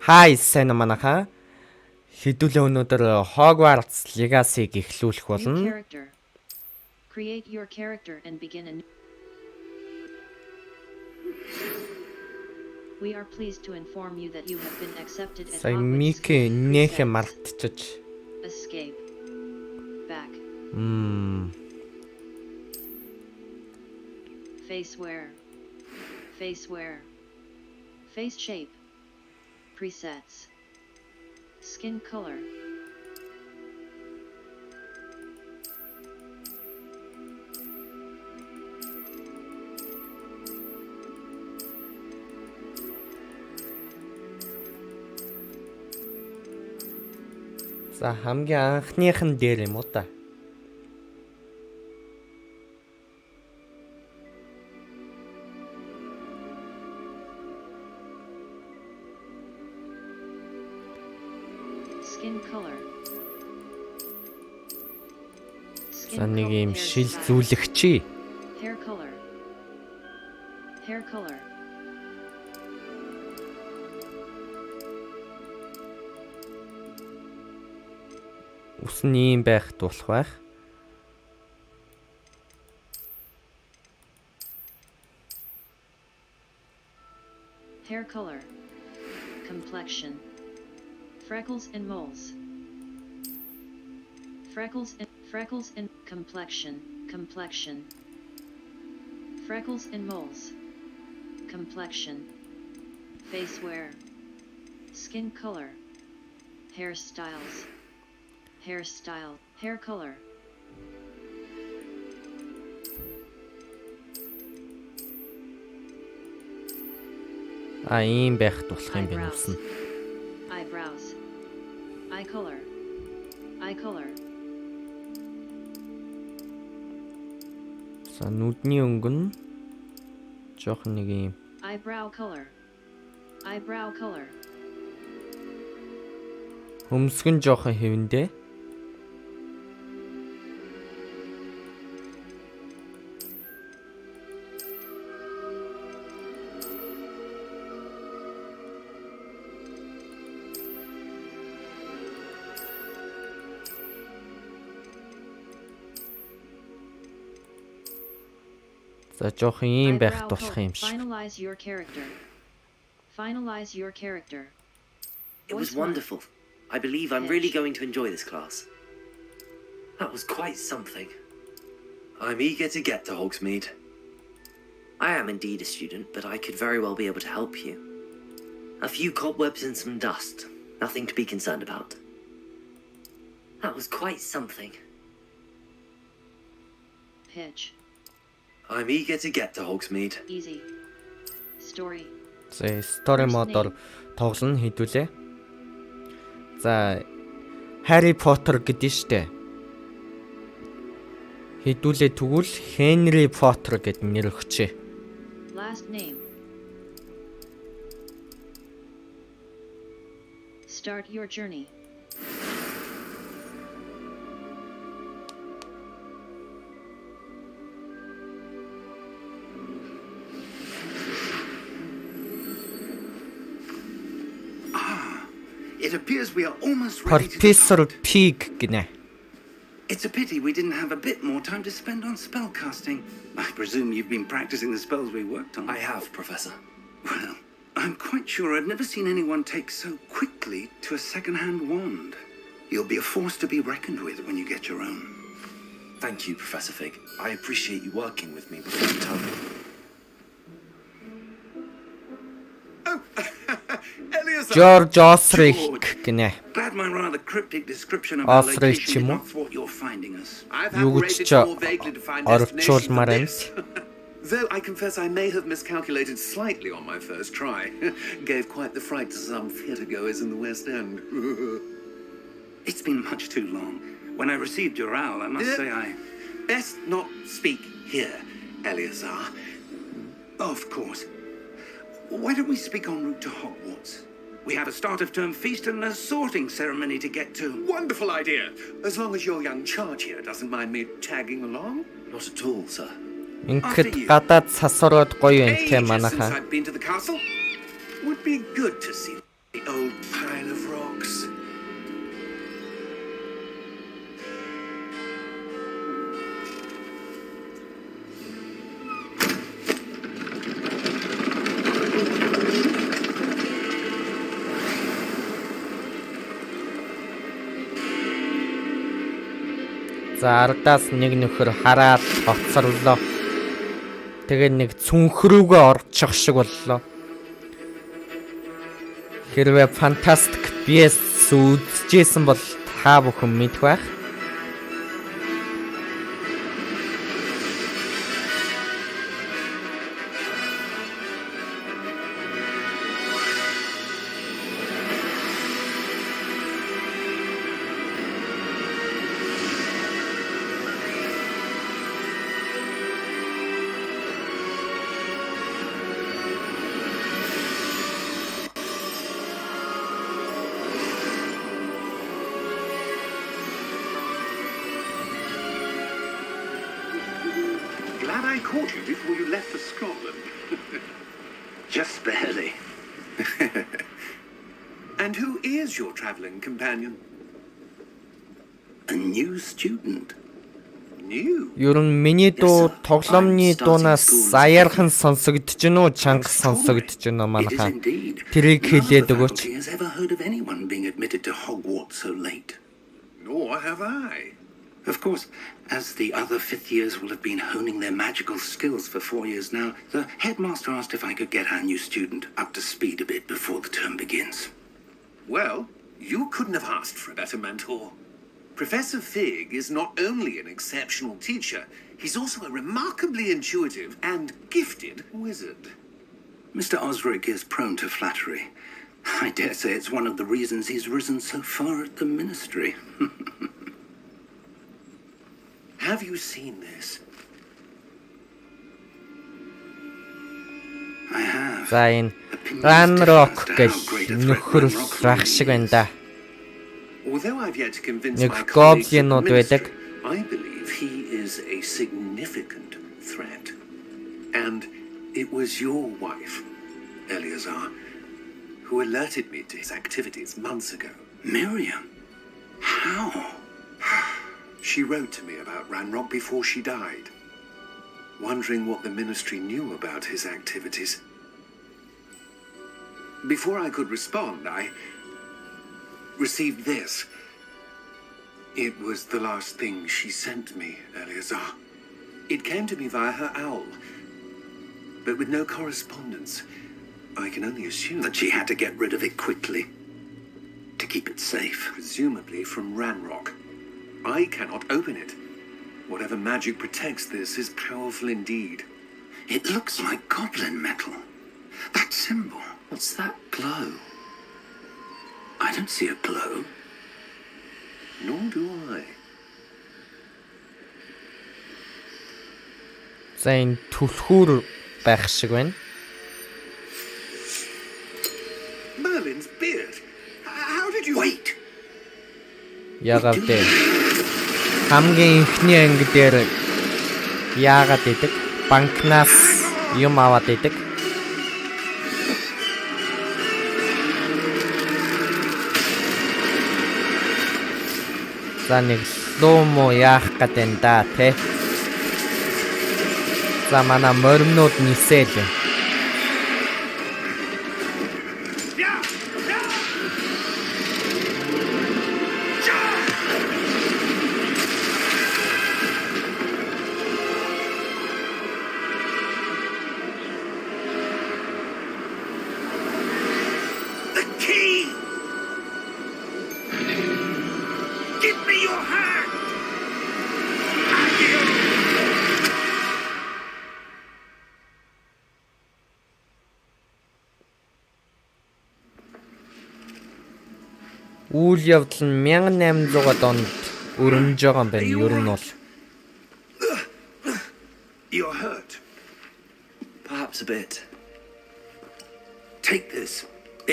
Hi, сайн манайхаа. Хэдүүлээ өнөөдөр Hogwarts Legacy-г эхлүүлэх болно. Create your character and begin a We are pleased to inform you that you have been accepted at Hogwarts Legacy. Escape. Back. Face wear. Face wear. Face shape. Presets. Skin color. За хамгийн анхных нь дээр юм уу та? Skin color. За нэг юм шилжүүлэгчий. Hair color. Hair color. Ус нь ийм байх тулах байх. Hair color. Complexion. Freckles and moles. Freckles and complexion. Freckles and moles. Complexion. Face wear. Skin color. Hairstyles. Hairstyle. Hair color. Ийм байх тулах юм байна ус нь. Eyebrows. Eye color. Eye color. За нүдний өнгөн жоох нэг юм. Eyebrow color. Eyebrow color. Хөмсгөн жоохон хэвэндээ. За жоохон ийм байх тулах юм шиг. Finalize your character. Finalize your character. It was wonderful. I believe I'm really going to enjoy this class. That was quite something. I'm eager to get to Hogsmeade. I am indeed a student, but I could very well be able to help you. A few cobwebs and some dust. Nothing to be concerned about. That was quite something. Pitch. I'm eager to get to Hogsmeade. Easy. Story. За story mode-оор тоглоно хэдүүлээ. За Harry Potter гэдэг штэ. Хэдүүлээ тэгвэл Henry Potter гэд нэр өгчээ. Last name. Start your journey. It appears we are almost ready to Professor Pig гинэ. It's a pity we didn't have a bit more time to spend on spellcasting. I presume you've been practicing the spells we worked on. I have, Professor. Well, I'm quite sure I've never seen anyone take so quickly to a second-hand wand. You'll be a force to be reckoned with when you get your own. Thank you, Professor Fig. I appreciate you working with me with that time. George Osric гинэ. Glad my rather cryptic description of our location is not what you're finding us. I've had rated more vaguely defined destinations. Though I confess I may have miscalculated slightly on my first try. Gave quite the fright to some theatregoers in the West End. It's been much too long. When I received your owl, I must say I... Best not speak here, Eleazar. Of course. Why don't we speak en route to Hogwarts? We have a start-of-term feast and a sorting ceremony to get to. Wonderful idea. As long as your young charge here doesn't mind me tagging along. Not at all, sir. Ингээд гадаад сасроод гоё юм те Ages since манайхаа. I've been to the castle. Would be good to see. The old pile of rocks. За ардаас нэг нөхөр хараад хоцорлоо. Тэгээд нэг цүнхрүүгээ орчих шиг боллоо. Хэрвээ фантастик биес үзчихсэн бол та бүхэн мэдэх байх. Glad I caught you before you left for Scotland. Just barely. And who is your travelling companion? A new student. New? Ер нь миний дуу тоглоомны дуунаас аяархан сонсогдож гэнэ үү, чангас сонсогдож гэнэ үү It is манайхаа. indeed. Тэрийг None of the хэлээд өгөөч. faculty has ever heard of anyone being admitted to Hogwarts so late. Nor have I. Of course, as the other fifth years will have been honing their magical skills for 4 years now, the headmaster asked if I could get our new student up to speed a bit before the term begins. Well, you couldn't have asked for a better mentor. Professor Fig is not only an exceptional teacher, he's also a remarkably intuitive and gifted wizard. Mr. Osric is prone to flattery. I dare say it's one of the reasons he's risen so far at the ministry. Have you seen this? I have. За энэ Ранрок гэх нөхөр байх шиг байна да. Although I've yet to convince Нэг my colleagues at the гоблинууд байдаг. ministry, I believe he is a significant threat. And it was your wife, Eleazar, who alerted me to his activities months ago. Miriam? How? She wrote to me about Ranrock before she died, wondering what the ministry knew about his activities. Before I could respond, I received this. It was the last thing she sent me, Eleazar. It came to me via her owl, but with no correspondence. I can only assume That she had to get rid of it quickly to keep it safe. presumably from Ranrock. I cannot open it. Whatever magic protects this is powerful indeed. It looks like goblin metal. That symbol. What's that glow? I don't see a glow. Nor do I. За энэ түлхүүр байх шиг байна. Merlin's beard. How did you... Wait! Яагаад вэ? Хамгийн ихний анги дээр яагаад идэг? Банкнаас юм аваад идэг. За нэг луу муу яах гэдэг энэ да те. За манай моринууд нисээл. The key! Give me your hand! Үйл явдал нь 1800 онд өрнөж байгаа юм байна. Ер нь бол You're hurt. Perhaps a bit. Take this.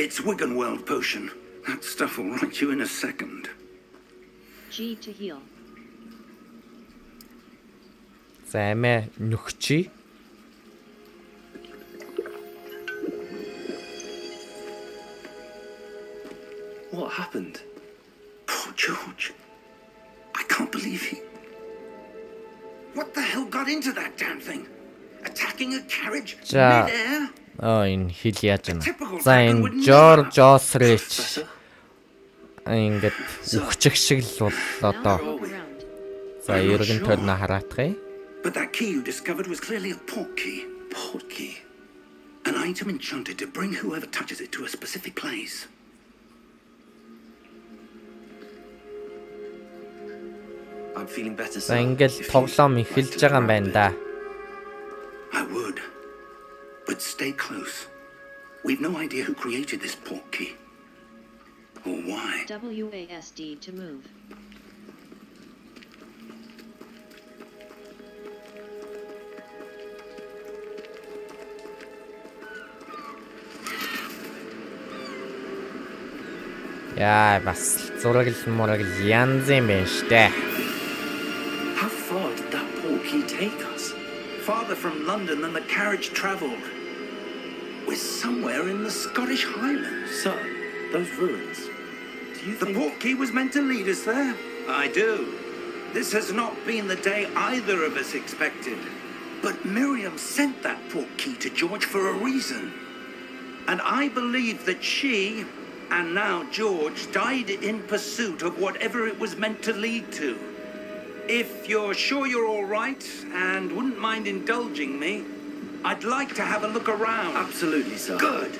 It's Wiggenweld potion. That stuff will right you in a second. G to heal. за амиа нөхчий. happened? Poor George. I can't believe he... What the hell got into that damn thing? Attacking a carriage 자, mid-air? энэ хэл яаж байна. За, энэ George Osrich ингээд үхчих шиг л бол Now одоо. look around. За, ерөнхий тойрноо хараадах. But that key you discovered was clearly a port key. Port key. An item enchanted to bring whoever touches it to a specific place. I'm feeling better, За, sir. ингээд If you тоглоом like эхэлж to байгаа юм grab байна it. да. I would. But stay close. We've no idea who created this port key. Or why. WASD to move. Яа, бас зураг янз юм байна штэ. How far did that port key take us? Farther from London than the carriage travelled. We're somewhere in the Scottish Highlands. Sir, those ruins. Do you The think... port key was meant to lead us there? I do. This has not been the day either of us expected. But Miriam sent that port key to George for a reason. And I believe that she, and now George, died in pursuit of whatever it was meant to lead to. If you're sure you're all right and wouldn't mind indulging me, I'd like to have a look around. Absolutely, sir. Good.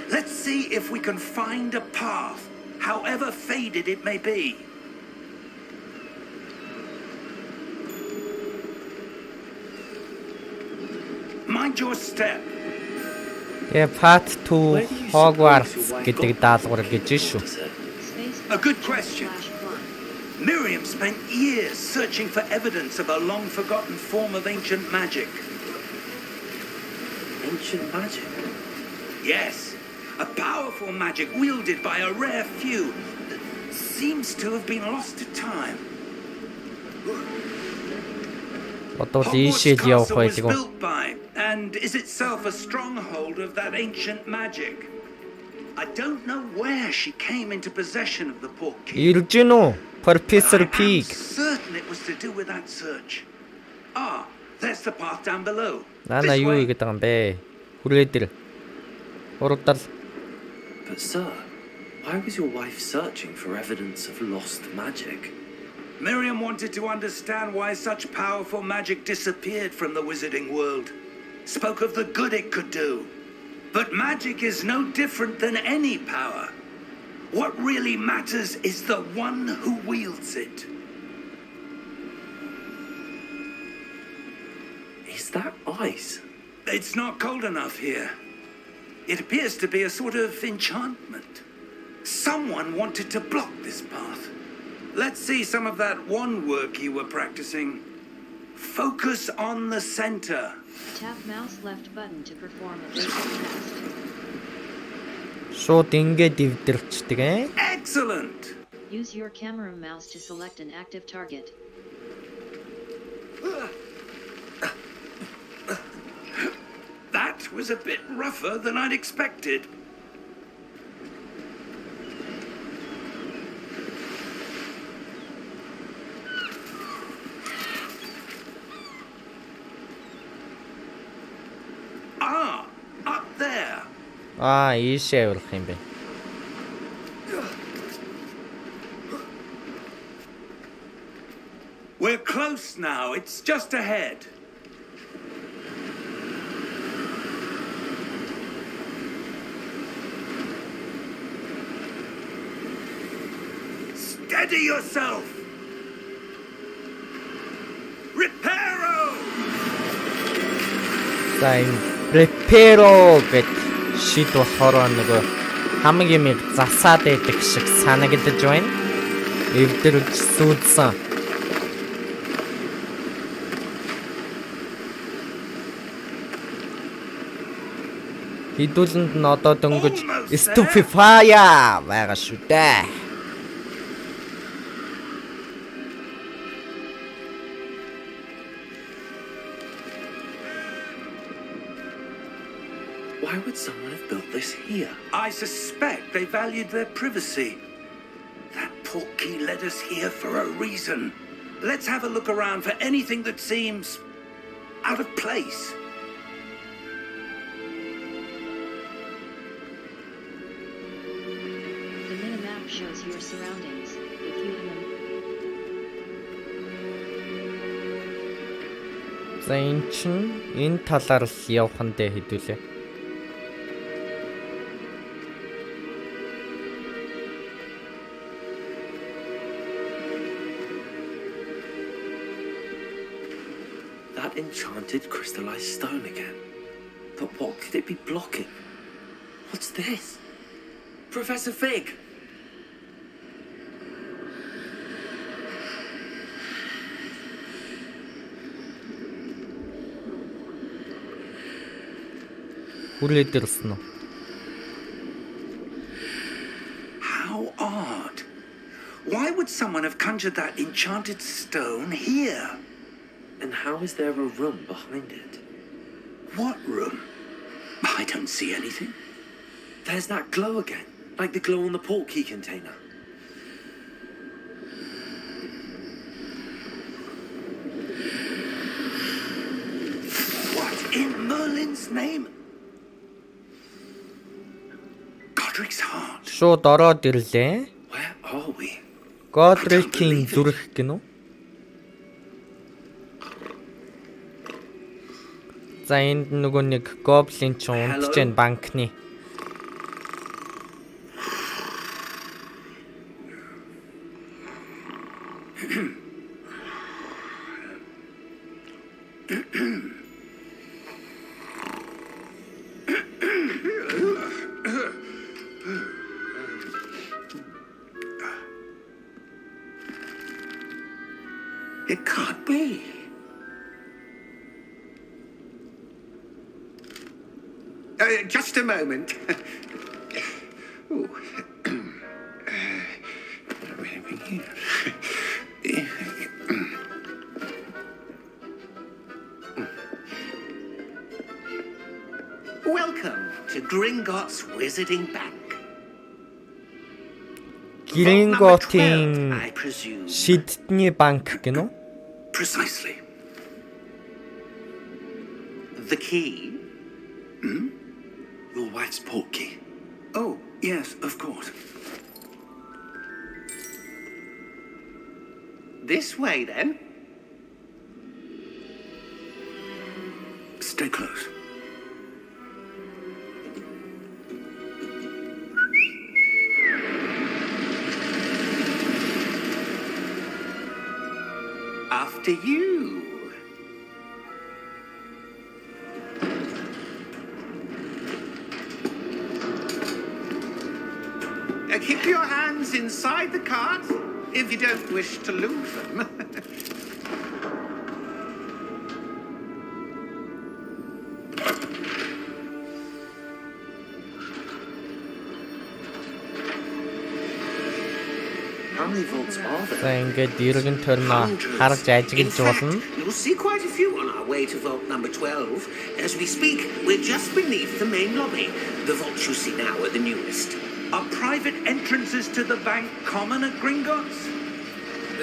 Let's see if we can find a path, however faded it may be. Mind your step. Тэгээ Part 2 Hogwarts гэдэг даалгавар гэж шүү. Space A good question. slash blind. Miriam spent years searching for evidence of a long-forgotten form of ancient magic. Ancient magic. Yes, a powerful magic wielded by a rare few that seems to have been lost to time. Одоо Hogwarts ийшээ явах Castle was байлгүй. built by and is itself a stronghold of that ancient magic. I don't know where she came into possession of the port key. Ирж гин үү? Professor I am Pig. certain it was to do with that search. Ah, there's the path down below. Нана This юу way. хийгээд байгаа юм бэ? Хүрээдэр. Урдал. But, sir, why was your wife searching for evidence of lost magic? Miriam wanted to understand why such powerful magic disappeared from the wizarding world. Spoke of the good it could do. But magic is no different than any power. What really matters is the one who wields it. Is that ice? It's not cold enough here. It appears to be a sort of enchantment. Someone wanted to block this path. Let's see some of that wand work you were practicing. Focus on the center. Tap mouse left button to perform a basic test. Шууд ингээд дэвдэрчдэг ээ. Excellent! Use your camera mouse to select an active target. That was a bit rougher than I'd expected. Ah, up there. Ийшээ явах юм бэ. We're close now. It's just ahead. Steady yourself. Reparo! За энэ Repero гэж шид болохоор нөгөө хамаг юм засаад байдаг шиг санагдаж байна. Эвдэрж сүүдсэн. Хідүүлэнд нь одоо дөнгөж Stupefy байгаа шүү дээ. Why would someone have built this here? I suspect they valued their privacy. portkey led us here for a reason. Let's have a look around for anything that seems out of place. The minimap shows your surroundings, with you in them. За эн чин энэ талаар л явах нь дээ хэдүүлээ. That enchanted crystallized stone again. But what could it be blocking? What's this? Professor Fig! Хүрээд ирсэн үү? How odd. Why would someone have conjured that enchanted stone here? And how is there a room behind it? What room? I don't see anything. There's that glow again, like the glow on the portkey container. What in Merlin's name? Godric's heart. Шууд ороод ирлээ. Where are we? Годрикийн зүрх гинүү. За энд нөгөө нэг гоблин ч унтж Jain банкны. It can't be. Just a moment. Ooh. Welcome to Gringotts Wizarding Bank. Гринготийн I presume. шиддний банк гинүү. Precisely. The key? Your wife's portkey. Oh, yes, of course. This way, then. Stay close. After you. Keep your hands inside the cart if you don't wish to lose them. How many vaults are За there? ингээд иргэн төрмө харж ажиглаж болно. You'll see quite a few on our way to vault number 12. As we speak, we're just beneath the main lobby. The vaults you see now are the newest. Are private entrances to the bank common at Gringotts?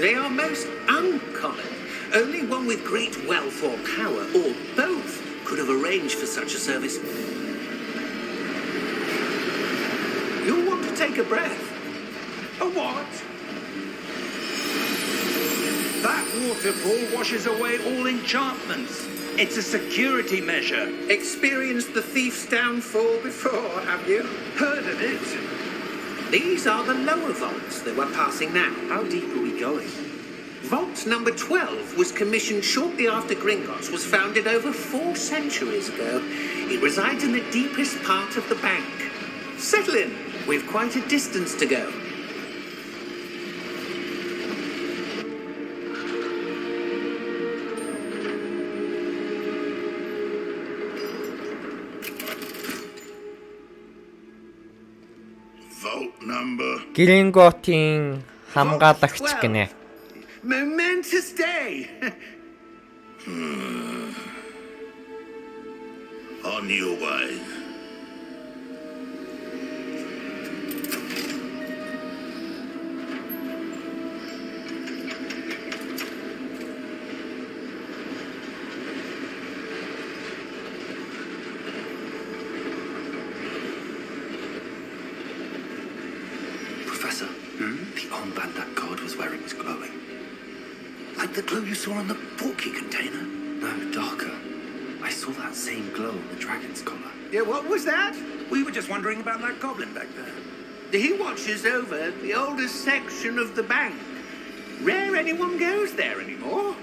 They are most uncommon. Only one with great wealth or power, or both, could have arranged for such a service. You'll want to take a breath. A what? That waterfall washes away all enchantments. It's a security measure. Experienced the thief's downfall before, have you? Heard of it? These are the lower vaults that we're passing now. How deep are we going? Vault number 12 was commissioned shortly after Gringotts was founded over 4 centuries ago. It resides in the deepest part of the bank. Settle in. We've quite a distance to go. Vault number. Гринготийн хамгаалагч гинэ. Momentous day. On your way. The armband that guard was wearing was glowing. Like the glow you saw on the porky container? No, darker. I saw that same glow on the dragon's collar. Yeah, what was that? We were just wondering about that goblin back there. He watches over the oldest section of the bank. Rare anyone goes there anymore.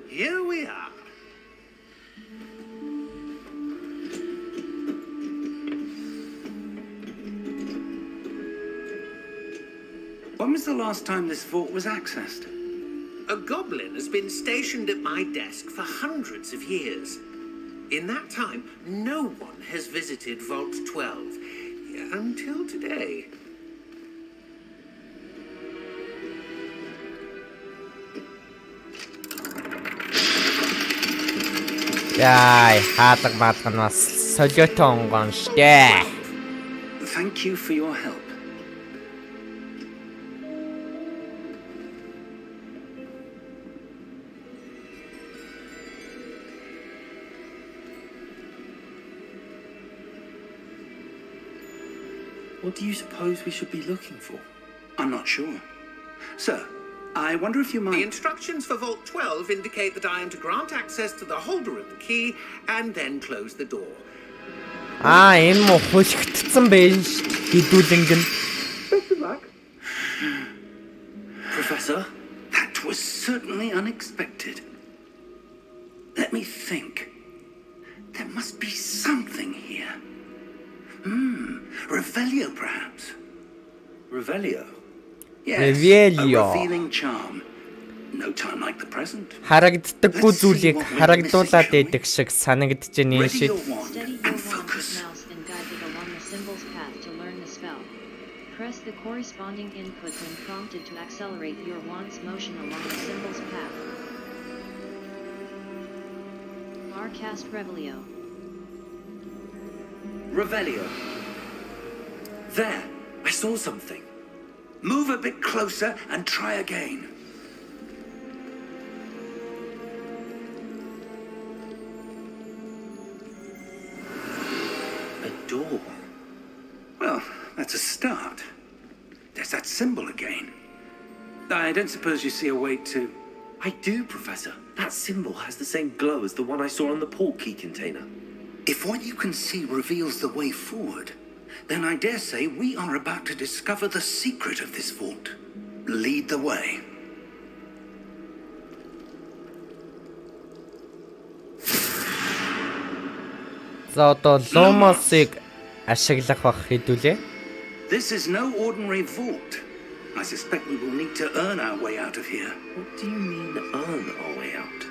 Here we are. When was the last time this vault was accessed? A goblin has been stationed at my desk for hundreds of years. In that time, no one has visited Vault 12 until today. Яй, хаадаг маадах нь бас солиотой онгон штэ. Thank you for your help. What do you suppose we should be looking for? I'm not sure. Sir, I wonder if you might... The instructions for Vault 12 indicate that I am to grant access to the holder of the key and then close the door. Энэ муу хөлөгдсөн байж хэдүүлэнг нь. Best of luck. Professor? That was certainly unexpected. Let me think. There must be something here. Revelio, perhaps. Revelio? Yes, Revelio. a revealing charm. No time like the present. Харагддаггүй зүйлийг харагдуулаад байдаг шиг санагдаж байна энэ Ready шид. your wand Steady your and wand focus. with mouse and guide it along the symbol's path to learn the spell. Press the corresponding input when prompted to accelerate your wand's motion along the symbol's path. Cast Revelio. Revelio. There, I saw something. Move a bit closer and try again. A door. Well, that's a start. There's that symbol again. I don't suppose you see a way to... I do, Professor. That symbol has the same glow as the one I saw on the port key container. If what you can see reveals the way forward, then I dare say we are about to discover the secret of this vault. Lead the way. За одоо Ломосыг ашиглах бах хэдүүлээ. This is no ordinary vault. I suspect we will need to earn our way out of here. What do you mean, earn our way out?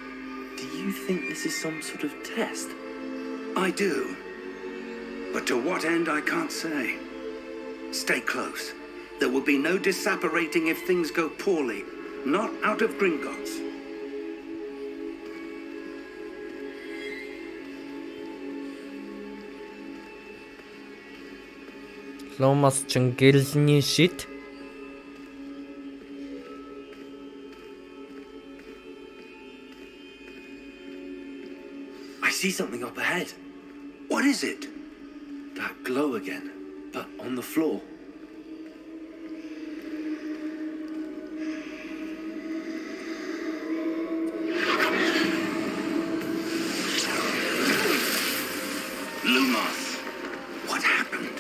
Do you think this is some sort of test? I do. But to what end, I can't say. Stay close. There will be no disapparating if things go poorly. Not out of Gringotts. Ломос ч гэрэлний шид. I see something up ahead. What is it? That glow again, but on the floor. Lumos. What happened?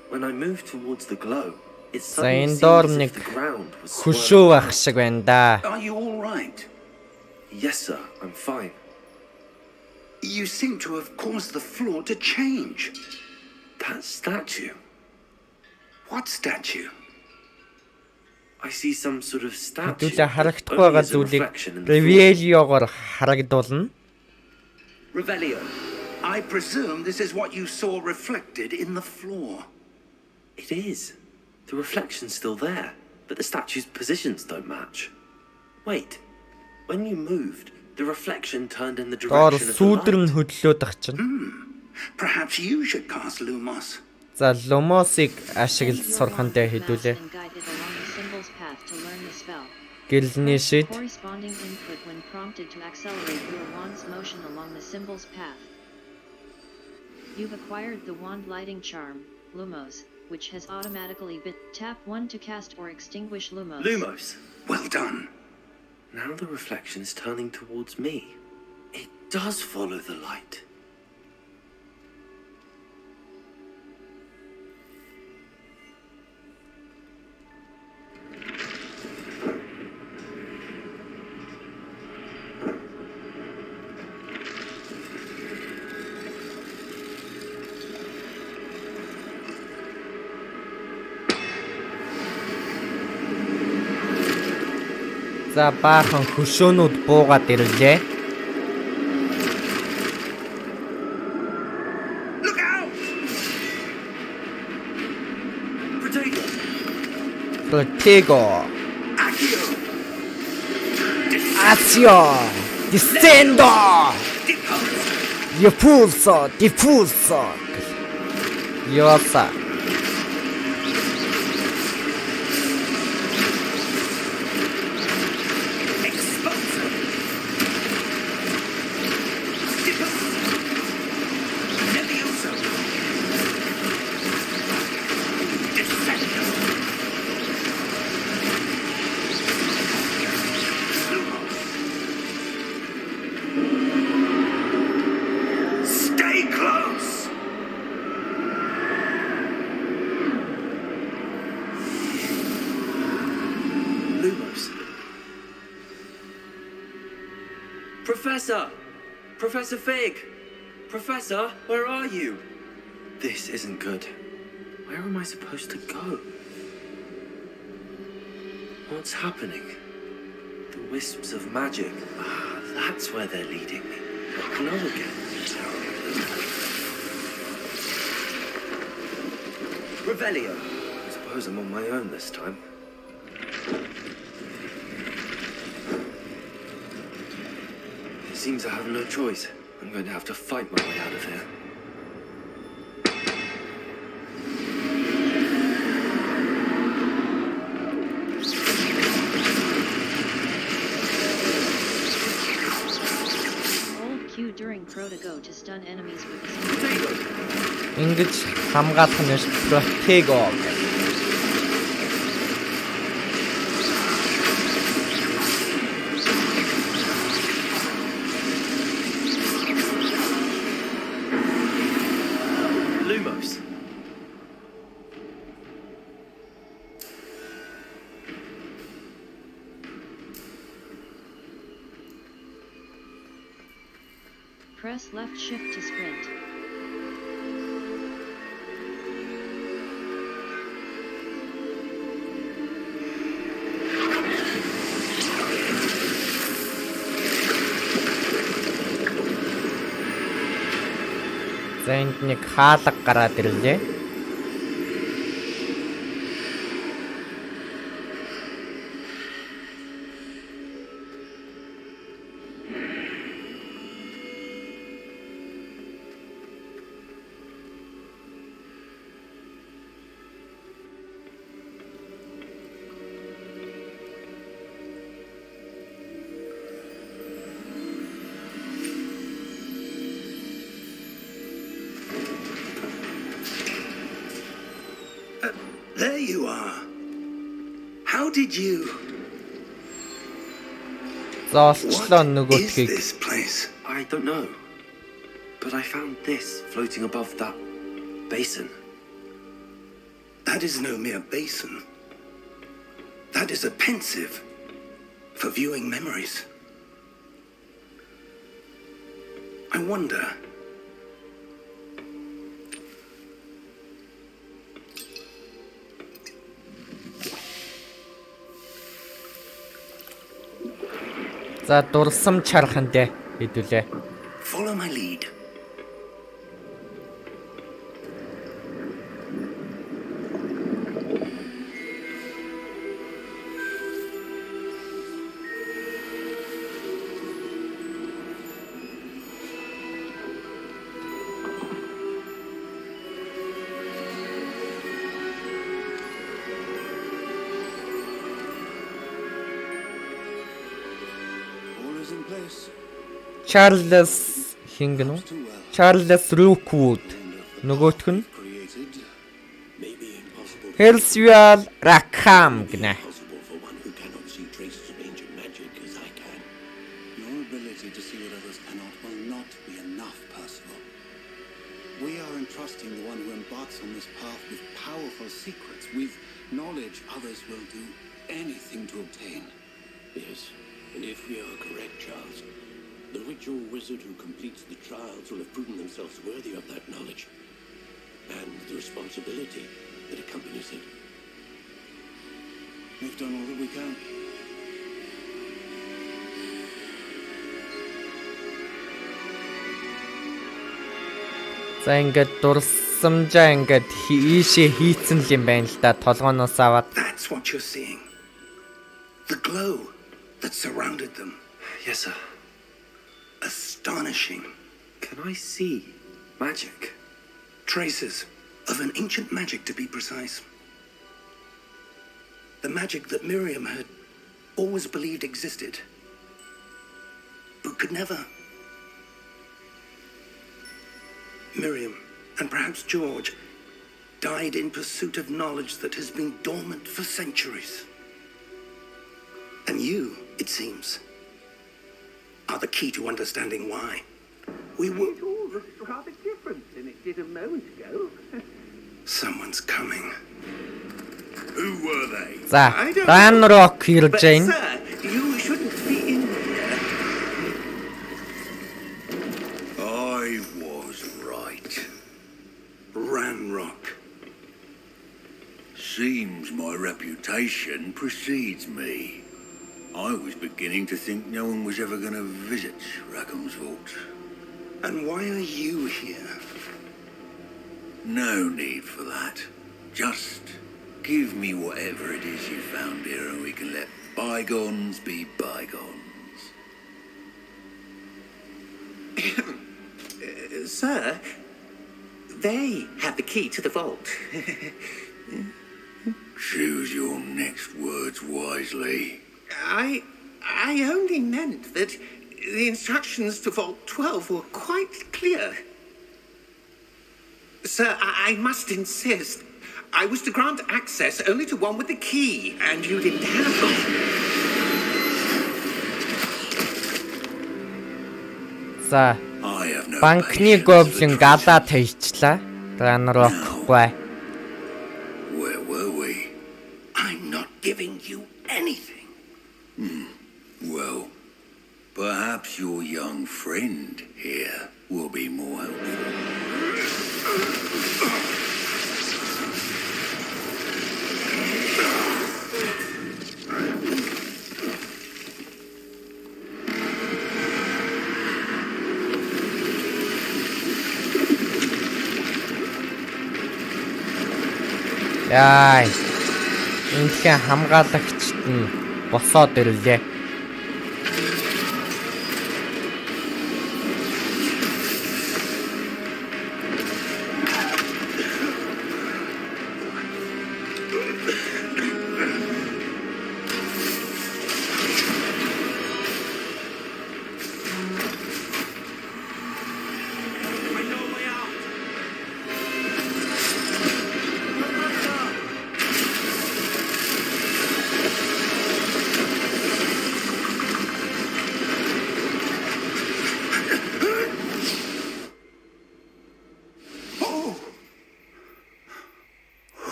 When I moved towards the glow, it За suddenly энэ seemed доор as нэг if the ground was хөшөө swirling. байх шиг байна да. Are you all right? Yes, sir. I'm fine. You seem to have caused the floor to change. That statue. What statue? I see some sort of statue. Хэдүүлээ харагдах only байгаа as a зүйлийг reflection in the floor. Revelio-гоор харагдуулна. Revelio. I presume this is what you saw reflected in the floor. It is. The reflection's still there, but the statue's positions don't match. Wait. When you moved, the reflection turned in the Доор direction of the сүүдэр нь light. хөдлөөд ах чинь. Perhaps you should cast Lumos. За Ломосыг ашиглаж Steady your сурхандаа wand with mouse хэдүүлээ. and guide it along the symbol's path to learn the spell. гэлний Press the шид. corresponding input when prompted to accelerate your wand's motion along the symbol's path. You've acquired the wand lighting charm, Lumos, which has automatically been tap 1 to cast or extinguish Lumos. Lumos! Well done. Now the reflection is turning towards me. It does follow the light. За баахан хөшөөнүүд буугаад ирлээ. Look out! Potato! Protego. Accio! Azio. Descendo. Depulso! Diffuso. Yosa. Expulso! Depulso! Levioso! Descendo! Stay close! Lumos. Professor! Professor Fig! Professor, where are you? This isn't good. Where am I supposed to go? What's happening? The wisps of magic. Ah, that's where they're leading me. No again. Revelio. I suppose I'm on my own this time. It seems I have no choice. I'm going to have to fight my way out of here. Hold Q during Protego to stun enemies with a spell. Ингэж хамгаалах нь Protego. Lumos. Press left shift to sprint. За энд нэг хаалга гараад ирлээ. There you are. How did you... За олчлоо What is нөгөөдгийг. this place? I don't know. But I found this floating above that basin. That is no mere basin. That is a pensive for viewing memories. I wonder... За дурсам чархантай хэдүүлээ. Follow my lead. Charles хингэн үү? Charles Rookwood. Нөгөөх нь Hersual Rackham гинэ. Possible for one who cannot see traces of ancient magic as I can. Your ability to see what others cannot will not be enough, Percival. We are entrusting the one who embarks on this path with powerful secrets, with knowledge others will do anything to obtain. Yes, and if we are correct, Charles, the ritual wizard who completes the trials will have proven themselves worthy of that knowledge and the responsibility that accompanies it. We've done all that we can. За ингээд дурсамжаа ингээд ийшээ хийцэн л юм байна л да толгооноос аваад. That's what you're seeing. The glow that surrounded them. Yes, sir. Astonishing. Can I see magic? Traces of an ancient magic, to be precise. The magic that Miriam had always believed existed, but could never. Miriam, and perhaps George, died in pursuit of knowledge that has been dormant for centuries. And you, it seems, are the key to understanding why. We were... It all looks rather different than it did a moment ago. Someone's coming. Who were they? За, Ranrock ирж But байна. sir, you shouldn't be in here. I was right. Ranrock. Seems my reputation precedes me. I was beginning to think no one was ever going to visit Rackham's Vault. And why are you here? No need for that. Just give me whatever it is you found here and we can let bygones be bygones. Sir, they have the key to the vault. Choose your next words wisely. I only meant that the instructions to Vault 12 were quite clear. Sir, I must insist. I was to grant access only to one with the key, and you didn't have them. За, I have no банкны patience гоблин for гадаа traces. таячлаа. Ranrock-гүй. Where were we? I'm not giving you anything. Well, perhaps your young friend here will be more helpful. Яй. Энэхэн хамгаалагчд нь босоод ирлээ.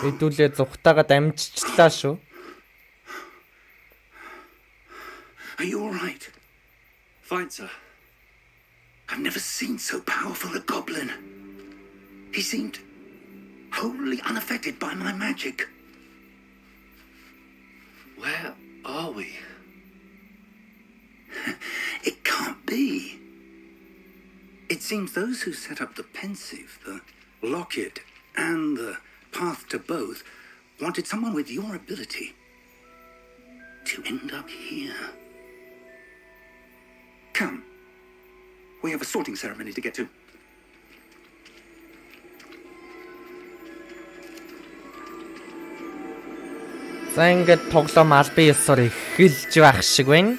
Хэдүүлээ зүхтагаад амжичлаа шүү. Are you all right? Fine, sir. I've never seen so powerful a goblin. He seemed wholly unaffected by my magic. Where are we? It can't be. It seems those who set up the pensive, the locket, and the path to both wanted someone with your ability to end up here. Come. We have a sorting ceremony to get to. За ингээд тоглоом албан ёсоор эхэлж байх шиг байна.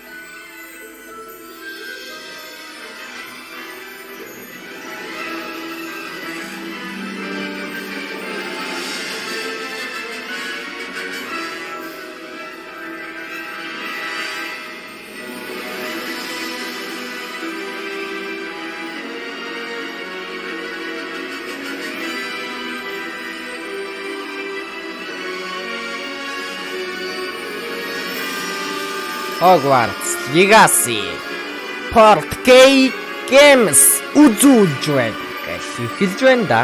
Hogwarts Legacy Port Games үзүүлж байна гэж хэлж байна да.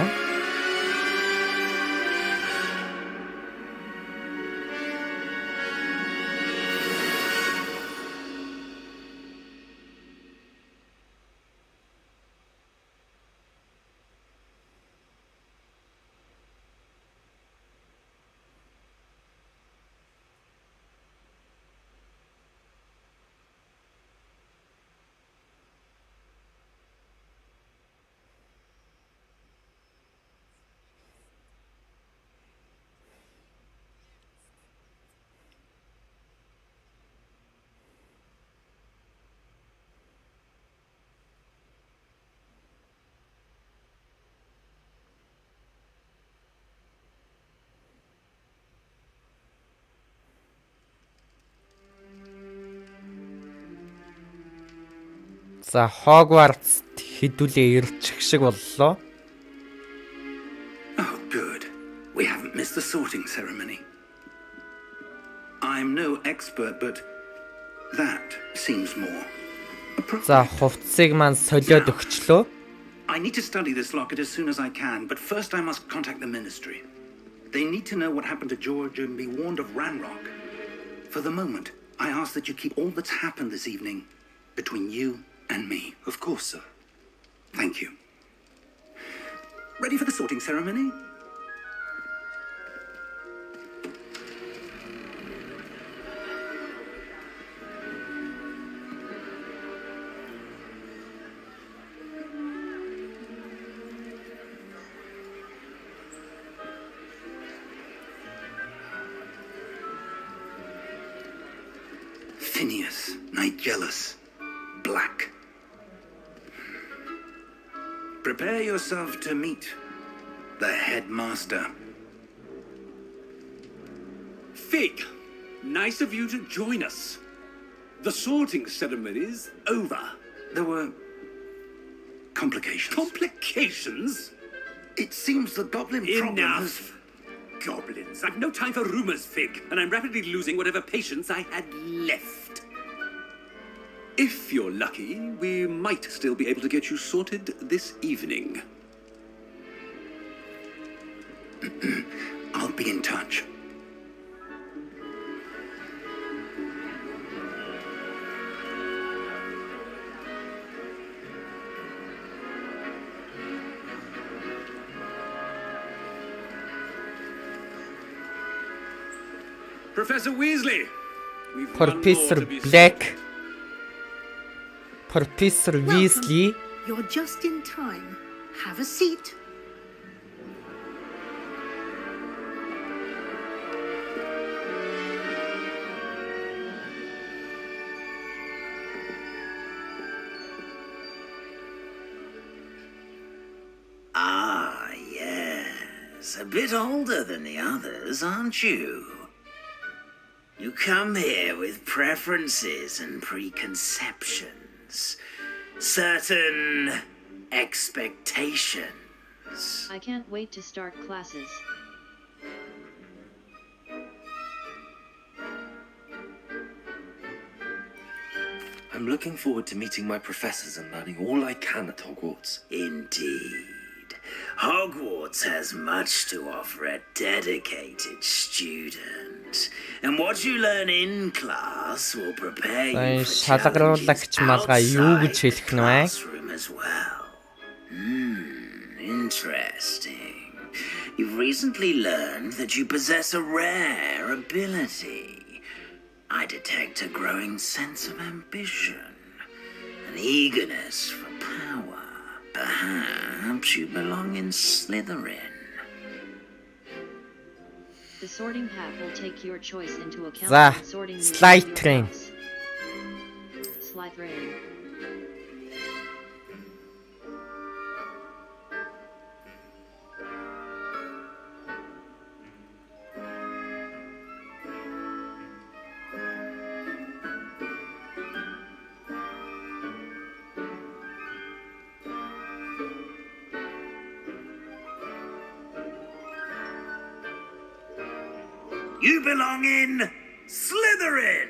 За Hogwarts хэдүүлээ ирчих шиг боллоо. Oh, good. We haven't missed the sorting ceremony. I'm no expert, but that seems more appropriate. За хувцсыг маань солиод өгчлөө. I need to study this locket as soon as I can, but first I must contact the ministry. They need to know what happened to George and be warned of Ranrock. For the moment, I ask that you keep all that's happened this evening between you and me. Of course, sir. Thank you. Ready for the sorting ceremony? Phineas, Nigellus, Black. Prepare yourself to meet the headmaster. Fig, nice of you to join us. The sorting ceremony's over. There were complications. Complications? It seems the goblin problem has... Enough! Goblins. I've no time for rumors, Fig, and I'm rapidly losing whatever patience I had left. If you're lucky, we might still be able to get you sorted this evening. I'll be in touch. Professor Weasley! We've Professor one more to be Black. Professor Weasley. You're just in time. Have a seat. Ah, yes. A bit older than the others, aren't you? You come here with preferences and preconceptions. Certain expectations. I can't wait to start classes. I'm looking forward to meeting my professors and learning all I can at Hogwarts. Indeed. Hogwarts has much to offer a dedicated student. And what you learn in class will prepare you for шалгаруулагч малгай юу гэж хэлэх нь вэ? classroom as well. Interesting. You've recently learned that you possess a rare ability. I detect a growing sense of ambition, an eagerness for power. Perhaps you belong in Slytherin. The sorting path will take your choice into account За, when sorting the Slytherin. Slytherin. You belong in Slytherin!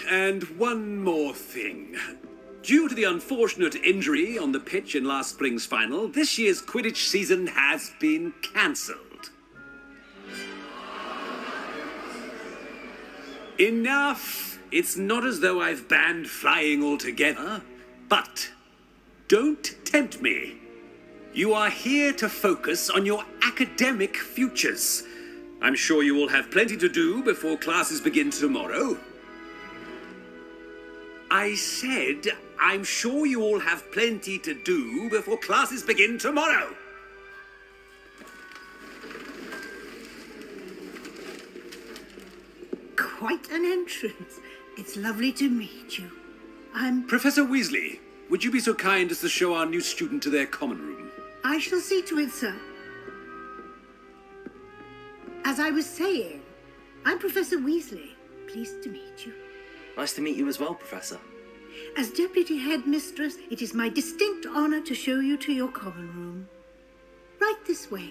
and one more thing. Due to the unfortunate injury on the pitch in last spring's final, this year's Quidditch season has been cancelled. Enough! It's not as though I've banned flying altogether, but don't tempt me. You are here to focus on your academic futures. I'm sure you will have plenty to do before classes begin tomorrow. I said, I'm sure you all have plenty to do before classes begin tomorrow. Quite an entrance. It's lovely to meet you. I'm... Professor Weasley, would you be so kind as to show our new student to their common room? I shall see to it, sir. As I was saying, I'm Professor Weasley. Pleased to meet you. Nice to meet you as well, Professor. As Deputy Headmistress, it is my distinct honor to show you to your common room. Right this way.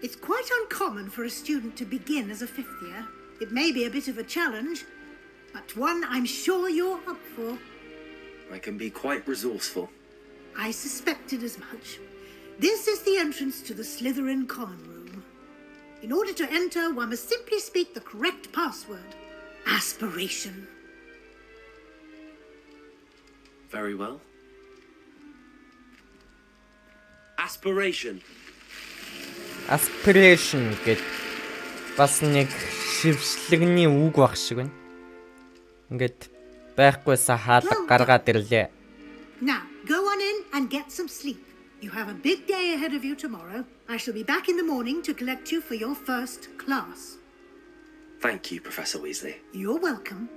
It's quite uncommon for a student to begin as a fifth year. It may be a bit of a challenge, but one I'm sure you're up for. I can be quite resourceful. I suspected as much. This is the entrance to the Slytherin common room. In order to enter, one must simply speak the correct password. Aspiration. Very well. Aspiration. Aspiration гэд бас нэг шившлэгний үг баг шиг байна. Ингээд байхгүйсаа хаалга гаргаад ирлээ. Now, go on in and get some sleep. You have a big day ahead of you tomorrow. I shall be back in the morning to collect you for your first class. Thank you, Professor Weasley. You're welcome.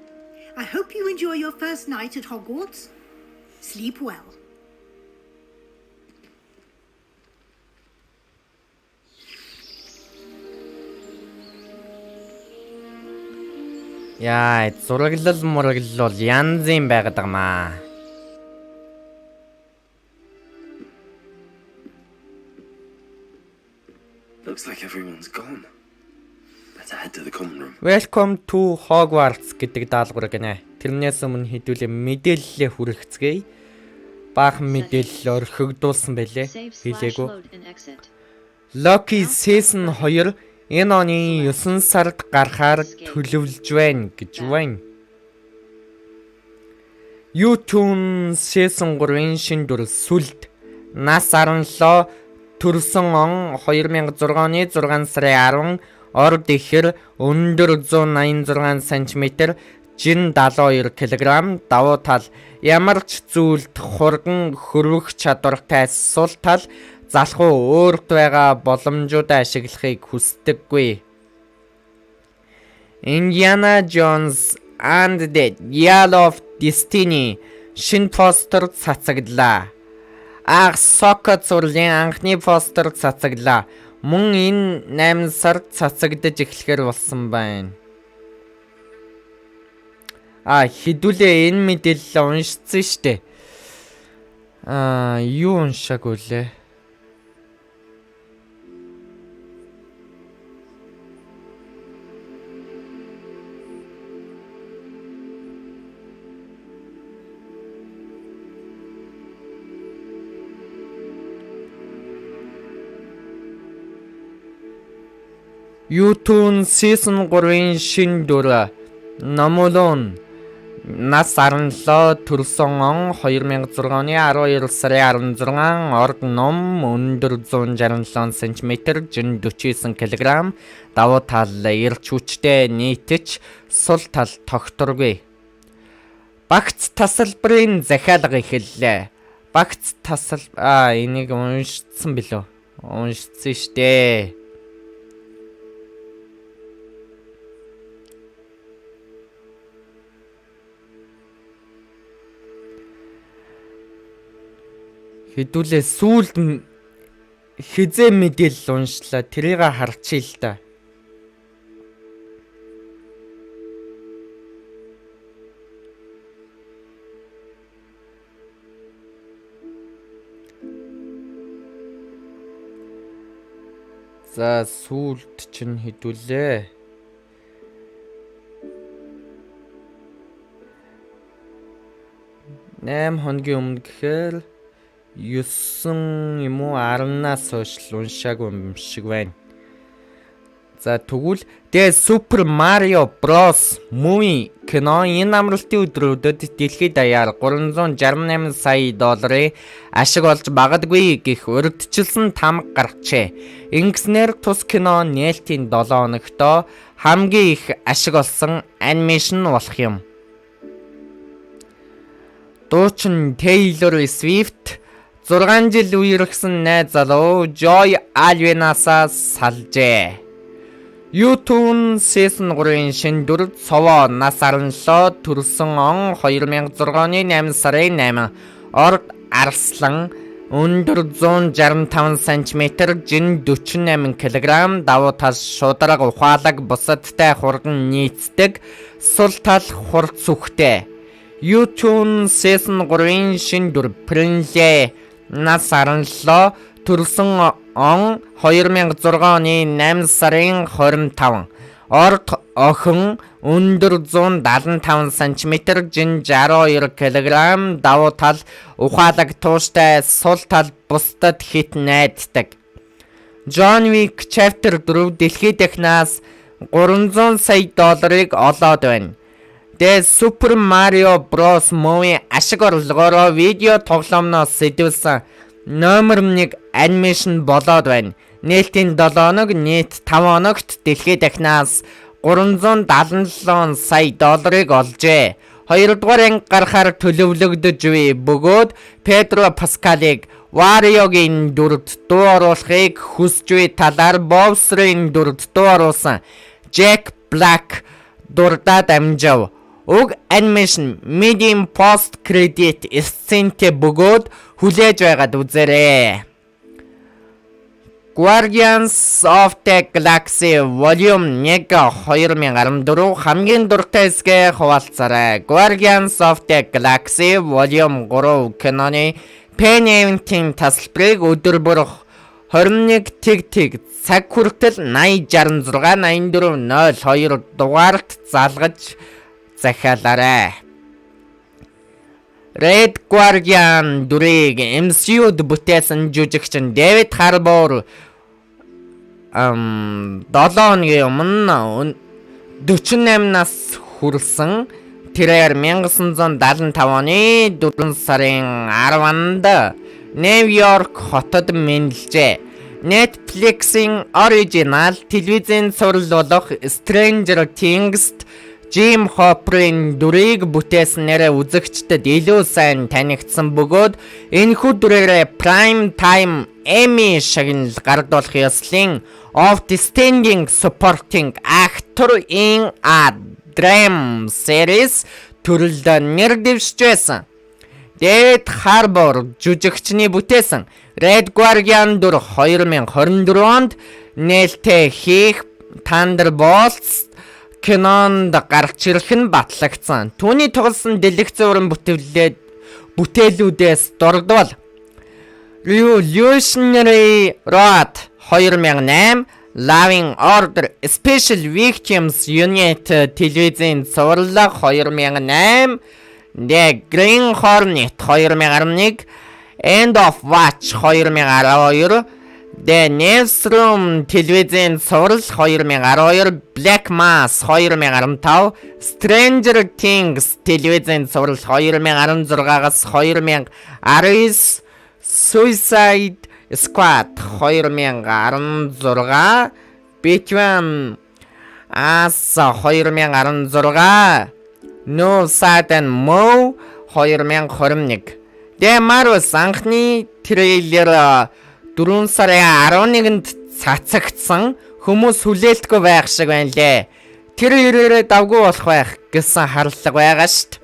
I hope you enjoy your first night at Hogwarts. Sleep well. Яа, зураглал мураглал бол янзын байгаад байгаамаа. Looks like everyone's gone. Better head to the common room. Welcome to Hogwarts гэдэг даалгавар гинэ. Тэрнээс өмнө хэдүүлээ мэдээлэлээ хүргэцгээе. Баахан мэдээлэл орхигдуулсан байлээ. Хэлээгүү. Loki Season 2 энэ оны 9 сард гарахаар төлөвлөж байна гэж байна. YouTube Season 3-ын шинэ дүр Сүлд нас 17 төрсөн он 2006 оны 6 сарын 10 орд ихэр өндөр 186 см, жин 72 кг, давуу тал ямар ч зүйлд хурган хөрвөх чадвартай сул тал залхуу өөрт байгаа боломжуудаа ашиглахыг хүсдэггүй. Indiana Jones and the Dial of Destiny шинэ постэр цацагдлаа. Ах Сокот зурлын анхны постэр цацаглаа. Мөн энэ 8 сард цацагдаж эхлэхэр болсон байна. Хэдүүлээ энэ мэдээлэл уншсан штэ. Юу уншаагүй лээ. YouTube Season 3-ын шинэ дүр Номолон нас 17 төрсөн он 2006 оны 12 сарын 16 орд ном өндөр 167 см, жин 49 кг, давуу тал эрч хүчтэй нийтж сул тал тогтворгүй. Багц тасалбарын захиалга эхэллээ. Багц тасал энийг уншсан билүү? Уншсан штэ. Хэдүүлээ сүүлд хизээ мэдээлэл уншлаа. Тэрийг харчихъя л да. За сүүлд чинь хэдүүлээ. 8 хоногийн өмнө гэхээр 9 юм уу 10-наас хойш уншаагүй юм шиг байна. За тэгвэл Super Mario Bros Movie кино энэ амралтын өдрүүдэд дэлхийд даяар $368 сая ашиг олж магадгүй гэх урьдчилсан тамга гаргажээ. Ингэснээр тус кино нээлтийн 7 хоногт хамгийн их ашиг олсон анимашн болох юм. Дуучин Taylor Swift 6 жил үерхсэн найз залуу Joy Alwyn-аас салжээ. YouTube Season 3-ын шинэ дүр цовоо нас аранлоо төрсөн он 2006 оны 8 сарын 8 орд арслан өндөр 165 см жин 48 кг давуу тал шударга ухаалаг бусадтай хурдан нийцдэг сул тал хурц үхтэй. YouTube Season 3-ын шинэ дүр Prince нас аранлоо төрсөн он 2006 оны 8 сарын 25 орд охин өндөр 175 см жин 62 кг давуу тал ухаалаг тууштай сул тал бусдад хит найддаг. John Wick Chapter 4 дэлхийд дахнаас $300 сая олоод байна. Super Mario Bros Movie ашиг орлогоороо видео тоглоомноос сэдвэлсэн номер 1 анимашн болоод байна. Нээлтийн 7 хоног нийт 5 хоногт дэлхийд дахнаас $377 сая олжээ. 2 дугаар анги гарахаар төлөвлөгдөж буй бөгөөд Педро Паскалыг Wario-гийн дүрд дуу оруулахыг хүсж буй талаар Bowser-ийн дүрд дуу оруулсан Jack Black дурдаад амжав. Уг анимашн medium post credit сцентэй бөгөөд хүлээж байгаад үзээрэй. Guardians of the Galaxy Volume 1 2014 хамгийн дуртай хэсгээ хуваалцаарай. Guardians of the Galaxy Volume 3 киноны Pen-Event-ийн тасалбарыг өдөр бүр 21 цаг хүртэл 80668402 дугаарт залгаж захиалаарай. Red Guardian дүрийг MCU-д бүтээсэн жүжигчин David Harbour 7 хоногийн өмнө 48 нас хүрсэн. Тэрээр 1975 оны 4 сарын 10-нд Нью-Йорк хотод мэндэлжээ. Netflix-ийн оригинал телевизийн сурал болох Stranger Things-т Jim Hopper-ийн дүрийг бүтээснээр үзэгчдэд илүү сайн танигдсан бөгөөд энэхүү дүрээрээ Prime Time Emmy шагнал гардуулах ёслын Outstanding Supporting Actor in a Drama Series төрөлд нэр дэвшиж байсан. David Harbour жүжигчний бүтээсэн Red Guardian дүр 2024 онд нээлттэй хийх Thunderbolts кинонд гарч ирэх нь батлагдсан. Түүний тоглосон дэлгэцүүрэн бүтээлүүдээс дурдвал Revolutionary Road 2008, Loving Order Special Victims Unit телевизийн цувралаг 2008, The Green Hornet 2011, End of Watch 2012, The Newsroom телевизийн цуврал 2012, Black Mass 2015, Stranger Things телевизийн цуврал 2016-аас 2019, Suicide Squad 2016, Between Us 2016, No Sad and Mo 2021. The Marvel's анхны трейлер 4 сарын 11-нд цацагдсан. Хүмүүс хүлээлтгүй байх шиг байна лээ. Тэр ирээрээ давгүй болох байх гэсэн харлага байгаа штт.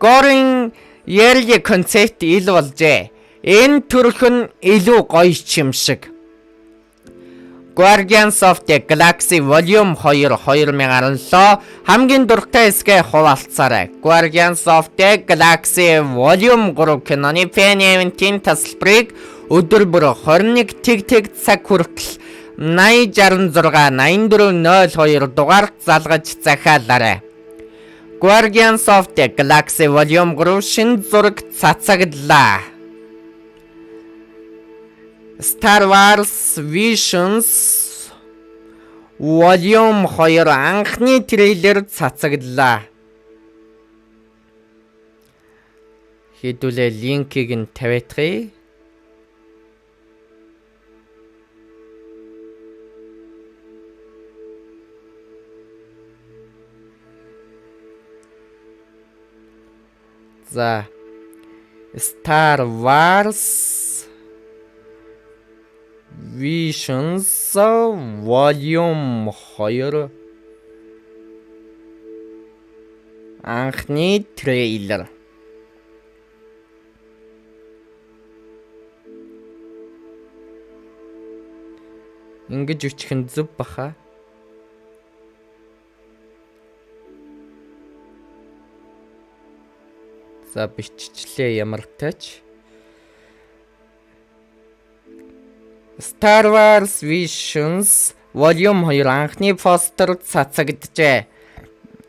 Горын яриг концепт ил болжээ. Энэ төрх нь илүү гоё юм шиг. Guardians of the Galaxy Volume 2 2017 хамгийн дуртай хэсгээ хуваалцаарай. Guardians of the Galaxy Volume 3 киноны Pen-Event-ийн тасалбарыг өдөр бүр 21 цаг хүртэл 8066 8402 дугаарт залгаж захиалаарай. Guardians of the Galaxy Volume 3 шинэ зураг цацагдлаа. Star Wars Visions Volume 2 анхны трейлер цацагдлаа. Хэдүүлээ линкийг нь тавиадахъя. За Star Wars Visions Volume 2 анхны трейлер. Ингэж үчих нь зөв баха. За биччихлээ ямар тач. Star Wars Visions Volume 2 анхны постэр цацагджээ.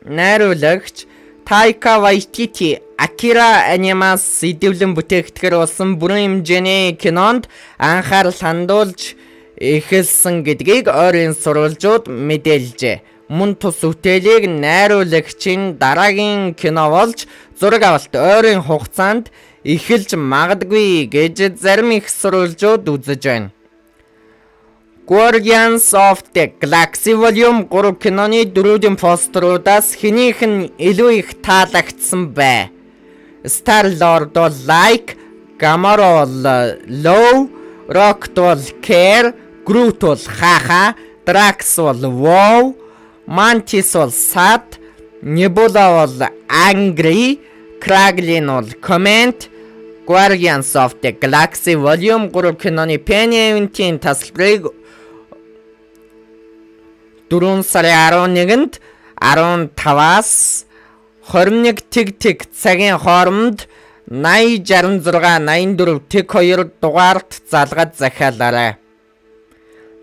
Найруулагч Taika Waititi Akira Animas сэдвлэн бүтээгдэхэр болсон бүрэн хэмжээний кинонд анхаарал хандуулж эхэлсэн гэдгийг ойрын сурвалжууд мэдээлжээ. Мөн тус үтээлийг найруулагчийн дараагийн кино болж зураг авалт ойрын хугацаанд эхэлж магадгүй гэж зарим их сурвалжууд үзэж байна. Guardians of the Galaxy Volume 3 киноны дөрүүдийн постеруудаас хэнийх нь илүү их таалагдсан бэ? Star-Lord бол like, Gamora бол low, Rocket бол care, Groot бол хаха, Drax бол wow, Mantis бол sad, Nebula бол angry, Kraglin бол comment. Guardians of the Galaxy Volume 3 киноны Penny-ийн тасалбарыг 4 сарын 11-нд 15-аас 21 тэг цагийн хооронд 806684 дугаарт залгаж захиалаарай.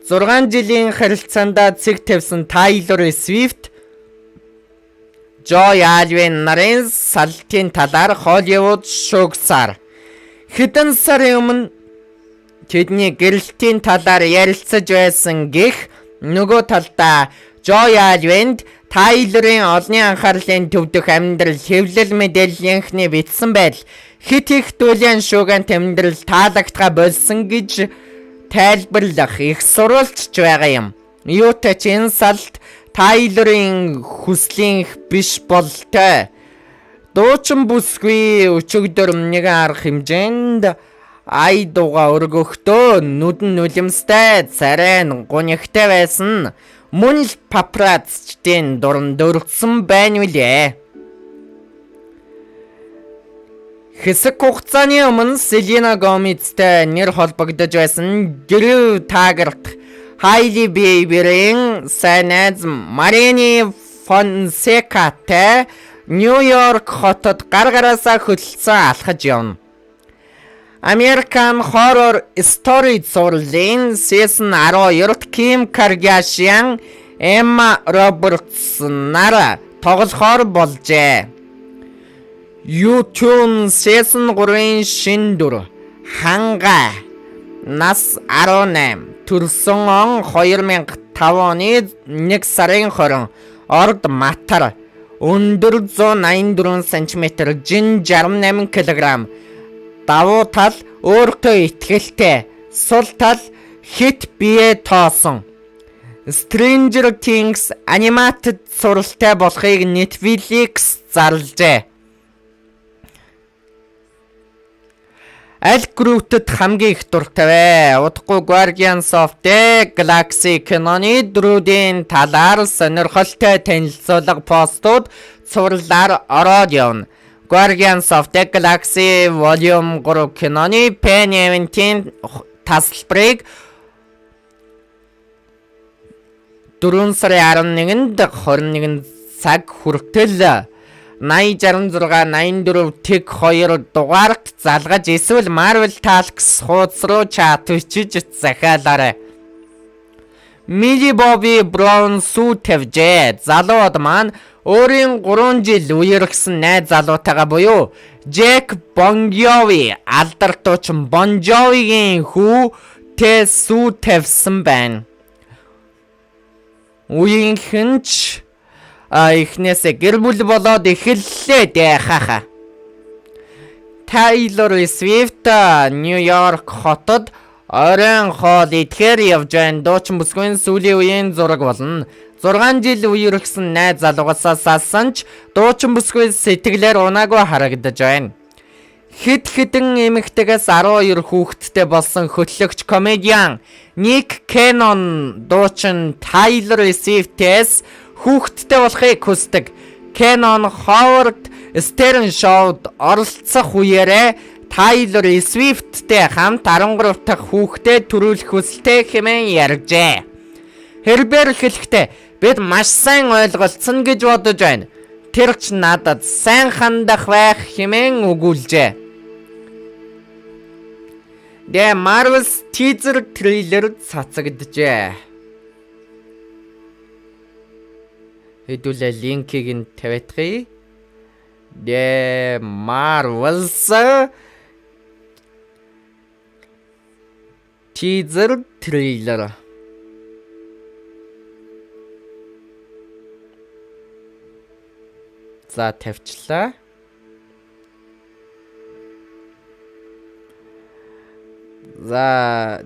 6 жилийн харилцаанд цэг тавьсан Taylor Swift, Joy Alwyn нарын салтын талаар Hollywood шүүгсаар хэдэн сарын өмнө тэдний гэрэлтийн талаар ярилцаж байсан гэх нөгөө талдаа Joy Alwyn Taylor-ийн олонний анхаарлын төвдөх амьдрал хэвлэл мэдээллийнхний бичсэн байдал хит их дүүлэн шүүгэн амьдрал таалагдгаа болсон гэж тайлбарлах их сурвалжж байгаа юм. Юутай ч энэ салт Taylor-ийн хүслийн биш болтой. Дуучин бүсгүй өчигдөр нэгэн арга хэмжээнд ай дууга өргөхдөө нүдэн нүлэмстэй царайн гунигтай байсан. Мөн л папарацчдын дуранд өргөсөн байна үлээ. Хэсэг хугацааны өмнө Selena Gomezтэй нэр холбогдож байсан Drew Taggart, Hailey Bieberийн сайн найз Marina Fonsecaтай Нью-Йорк хотод гар гараасаа хөлдсөн алхаж явна. American Horror Story зурлын Season 12-т Kim Kardashian, Emma Roberts нар тоглохоор болжээ. YouTube Season 3-ын шинэ дүр Ханга нас 18 төрсөн он 2005 оны 1 сарын 20 орд матар өндөр 184 см жин 68 кг давуу тал өөртөө итгэлтэй сул тал хит бие тоосон Stranger Things animated суралтай болохыг Netflix зарлжээ. Аль Groot-д хамгийн их дуртай вэ? Удахгүй Guardians of the Galaxy киноны дөрүүдийн талаар сонирхолтой танилцуулга постууд цувралаар ороод явна. Guardians of the Galaxy Volume 3 киноны Penny-ийн тасалбарыг 4 сарын 11-нд 21 цаг хүртэл 806684 тэг 2 дугаарт залгаж эсвэл Marvel Talks хуудас руу чат бичиж захиалаарай. Millie Bobby Brown сүү тавьжээ. Залууд маань өөрийн 3 жил үерхсэн найз залуутайгаа буюу Jack Bon Jovi алдардуучин Bon Jovi-гийн хүүтэй сүү тавьсан байна. Үеийнхэнч эхнээсээ гэр бүл болоод эхэллээ дээ хаха. Taylor Swift Нью-Йорк хотод оройн хоол идэхээр явж байна. Дуучин бүсгүйн сүүлийн үеийн зураг болно. 6 жил үерхсэн найз залуугасаа салсан ч дуучин бүсгүй сэтгэлээр унаагүй харагдаж байна. Хэд хэдэн эмэгтэйгээс 12 хүүхэдтэй болсон хөтлөгч комедиан Nick Cannon дуучин Taylor Swift-ээс хүүхэдтэй болохыг хүсдэг. Cannon Howard Stern Show-д оролцох үеэрээ Taylor Swift-тэй хамт 13 дахь хүүхдээ төрүүлэх хүсэлтэй хэмээн ярьжээ. Хэрбэр хэлэхдээ бид маш сайн ойлголцсон гэж бодож байна. Тэр ч надад сайн хандах байх хэмээн өгүүлжээ. The Marvel's teaser trailer цацагджээ. Хэдүүлээ линкийг нь тавиадахъя. The Marvel's teaser trailer. За тавьчлаа. За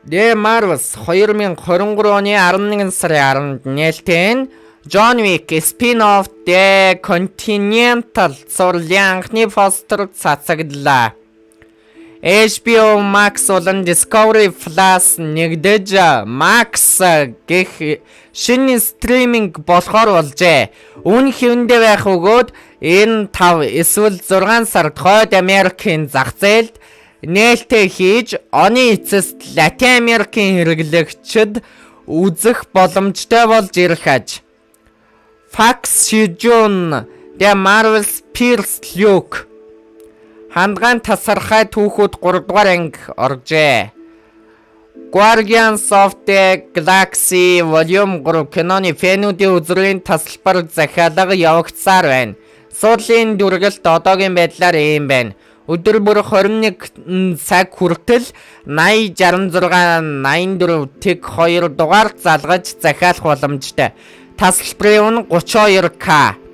The Marvels 2023 оны 11 сарын 10-нд нээлттэй John Wick spin-off The Continental зурлын анхны постер цацагдлаа. HBO Max болон Discovery Plus нэгдэж Max гэх шинэ стриминг болохоор болжээ. Үн хэвэндээ байх өгөөд энэ 5 эсвэл 6 сард хойд Америкийн зах зээлд нээлттэй хийж оны эцэст Латин Америкийн хэрэглэгчид үзэх боломжтой болж ирэх аж. Fox шижүүн The Marvel's Pierce Luke хандгаан тасархай түүхүүд 3 дугаар анги оржээ. Guardians of the Galaxy Volume 3 киноны фэнүүдийн үзрийн тасалбар захиалга явагдсаар байна. Суудлын дүргэлт одоогийн байдлаар ийм байна. Өдөр бүр 21 цаг хүртэл 80 66 84 тэг 2 дугаар залгаж захиалах боломжтой. Тасалбарын үн 32K.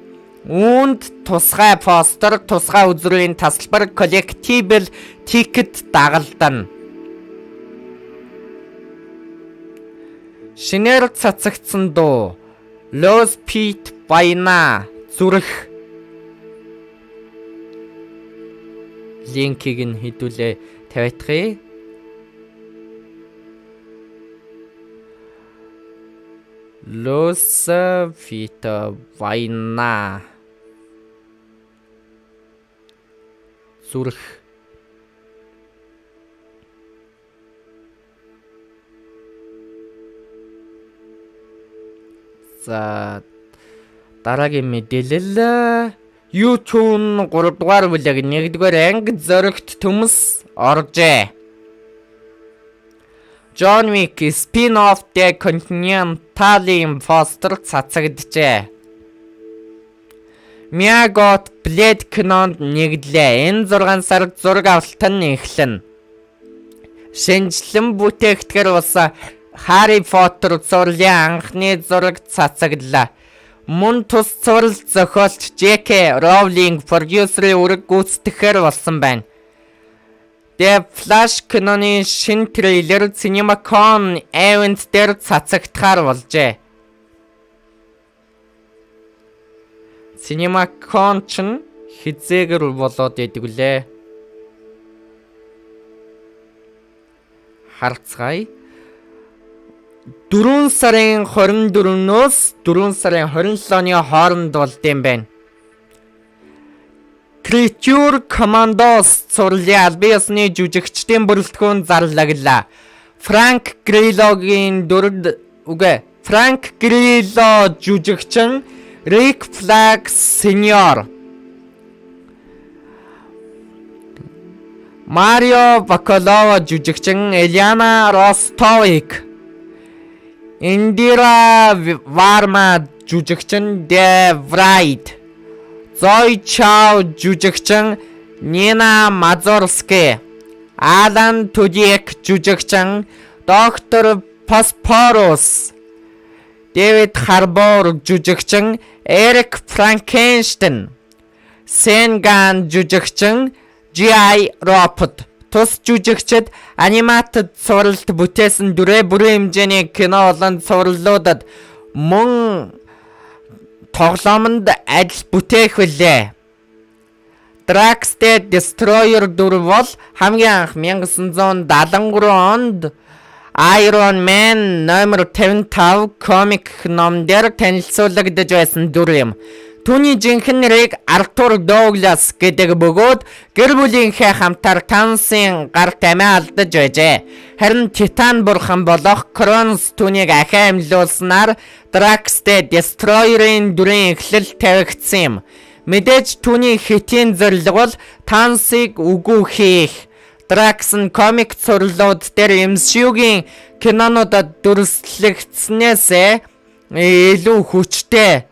Үүнд тусгай постер, тусгай үзрийн тасалбар, collectible ticket дагалдана. Шинээр цацагдсан дуу Los Pete Bayna зүрх линкийг нь хэдүүлээ тавиадахъя. Los Pete Bayna зүрх за дараагийн мэдээлэл YouTube 3 дугаар бүлэг 1-р анги зөрөгт төмс оржээ. John Wick spin-off The Continental-ийн постер цацагджээ. Мяgot Blade кинонд нэглээ. Энэ 6 сард зураг авалт нь эхлэнэ. Шинжлэн бүтээгдэхэр болсон Harry Potter зурлын анхны зураг цацагдлаа. Мөн тус зураг зохиолч J.K. Rowling продюсерийн үүрэг гүйцэтгэхээр болсон байна. The Flash киноны шинэ трейлер CinemaCon event дээр цацагдахаар болжээ. CinemaCon ч хизээгээр болоод идэг лээ. Харцгаая. 4 сарын 24-өөс 4 сарын 27-ны хооронд болдсон байна. Creature Commandos зурлын албан ёсны жүжигчдийн бүрэлдэхүүн зарлаглаа. Frank Grillo-гийн Frank Grillo жүжигчин Rick Flag Senior, Mario Bakalova жүжигчин Eliana Rostovich, Индира Варма жүжигчин The Bride, Зой Чао жүжигчин Нина Мазурски, Алан Тудик жүжигчин Доктор Phosphorus, Дэвид Харбор жүжигчин Эрик Франкенштейн, Сенган жүжигчин G.I. Ropet. Тус жүжигчид аниматд суралт бүтээсэн дүрээ бүрэн хэмжээний кино болон сурлуудад мөн тоглоомонд ажил бүтээх билээ. Drax the Destroyer дүр бол хамгийн анх 1973 онд Iron Man номер 55 комик ном дээр танилцуулагдж байсан дүр юм. Түүний жинхэнэ нэрийг Артур Доуглас гэдэг бөгөөд гэр бүлийнхээ хамтар Тансын гар тамиа алдаж байжээ. Харин Титан бурхан болох Кронос түүнийг ахиа амьлуулснаар Drax the Destroyer-ийн дүрийн эхлэл тавигдсан юм. Мэдээж түүний хэтийн зорилго бол Тансыг үгүй хийх. Drax нь комик сурлууд дээр MCU-гийн кинонуудад дүрслэгдснээс илүү хүчтэй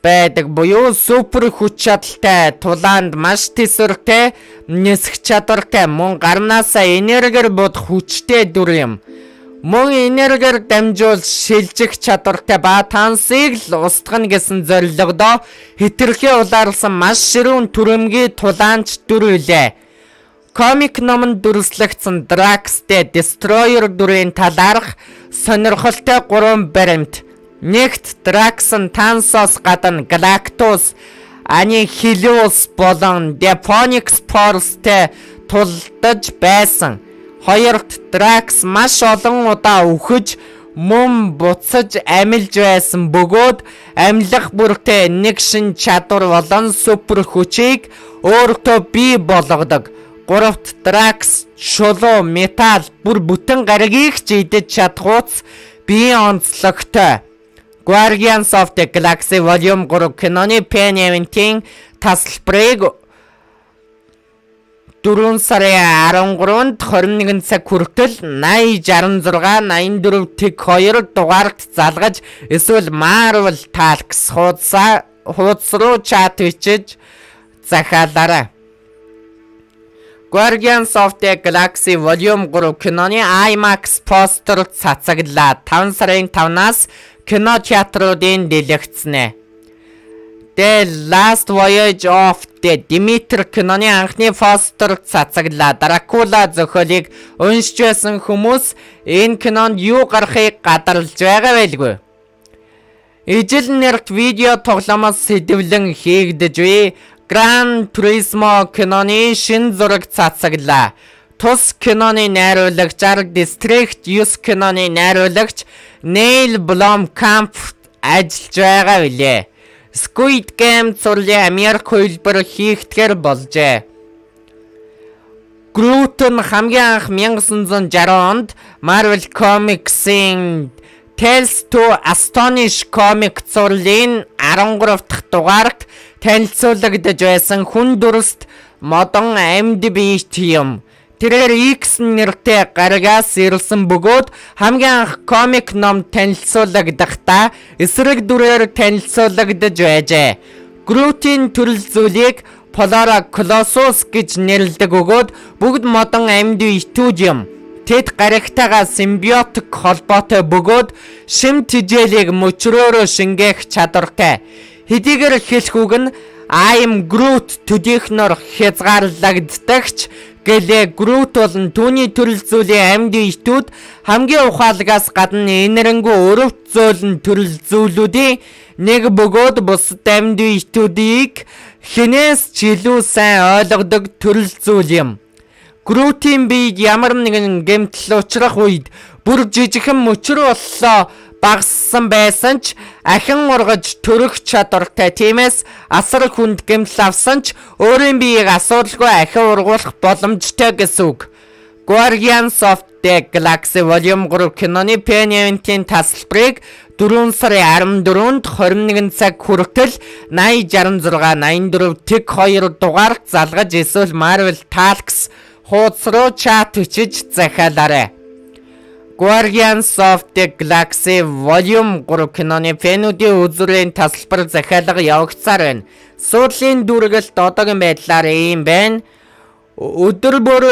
байдаг буюу супер хүч чадалтай, тулаанд маш тэсвэртэй, нисэх чадвартай, мөн гарнаасаа энергиэр будах хүчтэй дүр юм. Мөн энергиэр дамжуул шилжих чадвартай ба Тансыг л устгана гэсэн зорилгодоо хэтэрхий улаарласан маш ширүүн түрэмгий тулаанч дүр үлээ. Комик номонд дүрслэгдсэн Drax the Destroyer дүрийн талаарх сонирхолтой 3 баримт. Нэгт Drax нь Тансоос гадна Galactus, Annihilus болон Phoenix Force-тэй тулдаж байсан. Хоёрт Drax маш олон удаа үхэж мөн буцаж амилж байсан бөгөөд амьлах бүртээ нэг шин чадвар болон супер хүчийг өөртөө бий болгодог. Гуравт Drax шулуу, металл, бүр бүтэн гаригийг ч идэж чадхууц бие онцлогтой. Guardians of the Galaxy Volume 3 киноны Pen-Event-ийн тасалбарыг 4 сарын 13-нд 21 цаг хүртэл 8066 84 тэг 2 дугаарт залгаж эсвэл Marvel Talks хуудас руу чат бичиж захиалаарай. Guardians of the Galaxy Volume 3 киноны IMAX постер цацаглаа. 5 сарын 5-наас кино театруудын дэлгэцнэ. The Last Voyage of the Demeter киноны анхны постер цацаглаа. Дракула зохиолыг уншиж байсан хүмүүс энэ кинонд юу гарахыг гадарлаж байгаа байлгүй. Ижил нэрт видео тоглоомоос сэдвлэн хийгдэж буй Gran Turismo киноны шин зураг цацаглаа. Тус киноны найруулагч District 9 киноны найруулагч Neil Blomkamp ажиллаж байгаа билээ. Squid Game зурлын Америк хөлбөр хийгдэхэр болжээ. Groot нь хамгийн анх 1960 онд Marvel Comics-ийн Tales to Astonish comic зурлын 13 дахь дугаарт танилцуулагдж байсан хүн дүрст модон IMDb юм. Тэрээр X нэртэй гарагаас ирсэн бөгөөд хамгийн анх комик ном танилцуулагдахдаа эсрэг дүрээр танилцуулагдж байжээ. Groot-ийн төрөл зүйлийг Polora Colossus гэж нэрлэдэг өгөөд бүгд модон амьд итүүд юм. Тэд гарагтайгаа симбиотик холбоотой бөгөөд шим тижээлийг мөчрөөрөө шингээх чадвартай. Хэдийгээр хэлэх үг нь I am Groot төдийхнөр хязгаарлагддагч гэлээ Groot болон түүний төрөл зүйлийн амьд итүүд хамгийн ухаалгаас гадна энэрэнгүй өрөвт зөөлөн төрөл зүйлүүдийн нэг бөгөөд бусад амьд итүүдийг хинээс ч илүү сайн ойлгодог төрөл зүйл юм. Groot-ийн биед ямар нэгэн гэмтэл учрах үед бүр жижигхэн мөчрөө боллоо багассан байсан ч ахин ургаж төрөх чадвартай. Тиймээс асар хүнд гэмтэл авсан ч өөрийн биеийг асуудалгүй ахин ургуулах боломжтой гэсэн үг. Guardians of the Galaxy Volume 3 киноны Pen-Event-ийн тасалбарыг 4 сарын 14-нд 21 цаг хүртэл 8066 84 тэг 2 дугаарт залгаж эсвэл Marvel Talks хуудас руу чат бичиж захиалаарай. Guardians of the Galaxy Volume 3 киноны фэнүүдийн үзүүрийн тасалбар захиалга явагцаар байна. Суудлын дүүргэлт одоогийн байдлаар ийм байна. Өдөр бүр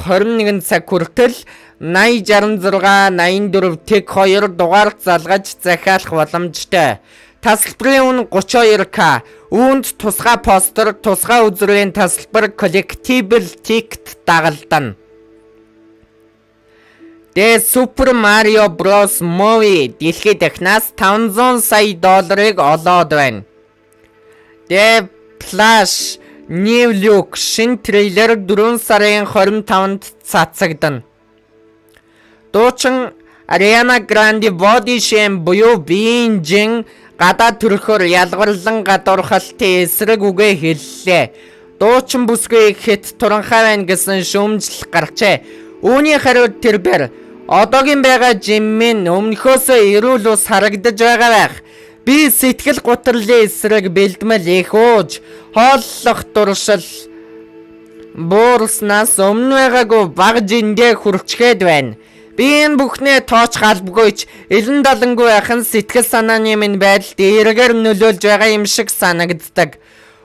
21 цаг хүртэл 8066 84 тэг 2 дугаар залгаж захиалах боломжтой. Тасалбарын үн 32k. Үүнд тусгай постэр, тусгай үзүүрийн тасалбар collectible ticket дагалдана. The Super Mario Bros Movie дэлхийд дахнаас $500 сая олоод байна. The Flash New Look шин трейлер 4 сарын 25-нд цацагдана. Дуучин Ariana Grande body shame буюу биеийн жин гадаад төрхөөр ялгарлан гадуурхалтын эсрэг үгээ хэллээ. Дуучин бүсгүй хэд туранхай байна гэсэн шүүмжлэл гарчээ. Үүний хариуд тэрбэр одоогийн байгаа жиммэн өмнөхөөсөө эрүүл ус харагдаж байгаа байх. Би сэтгэл гутралын эсрэг бэлдмэл их ууж хооллох дуршил буурснаас өмнө байгаагүй баг жиндээ хүрчгээд байна. Би энэ бүхнээ тооч галбгүйч элен далангүй байхын сэтгэл санааны минь байдалд эргээр нөлөөлж байгаа юм шиг санагддаг.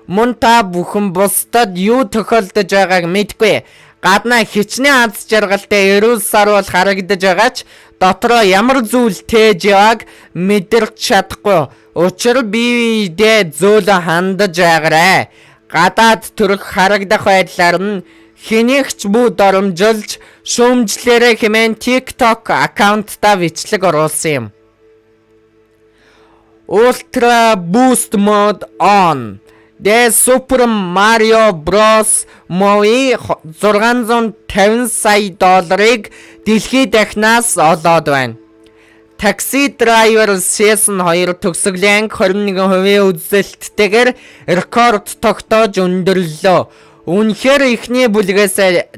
Мөн та бүхэн бусдад юу тохиолдож байгааг мэдгүй. Гаднаа хичнээн аз жаргалтай эрүүл сарвал харагдаж байгаа ч дотроо ямар зүйл тээж явааг мэдэрч чадахгүй. Учир биедээ зөөлө хандаж байгаарэ. Гадаад төрх харагдах байдлаар нь хэнийгч бүү доромжилж шүүмжлээрээ хэмээн TikTok аккаунтаа бичлэг оруулсан юм. Ultra Boost Mode On. The Super Mario Bros Movie $650 сая дэлхийд дахнаас олоод байна. Taxi Driver Season 2 төгсгөлийн 21% үзэлттэйгээр рекорд тогтоож өндөрлөө. Үнэхээр ихний бүлгээс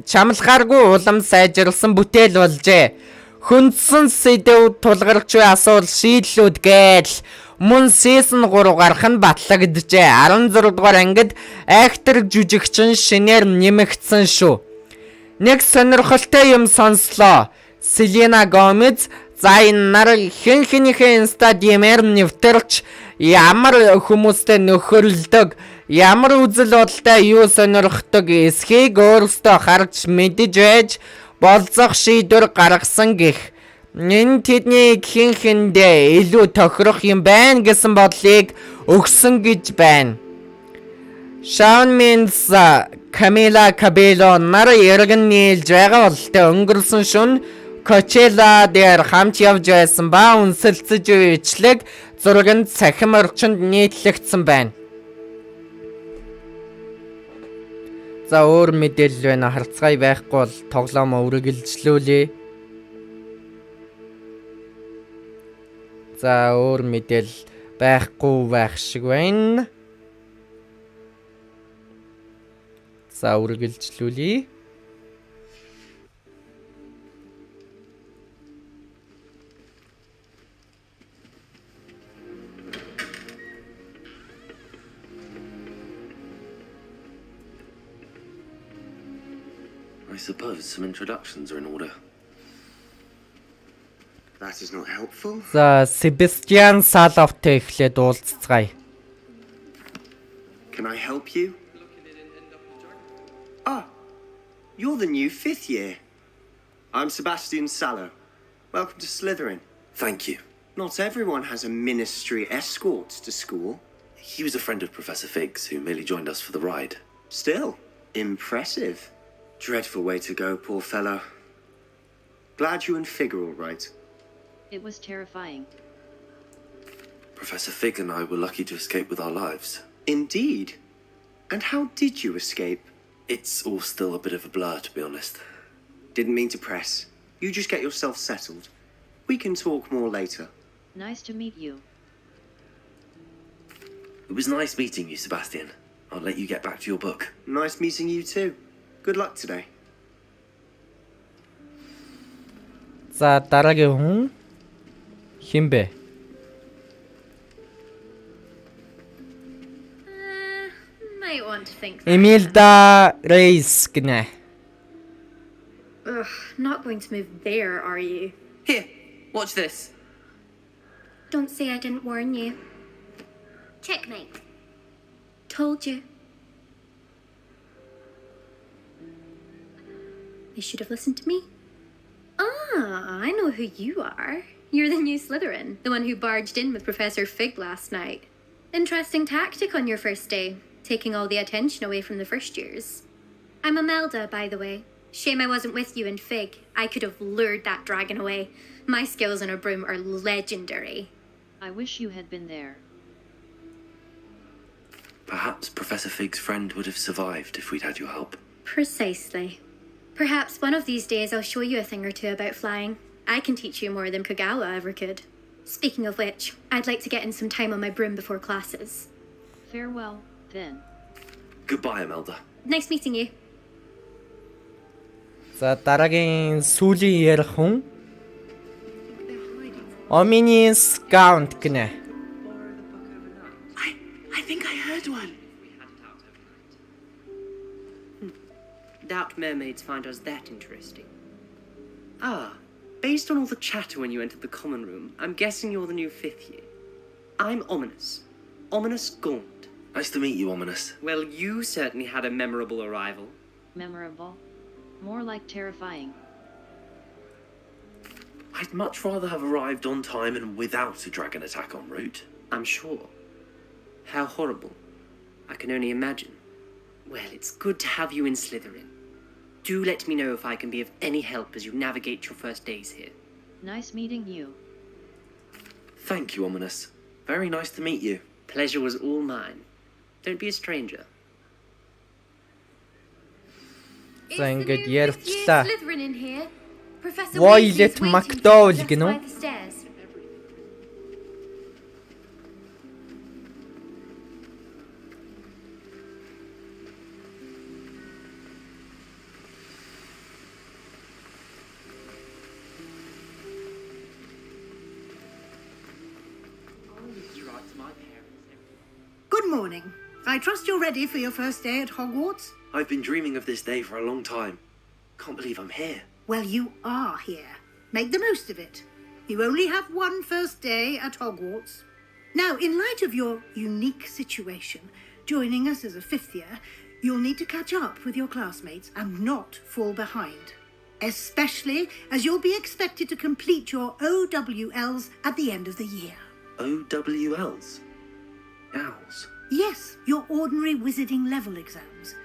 чамлахааргүй улам сайжирсан бүтээл болжээ. Хөндсөн сэдэв тулгарч буй асуул шийдлүүд гээл мөн Season 3 гарах нь батлагджээ. 16 дугаар ангид актер жүжигчин шинээр нэмэгдсэн шүү. Нэг сонирхолтой юм сонслоо. Selena Gomez за энэ нар хэнхнийхээ инстадимээр нэвтэрч ямар хүмүүстэй нөхөрлөдөг, ямар үзэл бодолтой юу сонирхдог эсхийг өөрсдөө харж мэдэж байж болзох шийдвэр гаргасан гэх. Энэ тэдний хинхэндээ илүү тохирох юм байна гэсэн бодлыг өгсөн гэж байна. Shawn Mendes, Camila Cabello нар эргэн нийлж байгаа болтой өнгөрсөн шөнө Coachella дээр хамт явж байсан ба үнсэлцэж бичлэг зураг нь цахим орчинд нийтлэгдсэн байна. За өөр мэдээлэл байна. Харцгай байхгүй бол тоглоом үргэлжлүүлье. За өөр мэдээлэл байхгүй байх шиг байна. За үргэлжлүүлье. I suppose some introductions are in order. That is not helpful. За Себастьян Саловтой эхлээд уулзцгаая. Can I help you? Ah, you're the new 5th year. I'm Sebastian Sallow. Welcome to Slytherin. Thank you. Not everyone has a ministry escort to school. He was a friend of Professor Fig's who merely joined us for the ride. Still, impressive. Dreadful way to go, poor fellow. Glad you and Fig are all right. It was terrifying. Professor Fig and I were lucky to escape with our lives. Indeed. And how did you escape? It's all still a bit of a blur, to be honest. Didn't mean to press. You just get yourself settled. We can talk more later. Nice to meet you. It was nice meeting you, Sebastian. I'll let you get back to your book. Nice meeting you too. Good luck today. За дараагийн хүн хэн бэ? Might want to think. Эмилда Рейс гинэ. Ugh, not going to move there, are you? Here, watch this. Don't say I didn't warn you. Checkmate. Told you. You should have listened to me. Ah, I know who you are. You're the new Slytherin, the one who barged in with Professor Fig last night. Interesting tactic on your first day, taking all the attention away from the first years. I'm Imelda, by the way. Shame I wasn't with you in Fig. I could have lured that dragon away. My skills on a broom are legendary. I wish you had been there. Perhaps Professor Fig's friend would have survived if we'd had your help. Precisely. Perhaps one of these days I'll show you a thing or two about flying. I can teach you more than Kogawa ever could. Speaking of which, I'd like to get in some time on my broom before classes. Farewell, then. Goodbye, Imelda. Nice meeting you. За дараагийн сүүлийн ярих хүн Omni Scout гинэ. I think I heard one. Doubt mermaids find us that interesting. Ah, based on all the chatter when you entered the common room, I'm guessing you're the new 5th year. I'm Ominous. Ominous Gaunt. Nice to meet you, Ominous. Well, you certainly had a memorable arrival. Memorable? More like terrifying. I'd much rather have arrived on time and without a dragon attack en route. I'm sure. How horrible. I can only imagine. Well, it's good to have you in Slytherin. Do let me know if I can be of any help as you navigate your first days here. Nice meeting you. Thank you, Ominous. Very nice to meet you. Pleasure was all mine. Don't be a stranger. За ингээд ярьчлаа. Slytherin in here. Professor Violet McDowell гэнэ үү? Good morning. I trust you're ready for your first day at Hogwarts? I've been dreaming of this day for a long time. Can't believe I'm here. Well, you are here. Make the most of it. You only have one first day at Hogwarts. Now, in light of your unique situation, joining us as a 5th year, you'll need to catch up with your classmates and not fall behind. Especially as you'll be expected to complete your OWLs at the end of the year. OWLs? Owls? Yes, your ordinary wizarding level exams.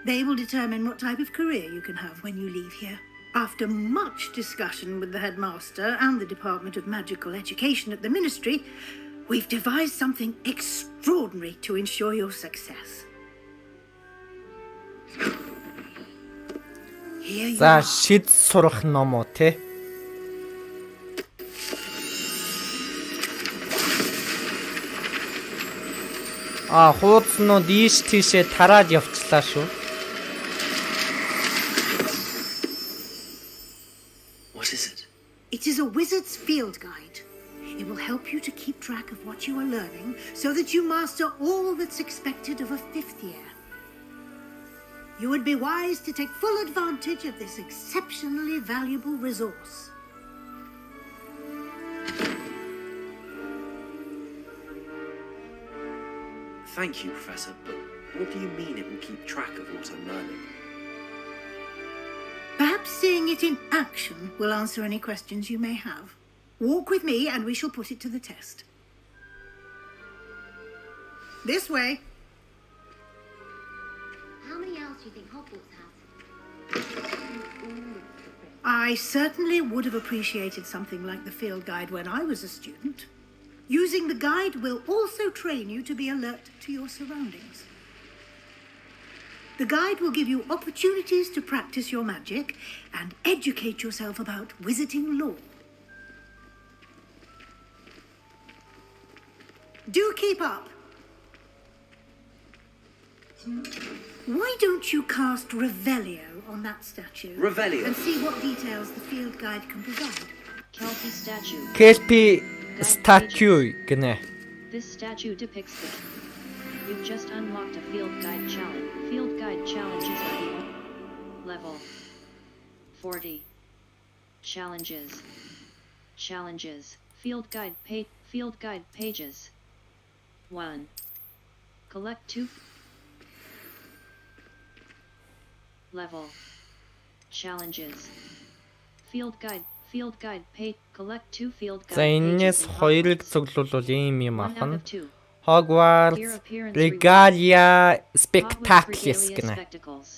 They will determine what type of career you can have when you leave here. After much discussion with the headmaster and the Department of Magical Education at the Ministry, we've devised something extraordinary to ensure your success. Here you За are. шид сурах ном уу те? Хуудаснууд ийш тийшээ тараад явчлаа шүү. What is it? It is a wizard's field guide. It will help you to keep track of what you are learning so that you master all that's expected of a 5th year. You would be wise to take full advantage of this exceptionally valuable resource. Thank you, Professor, but what do you mean it will keep track of what I'm learning? Perhaps seeing it in action will answer any questions you may have. Walk with me and we shall put it to the test. This way. How many owls do you think Hogwarts has? I certainly would have appreciated something like the field guide when I was a student. Using the guide will also train you to be alert to your surroundings. The guide will give you opportunities to practice your magic and educate yourself about wizarding lore. Do keep up. Why don't you cast Revelio on that statue? Revelio? And see what details the field guide can provide. Kelpie statue. Kelpie statue гинэ. This statue depicts the... You've just unlocked a field guide challenge. Field guide challenges are level 40. Challenges. Challenges. Field guide pages. 1. Collect 2 level. Challenges. Field guide page. Collect 2 field guide За энэс pages in хоёрыг Hogwarts. цуглуулвал ийм юм 1 out ахна. of 2. Hogwarts Gear appearance Legacy Hogwarts Spectacles regalia гэнэ. spectacles.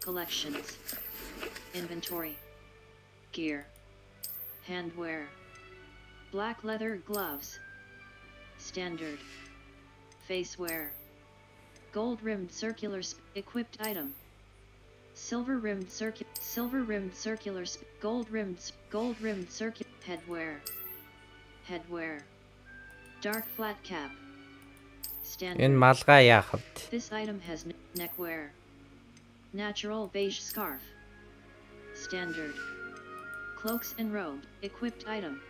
Collections. Inventory. Gear. Handwear. Black leather gloves. Standard. Facewear. Gold-rimmed circular equipped item. Silver-rimmed circular gold-rimmed circular headwear. Dark flat cap. Standard. Энэ малгай яах вэ? This item has neckwear. Natural beige scarf. Standard. Cloaks and robe. Equipped item.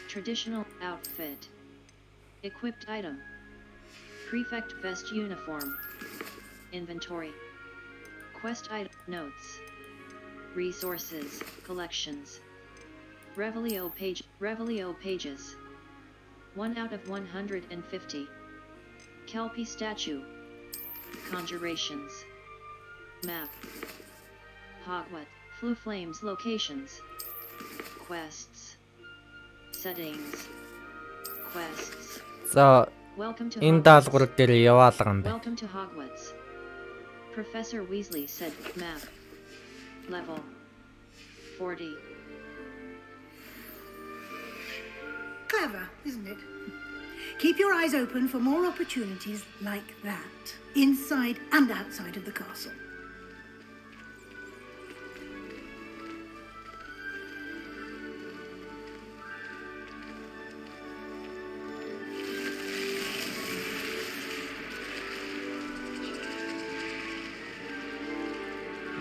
Traditional outfit. Equipped item. Prefect vest uniform. Inventory. Quest item. Notes. Resources. Collections. Revelio pages. 1 out of 150. Kelpie statue. Conjurations. Map. Hogwarts. Flue flames locations. Quests. Settings. Quests. За Welcome to энэ Hogwarts. даалгавар дээр яваалга юм бэ. Welcome to Hogwarts. Professor Weasley said, map. Level 40. Clever, isn't it? Keep your eyes open for more opportunities like that, inside and outside of the castle.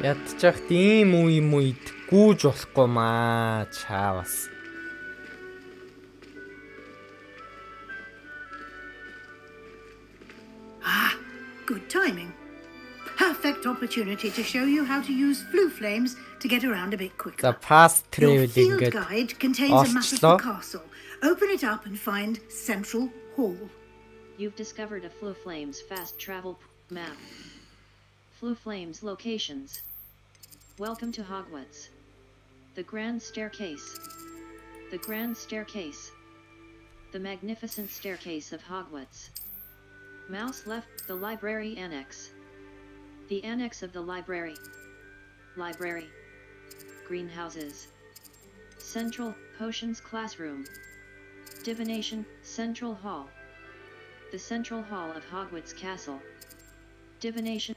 Ядчихт ийм үед гүүж болохгүй маа чаавас. Ah, good timing. Perfect opportunity to show you how to use flue flames to get around a bit quicker. За fast Your travel field ингээд guide contains a map of the олчлоо. castle. Open it up and find Central Hall. You've discovered a Flue Flames fast travel map. Flue Flames locations. Welcome to Hogwarts. The Grand Staircase. The Grand Staircase. The magnificent staircase of Hogwarts. Mouse left, the library annex. The annex of the library. Library. Greenhouses. Central, potions classroom. Divination, Central Hall. The Central Hall of Hogwarts Castle. Divination,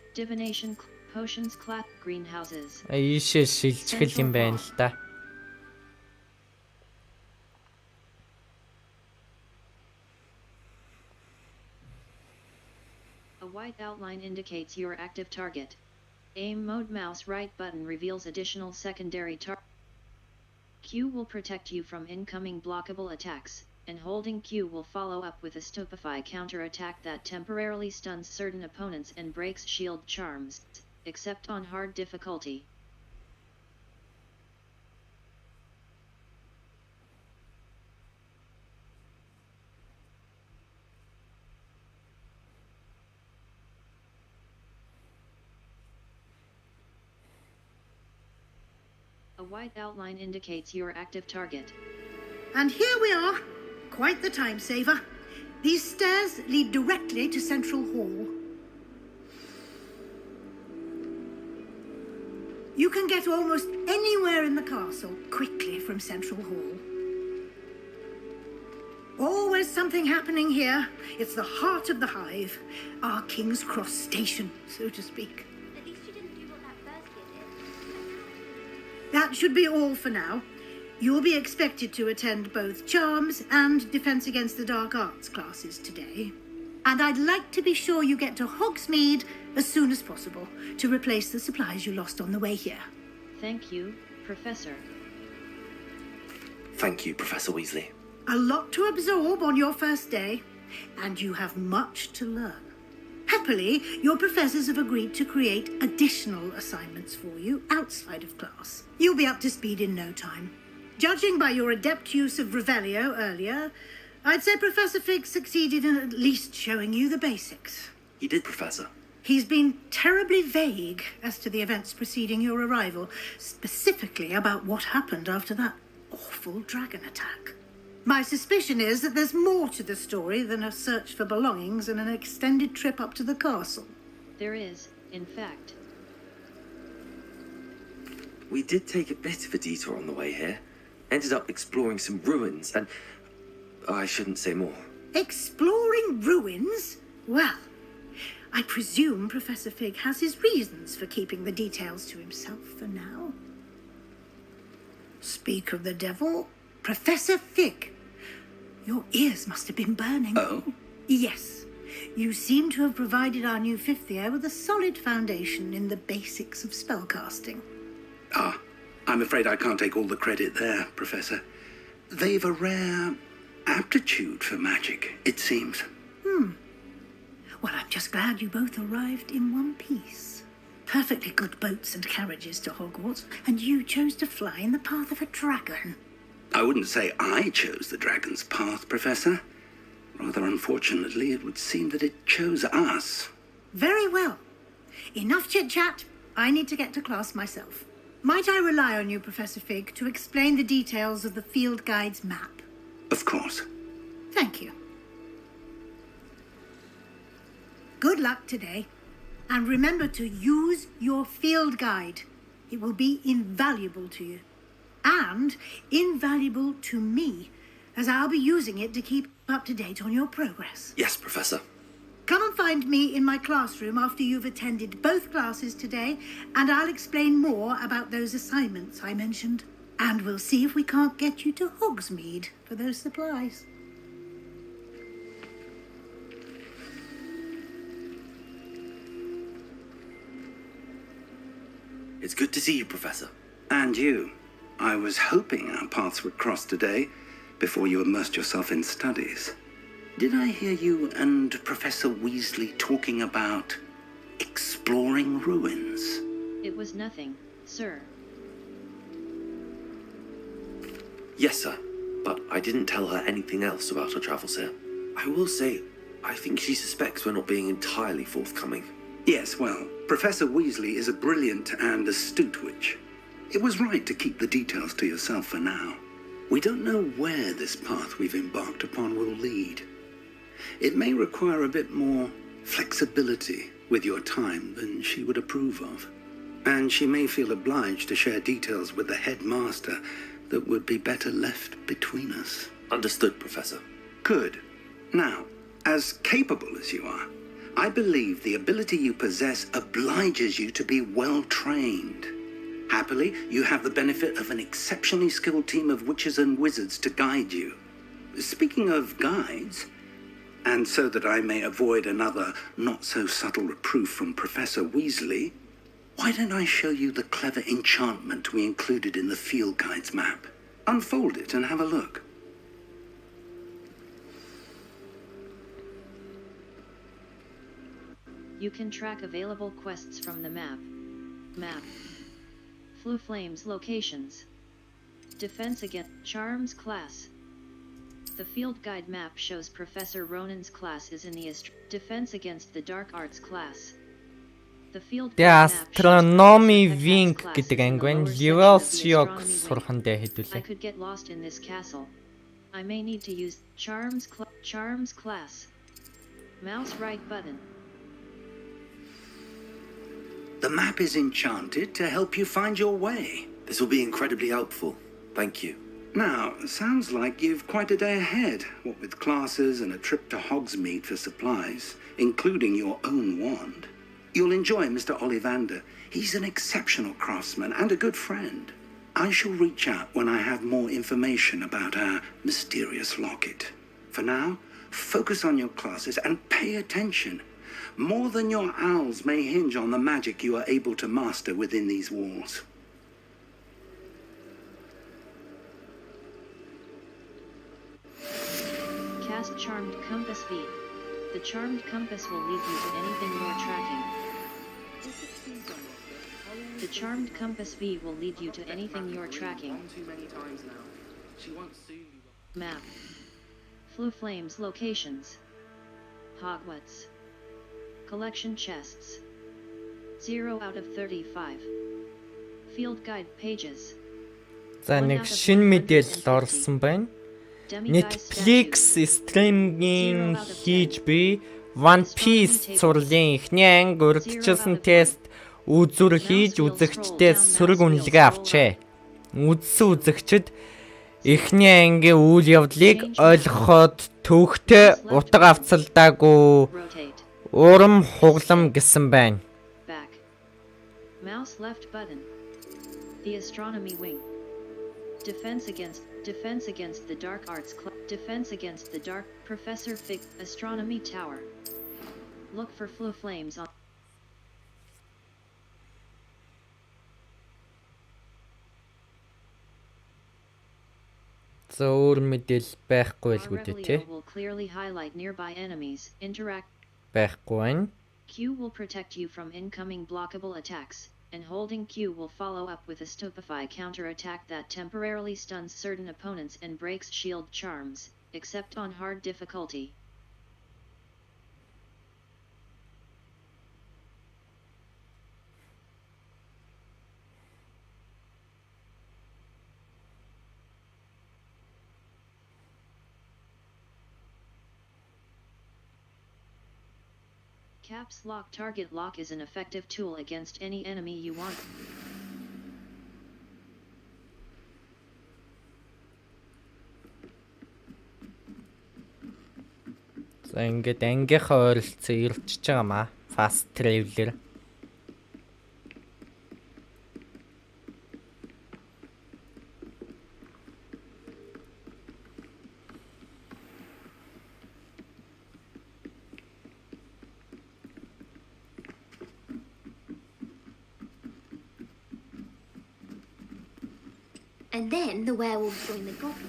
potions class, greenhouses. Ийшээ шилжихэл юм байна л да. A white outline indicates your active target. Aim mode mouse right button reveals additional secondary target. Q will protect you from incoming blockable attacks, and holding Q will follow up with a stupefy counter-attack that temporarily stuns certain opponents and breaks shield charms, except on hard difficulty. A white outline indicates your active target. And here we are. Quite the time saver. These stairs lead directly to Central Hall. You can get almost anywhere in the castle quickly from Central Hall. Always something happening here. It's the heart of the hive. Our King's Cross station, so to speak. At least you didn't do what that first year did. That should be all for now. You'll be expected to attend both Charms and Defense Against the Dark Arts classes today. And I'd like to be sure you get to Hogsmeade as soon as possible to replace the supplies you lost on the way here. Thank you, Professor. Thank you, Professor Weasley. A lot to absorb on your first day, and you have much to learn. Happily, your professors have agreed to create additional assignments for you outside of class. You'll be up to speed in no time. Judging by your adept use of Revelio earlier, I'd say Professor Fig succeeded in at least showing you the basics. He did, Professor. He's been terribly vague as to the events preceding your arrival, specifically about what happened after that awful dragon attack. My suspicion is that there's more to the story than a search for belongings and an extended trip up to the castle. There is, in fact. We did take a bit of a detour on the way here. Ended up exploring some ruins and... I shouldn't say more. Exploring ruins? Well, I presume Professor Fig has his reasons for keeping the details to himself for now. Speak of the devil, Professor Fig. Your ears must have been burning. Oh? Yes. You seem to have provided our new fifth year with a solid foundation in the basics of spellcasting. Ah, I'm afraid I can't take all the credit there, Professor. They've a rare aptitude for magic, it seems. Well, I'm just glad you both arrived in one piece. Perfectly good boats and carriages to Hogwarts, and you chose to fly in the path of a dragon. I wouldn't say I chose the dragon's path, Professor. Rather unfortunately, it would seem that it chose us. Very well. Enough chit-chat. I need to get to class myself. Might I rely on you, Professor Fig, to explain the details of the field guide's map? Of course. Thank you. Good luck today. And remember to use your field guide. It will be invaluable to you. And invaluable to me, as I'll be using it to keep up to date on your progress. Yes, Professor. Come and find me in my classroom after you've attended both classes today, and I'll explain more about those assignments I mentioned. And we'll see if we can't get you to Hogsmeade for those supplies. It's good to see you, Professor. And you. I was hoping our paths would cross today, before you immersed yourself in studies. Did I hear you and Professor Weasley talking about exploring ruins? It was nothing, sir. Yes, sir. But I didn't tell her anything else about our travels here. I will say, I think she suspects we're not being entirely forthcoming. Yes, well, Professor Weasley is a brilliant and astute witch. It was right to keep the details to yourself for now. We don't know where this path we've embarked upon will lead. It may require a bit more flexibility with your time than she would approve of. And she may feel obliged to share details with the headmaster that would be better left between us. Understood, Professor. Good. Now, as capable as you are, I believe the ability you possess obliges you to be well trained. Happily, you have the benefit of an exceptionally skilled team of witches and wizards to guide you. Speaking of guides, and so that I may avoid another not-so-subtle reproof from Professor Weasley, why don't I show you the clever enchantment we included in the field guide's map? Unfold it and have a look. You can track available quests from the map. Flu Flames locations. Defense against Charms class. The field guide map shows Professor Ronan's class is in the Defense against the Dark Arts class. The field Тэгээ астрономи винг гэдэг анги нь Евросиог сурхан дээр хэдүүлээ. I could get lost in this castle. I may need to use Charms class. Mouse right button. The map is enchanted to help you find your way. This will be incredibly helpful. Thank you. Now, sounds like you've quite a day ahead, what with classes and a trip to Hogsmeade for supplies, including your own wand. You'll enjoy Mr. Ollivander. He's an exceptional craftsman and a good friend. I shall reach out when I have more information about our mysterious locket. For now, focus on your classes and pay attention. More than your owls may hinge on the magic you are able to master within these walls. Cast Charmed Compass V. The charmed compass will lead you to anything you're tracking. The charmed compass V will lead you to anything you're tracking. Map. Flu Flames locations. Hogwarts. Collection chests. 0 out of 35. Field guide pages. За нэг шинэ мэдээлэл орсон байна. Netflix стриминг хийж би One Piece цувралын эхний анги урьдчилсан тест үзүр хийж үзэгчдээс сөрөг үнэлгээ авчээ. Үзсэн үзэгчид эхний ангийн үйл явдлыг ойлгоход төвхтэй утга авцалдаагүй урам хуглам гэсэн байна. Mouse left button. The astronomy wing. Defense against the dark arts club. Defense against the dark. Professor Fig. Astronomy tower. Look for flu flames on. Зөөр мэдээлэл байхгүй л үү те. Will clearly highlight nearby enemies. Interact. Байхгүй байна. Q will protect you from incoming blockable attacks, and holding Q will follow up with a stupefy counterattack that temporarily stuns certain opponents and breaks shield charms, except on hard difficulty. Caps Lock Target Lock is an effective tool against any enemy you want. За ингээд ангийнхаа ойролцоо ирчихэж байгаа маа. Fast traveler. And then the werewolves join the goblins.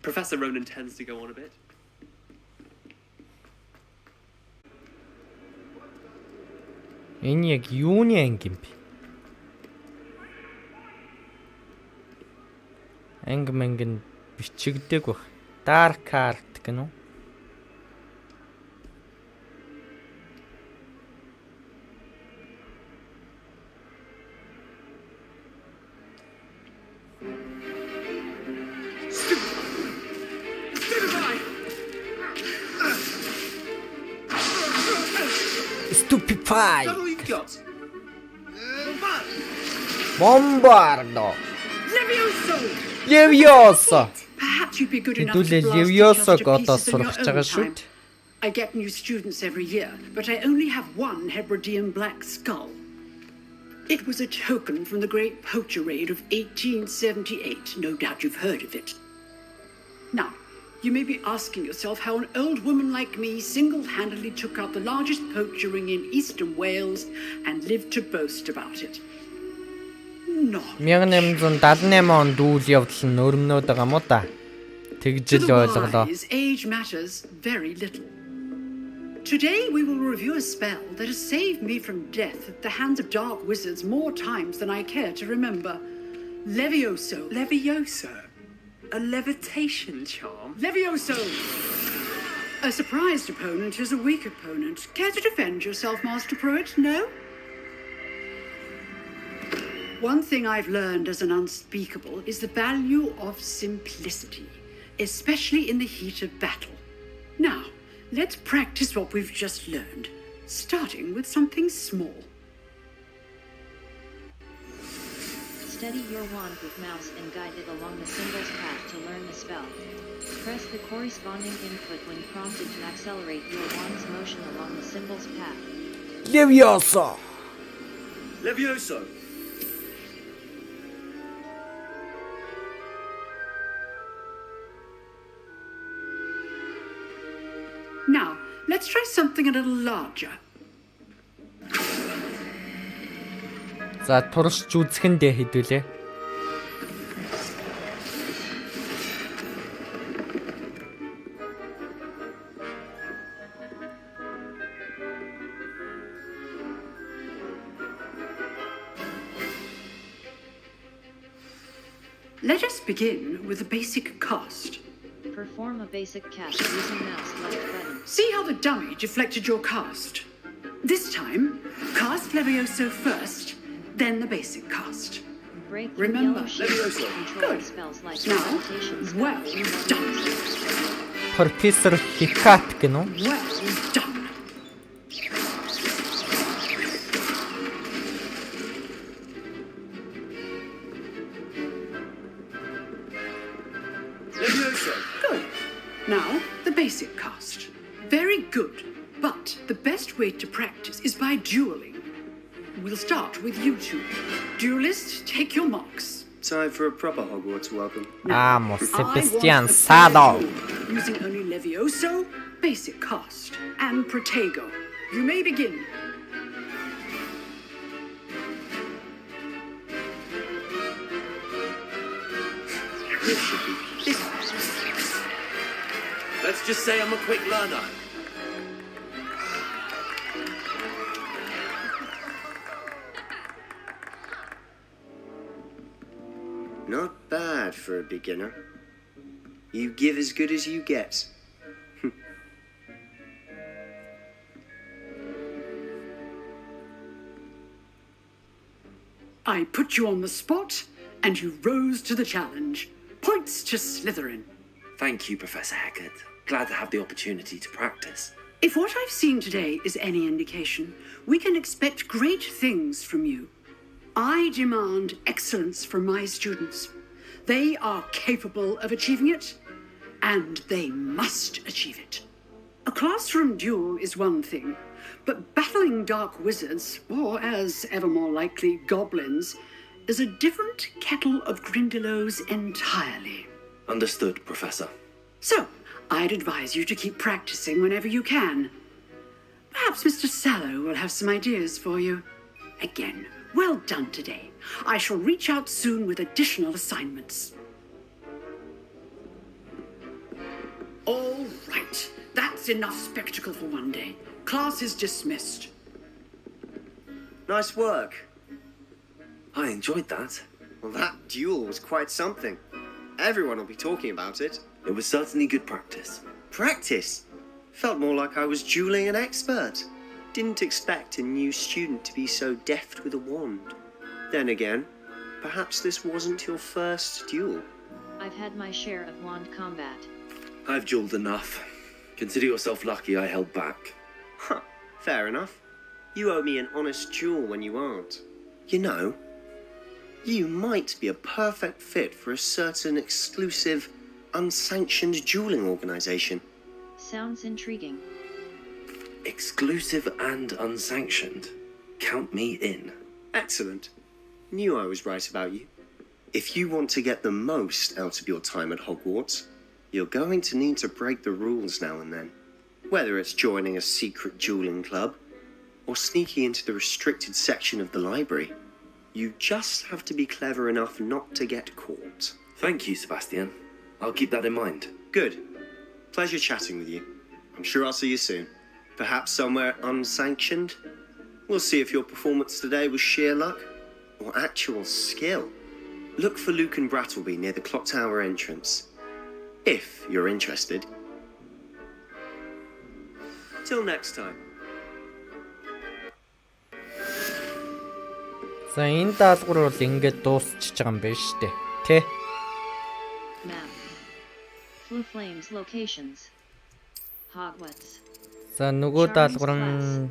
Professor Ronan tends to go on a bit. Энэ яг юуны анги юм бэ? Анги мангин бичигдэг бах. Dark Art гэнэ үү? Stupefy. Bombardo. Levioso. Perhaps you'd be good enough to blast it just to pieces in your own time. I get new students every year, but I only have one Hebridean black skull. It was a token from the Great Poacher Raid of 1878. No doubt you've heard of it. Now, you may be asking yourself how an old woman like me single-handedly took out the largest poacher ring in eastern Wales and lived to boast about it. No. 1878 онд үйл явдал нь өрнөд байгаа мó та. Тэгж л ойлголоо. Age matters very little. Today we will review a spell that has saved me from death at the hands of dark wizards more times than I care to remember. Levioso. Levioso? A levitation charm? Levioso! A surprised opponent is a weak opponent. Care to defend yourself, Master Pruitt? No? One thing I've learned as an unspeakable is the value of simplicity, especially in the heat of battle. Now, let's practice what we've just learned, starting with something small. Steady your wand with mouse and guide it along the symbol's path to learn the spell. Press the corresponding input when prompted to accelerate your wand's motion along the symbol's path. Levioso! Levioso! Now, let's try something a little larger. За туршиж үзэхэндээ хэдүүлээ. Let us begin with the basic cast. Perform a basic cast using mouse left button. See how the dummy deflected your cast? This time, cast Levioso first, then the basic cast. Break Remember, Levioso. Good. Spells like Now, well done. Профессор Хикат гэнэ үү? Well done. Levioso! Good. Now, the basic cast. Very good. But the best way to practice is by dueling. We'll start with you two. Duelist, take your marks. Time for a proper Hogwarts welcome. Амо I Себастьян want a Садо. fair duel, using only Levioso, basic cast, and Protego. You may begin. This should be. Let's just say I'm a quick learner. Not bad for a beginner. You give as good as you get. I put you on the spot, and you rose to the challenge. Points to Slytherin. Thank you, Professor Hackett. Glad to have the opportunity to practice. If what I've seen today is any indication, we can expect great things from you. I demand excellence from my students. They are capable of achieving it, and they must achieve it. A classroom duel is one thing, but battling dark wizards, or as ever more likely, goblins, is a different kettle of Grindylows entirely. Understood, Professor. So, I'd advise you to keep practicing whenever you can. Perhaps Mr. Sallow will have some ideas for you. Again, well done today. I shall reach out soon with additional assignments. All right, that's enough spectacle for one day. Class is dismissed. Nice work. I enjoyed that. Well, that duel was quite something. Everyone will be talking about it. It was certainly good practice. Practice? Felt more like I was dueling an expert. Didn't expect a new student to be so deft with a wand. Then again, perhaps this wasn't your first duel. I've had my share of wand combat. I've duelled enough. Consider yourself lucky I held back. Huh, fair enough. You owe me an honest duel when you aren't. You know, you might be a perfect fit for a certain exclusive, unsanctioned dueling organization. Sounds intriguing. Exclusive and unsanctioned. Count me in. Excellent. Knew I was right about you. If you want to get the most out of your time at Hogwarts, you're going to need to break the rules now and then. Whether it's joining a secret dueling club, or sneaking into the restricted section of the library, you just have to be clever enough not to get caught. Thank you, Sebastian. I'll keep that in mind. Good. Pleasure chatting with you. I'm sure I'll see you soon. Perhaps somewhere unsanctioned? We'll see if your performance today was sheer luck or actual skill. Look for Luke and Brattleby near the clock tower entrance. If you're interested. Till next time. За энэ даалгавар бол ингээд дуусчихж байгаа юм байна шүү дээ. Тэ? Map. Fluflame's locations. Hogwarts. За нөгөө даалгавар нь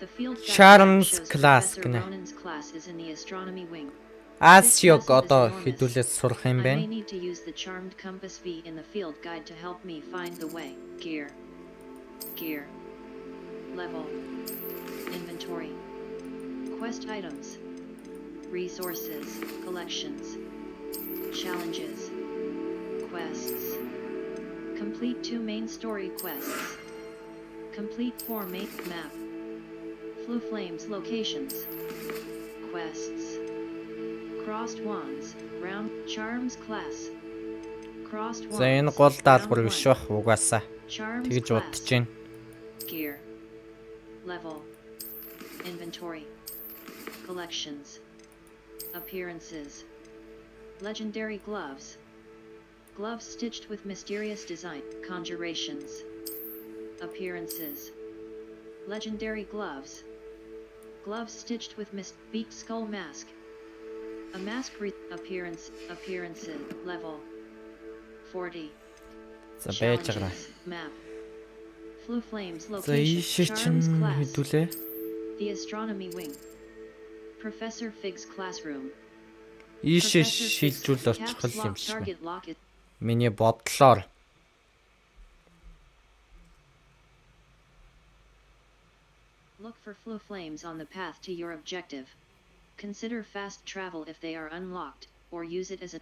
The field Charms shows class Professor гэнэ. Ronan's class is in the astronomy wing. Асиог одоо хэдүүлээд сурах юм I may байна. need to use the charmed compass V in the field guide to help me find the way. Gear. Level. Inventory. Quest items. Resources. Collections. Challenges. Quests. Complete 2 main story quests. Complete 4 main map. Fluflame's locations. Quests. Crossed wands. Round charms class. Crossed wands. За энэ гол даалгавар биш бах угаасаа. Charms Тэгж class. бодож байна. Gear. Level. Inventory. Collections. Appearances. Legendary gloves. Gloves stitched with mysterious design, conjurations. Appearances. Legendary gloves. Gloves stitched with beak skull mask. A mask appearances, level 40. Challenges, map. Flu Flames location, Charms class. The Astronomy wing. Professor Fig's classroom. Ийшээ шилжүүл очих юм шиг байна. Миний бодлоор Look for flu flames on the path to your objective. Consider fast travel if they are unlocked, or use it as a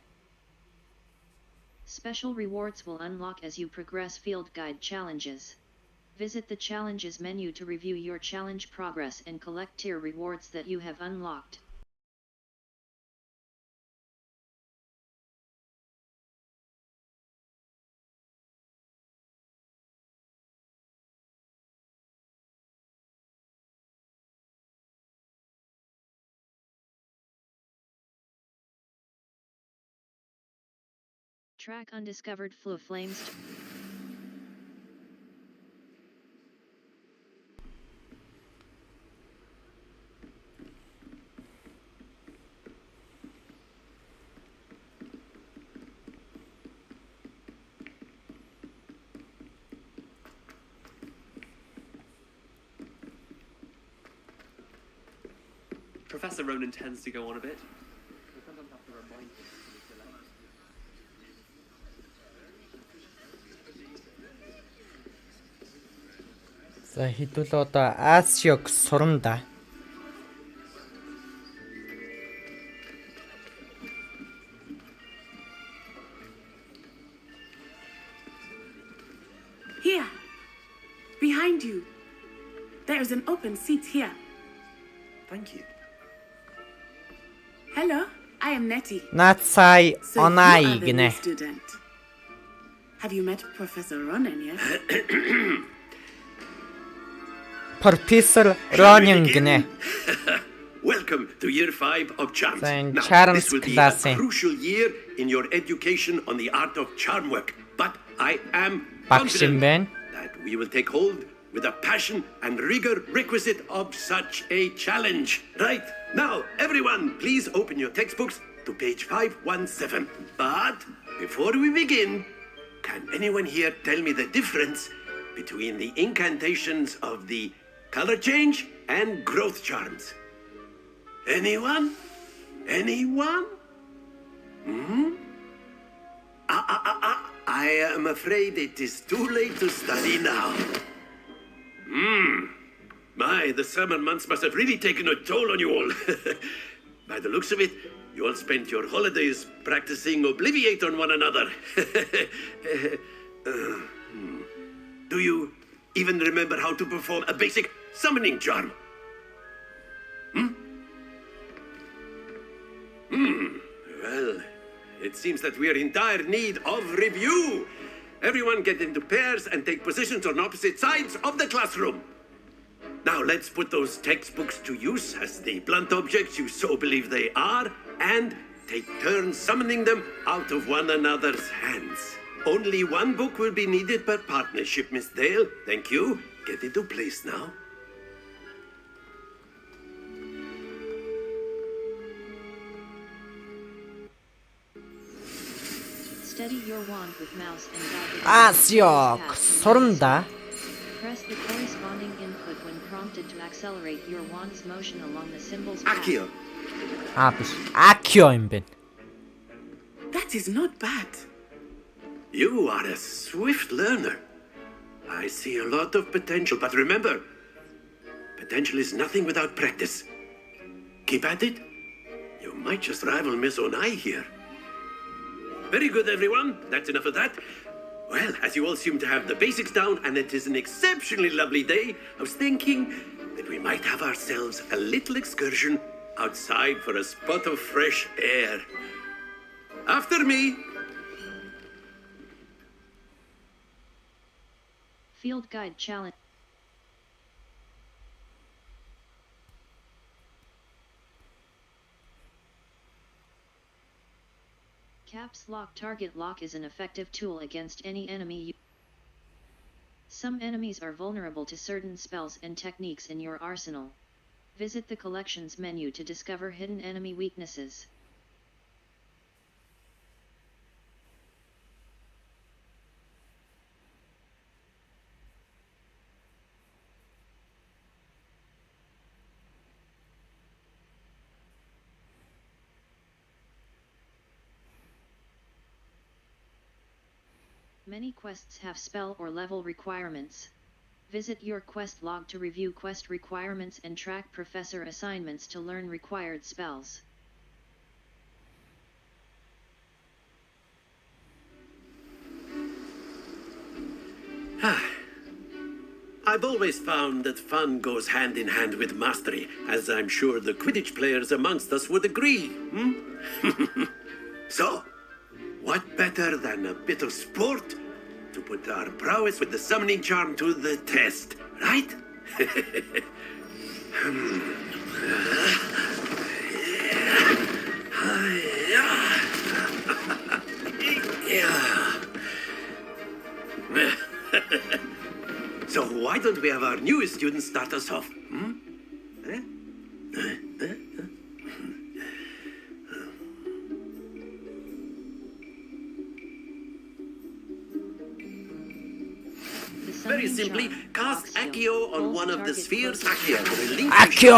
special rewards will unlock as you progress field guide challenges. Visit the challenges menu to review your challenge progress and collect tier rewards that you have unlocked. Track undiscovered flu flames. Professor Ronan tends to go on a bit. We sometimes have to remind him to за хэдүүл одоо Асиог сурна да. Here, behind you. There is an open seat here. Thank you. Hello, I am Nettie. Нацай онай гинэ. Student. Have you met Professor Ronan yet? Professor Ronan гинэ. Welcome to year 5 of charms. Now, Charms this will be class. a crucial year in your education on the art of charm work. But I am Bakshim confident ben. that we will take hold with the passion and rigor requisite of such a challenge. Right, now everyone, please open your textbooks to page 517. But before we begin, can anyone here tell me the difference between the incantations of the color change and growth charms? Anyone? Anyone? I am afraid it is too late to study now. My, the summer months must have really taken a toll on you all. By the looks of it, you all spent your holidays practicing Obliviate on one another. Do you even remember how to perform a basic summoning charm? Well, it seems that we are in dire need of review. Everyone get into pairs and take positions on opposite sides of the classroom. Now let's put those textbooks to use as the blunt objects you so believe they are, and take turns summoning them out of one another's hands. Only one book will be needed per partnership, Miss Dale. Thank you. Get into place now. Steady your wand with mouse and guide the Асиог сурна да. Press the corresponding input when prompted to accelerate your wand's motion along the symbol's path. Accio. Биш. Акио юм бэ. That is not bad. You are a swift learner. I see a lot of potential, but remember, potential is nothing without practice. Keep at it. You might just rival Miss Onai here. Very good, everyone. That's enough of that. Well, as you all seem to have the basics down, and it is an exceptionally lovely day, I was thinking that we might have ourselves a little excursion outside for a spot of fresh air. After me. Field Guide Challenge. Caps Lock Target Lock is an effective tool against any enemy. Some enemies are vulnerable to certain spells and techniques in your arsenal. Visit the Collections menu to discover hidden enemy weaknesses. Many quests have spell or level requirements. Visit your quest log to review quest requirements and track professor assignments to learn required spells. I've always found that fun goes hand in hand with mastery, as I'm sure the Quidditch players amongst us would agree. So, what better than a bit of sport to put our prowess with the summoning charm to the test, right? So why don't we have our newest student start us off? Very simply, cast Accio on one of the spheres. Accio!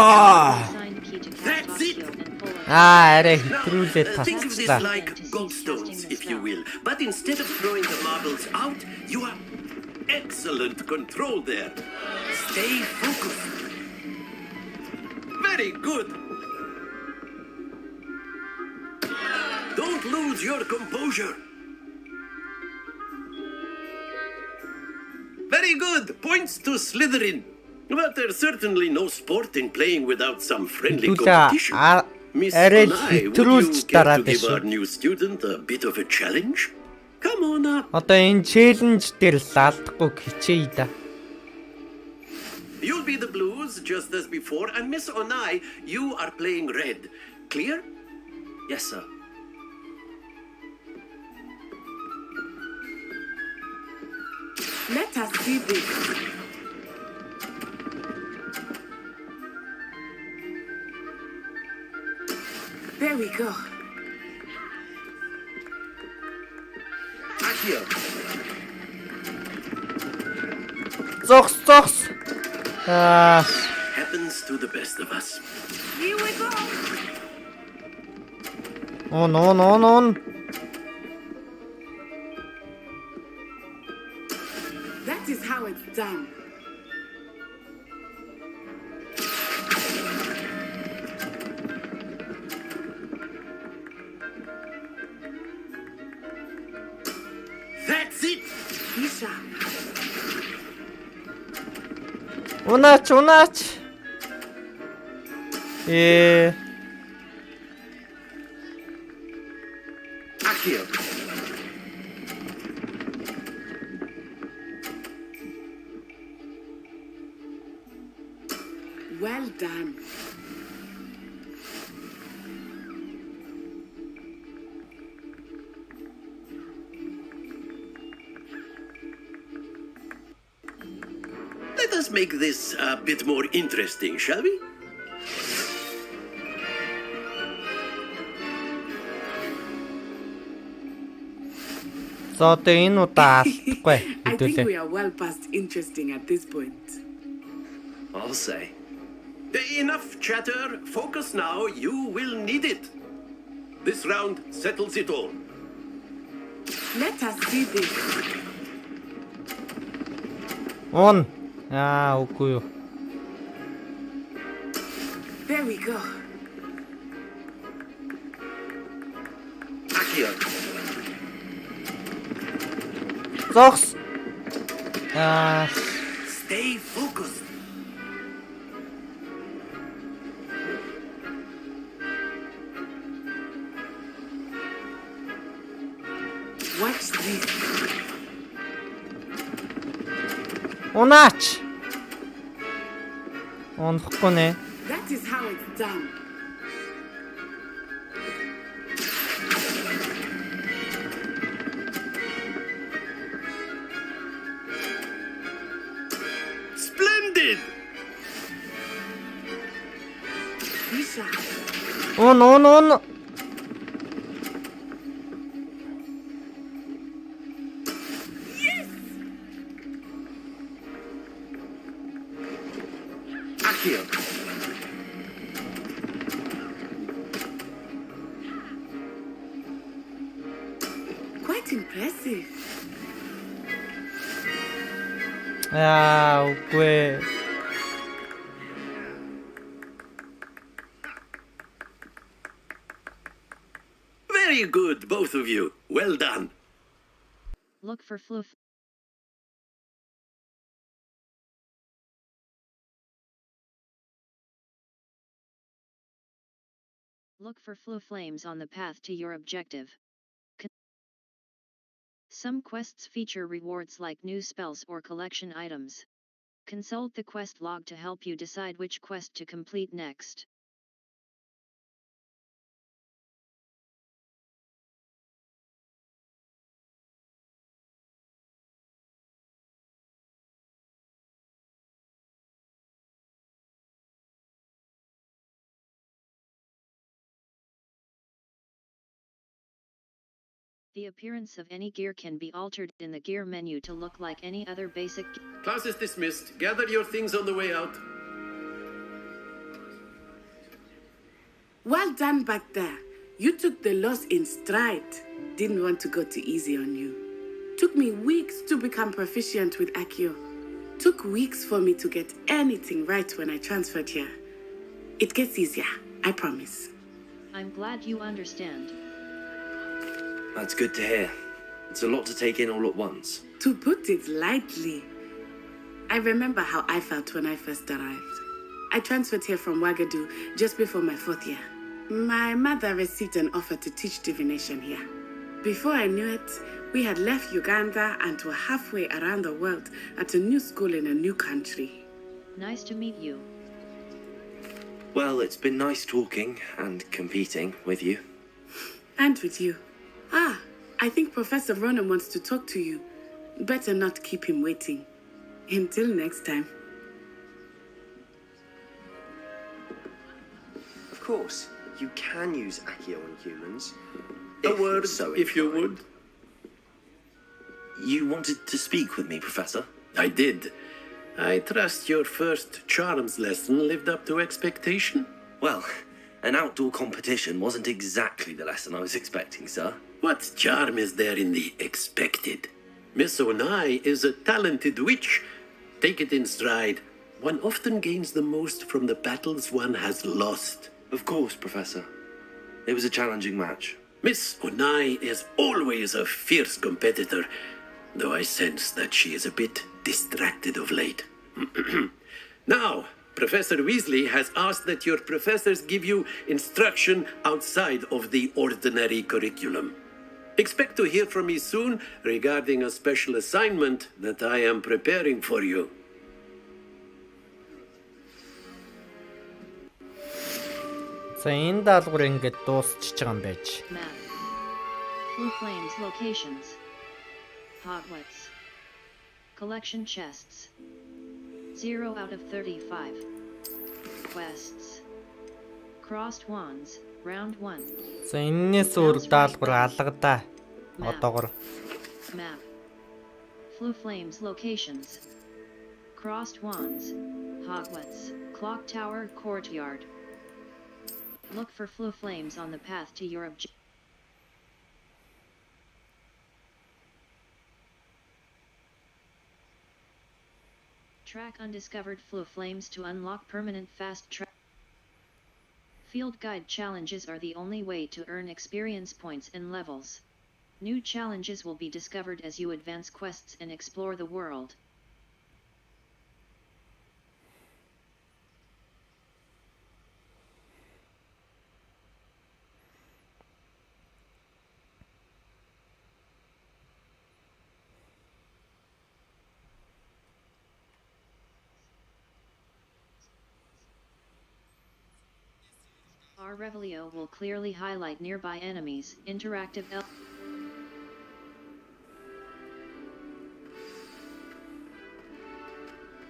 아래 드루제 다 Think of this 쳤다. like goldstones, if you will. But instead of throwing the marbles out, you have excellent control there. Stay focused. Very good. Don't lose your composure. Very good. Points to Slytherin. But there's certainly no sport in playing without some friendly 누자 competition. Miss 아래 Onai, would 뒤로 you care to give 따라대시. our new student a bit of a challenge? Come on up. Одоо энэ челленж дээр лаалдахгүй хичээе да. You'll be the blues just as before, and Miss Onai, you are playing red. Clear? Yes, sir. Let us see this. There we go. Accio. Зогс. Аа, Happens to the best of us. Here we go. он. That is how it's done. That's it. Isha. унач. Accio. Well done. Let us make this a bit more interesting, shall we? За одоо энэ удаа алдахгүй I think хэдүүлээ. we are well past interesting at this point. I'll say. Enough chatter. Focus now. You will need it. This round settles it all. Let us see this. Он. Үгүй юу. There we go. Accio. Зогс. Stay focused. Watch this. унач. Онхгүй нэ. That is how it's done. sharp. Oh no no no. Accio! Quite impressive. 야, 왜? Very good, both of you. Well done. Look for flu. Look for flu flames on the path to your objective. Some quests feature rewards like new spells or collection items. Consult the quest log to help you decide which quest to complete next. The appearance of any gear can be altered in the gear menu to look like any other basic. Class is dismissed. Gather your things on the way out. Well done back there. You took the loss in stride. Didn't want to go too easy on you. Took me weeks to become proficient with Accio. Took weeks for me to get anything right when I transferred here. It gets easier, I promise. I'm glad you understand. That's good to hear. It's a lot to take in all at once. To put it lightly, I remember how I felt when I first arrived. I transferred here from Wagadu just before my 4th year. My mother received an offer to teach divination here. Before I knew it, we had left Uganda and were halfway around the world at a new school in a new country. Nice to meet you. Well, it's been nice talking and competing with you. And with you. Ah, I think Professor Ronan wants to talk to you. Better not keep him waiting. Until next time. Of course, you can use Accio on humans. A word, if you would. You wanted to speak with me, Professor? I did. I trust your first charms lesson lived up to expectation? Well, an outdoor competition wasn't exactly the lesson I was expecting, sir. What charm is there in the expected? Miss Onai is a talented witch. Take it in stride. One often gains the most from the battles one has lost. Of course, Professor. It was a challenging match. Miss Onai is always a fierce competitor, though I sense that she is a bit distracted of late. Now, Professor Weasley has asked that your professors give you instruction outside of the ordinary curriculum. Expect to hear from me soon regarding a special assignment that I am preparing for you. За энэ даалгавар ингээд дуусчихж байгаа юм байж. Map. Blue Flames locations. Hogwarts. Collection chests. 0 out of 35. Quests. Crossed wands. Round 1. За энэс өөр даалгавар алгадаа. Одоогор. Map. Blue Flames locations. Crossed wands. Hogwarts. Clock Tower Courtyard. Look for flu flames on the path to your objective. Track undiscovered flu flames to unlock permanent fast track. Field guide challenges are the only way to earn experience points and levels. New challenges will be discovered as you advance quests and explore the world. Our Revelio will clearly highlight nearby enemies, interactive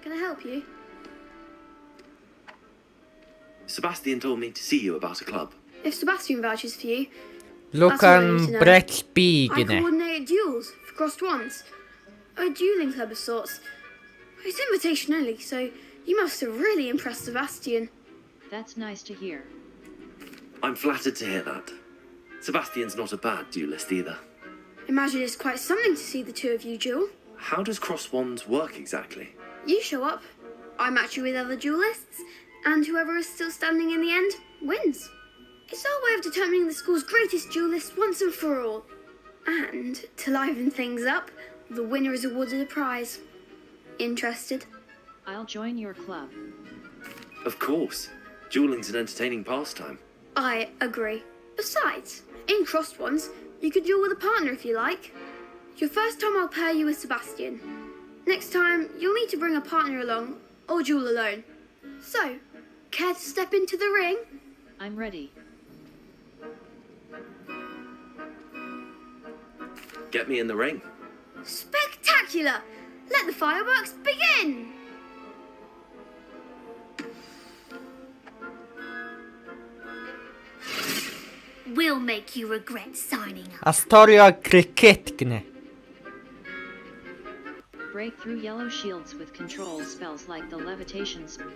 Can I help you? Sebastian told me to see you about a club. If Sebastian vouches for you, Look on Brett B I gene. coordinated duels for crossed ones. A dueling club of sorts. It's invitation only, so you must have really impressed Sebastian. That's nice to hear. I'm flattered to hear that. Sebastian's not a bad duelist either. Imagine it's quite something to see the two of you duel. How does cross wands work exactly? You show up, I match you with other duelists, and whoever is still standing in the end wins. It's our way of determining the school's greatest duelist once and for all. And to liven things up, the winner is awarded a prize. Interested? I'll join your club. Of course. Dueling's an entertaining pastime. I agree. Besides, in crossed ones, you could duel with a partner if you like. Your first time I'll pair you with Sebastian. Next time, you'll need to bring a partner along, or duel alone. So, care to step into the ring? I'm ready. Get me in the ring. Spectacular! Let the fireworks begin! We'll make you regret signing up. Astoria cricket gene. Break through yellow shields with control spells like the levitation spell.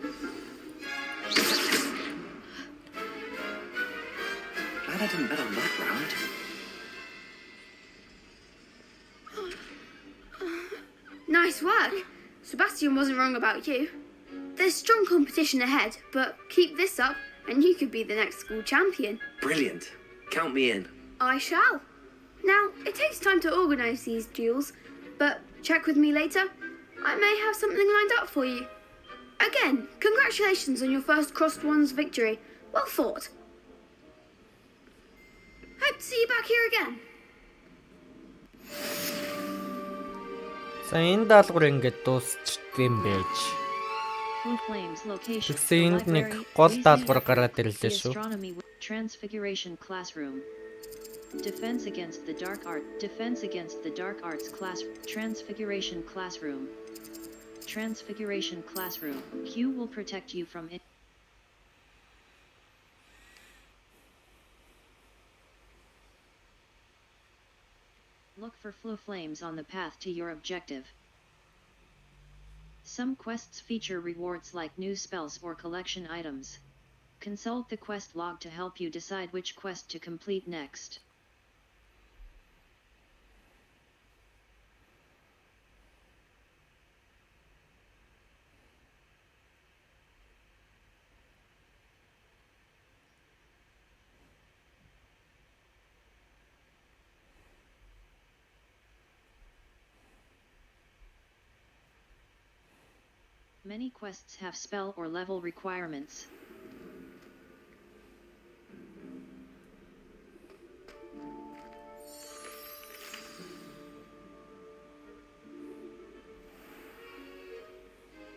Glad I didn't bet on that round. Nice work. Sebastian wasn't wrong about you. There's strong competition ahead, but keep this up and you could be the next school champion. Brilliant. Count me in. I shall. Now, it takes time to organise these duels, but check with me later. I may have something lined up for you. Again, congratulations on your first crossed ones victory. Well fought. Hope to see you back here again. За энэ даалгавар ингээд дуусчихдээ юм байж. Blue Flames location. Тэгсэн энд нэг гол даалгавар гараад ирлээ шүү. Transfiguration classroom. Defense against the dark art. Defense against the dark arts class. Transfiguration classroom. Transfiguration classroom. Q will protect you from it. Look for Blue Flames on the path to your objective. Some quests feature rewards like new spells or collection items. Consult the quest log to help you decide which quest to complete next. Many quests have spell or level requirements.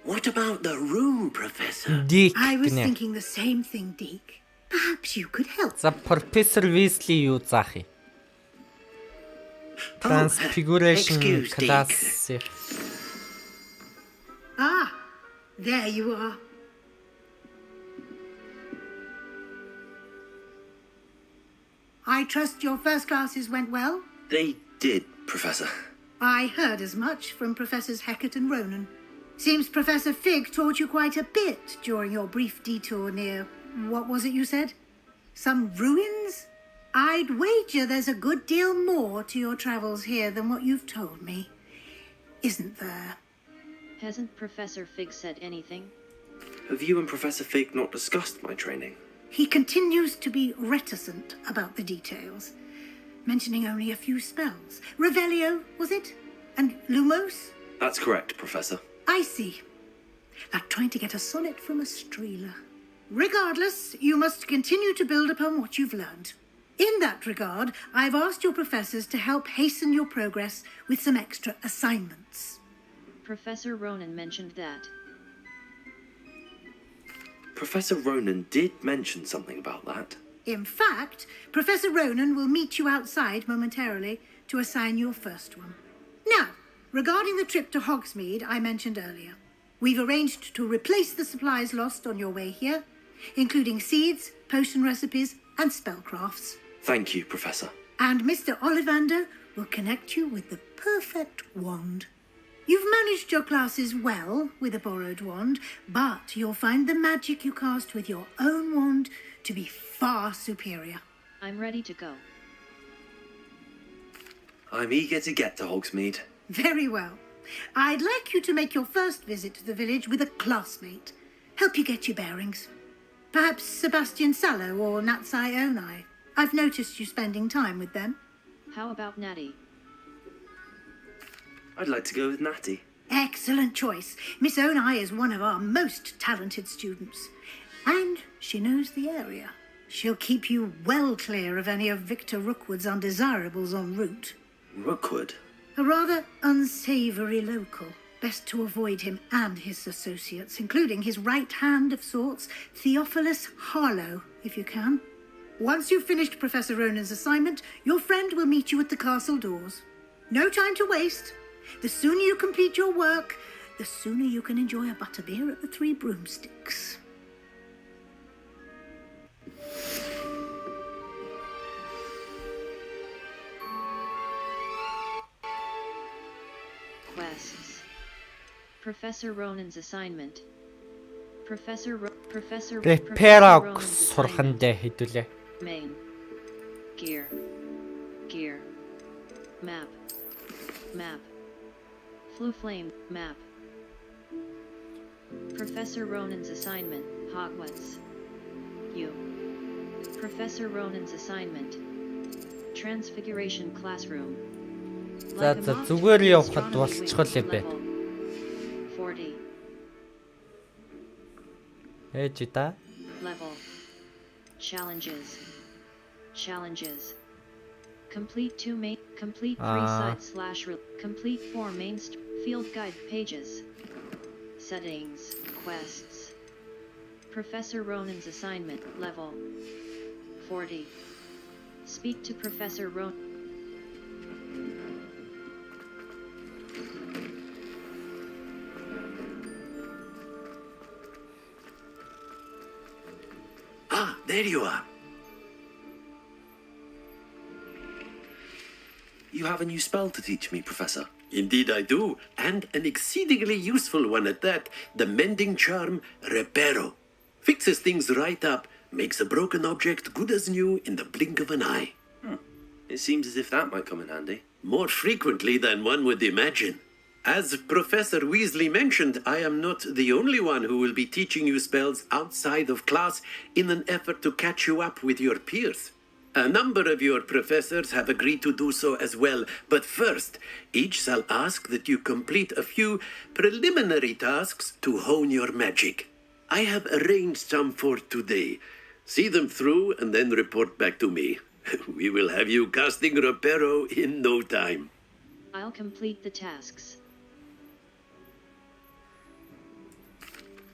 What about the room, Professor? Dick I was гинэ. thinking the same thing, Deke. Perhaps you could help. За профессор Weasley юу заах юм? Transfiguration excuse, Dick. class. Ah, there you are. I trust your first classes went well? They did, Professor. I heard as much from Professors Hecat and Ronan. Seems Professor Fig taught you quite a bit during your brief detour near... what was it you said? Some ruins? I'd wager there's a good deal more to your travels here than what you've told me. Isn't there? Hasn't Professor Fig said anything? Have you and Professor Fig not discussed my training? He continues to be reticent about the details, mentioning only a few spells. Revelio, was it? And Lumos? That's correct, Professor. I see. Like trying to get a sonnet from a streeler. Regardless, you must continue to build upon what you've learned. In that regard, I've asked your professors to help hasten your progress with some extra assignments. Professor Ronan mentioned that. Professor Ronan did mention something about that. In fact, Professor Ronan will meet you outside momentarily to assign your first one. Now, regarding the trip to Hogsmeade I mentioned earlier, we've arranged to replace the supplies lost on your way here including seeds, potion recipes, and spellcrafts. Thank you, Professor. And Mr. Ollivander will connect you with the perfect wand. You've managed your classes well with a borrowed wand, but you'll find the magic you cast with your own wand to be far superior. I'm ready to go. I'm eager to get to Hogsmeade. Very well. I'd like you to make your first visit to the village with a classmate. Help you get your bearings. Perhaps Sebastian Sallow or Natsai Onai. I've noticed you spending time with them. How about Natty? I'd like to go with Natty. Excellent choice. Miss Onai is one of our most talented students. And she knows the area. She'll keep you well clear of any of Victor Rookwood's undesirables en route. Rookwood? A rather unsavoury local. Best to avoid him and his associates, including his right hand of sorts, Theophilus Harlow, if you can. Once you've finished Professor Ronan's assignment, your friend will meet you at the castle doors. No time to waste. The sooner you complete your work, the sooner you can enjoy a butterbeer at the Three Broomsticks. Quests. Professor Ronan's assignment. Professor Repair-аг Ronan's сурахандаа хэдүүлээ. Main. Gear. Map. Flu Flame. Map. Professor Ronan's assignment. Hogwarts. Professor Ronan's assignment. Transfiguration Classroom. За зүгээр явахад болчихлоо бэ. 40. Ээж та. Level. Challenges. Complete 3 sites / complete 4 main field guide pages. Settings. Quests. Professor Ronan's assignment. Level 40. Speak to Professor Ronan. Ah, there you are. You have a new spell to teach me, Professor. Indeed I do, and an exceedingly useful one at that. The mending charm, Reparo. Fixes things right up, makes a broken object good as new in the blink of an eye. It seems as if that might come in handy. More frequently than one would imagine. As Professor Weasley mentioned, I am not the only one who will be teaching you spells outside of class in an effort to catch you up with your peers. A number of your professors have agreed to do so as well, but first, each shall ask that you complete a few preliminary tasks to hone your magic. I have arranged some for today. See them through and then report back to me. We will have you casting Reparo in no time. I'll complete the tasks.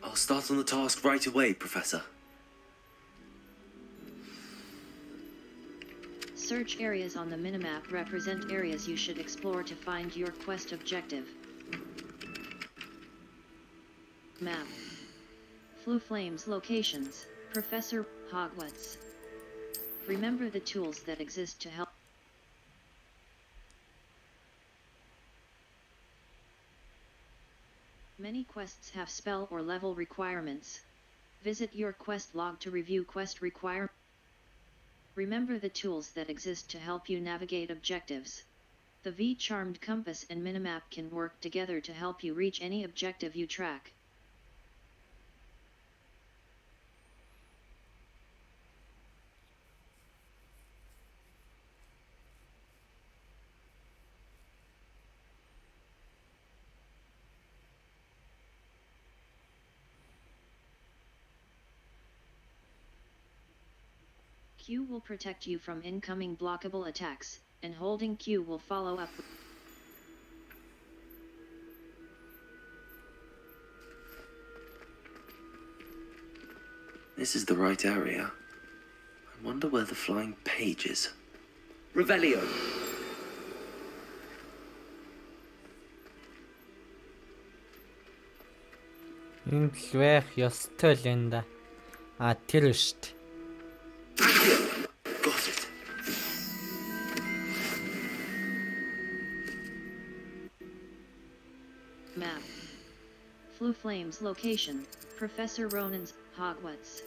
I'll start on the task right away, Professor. Search areas on the minimap represent areas you should explore to find your quest objective. Map. Flu Flames locations. Professor Hogwarts. Remember the tools that exist to help. Many quests have spell or level requirements. Visit your quest log to review quest requirements. Remember the tools that exist to help you navigate objectives. The V-Charmed Compass and Minimap can work together to help you reach any objective you track. Q will protect you from incoming blockable attacks, and holding Q will follow up. This is the right area. I wonder where the flying page is. Revelio. Энд л байх ёстой л энэ да. 아, тэр шүү дээ. Got it. Map. Flu Flame's location, Professor Ronan's, Hogwarts.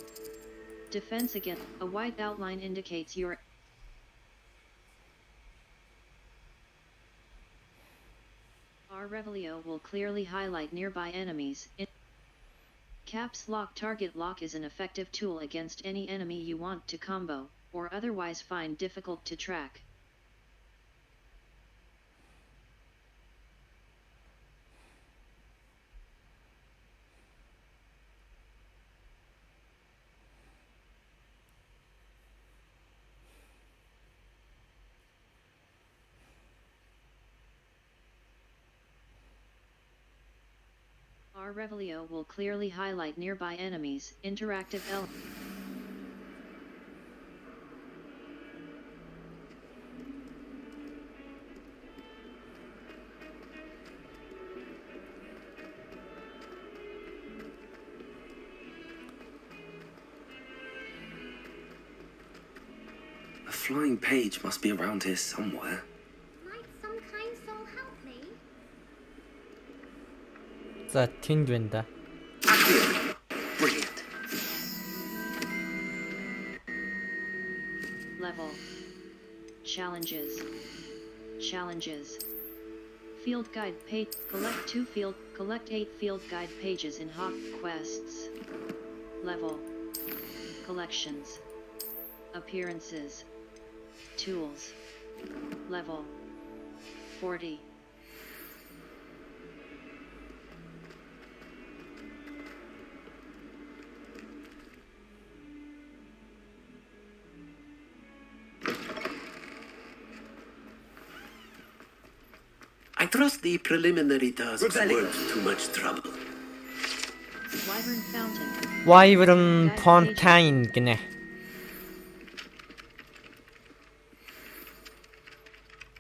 Defense against, a white outline indicates your... Our Revelio will clearly highlight nearby enemies. Caps Lock Target Lock is an effective tool against any enemy you want to combo, or otherwise find difficult to track. Our Revelio will clearly highlight nearby enemies, interactive elements. A flying page must be around here somewhere. Might some kind soul help me? За, тэнд байна да. Brilliant. Level. Challenges. Challenges. Field guide page. Collect 8 field guide pages in Hog quests. Level. Collections. Appearances. Tools. Level. 40. I trust the preliminary tasks weren't too much trouble. Wyvern Fountain. Wyvern Fontaine гинэ.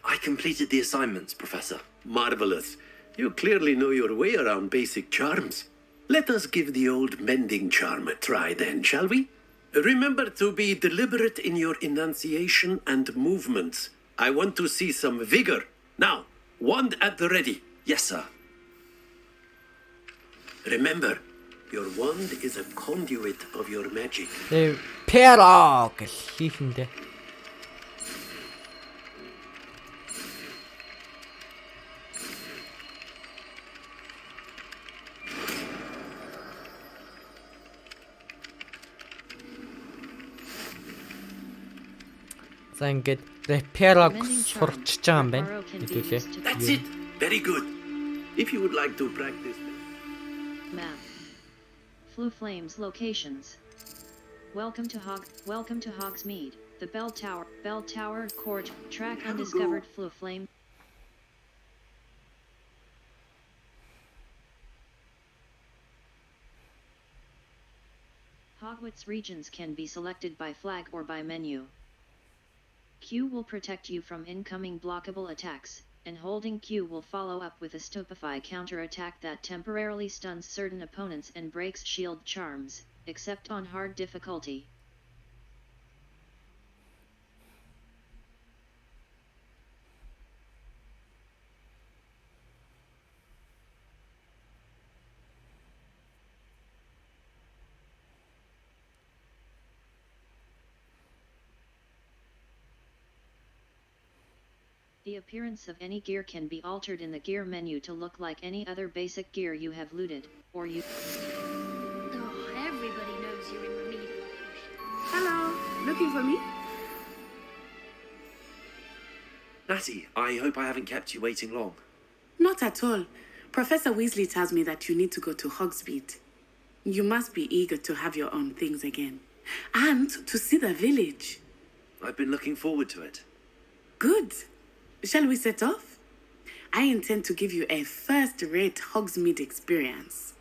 I completed the assignments, Professor. Marvelous. You clearly know your way around basic charms. Let us give the old mending charm a try then, shall we? Remember to be deliberate in your enunciation and movements. I want to see some vigor. Now, wand at the ready. Yes, sir. Remember, your wand is a conduit of your magic. Pero гэж хийхэндээ. За ингээд repair-ог сурч байгаа юм байна. Хэдүүлээ. That's it. Very good. If you would like to practice. Map. Flu Flames locations. Welcome to Hogsmeade. The Bell Tower Court. Track undiscovered Flu Flame. Hogwarts regions can be selected by flag or by menu. Q will protect you from incoming blockable attacks, and holding Q will follow up with a stupefy counter-attack that temporarily stuns certain opponents and breaks shield charms, except on hard difficulty. The appearance of any gear can be altered in the gear menu to look like any other basic gear you have looted, or you... Oh, everybody knows you're in remedial. Hello, looking for me? Natty, I hope I haven't kept you waiting long. Not at all. Professor Weasley tells me that you need to go to Hogsmeade. You must be eager to have your own things again. And to see the village. I've been looking forward to it. Good. Shall we set off? I intend to give you a first-rate Hogsmeade experience.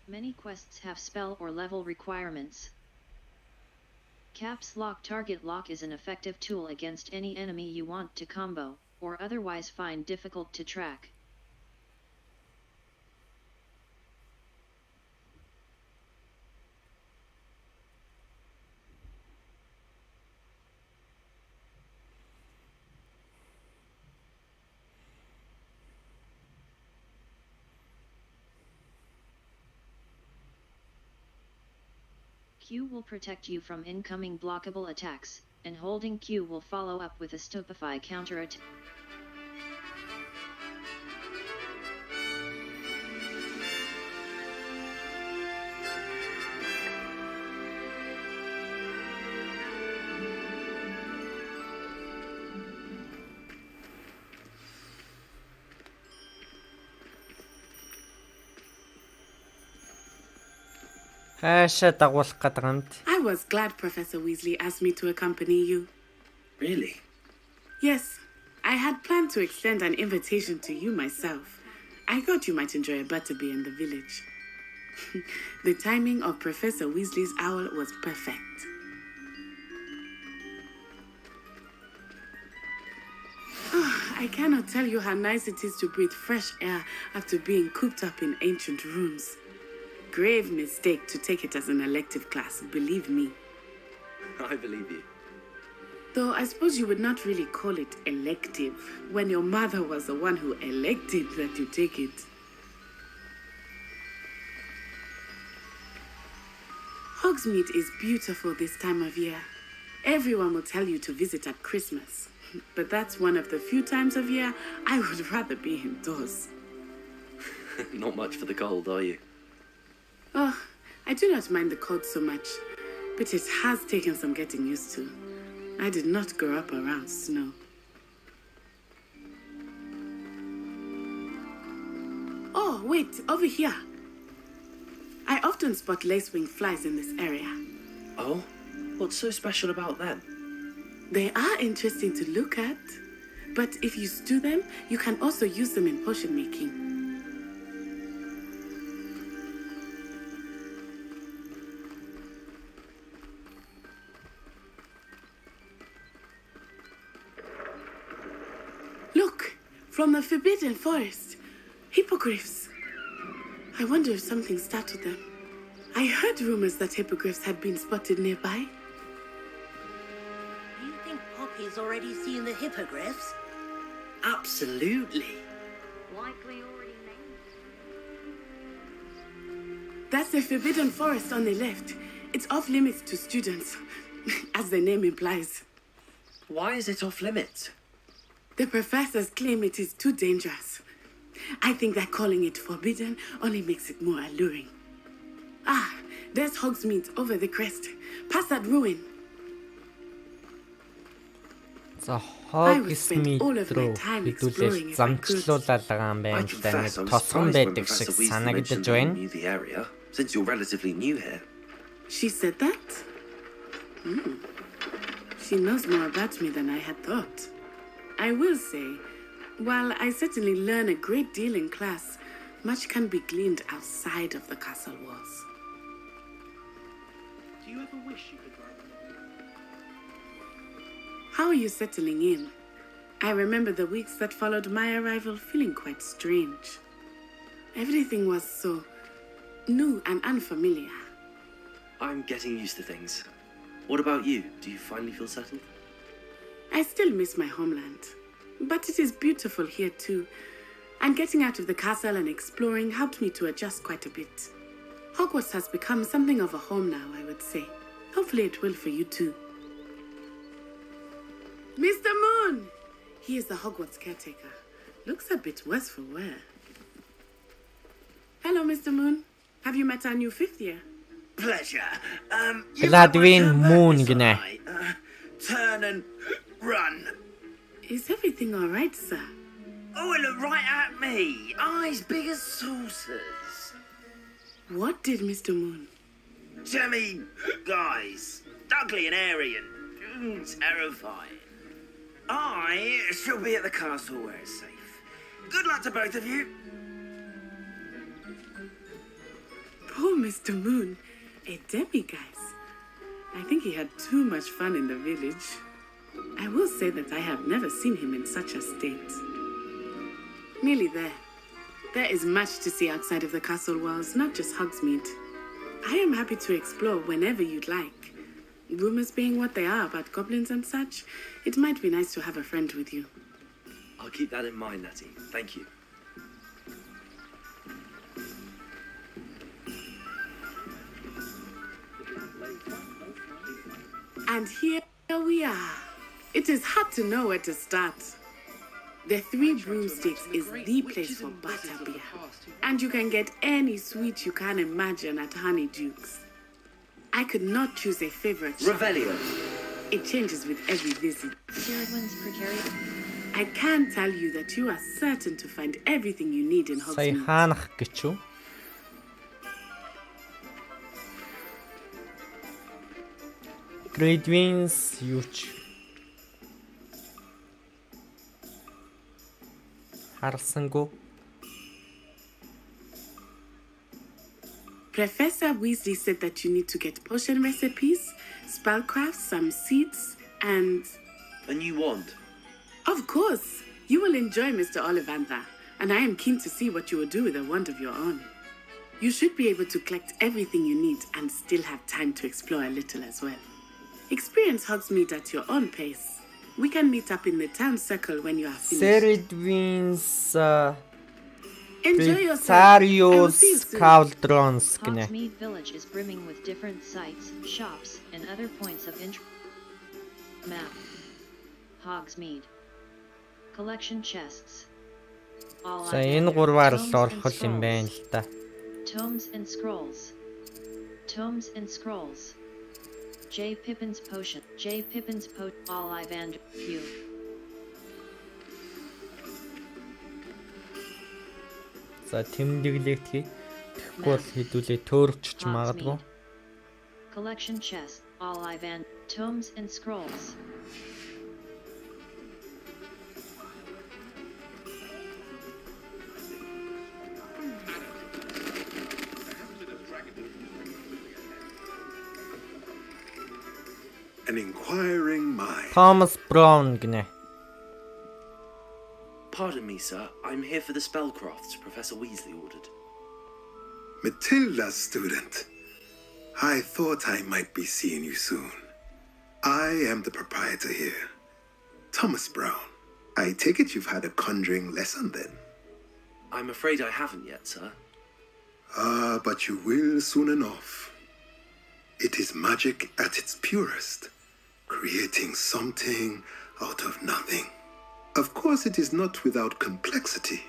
Many quests have spell or level requirements. Caps Lock Target Lock is an effective tool against any enemy you want to combo, or otherwise find difficult to track. Q will protect you from incoming blockable attacks, and holding Q will follow up with a stupefy counter-attack. дагуулах гэдэг юмд. I was glad Professor Weasley asked me to accompany you. Really? Yes, I had planned to extend an invitation to you myself. I thought you might enjoy a butterbeer in the village. The timing of Professor Weasley's owl was perfect. I cannot tell you how nice it is to breathe fresh air after being cooped up in ancient rooms. Grave mistake to take it as an elective class, believe me. I believe you. Though I suppose you would not really call it elective when your mother was the one who elected that you take it. Hogsmeade is beautiful this time of year. Everyone will tell you to visit at Christmas, but that's one of the few times of year I would rather be indoors. Not much for the cold, are you? Oh, I do not mind the cold so much, but it has taken some getting used to. I did not grow up around snow. Oh, wait, over here. I often spot lacewing flies in this area. Oh? What's so special about them? They are interesting to look at, but if you stew them, you can also use them in potion making. Look, from the Forbidden Forest, hippogriffs. I wonder if something startled them. I heard rumors that hippogriffs had been spotted nearby. You think Poppy's already seen the hippogriffs? Absolutely. Likely already named. That's the Forbidden Forest on the left. It's off limits to students, as the name implies. Why is it off limits? The professors claim it is too dangerous. I think that calling it forbidden only makes it more alluring. Ah, there's Hogsmeade over the crest. Past that ruin. За Hogsmeade руу хэдүүлээд замчлуулаад байгаа юм байна л да. Нэг тосгон байдаг шиг санагдаж байна. Since you're relatively new here. She said that? She knows more about me than I had thought. I will say, while I certainly learn a great deal in class, much can be gleaned outside of the castle walls. Do you ever wish you could write? How are you settling in? I remember the weeks that followed my arrival feeling quite strange. Everything was so new and unfamiliar. I'm getting used to things. What about you? Do you finally feel settled? I still miss my homeland, but it is beautiful here too. And getting out of the castle and exploring helped me to adjust quite a bit. Hogwarts has become something of a home now, I would say. Hopefully it will for you too. Mr. Moon! He is the Hogwarts caretaker. Looks a bit worse for wear. Hello, Mr. Moon. Have you met our new fifth year? Pleasure. Gladwin Moon gine. Turn and run. Is everything all right, sir? Oh, it looked right at me. Eyes big as saucers. What did Mr. Moon? Jemmy, guys. Ugly and airy and terrifying. I shall be at the castle where it's safe. Good luck to both of you. Poor Mr. Moon. A demiguise. I think he had too much fun in the village. I will say that I have never seen him in such a state. Nearly there. There is much to see outside of the castle walls, not just Hogsmeade. I am happy to explore whenever you'd like. Rumors being what they are about goblins and such, it might be nice to have a friend with you. I'll keep that in mind, Natty. Thank you. And here we are. It is hard to know where to start. The Three Broomsticks is the place for butterbeer. And you can get any sweet you can imagine at Honeydukes. I could not choose a favorite. Revelio. It changes with every visit. Cyrwin's precarious. I can tell you that you are certain to find everything you need in Сая Hogsmeade. хаанах гэж юу? Gradwins юу ч харсангүй. Professor Weasley said that you need to get potion recipes, spellcrafts, some seeds, and... A new wand. Of course! You will enjoy Mr. Ollivander, and I am keen to see what you will do with a wand of your own. You should be able to collect everything you need and still have time to explore a little as well. Experience Hogsmeade at your own pace. We can meet up in the town circle when you are finished. Cerdwins Enjoy yourself. I will see you Sarius soon. Cauldrons гинэ. Hogsmeade Village is brimming with different sites, shops, and other points of interest. Map. Hogsmeade. Collection chests. All За энэ гурваар л tomes and орох юм байна л да. Tomes and scrolls. Tomes and scrolls. J. Pippin's potion. J. Pippin's potion. Ollivander. Few. За тэмдэглэгдэхий. Тэгэхгүй бол хэдүүлээ төөрчч магадгүй. Collection chest. Ollivander. Tomes and scrolls. An inquiring mind. Thomas Brown гинэ. Pardon me, sir. I'm here for the spellcrafts Professor Weasley ordered. Matilda's student. I thought I might be seeing you soon. I am the proprietor here, Thomas Brown. I take it you've had a conjuring lesson then? I'm afraid I haven't yet, sir. Ah, but you will soon enough. It is magic at its purest, creating something out of nothing. Of course, it is not without complexity,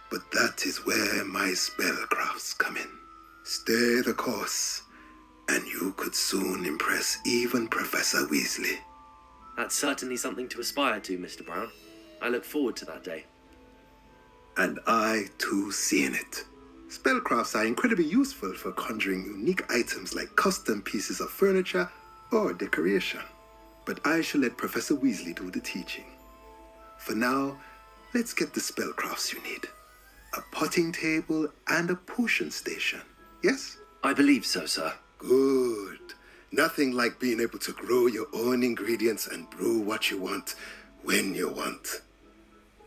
but that is where my spellcrafts come in. Stay the course, and you could soon impress even Professor Weasley. That's certainly something to aspire to, Mr. Brown. I look forward to that day. And I, too, see in it. Spellcrafts are incredibly useful for conjuring unique items like custom pieces of furniture or decoration. But I shall let Professor Weasley do the teaching. For now, let's get the spellcrafts you need. A potting table and a potion station, yes? I believe so, sir. Good. Nothing like being able to grow your own ingredients and brew what you want when you want.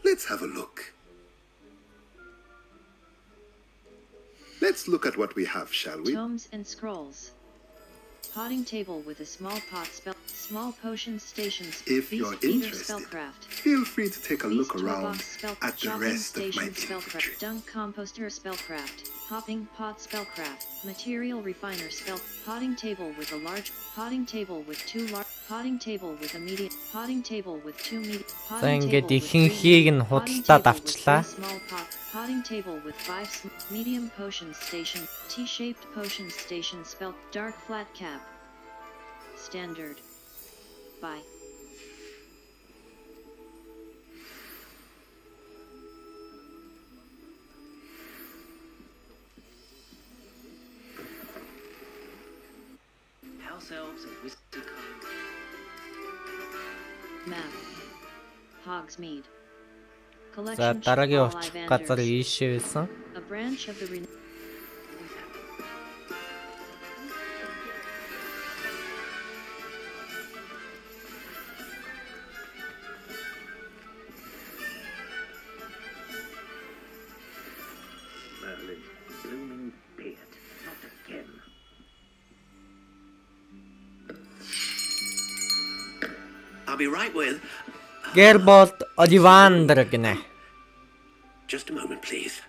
Let's have a look. Let's look at what we have, shall we? Tomes and scrolls. Potting table with a small small potion stations. If you're interested, spellcraft. feel free to take a look Beast around toolbox at the shopping rest of my station inventory. spellcraft. Dunk composter spellcraft. Hopping pot spellcraft. Material refiner potting table with a large potting table with two large potting table with a medium potting table with two medium За ингээд ихэнхийг нь худалдаад авчлаа. small pot potting table with 5 medium potion station T-shaped potion station spell dark flat cap standard by House elves and wizard kind. map Hogsmeade За collection дараагийн of очих Ollivanders. газар ийшээ байсан. A branch of the be right with. Gerbold Ollivander гинэ. Just a moment, please.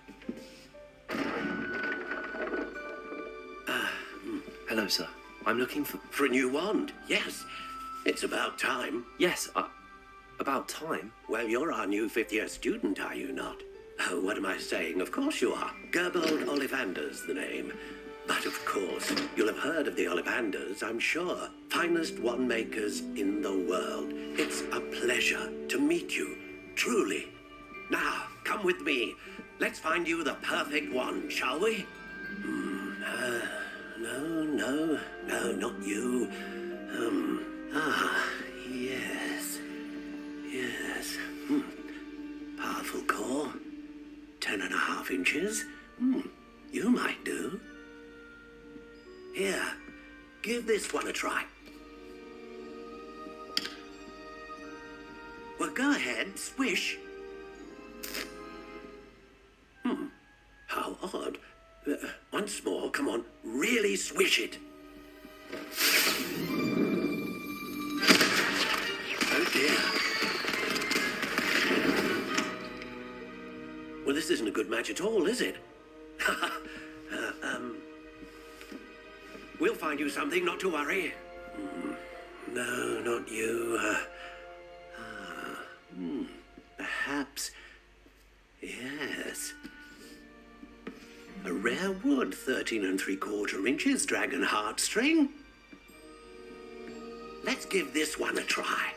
Hello, sir. I'm looking For a new wand, yes. It's about time. Yes, about time? Well, you're our new fifth-year student, are you not? Oh, what am I saying? Of course you are. Gerbold Ollivander's the name. But of course, you'll have heard of the Ollivanders, I'm sure. Finest wand makers in the world. It's a pleasure to meet you, truly. Now, come with me. Let's find you the perfect wand, shall we? No, not you. Yes. Powerful core. 10.5 inches. You might do. Here, give this one a try. Well, go ahead, swish. How odd. Once more, come on, really swish it. Oh dear. Well, this isn't a good match at all, is it? We'll find you something, not to worry. No, not you. Perhaps. Yes. A rare wood, 13 3/4 inches, dragon heartstring. Let's give this one a try.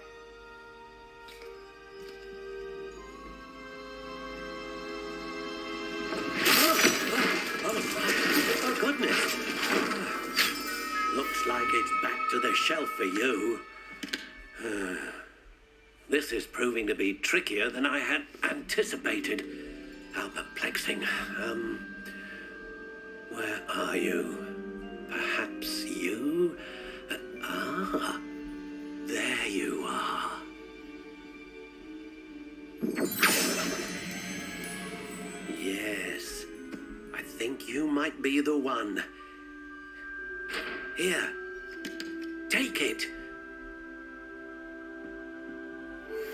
Oh, goodness. Looks like it's back to the shelf for you. This is proving to be trickier than I had anticipated. How perplexing. Where are you? Perhaps you? There you are. Yes, I think you might be the one. Here, take it.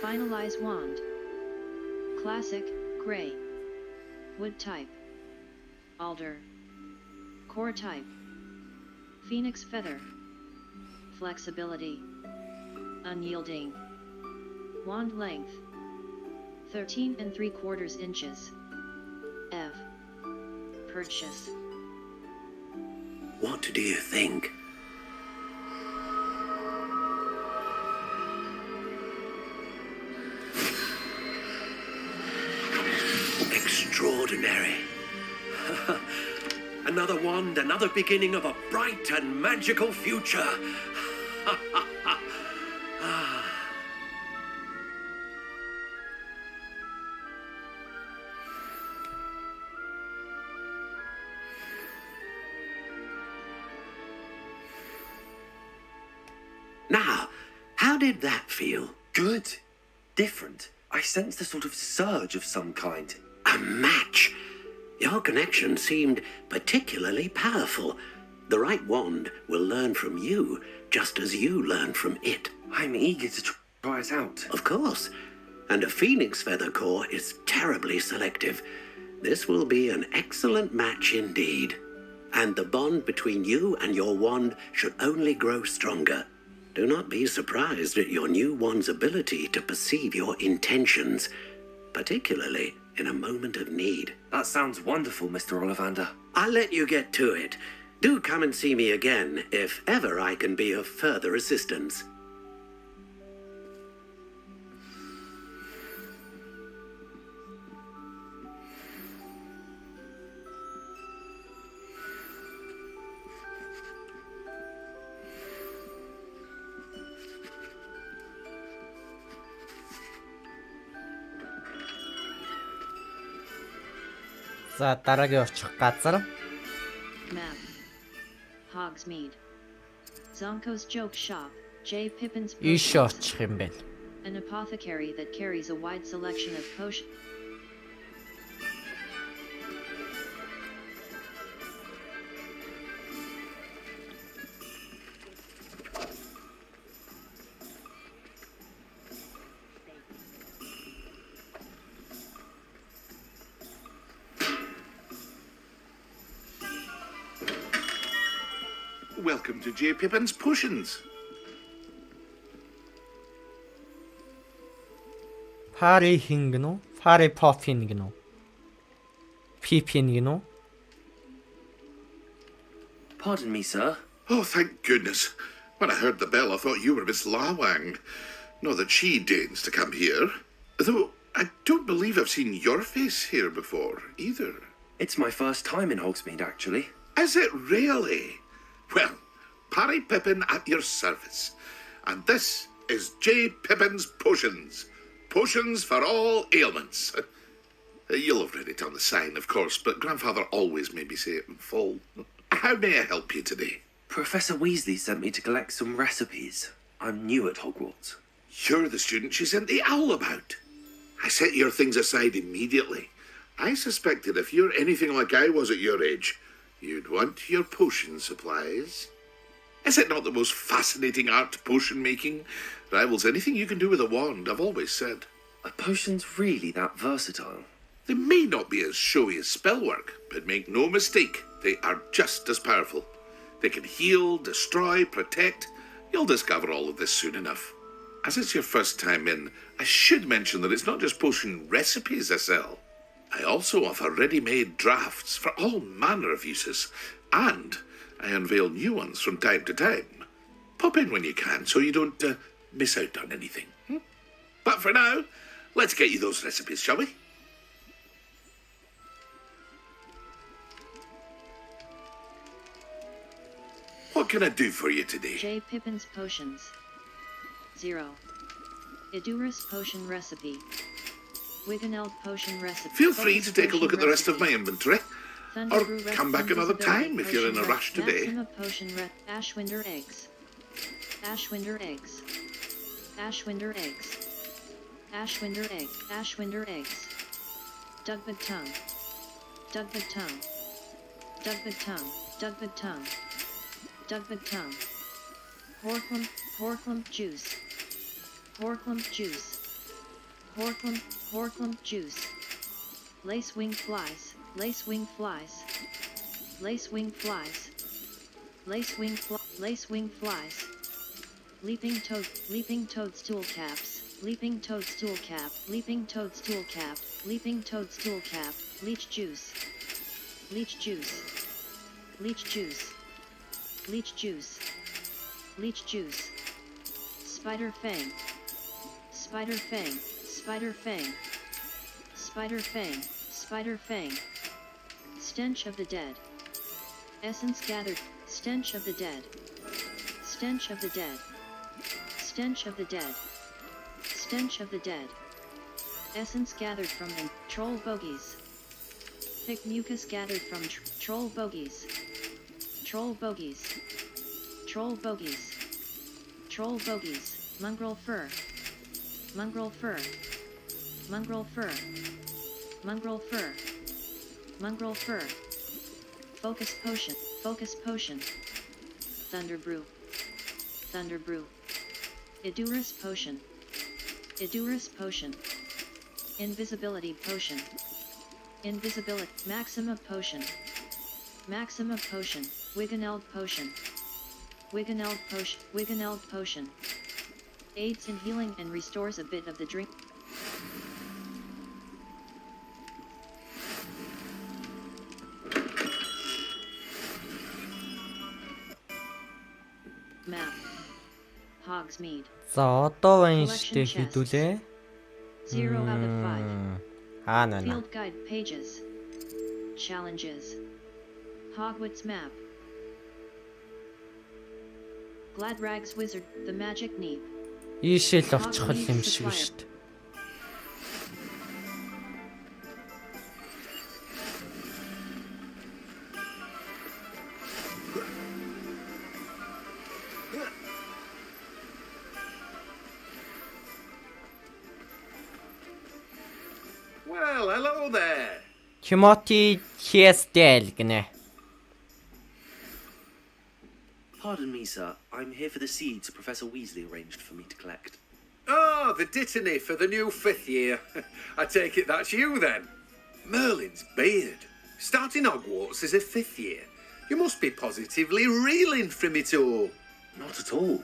Finalize wand. Classic, gray. Wood type. Alder. Core type. Phoenix feather. Flexibility. Unyielding. Wand length. 13 3/4 inches. F. Purchase. What do you think? Extraordinary. Another wand, another beginning of a bright and magical future. Now, how did that feel? Good. Different. I sensed a sort of surge of some kind. A match. Your connection seemed particularly powerful. The right wand will learn from you, just as you learn from it. I'm eager to try it out. Of course. And a phoenix feather core is terribly selective. This will be an excellent match indeed. And the bond between you and your wand should only grow stronger. Do not be surprised at your new wand's ability to perceive your intentions, particularly in a moment of need. That sounds wonderful, Mr. Ollivander. I'll let you get to it. Do come and see me again if ever I can be of further assistance. За дараагийн очих газар. Map. Hogsmeade. Zonko's joke shop. J. Pippin's Ийш очих юм байна. An apothecary that carries a wide selection of potions. Welcome to J. Pippin's Potions. 파리 흰그노, 파리 퍼핀그노, 피핀그노. Pardon me, sir. Oh, thank goodness. When I heard the bell, I thought you were Miss Lawang. Not that she deigns to come here. Though, I don't believe I've seen your face here before, either. It's my first time in Hogsmeade, actually. Is it really? Well, Parry Pippin at your service. And this is J. Pippin's Potions. Potions for all ailments. You'll have read it on the sign, of course, but Grandfather always made me say it in full. How may I help you today? Professor Weasley sent me to collect some recipes. I'm new at Hogwarts. You're the student she sent the owl about. I set your things aside immediately. I suspected if you're anything like I was at your age, you'd want your potion supplies. Is it not the most fascinating art, potion making? Rivals anything you can do with a wand, I've always said. Are potions really that versatile? They may not be as showy as spellwork, but make no mistake, they are just as powerful. They can heal, destroy, protect. You'll discover all of this soon enough. As it's your first time in, I should mention that it's not just potion recipes I sell. I also offer ready-made drafts for all manner of uses, and I unveil new ones from time to time. Pop in when you can so you don't miss out on anything. But for now, let's get you those recipes, shall we? What can I do for you today? J. Pippin's Potions. 0. Idurus Potion Recipe. Wiggeneld Potion Recipe. Feel free to take a look at the rest of my inventory, or come back another time if you're in a rush today. Maxima Potion Ashwinder Eggs. Ashwinder Eggs. Ashwinder Eggs. Ashwinder Egg. Ashwinder Eggs. Dugbud Tongue. Dugbud Tongue. Dugbud Tongue. Dugbud Tongue. Dugbud Tongue. Horklump Juice. Horklump Juice. Horklump Juice. Lace-winged Flies. Lace-winged Flies. Lace-winged Flies. Lace-winged Flies. Leaping Toadstool Caps. Leaping Toadstool Cap. Leaping Toadstool Cap. Leaping Toadstool Cap. Leech Juice. Leech Juice. Leech Juice. Leech Juice. Leech Juice. Spider Fang. Spider Fang. Spider Fang. Spider Fang. Spider Fang. Stench of the Dead. Essence gathered. Stench of the Dead. Stench of the Dead. Stench of the Dead. Stench of the Dead. Essence gathered from them. Troll bogies. Thick mucus gathered from troll bogies. Troll bogies. Troll bogies. Troll bogies. Mongrel fur. Mongrel fur. Mongrel fur. Mongrel fur. Mongrel fur. Focus potion. Focus potion. Thunder brew. Thunder brew. Idurus potion. Idurus potion. Invisibility potion. Invisibility. Maxima potion. Maxima potion. Wiggeneld potion. Wiggeneld potion. Wiggeneld potion. Aids in healing and restores a bit of the drink. Map. Hogsmeade. За одоо Вайнштейн хэдүүлээ. 0 out of 5. Нана. Field guide pages. Challenges. Hogwarts map. Gladrag's wizard, the magic neep. Ийшэл очих юм шиг шүү дээ. Well, hello there. Timothy Chesdale гинэ. Pardon me, sir. I'm here for the seeds Professor Weasley arranged for me to collect. Ah, the dittany for the new 5th year. I take it that's you then. Merlin's beard. Starting Hogwarts as a 5th year. You must be positively reeling from it all. Not at all.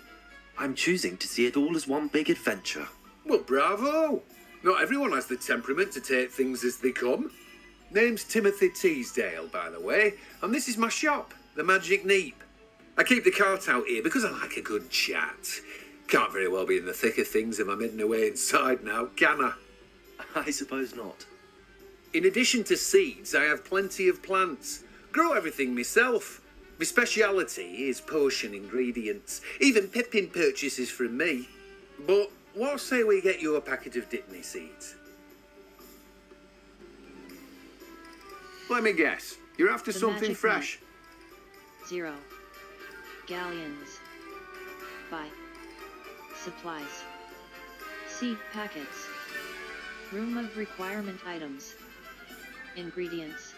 I'm choosing to see it all as one big adventure. Well, bravo! Not everyone has the temperament to take things as they come. Name's Timothy Teasdale, by the way, and this is my shop, the Magic Neep. I keep the cart out here because I like a good chat. Can't very well be in the thick of things if I'm hidden away inside now, can I? I suppose not. In addition to seeds, I have plenty of plants. Grow everything myself. My speciality is potion ingredients. Even pippin purchases from me. But what say we get you a packet of Dittany seeds? Let me guess. You're after The something magic fresh. 0 galleons. Buy supplies. Seed packets. Room of requirement items. Ingredients.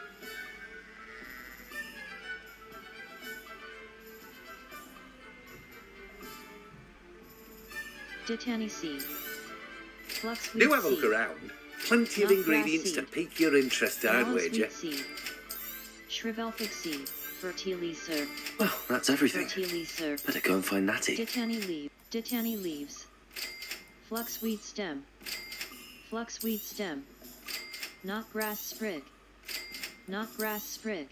Dittany seed. Fluxweed Do have a look seed. around. Plenty of Knotgrass ingredients to seed. pique your interest, I'd Mallowsweet wager. seed. Shrivelfic seed. Fertilizer. Well, that's everything. Fertilizer. Better go and find Natty. Dittany leaf. Dittany leaves. Fluxweed stem. Fluxweed stem. Knotgrass sprig. Knotgrass sprig.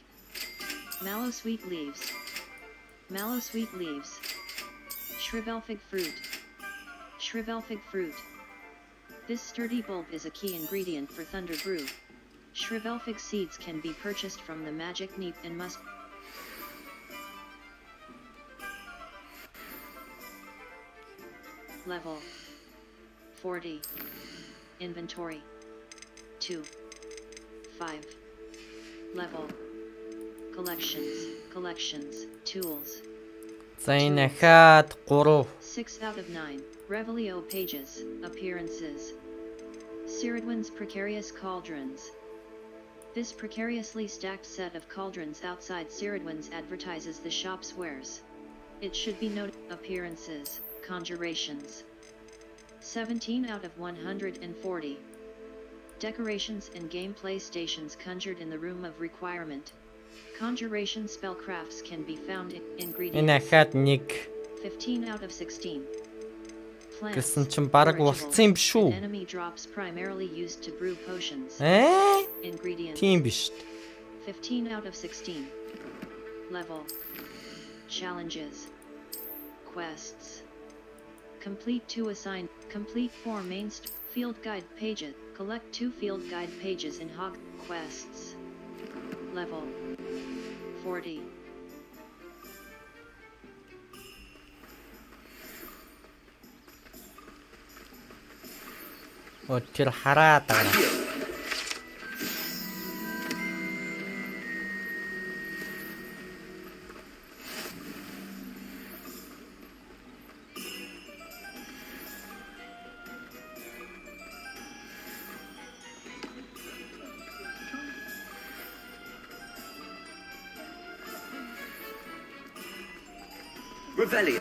Mallowsweet leaves. Mallowsweet leaves. Shrivelfic fruit. Shrivelfic fruit. This sturdy bulb is a key ingredient for Thunder Brew. Shrivelfic seeds can be purchased from the Magic Neep and must level 40. Inventory 2 5. Level collections tools. За энэ ахаад 3. 6 out of 9. Revelio pages. Appearances. Ciridwen's precarious cauldrons. This precariously stacked set of cauldrons outside Ciridwen's advertises the shop's wares. It should be noted. Appearances. Conjurations. 17 out of 140. Decorations and gameplay stations conjured in the room of requirement. Conjuration spellcrafts can be found in ingredients. Энэ ахаад 1. 15 out of 16. Plants, Гэсэн чинь бараг болцсон юм биш үү? and enemy drops primarily used to brew potions. Ingredients. Тийм биш. 15 out of 16. Level. Challenges. Quests. Complete 2 assigned. Complete 4 main field guide pages. Collect 2 field guide pages in Hog quests. Level 40. Тэр хараад байгаа. Revelio.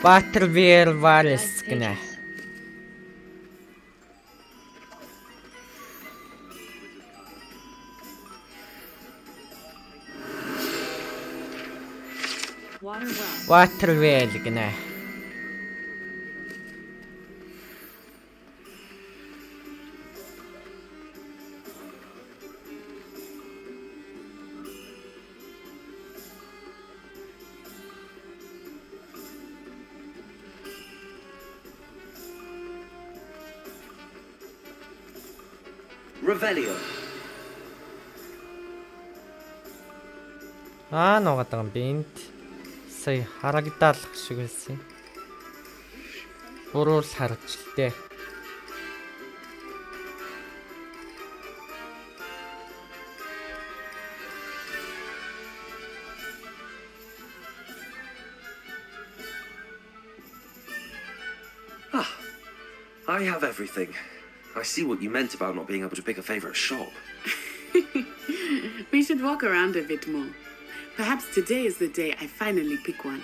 Butterbeer Valis гэнэ. Waterwell гэнэ. Revelio. Нуугаад байгаа юм бинт. Сая харагдаалах шиг байсан. Буруу л харж л дээ. I have everything. I see what you meant about not being able to pick a favorite shop. We should walk around a bit more. Perhaps today is the day I finally pick one.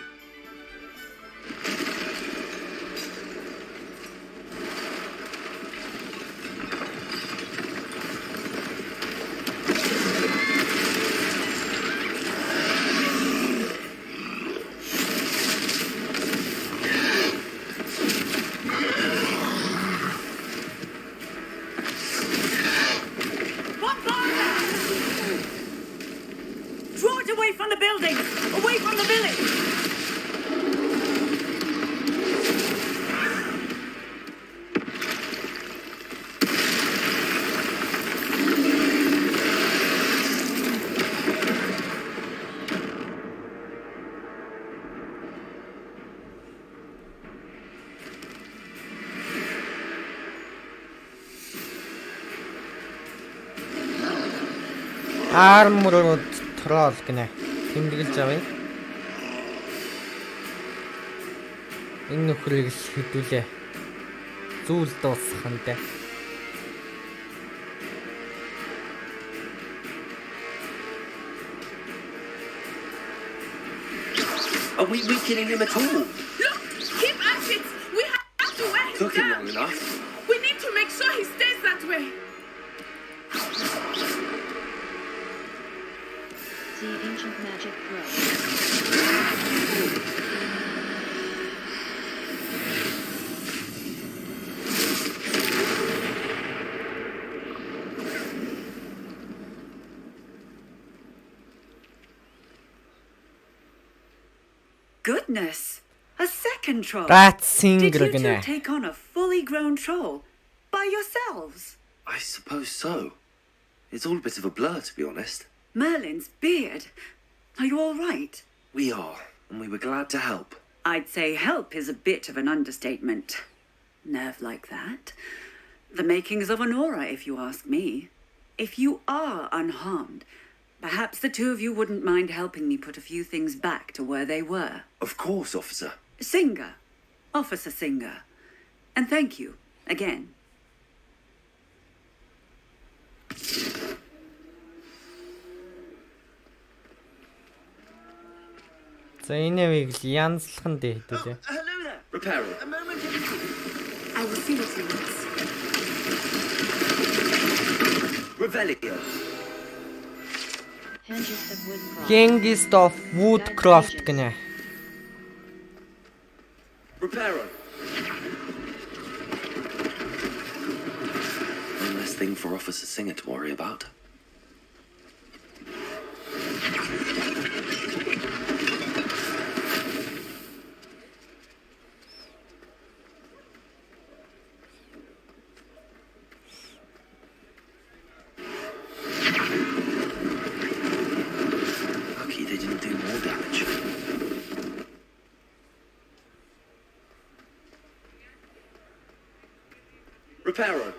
Get away from the building! Away from the village! Armor troll гинэ. Тэмдэглэж авъя. Энэ нөхрийг л хэдүүлээ. Зүйл дуусах нь дээ. Are we weakening him at all? Look! Keep at it! We have to wear him Took him down! long enough. We need to make sure he stays that way! See ancient magic throw. Goodness! A second troll! That's Did you single two гинэ. take on a fully grown troll? By yourselves? I suppose so. It's all a bit of a blur, to be honest. Merlin's beard. Are you all right? We are, and we were glad to help. I'd say help is a bit of an understatement. Nerve like that. The makings of an aura, if you ask me. If you are unharmed, perhaps the two of you wouldn't mind helping me put a few things back to where they were. Of course, officer. Singer. Officer Singer. And thank you, again. За энэ вийг янзлах нь дээ хэдүүлээ. Hello there. Reparo. A moment of I will see what he wants. Revelio. Hengist of Woodcroft. Hengist of Woodcroft гинэ. Reparo. One less thing for Officer Singer to worry about. Lucky they didn't do more damage. Reparo.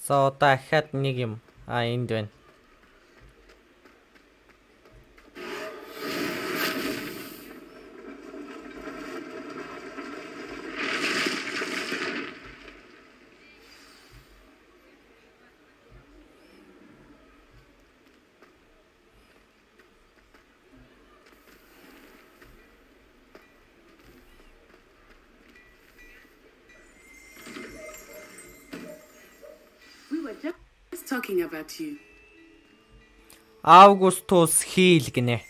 За одоо дахиад нэг юм. Энд байна. We were just talking about you. Augustus Hill гинэ.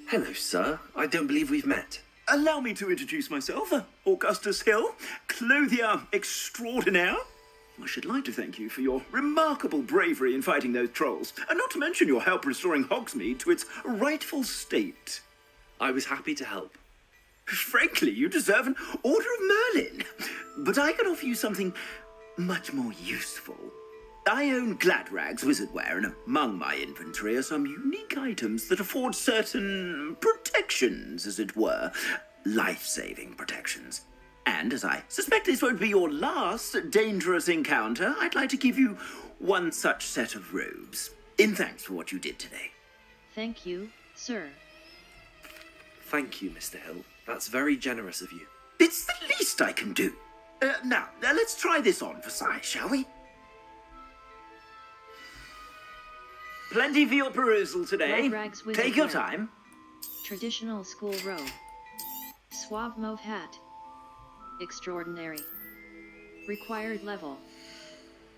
Hello, sir. I don't believe we've met. Allow me to introduce myself, Augustus Hill, clothier extraordinaire. I should like to thank you for your remarkable bravery in fighting those trolls, and not to mention your help restoring Hogsmeade to its rightful state. I was happy to help. Frankly, you deserve an Order of Merlin. But I can offer you something much more useful. I own Gladrag's wizardware, and among my inventory are some unique items that afford certain protections, as it were. Life-saving protections. And as I suspect this won't be your last dangerous encounter, I'd like to give you one such set of robes, in thanks for what you did today. Thank you, sir. Thank you, Mr. Hill. That's very generous of you. It's the least I can do. Now, let's try this on for size, shall we? Plenty for your perusal today. Gladrag's Take your wizardware. time. Traditional school robe. Suave mauve hat. Extraordinary. Required level.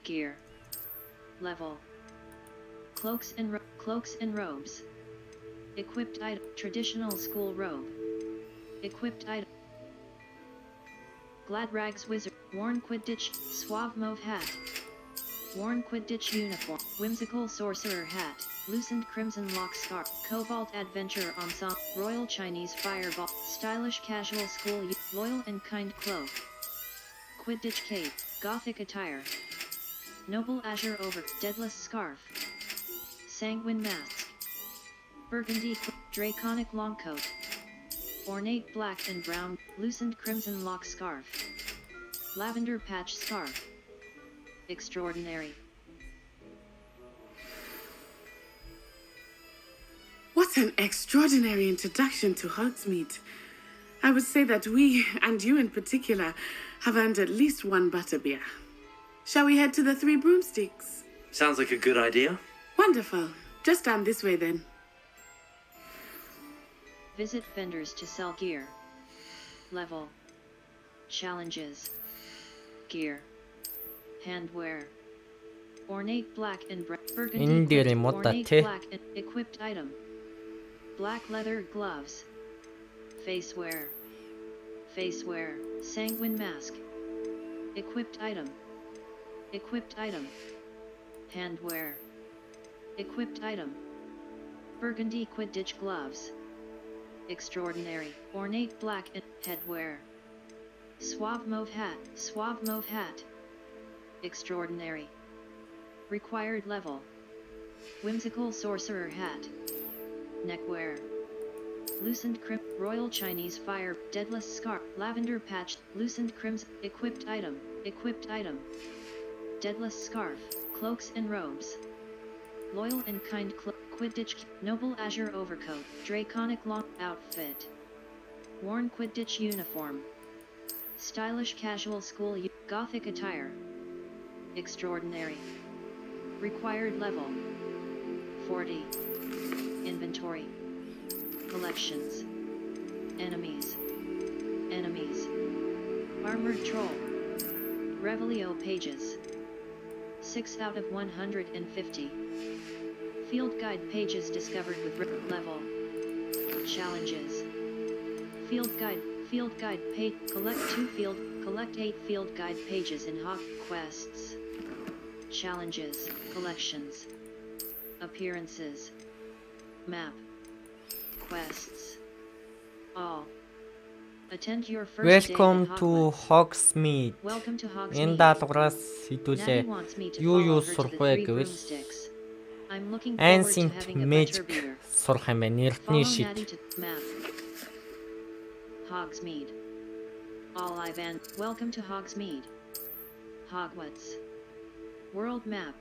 Gear. Level. Cloaks and robes. Equipped item. Traditional school robe. Equipped item. Glad rags wizard. Worn Quidditch. Suave mauve hat. Worn Quidditch uniform. Whimsical sorcerer hat. Loosened crimson lock scarf. Cobalt adventure ensemble. Royal Chinese fireball. Stylish casual school. Loyal and kind cloak. Quidditch cape. Gothic attire. Noble azure over. Deadless scarf. Sanguine mask. Burgundy draconic longcoat. Ornate black and brown. Loosened crimson lock scarf. Lavender patch scarf. Extraordinary. What an extraordinary introduction to Hogsmeade. I would say that we, and you in particular, have earned at least one butterbeer. Shall we head to the Three Broomsticks? Sounds like a good idea. Wonderful. Just down this way then. Visit vendors to sell gear. Level. Challenges. Gear. Handwear. Ornate black and burgundy. Ornate black and equipped item. Black leather gloves. Facewear. Facewear. Sanguine mask. Equipped item. Equipped item. Handwear. Equipped item. Burgundy Quidditch gloves. Extraordinary. Ornate black and headwear. Suave mauve hat. Suave mauve hat. Extraordinary. Required level. Whimsical sorcerer hat. Neckwear. Loosened Royal Chinese fire. Deadless scarf. Lavender patch. Loosened crimson. Equipped item. Equipped item. Deadless scarf. Cloaks and robes. Loyal and kind Quidditch. Noble azure overcoat. Draconic long outfit. Worn Quidditch uniform. Stylish casual school. Gothic attire. Extraordinary. Required level. 40. Inventory. Collections. Enemies. Enemies. Armored troll. Revelio pages. 6 out of 150. Field guide pages discovered with level. Challenges. Field guide page. Collect 8 field guide pages in Hog quests. Challenges. Collections. Appearances. Map. Quests. All. Attend your first Welcome day at to Hogwarts. Hogsmeade. Welcome to Hogsmeade. Энэ даалгавраас хэдүүлээ Natty wants me to юу follow юу her to сурах the вэ Three гэвэл Broomsticks. I'm looking forward to Ancient having a Magic butterbeer. сурах юм байна. Эртний Follow шид. Natty to map. Hogsmeade. All Ivan. Welcome to Hogsmeade. Hogwarts. World map.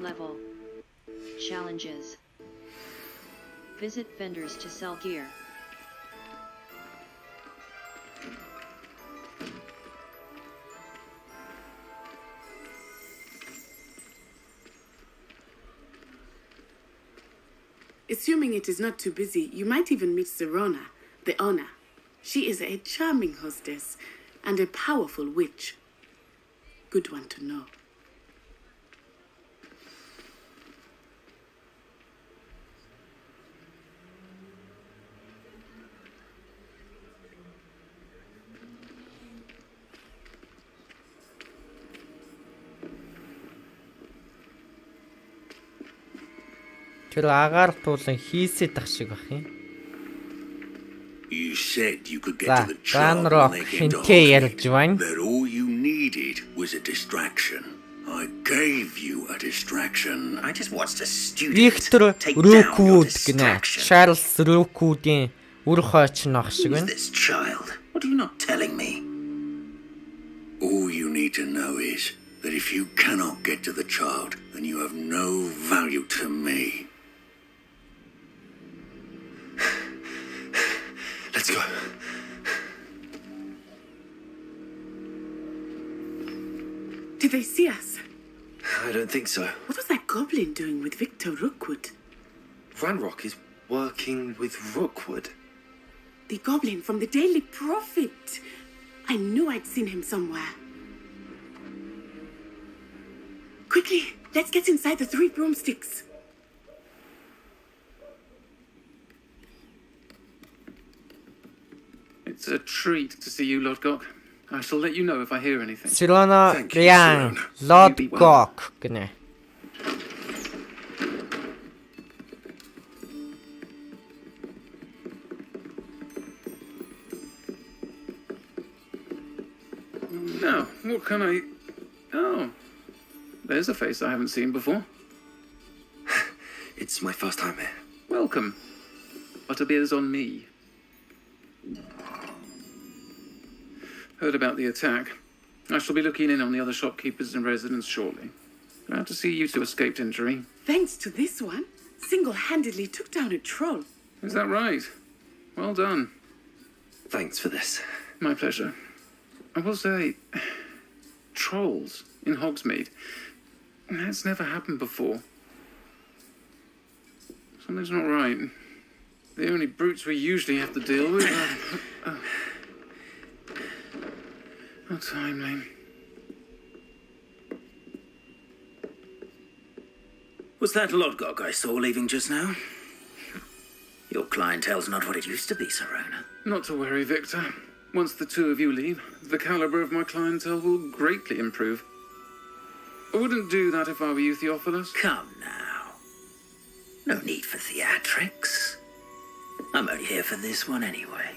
Level. Challenges. Visit vendors to sell gear. Assuming it is not too busy, you might even meet Serona, the owner. She is a charming hostess and a powerful witch. Good one to know. Тэр агаар туулан хийсэт ах шиг бах юм. You said you could get За, to the child Ганроо when they came to хинтээ Hogsmeade. ярьж байна. That all you needed was a distraction. I gave you a distraction. I just watched a student Виктор take down your Рүүквуд гинэ. distraction. Чарльз Рүүквудийн үр хойч нь ах шиг Who's байна. this child? What are you not telling me? All you need to know is that if you cannot get to the child, then you have no value to me. Let's go. Did they see us? I don't think so. What was that goblin doing with Victor Rookwood? Ranrock is working with Rookwood? The goblin from the Daily Prophet. I knew I'd seen him somewhere. Quickly, let's get inside the 3 broomsticks. It's a treat to see you, Lodgok. I shall let you know if I hear anything. Sirona Thank you, Riang Lodgok gini. Now, what can I... Oh, there's a face I haven't seen before. It's my first time here. Welcome. Butterbeer's on me. Heard about the attack. I shall be looking in on the other shopkeepers and residents shortly. Glad to see you two escaped injury. Thanks to this one, single-handedly took down a troll. Is that right? Well done. Thanks for this. My pleasure. I will say, trolls in Hogsmeade. That's never happened before. Something's not right. The only brutes we usually have to deal with are... How timely. Was that Lodgok I saw leaving just now? Your clientele's not what it used to be, Sirona. Not to worry, Victor. Once the two of you leave, the caliber of my clientele will greatly improve. I wouldn't do that if I were you, Theophilus. Come now. No need for theatrics. I'm only here for this one anyway.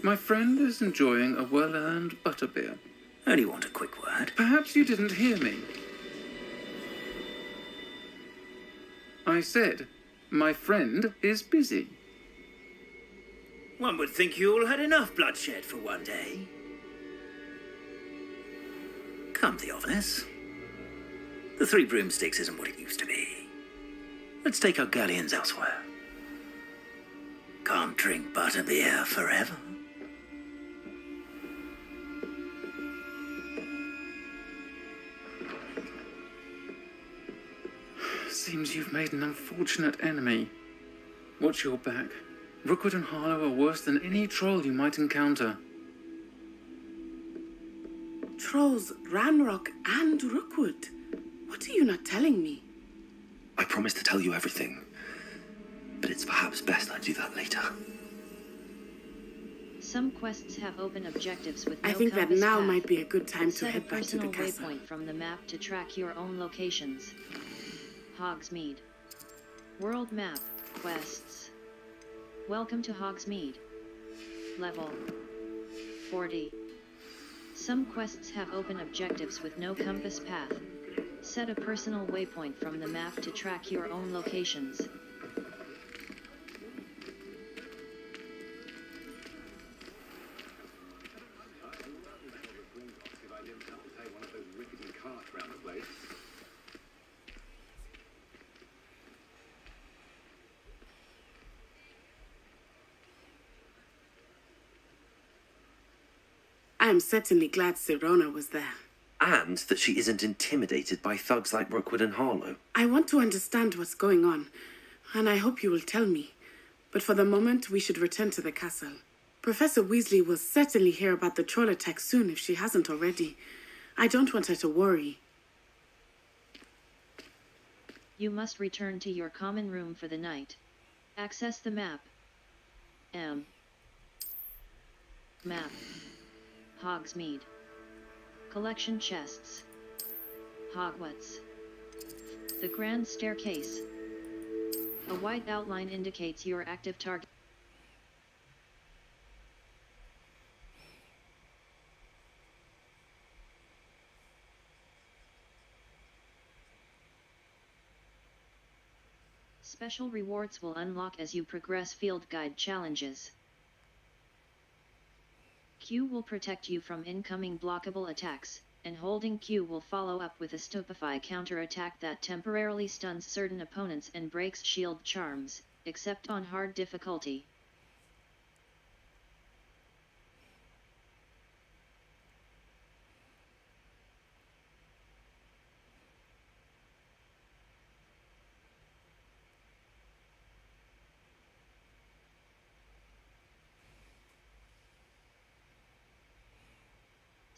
My friend is enjoying a well-earned butterbeer. Only want a quick word. Perhaps you didn't hear me. I said, my friend is busy. One would think you all had enough bloodshed for one day. Come, Theophilus. The 3 broomsticks isn't what it used to be. Let's take our galleons elsewhere. Can't drink butterbeer forever. Seems you've made an unfortunate enemy. Watch your back. Rookwood and Harlow are worse than any troll you might encounter. Trolls, Ranrock, and Rookwood. What are you not telling me? I promise to tell you everything, but it's perhaps best I do that later. Some quests have open objectives with no I think that compass now path. might be a good time to Set a head back to the personal castle. waypoint from the map to track your own locations. Hogsmeade. World map. Quests. Welcome to Hogsmeade. Level 40. Some quests have open objectives with no compass path. Set a personal waypoint from the map to track your own locations. I am certainly glad Sirona was there. And that she isn't intimidated by thugs like Rookwood and Harlow. I want to understand what's going on, and I hope you will tell me. But for the moment, we should return to the castle. Professor Weasley will certainly hear about the troll attack soon if she hasn't already. I don't want her to worry. You must return to your common room for the night. Access the map. Map. Hogsmeade. Collection chests. Hogwarts. The Grand Staircase. A white outline indicates your active target. Special rewards will unlock as you progress field guide challenges. Q will protect you from incoming blockable attacks, and holding Q will follow up with a stupefy counter-attack that temporarily stuns certain opponents and breaks shield charms, except on hard difficulty.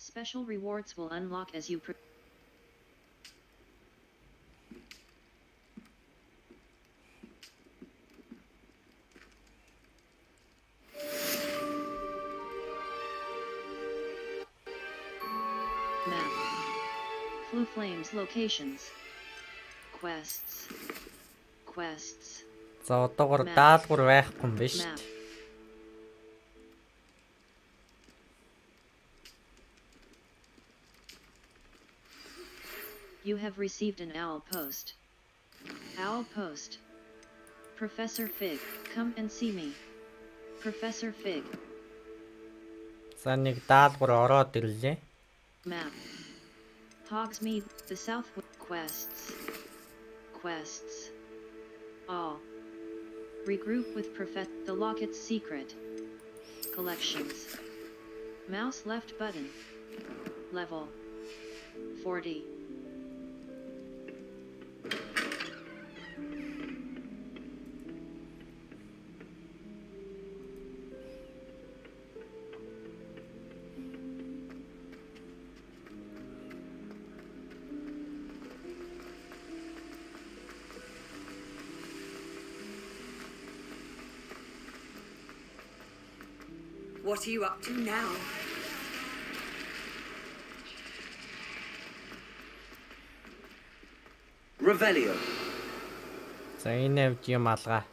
Special rewards will unlock as you Map. Flu Flames locations. Quests. За одоогор даалгавар байхгүй юм биш. Map. You have received an owl post. Owl post. Professor Fig, come and see me. Professor Fig. За нэг даалгавар ороод ирлээ. Map. Hogsmeade, the South quests. All. Regroup with the Locket's secret. Collections. Mouse left button. Level 40. What are you up to now? Revelio. За энэ авч юм алгаа.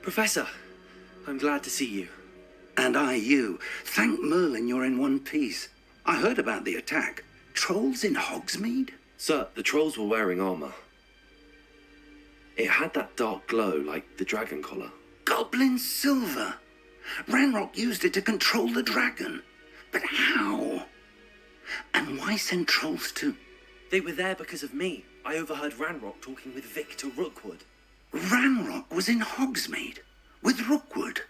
Professor, I'm glad to see you. And I you. Thank Merlin you're in one piece. I heard about the attack. Trolls in Hogsmeade? Sir, the trolls were wearing armor. It had that dark glow like the dragon collar. Goblin silver. Ranrock used it to control the dragon. But how? And why send trolls to... They were there because of me. I overheard Ranrock talking with Victor Rookwood. Ranrock was in Hogsmeade with Rookwood.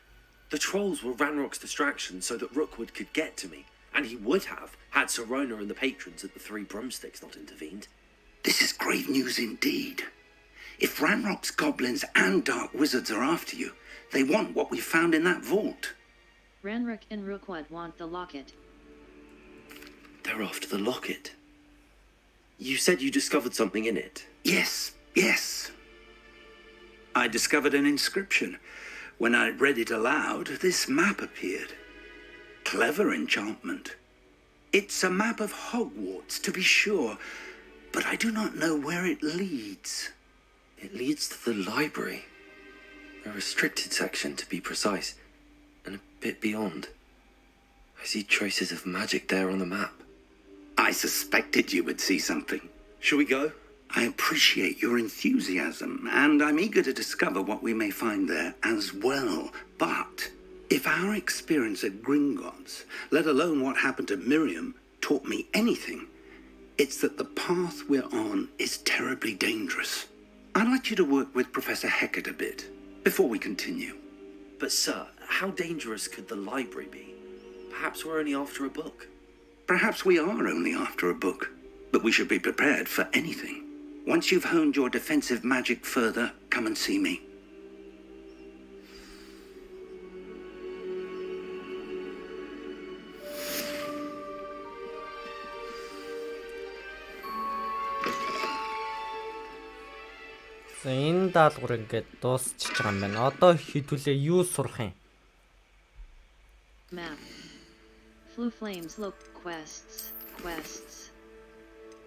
The trolls were Ranrock's distraction so that Rookwood could get to me. And he would have, had Sirona and the patrons at the Three Broomsticks not intervened. This is grave news indeed. If Ranrock's goblins and dark wizards are after you, they want what we found in that vault. Ranrock and Rookwood want the locket. They're after the locket. You said you discovered something in it. Yes. I discovered an inscription. When I read it aloud, this map appeared. Clever enchantment. It's a map of Hogwarts, to be sure, but I do not know where it leads. It leads to the library. A restricted section, to be precise, and a bit beyond. I see traces of magic there on the map. I suspected you would see something. Shall we go? I appreciate your enthusiasm, and I'm eager to discover what we may find there as well. But if our experience at Gringotts, let alone what happened to Miriam, taught me anything, it's that the path we're on is terribly dangerous. I'd like you to work with Professor Hecat a bit before we continue. But sir, how dangerous could the library be? Perhaps we're only after a book. Perhaps we are only after a book, but we should be prepared for anything. Once you've honed your defensive magic further, come and see me. За энэ даалгавар ингээд дуусчих байгаа юм байна. Одоо хэдүүлээ юу сурах юм? Map. Flu Flames Look Quests.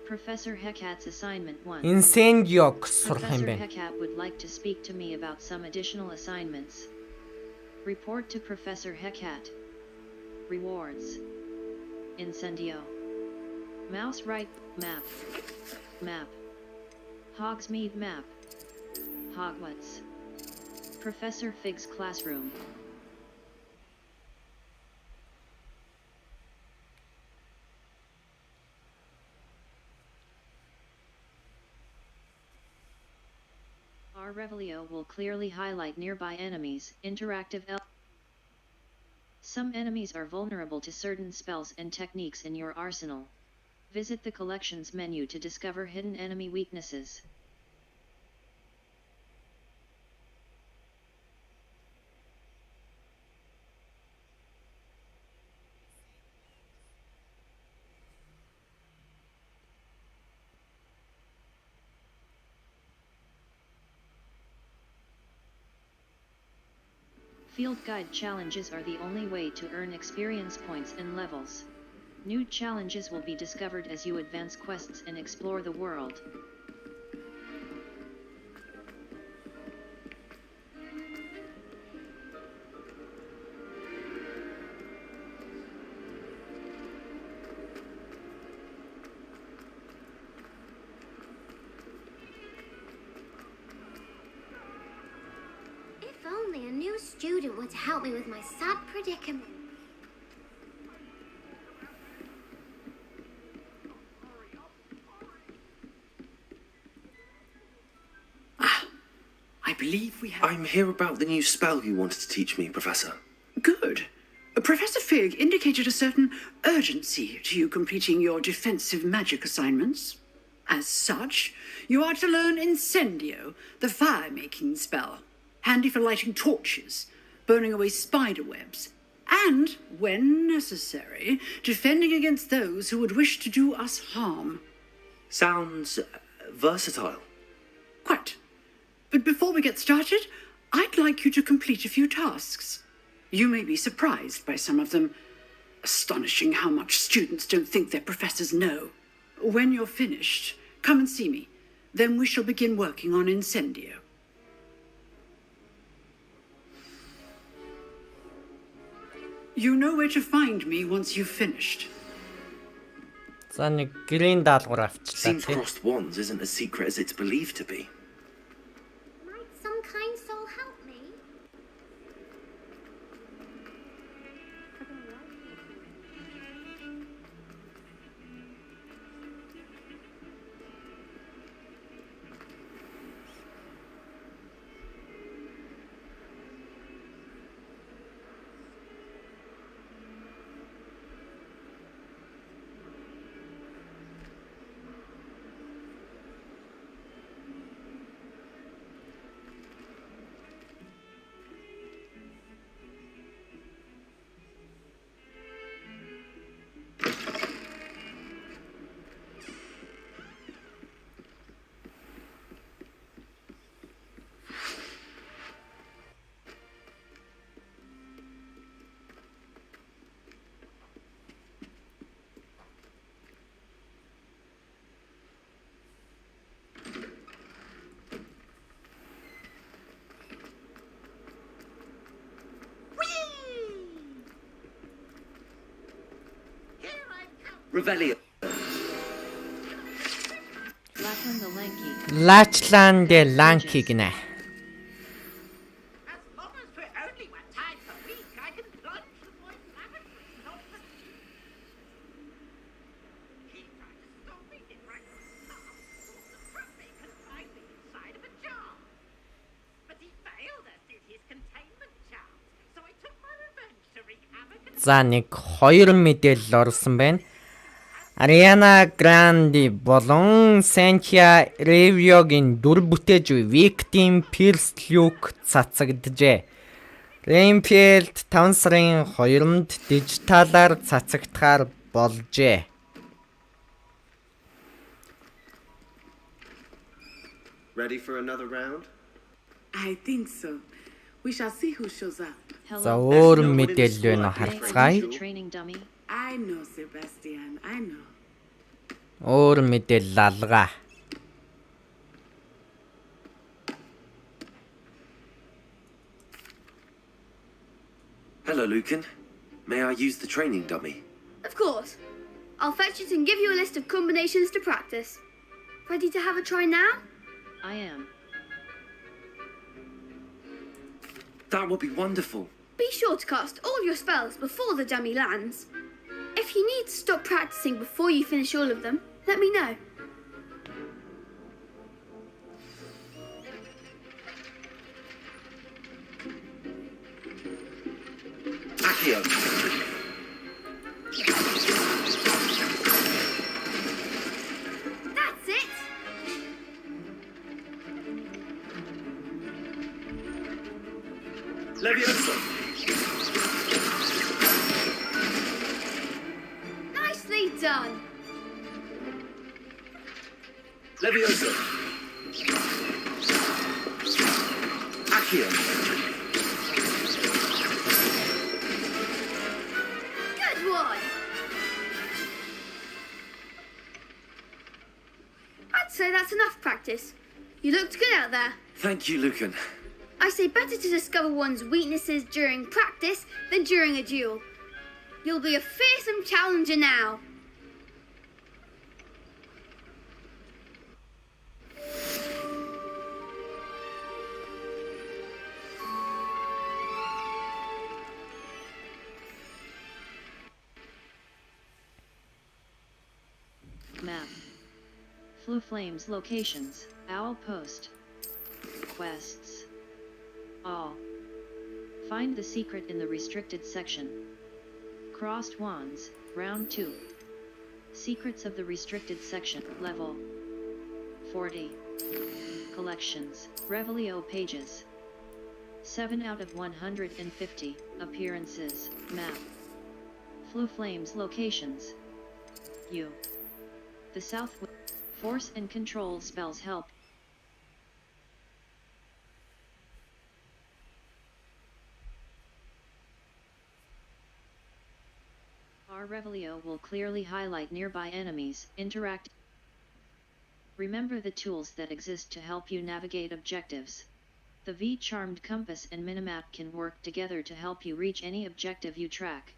Professor Hecat's assignment 1. Incendio сурах юм Professor байна. Hecat would like to speak to me about some additional assignments. Report to Professor Hecat. Rewards. Incendio. Mouse right. Map. Hogsmeade map. Hogwarts. Professor Fig's classroom. Our Revelio will clearly highlight nearby enemies. Interactive Some enemies are vulnerable to certain spells and techniques in your arsenal. Visit the collections menu to discover hidden enemy weaknesses. Field Guide challenges are the only way to earn experience points and levels. New challenges will be discovered as you advance quests and explore the world. If only a new student were to help me with my sad predicament. I believe we have... I'm here about the new spell you wanted to teach me, Professor. Good. Professor Fig indicated a certain urgency to you completing your defensive magic assignments. As such, you are to learn Incendio, the fire-making spell, handy for lighting torches, burning away spider webs, and, when necessary, defending against those who would wish to do us harm. Sounds versatile. Quite. But before we get started, I'd like you to complete a few tasks. You may be surprised by some of them. Astonishing how much students don't think their professors know. When you're finished, come and see me. Then we shall begin working on Incendio. You know where to find me once you've finished. За нэг грийн даалгавар авчлаа Seems тий. crossed wands isn't as secret as it's believed to be. Might some kind soul help me? Revelio. Lachlan the Lanky. 라чл란데 랑키기네. За нэг хоёр мэдээлэл орсон байна. Ариана Гранди болон Сэнтия Ревиогийн дүр бүтээж буй Виктим Пирс Люк цацагджээ. Рейнфилд 5 сарын 2-нд дижиталаар цацагдахаар болжээ. Ready for another round? I think so. We shall see who shows up. За өөр мэдээлэл байна харцгаая. I know, Sebastian. I know. Өөр мэдээлэл алгаа. Hello, Lucan. May I use the training dummy? Of course. I'll fetch it and give you a list of combinations to practice. Ready to have a try now? I am. That would be wonderful. Be sure to cast all your spells before the dummy lands. If you need to stop practicing before you finish all of them, let me know. Accio. That's it! Leviosa. Nicely done! Leviosa. Accio. Good one! I'd say that's enough practice. You looked good out there. Thank you, Lucan. I say better to discover one's weaknesses during practice than during a duel. You'll be a fearsome challenger now. Map. Flu Flames locations. Owl Post. Quests. All. Find the secret in the restricted section. Crossed Wands, Round 2. Secrets of the restricted section, Level 40. Collections, Revelio pages. 7 out of 150, Appearances, Map. Flu Flames locations. U. The South. Force and control spells help. Our Revelio will clearly highlight nearby enemies, interact. Remember the tools that exist to help you navigate objectives. The V-Charmed Compass and Minimap can work together to help you reach any objective you track.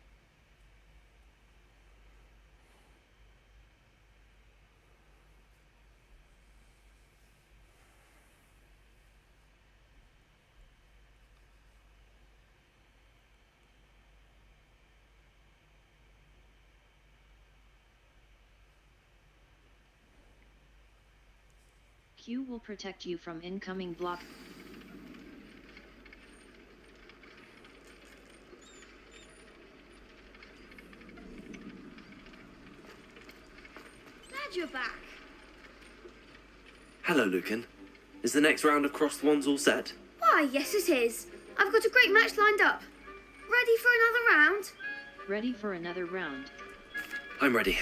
Q will protect you from incoming block. Glad you're back. Hello, Lucan. Is the next round of Crossed Wands all set? Why, yes it is. I've got a great match lined up. Ready for another round? Ready for another round. I'm ready.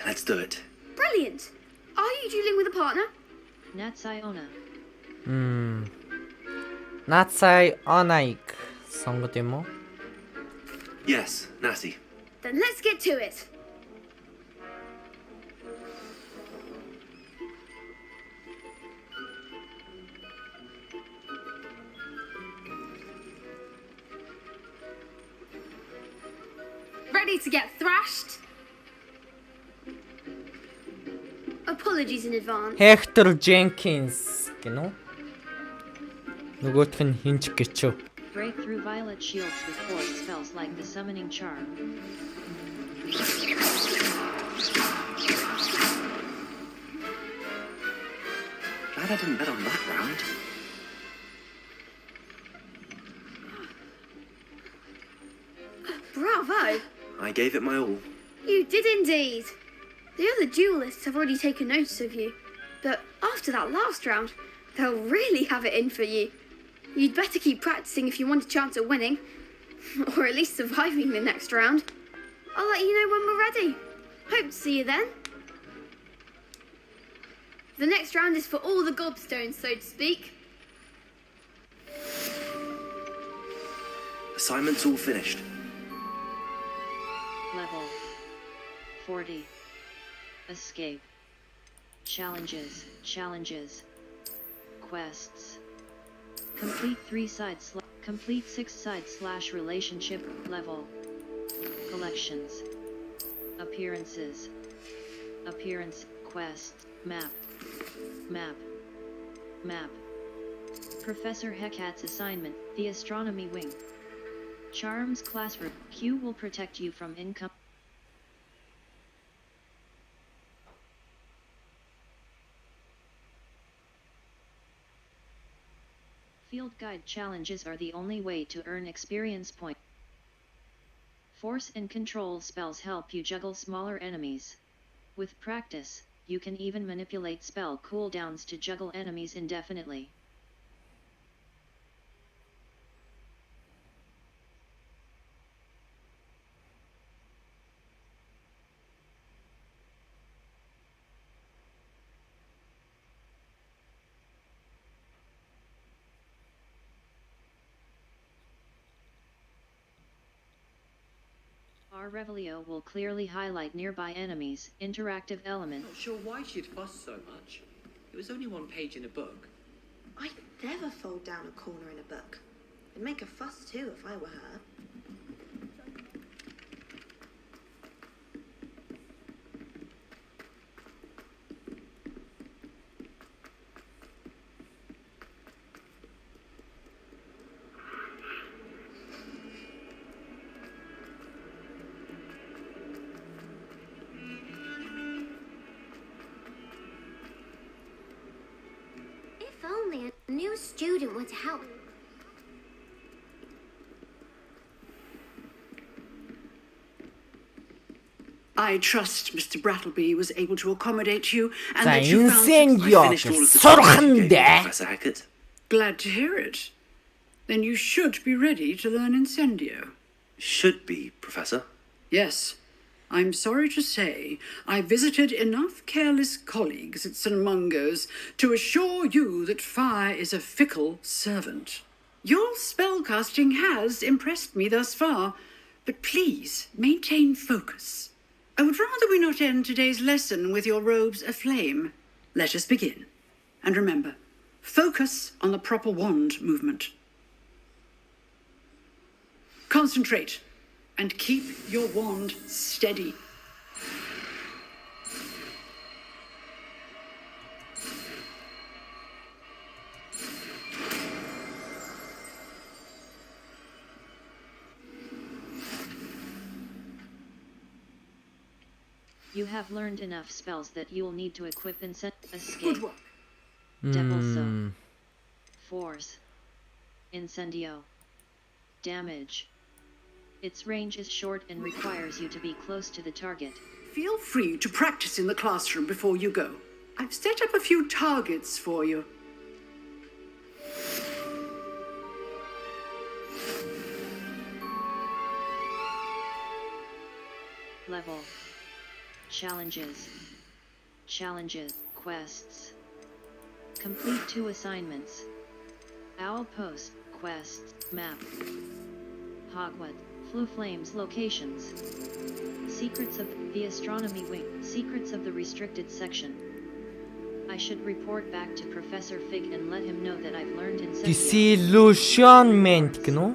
Let's do it. Brilliant. Are you dueling with a partner? Natsiona. 나츠아이오나이크 선거대 뭐? Yes, Natty. Then let's get to it. Ready to get thrashed? Apologies in advance. Hector Jenkins гэнэ үү? Нөгөөх нь хинч гэчөө. Break through violet shields with force spells like the summoning charm. Glad I didn't bet on that round. Bravo! I gave it my all. You did indeed. The other duelists have already taken notice of you, but after that last round, they'll really have it in for you. You'd better keep practicing if you want a chance at winning, or at least surviving the next round. I'll let you know when we're ready. Hope to see you then. The next round is for all the gobstones, so to speak. Assignment's all finished. Level 40. Escape. Challenges. Quests. Complete 6-side relationship level. Collections. Appearance. Quest. Map. Professor Hecat's assignment, the astronomy wing. Charms classroom. Q will protect you from income. Field guide challenges are the only way to earn experience points. Force and control spells help you juggle smaller enemies. With practice, you can even manipulate spell cooldowns to juggle enemies indefinitely. Our Revelio will clearly highlight nearby enemies, interactive elements. Not sure why she'd fuss so much. It was only one page in a book. I'd never fold down a corner in a book. I'd make a fuss too if I were her. If only a new student would help. I trust Mr. Brattleby was able to accommodate you and За that you found инсенгио success. сурхандэ. Professor Hackett. Glad to hear it. Then you should be ready to learn Incendio. Should be, Professor. Yes. I'm sorry to say I visited enough careless colleagues at St. Mungo's to assure you that fire is a fickle servant. Your spellcasting has impressed me thus far, but please maintain focus. I would rather we not end today's lesson with your robes aflame. Let us begin. And remember, focus on the proper wand movement. Concentrate and keep your wand steady. You have learned enough spells that you'll need to equip Escape. Good work. Devilso. Force. Incendio. Damage. Its range is short and requires you to be close to the target. Feel free to practice in the classroom before you go. I've set up a few targets for you. Level. Challenges. Quests. Complete 2 assignments. Owl Post. Quests. Map. Hogwarts. Flu Flames locations. Secrets of the Astronomy Wing. Secrets of the restricted section. I should report back to Professor Fig and let him know that I've learned in Disillusionment гэнэ үү?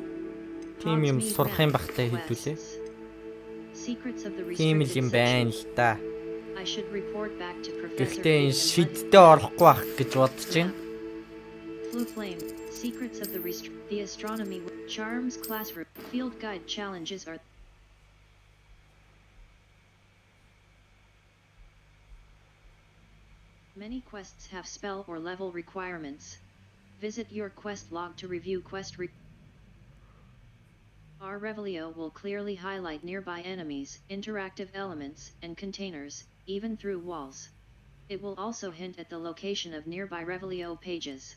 Тийм юм сурах юм бахтай хэдүүлээ. Secrets of the Тийм л restricted юм байна section. л та. I should report back to Professor Гэхдээ энэ Fig and шидтэй орохгүй байх гэж бодож байна. Flue Flame, Secrets of the Astronomy Charms Classroom Field Guide Challenges are Many quests have spell or level requirements. Visit your quest log to review Our Revelio will clearly highlight nearby enemies, interactive elements, and containers, even through walls. It will also hint at the location of nearby Revelio pages.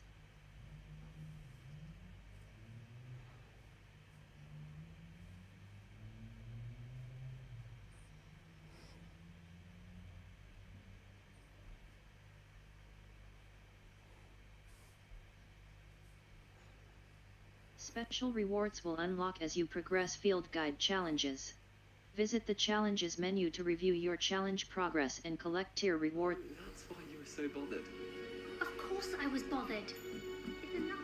Special rewards will unlock as you progress field guide challenges. Visit the challenges menu to review your challenge progress and collect tier reward. That's why you were so bothered. Of course I was bothered. It's enough.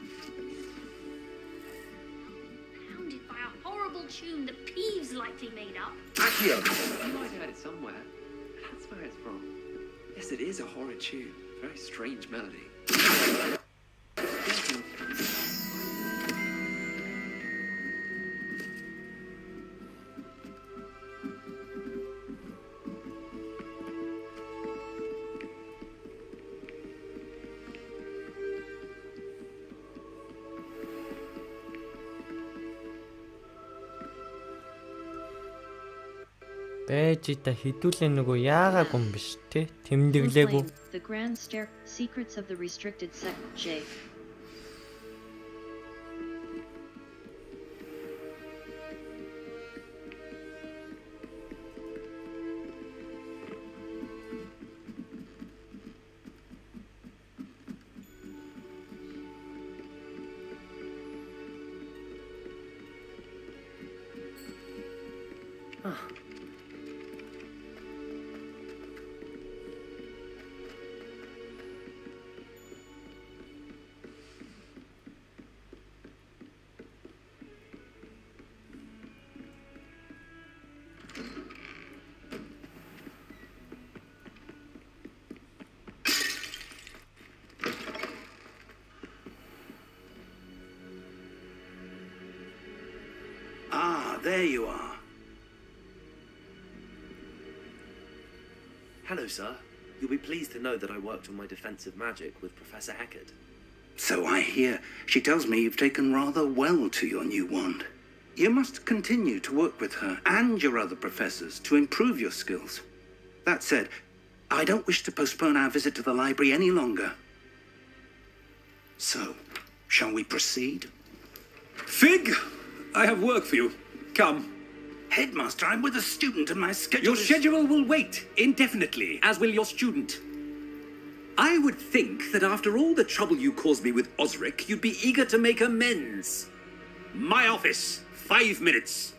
Pounded by a horrible tune that Peeves likely made up. Accio! You might have heard it somewhere. That's where it's from. Yes, it is a horrid tune. Very strange melody. Бэжита хідүүлээ нөгөө яагаагүй юм биш те тэмдэглээгүй. The Grand Stair Secrets of the Restricted Sect J. Ah, there you are. Hello, sir. You'll be pleased to know that I worked on my defensive magic with Professor Eckert. So I hear. She tells me you've taken rather well to your new wand. You must continue to work with her and your other professors to improve your skills. That said, I don't wish to postpone our visit to the library any longer. So, shall we proceed? Fig, I have work for you. Come. Headmaster, I'm with a student and my schedule Your schedule will wait indefinitely, as will your student. I would think that after all the trouble you caused me with Osric, you'd be eager to make amends. My office, 5 minutes.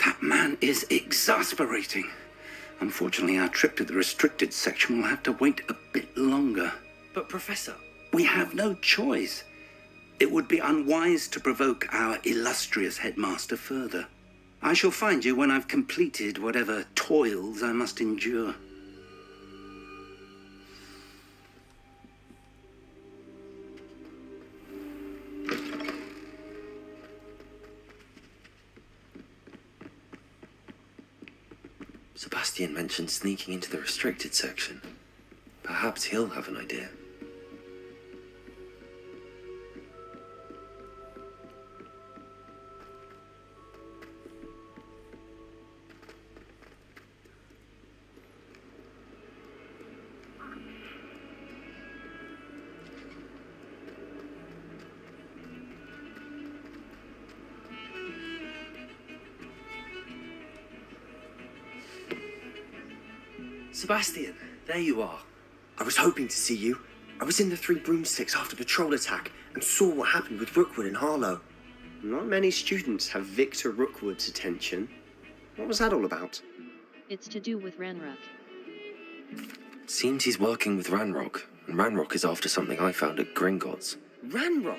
That man is exasperating. Unfortunately, our trip to the restricted section will have to wait a bit longer. But, Professor... We have no choice. It would be unwise to provoke our illustrious headmaster further. I shall find you when I've completed whatever toils I must endure. Sebastian mentioned sneaking into the restricted section. Perhaps he'll have an idea. Sebastian, there you are. I was hoping to see you. I was in the Three Broomsticks after patrol attack and saw what happened with Rookwood and Harlow. Not many students have Victor Rookwood's attention. What was that all about? It's to do with Ranrock. Seems he's working with Ranrock, and Ranrock is after something I found at Gringotts. Ranrock?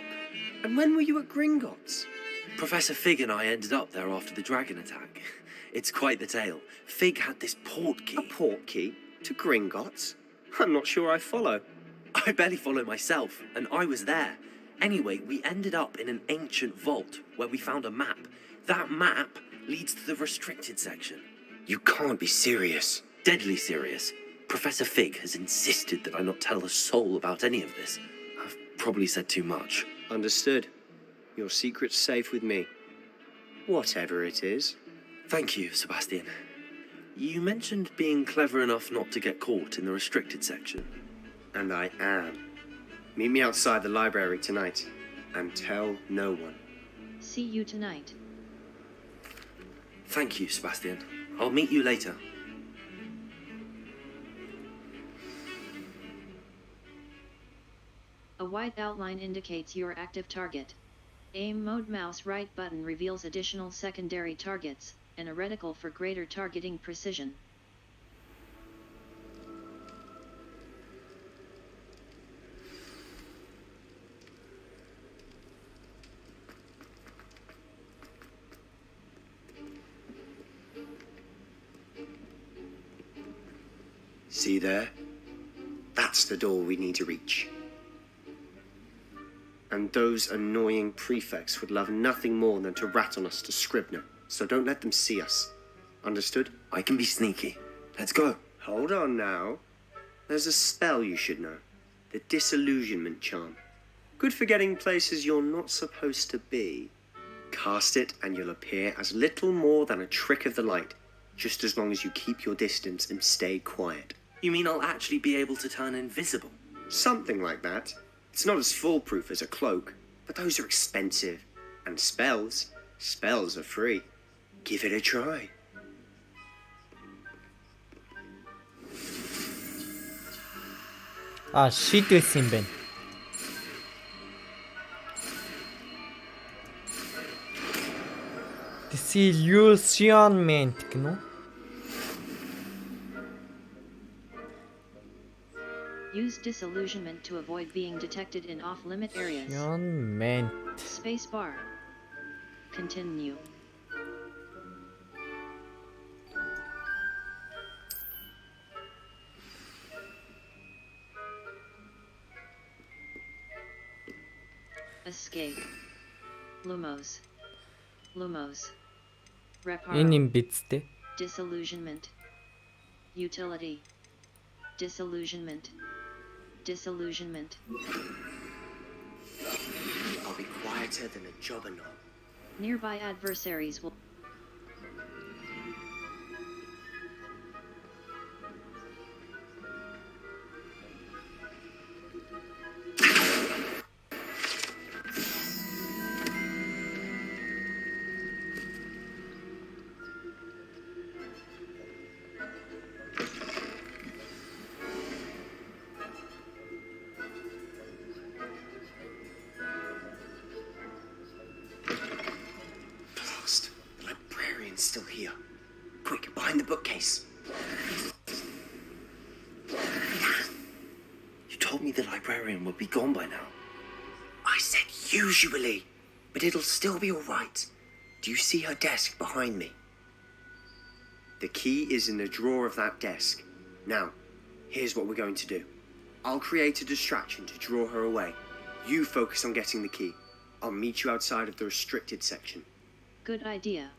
And when were you at Gringotts? Professor Fig and I ended up there after the dragon attack. It's quite the tale. Fig had this port key. A port key? To Gringotts? I'm not sure I follow. I barely follow myself, and I was there. Anyway, we ended up in an ancient vault where we found a map. That map leads to the restricted section. You can't be serious. Deadly serious. Professor Fig has insisted that I not tell a soul about any of this. I've probably said too much. Understood. Your secret's safe with me. Whatever it is. Thank you, Sebastian. You mentioned being clever enough not to get caught in the restricted section. And I am. Meet me outside the library tonight, and tell no one. See you tonight. Thank you, Sebastian. I'll meet you later. A white outline indicates your active target. Aim mode mouse right button reveals additional secondary targets, and a reticle for greater targeting precision. See there? That's the door we need to reach. And those annoying prefects would love nothing more than to rat on us to Scribner, so don't let them see us. Understood? I can be sneaky. Let's go. Hold on now. There's a spell you should know. The disillusionment charm. Good for getting places you're not supposed to be. Cast it and you'll appear as little more than a trick of the light, just as long as you keep your distance and stay quiet. You mean I'll actually be able to turn invisible? Something like that. It's not as foolproof as a cloak, but those are expensive. And spells are free. Give it a try. Shit-Symbol. Disillusionment gnu. Use disillusionment to avoid being detected in off-limit areas. Disillusionment. Spacebar. Continue. Escape. Lumos. Reparo. Inimbitsde. Disillusionment. Utility. Disillusionment. I'll be quieter than a jobberknoll. Nearby adversaries will... Still here. Quick, behind the bookcase. You told me the librarian would be gone by now. I said usually, but it'll still be all right. Do you see her desk behind me? The key is in the drawer of that desk. Now, here's what we're going to do. I'll create a distraction to draw her away. You focus on getting the key. I'll meet you outside of the restricted section. Good idea.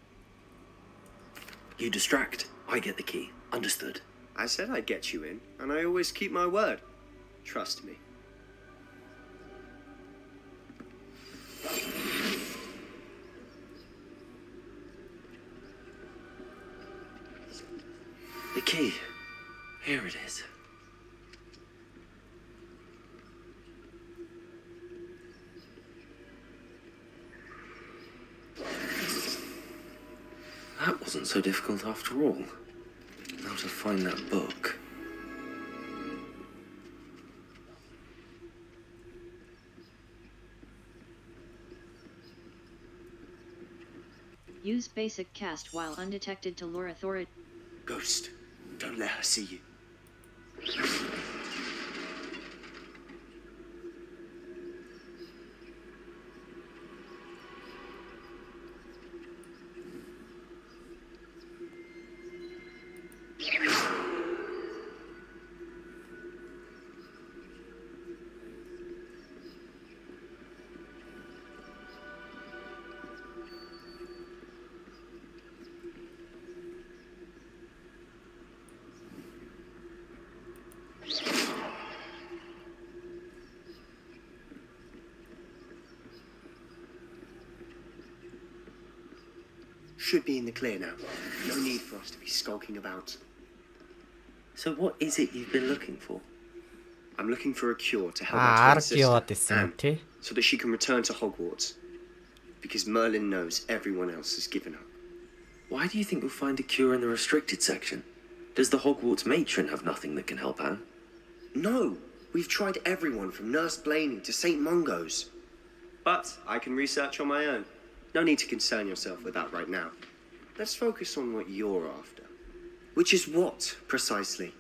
You distract, I get the key. Understood. I said I'd get you in, and I always keep my word. Trust me. The key. Here it is. That wasn't so difficult after all. Now to find that book. Use basic cast while undetected to lure authority. Ghost, don't let her see you. should be in the clear now. No need for us to be skulking about. So what is it you've been looking for? I'm looking for a cure to help my twin sister, Anne, Anne, so that she can return to Hogwarts. Because Merlin knows everyone else has given up. Why do you think you'll find a cure in the restricted section? Does the Hogwarts matron have nothing that can help Anne? No! We've tried everyone from Nurse Blaney to St. Mungo's. But I can research on my own. No need to concern yourself with that right now. Let's focus on what you're after. Which is what, precisely?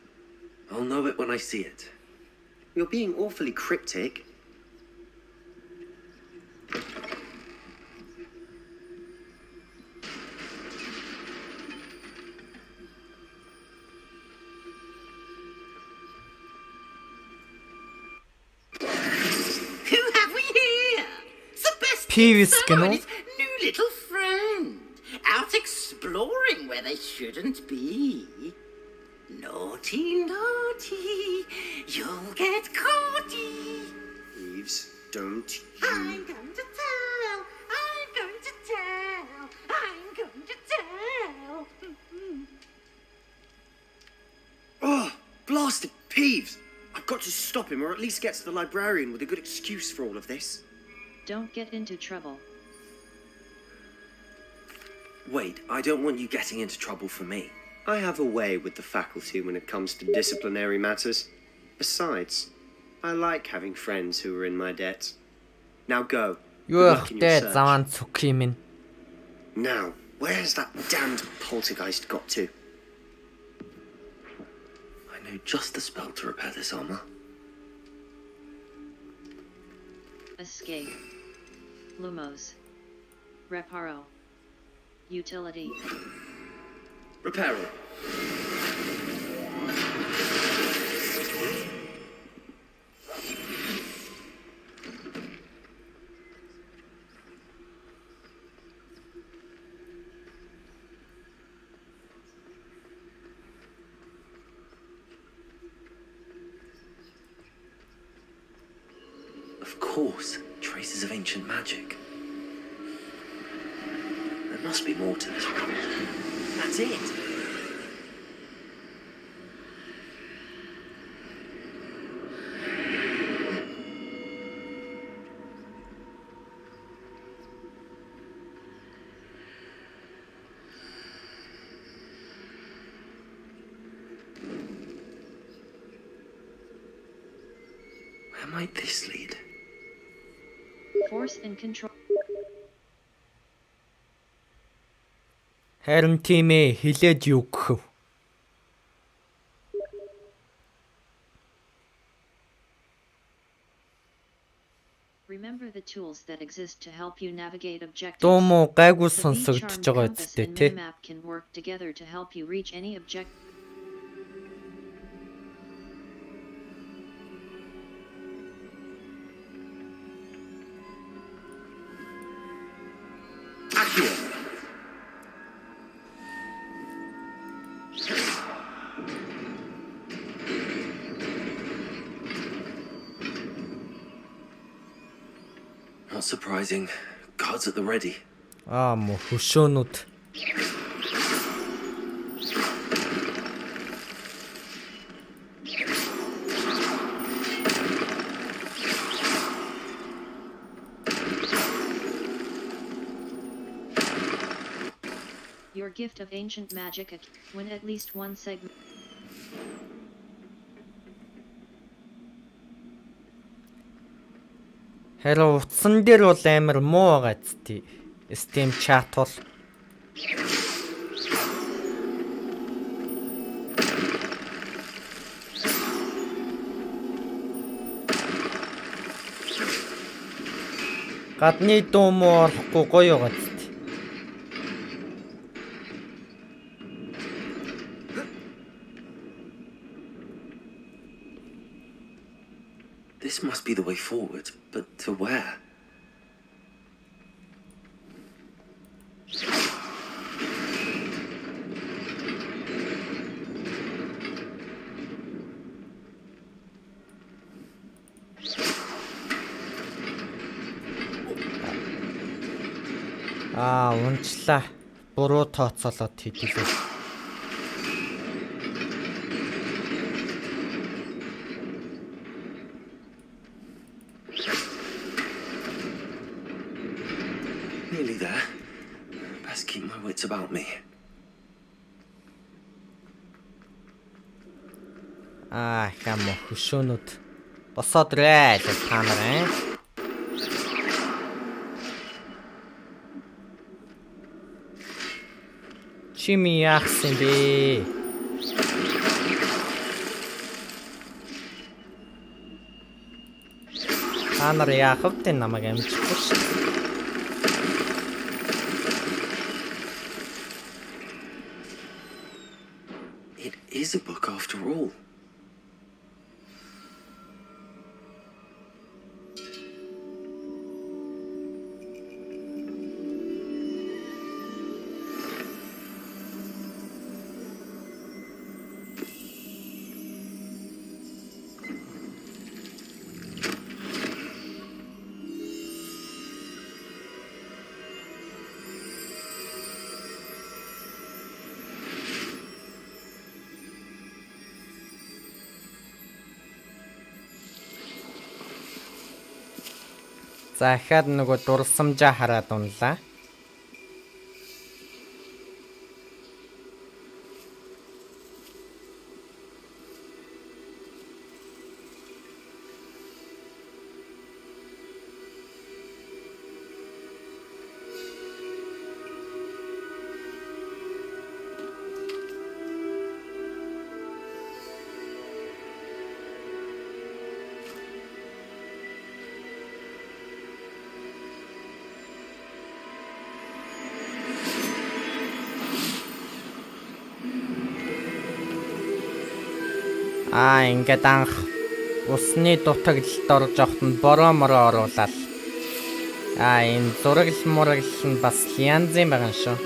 I'll know it when I see it. You're being awfully cryptic. Who have we here? Sebastian and his new little friend, out exploring where they shouldn't be. Naughty, naughty, you'll get caughty. Reeves, don't you... I'm going to tell, I'm going to tell, I'm going to tell. Oh, blasted Peeves! I've got to stop him, or at least get to the librarian with a good excuse for all of this. Don't get into trouble. Wait, I don't want you getting into trouble for me. I have a way with the faculty when it comes to disciplinary matters. Besides, I like having friends who are in my debt. Now go. Юу Good luck in your ихтэй search. заван цүх юм ин. Now, where's that damned poltergeist got to? I know just the spell to repair this armor. Escape. Lumos. Reparo. Utility. Reparo. Of course, traces of ancient magic. There must be more to this one. That's it. Where might this lead? Force and control. Харин тийм ээ, хилээд юу гэв. Remember the tools that exist to help you navigate objectives. Дуу муу гайгүй The сонсогдож V-charm байгаа compass үстэй and тий. minimap can work together to help you reach any objective. Not surprising. Guards at the ready. Муу хөшөөнүүд. Your gift of ancient magic when at least one segment. Харин утсан дээр бол амар муу байгаа зү. Steam chat бол гадны дуу муу орохгүй гоё байгаа зү. This must be the way forward, but to where? Унчлаа. Буруу тооцоолоод хийдэлээ. Nearly there. Best keep my wits about me. Хам хөшөөнүүд босоод ирээ л та нар. Чими яахсан бэ? Та нар яах вэ намайг амжихгүй ш. It is a book after all. За ихад нөгөө дурсамжаа хараад унлаа. Ингээд анх усны дутагдлалд орж явахт нь бороо мороо оруулаад. Энэ зурагл мурагл нь бас янз юм байгаа шүү.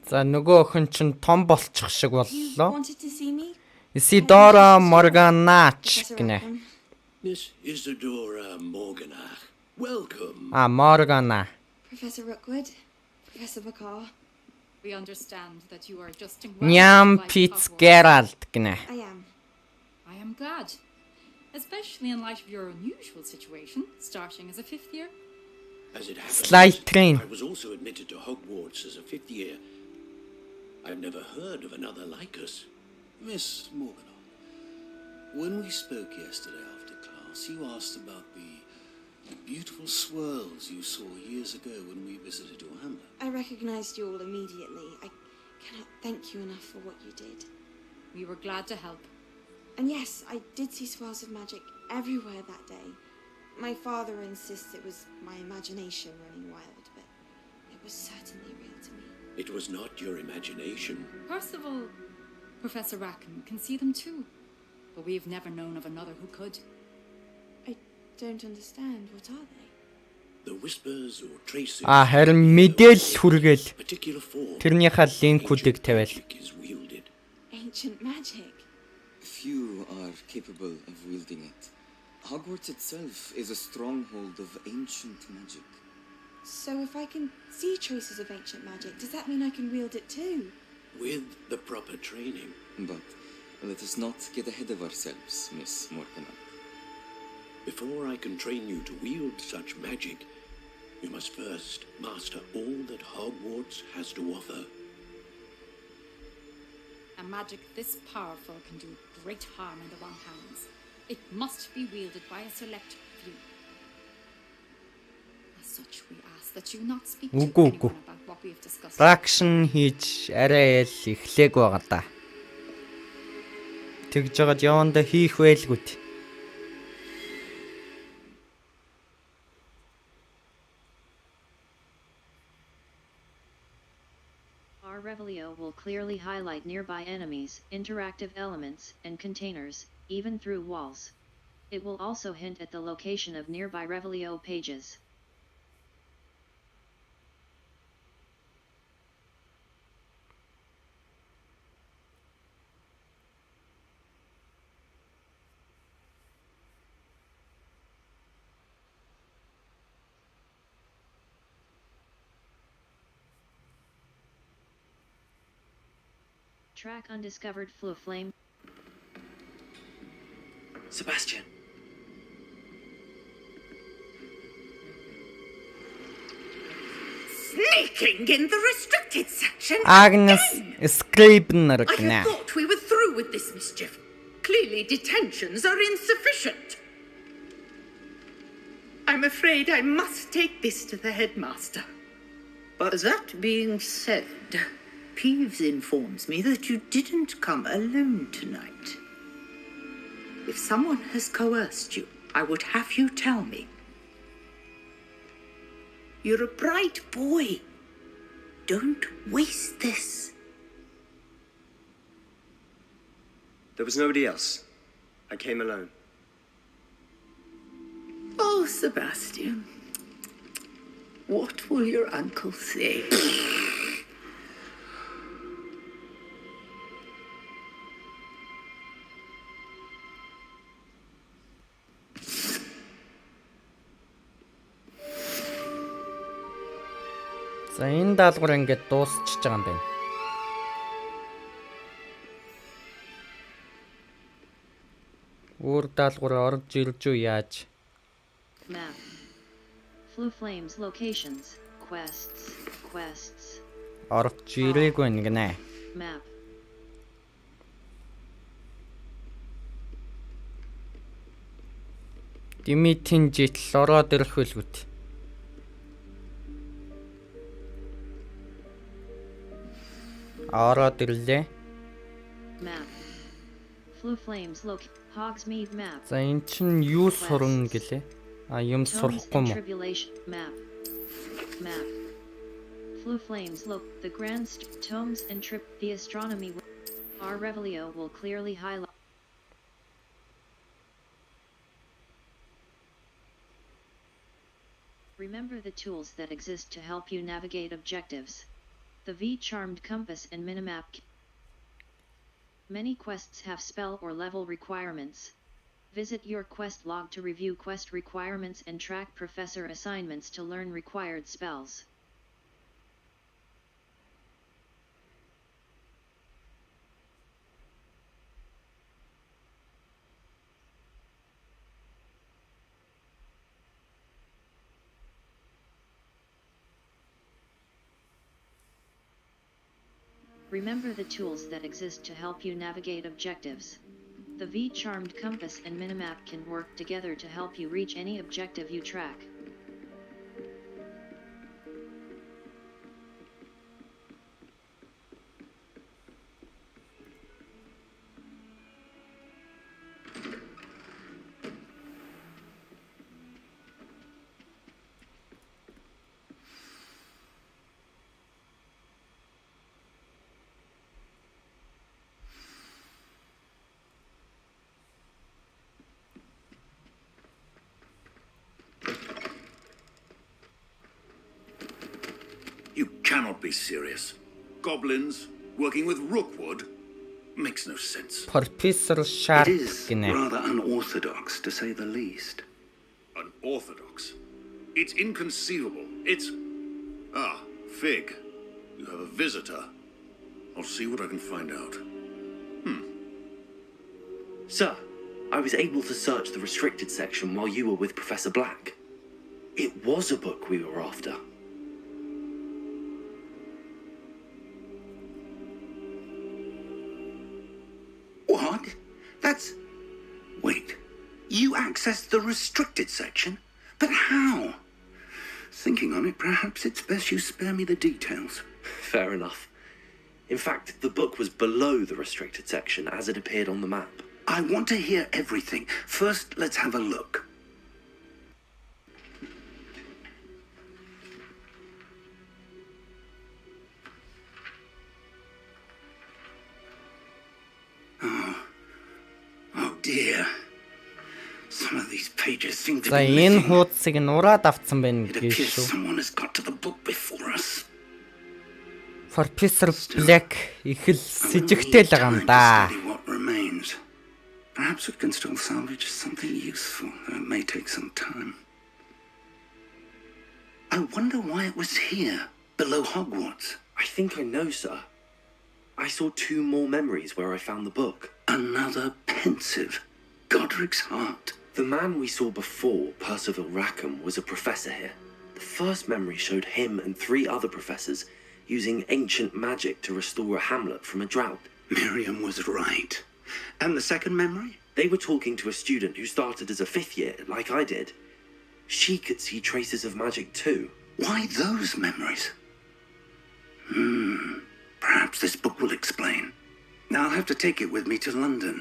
За нөгөө охин чинь том болчих шиг боллоо. Isidora Morganach гинэ. Miss Isidora Morganach. Welcome. Morgana. Professor Rookwood, Professor Bakar. We understand that you are adjusting Nyam Fitzgerald gинэ. I am. I am glad. Especially in light of your unusual situation, starting as a 5th year. As it happens, Slide train. I was also admitted to Hogwarts as a 5th year. I've never heard of another like us. Miss Morganach, when we spoke yesterday after class, you asked about the beautiful swirls you saw years ago when we visited your hamlet. I recognized you all immediately. I cannot thank you enough for what you did. We were glad to help. And yes, I did see swirls of magic everywhere that day. My father insists it was my imagination running wild, but it was certainly real to me. It was not your imagination. Percival, Professor Rackham can see them too, but we've never known of another who could. I don't understand. What are they? The whispers or traces. Харин мэдээлэл хүргээл particular form. тэрнийхээ линкүүдийг тавиал. Ancient magic. Few are capable of wielding it. Hogwarts itself is a stronghold of ancient magic. So if I can see traces of ancient magic, does that mean I can wield it too? With the proper training. But let us not get ahead of ourselves, Miss Morganach. Before I can train you to wield such magic, you must first master all that Hogwarts has to offer. A magic this powerful can do great harm in the wrong hands. It must be wielded by a select few. As such, we ask that you not speak to anyone about what we have discussed. Reaction хийж арай л эхлээг байгаа да. Тэгж жагаад явандаа хийх байлгүй. Our Revelio will clearly highlight nearby enemies, interactive elements, and containers, even through walls. It will also hint at the location of nearby Revelio pages. Track undiscovered flame. Sebastian. Sneaking in the restricted section. Agnes escape I наргнаа. had thought we were through with this mischief. Clearly detentions are insufficient. I'm afraid I must take this to the headmaster. But that being said, Peeves informs me that you didn't come alone tonight. If someone has coerced you, I would have you tell me. You're a bright boy. Don't waste this. There was nobody else. I came alone. Oh, Sebastian. What will your uncle say? За энэ даалгавар ингээд дуусчихж байгаа юм байна. Өөр даалгавар орж ирж үү яаж? Map. Flu Flames locations. Quests. Орж ирээгүй нэгнэ. Map. Димитийн житл ороод ирэх үлгүт. Ороод ирлээ. Map. Flu Flames Hogsmeade map. За эн чинь юу сурна гэлээ? А юм сурахгүй юм уу? Map. Flu Flames the grand tomes and the astronomy. Our Revelio will clearly highlight. Remember the tools that exist to help you navigate objectives. The V-charmed compass and minimap. Many quests have spell or level requirements. Visit your quest log to review quest requirements and track professor assignments to learn required spells. Remember the tools that exist to help you navigate objectives. The V-charmed compass and minimap can work together to help you reach any objective you track. You cannot be serious. Goblins working with rookwood makes no sense. Professor Sharp It is гинэ. rather unorthodox, to say the least. Unorthodox? It's inconceivable. It's... Ah, Fig. You have a visitor. I'll see what I can find out. Sir, I was able to search the restricted section while you were with Professor Black. It was a book we were after. What? That's... Wait. You accessed the restricted section? But how? Thinking on it, perhaps it's best you spare me the details. Fair enough. In fact, the book was below the restricted section as it appeared on the map. I want to hear everything. First, let's have a look. Oh dear. Some of these pages seem to За be энэ missing. хуудсыг нураад авцсан байна It гэж appears шүү. someone has got to the book before us. Professor Black их л сэжигтэй л байгаа юм да. Study what remains. Perhaps we can still salvage something useful, though it may take some time. I wonder why it was here, below Hogwarts. I think I know, sir. I saw 2 more memories where I found the book. Another pensive. Godric's heart. The man we saw before, Percival Rackham, was a professor here. The first memory showed him and 3 other professors using ancient magic to restore a hamlet from a drought. Miriam was right. And the second memory? They were talking to a student who started as a 5th year, like I did. She could see traces of magic too. Why those memories? Perhaps this book will explain. Now I'll have to take it with me to London.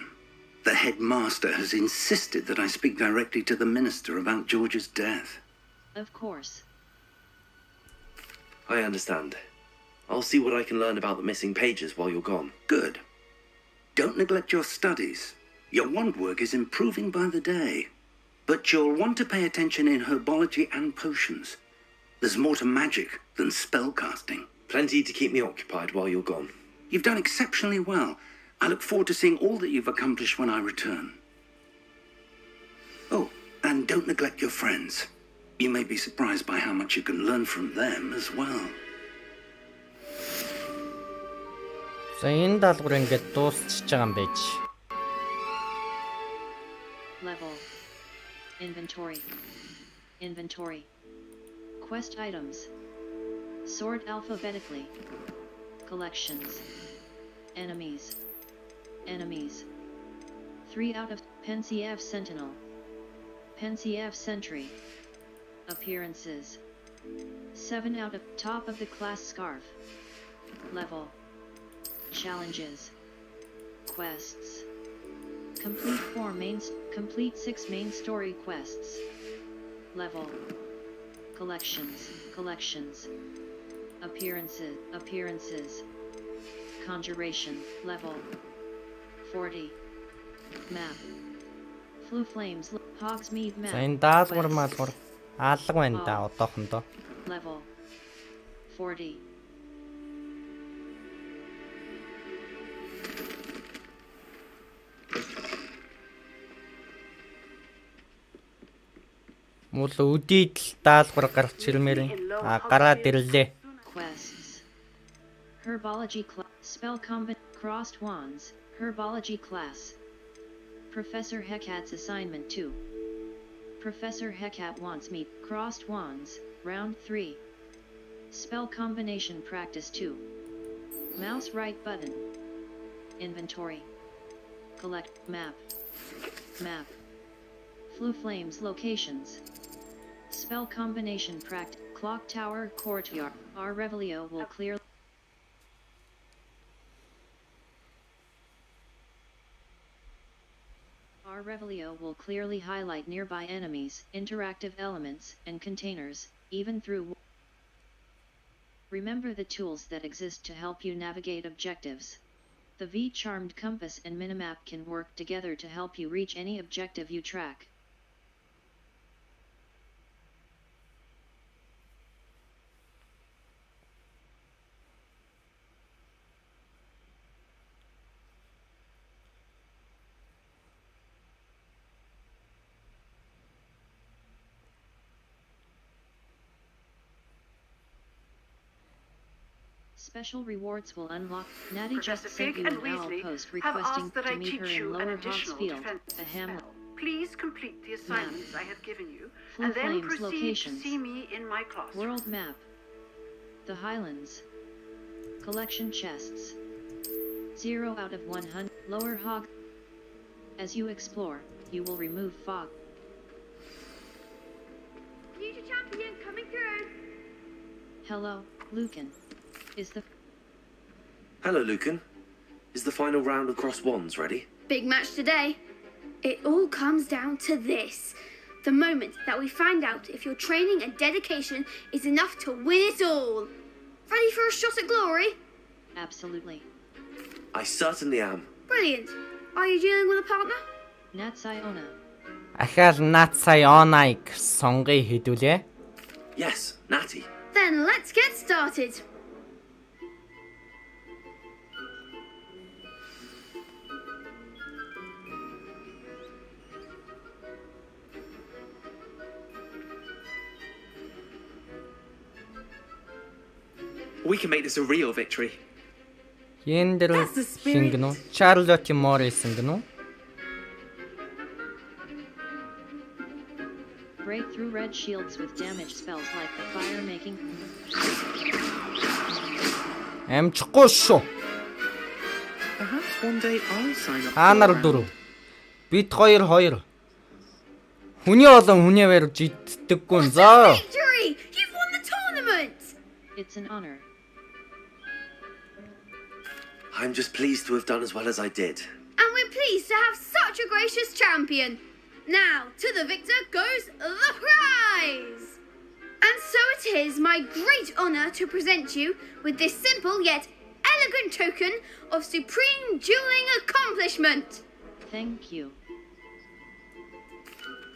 The headmaster has insisted that I speak directly to the minister about George's death. Of course. I understand. I'll see what I can learn about the missing pages while you're gone. Good. Don't neglect your studies. Your wand work is improving by the day. But you'll want to pay attention in herbology and potions. There's more to magic than spellcasting. Plenty to keep me occupied while you're gone. You've done exceptionally well. I look forward to seeing all that you've accomplished when I return. Oh, and don't neglect your friends. You may be surprised by how much you can learn from them as well. За энэ даалгавар ингээд дуусчихж байгаа юм байж. Level. Inventory. Inventory. Quest items. Sort alphabetically. Collections. Enemies. Enemies. 3 out of Pensiev Sentinel. Pensiev Sentry. Appearances. 7 out of Top of the Class Scarf. Level. Challenges. Quests. Complete 6 main story quests. Level. Collections. Appearances. Conjuration. Level 40. Map. Flu Flames. Hogsmeade Map. За энэ даалгавар маалгавар алга байна да одоохондоо. Level 40. Мул үдийд л даалгавар гарч ирмээр гараад ирлээ. Quests. Herbology class. Spell combat. Crossed wands. Herbology class. Professor Hecat's assignment 2. Professor Hecat wants me. Crossed wands. Round 3. Spell combination practice 2. Mouse right button. Inventory. Collect map. Map. Flu Flames locations. Spell combination practice. Clock Tower Courtyard. Our Revelio will clear. Our Revelio will clearly highlight nearby enemies, interactive elements, and containers, even through. Remember the tools that exist to help you navigate objectives. The V-Charmed Compass and Minimap can work together to help you reach any objective you track. Special rewards will unlock. Natty just sent you an owl post requesting to meet her in Lower Hogsfield, a hamlet. Please complete the assignments I have given you, Flu and then Flames proceed locations. to see me in my classroom. World map. The Highlands. Collection chests. 0 out of 100. Lower Hog. As you explore, You will remove fog. Future champion coming through. Hello, Lucan. Is the Hello, Lucan. Is the final round of cross wands ready? Big match today. It all comes down to this. The moment that we find out if your training and dedication is enough to win it all. Ready for a shot at glory? Absolutely. I certainly am. Brilliant. Are you dealing with a partner? Natsiona. Ахаар наад сая онайг сонгоё хэдүүлээ. Yes, Natty. Then let's get started. We can make this a real victory. Ендэр шингэнүү? Charlotte Morrison гэнүү? Break through red shields with damage spells like the fire making. Амжихгүй шүү. Perhaps one day I'll sign up. Ханар дөрөв. Бид хоёр. Хүний болон хүнээ барьж иддэггүй заа. Victory! You've won the tournament! It's an honor. I'm just pleased to have done as well as I did. And we're pleased to have such a gracious champion. Now, to the victor goes the prize! And so it is my great honour to present you with this simple yet elegant token of supreme dueling accomplishment. Thank you.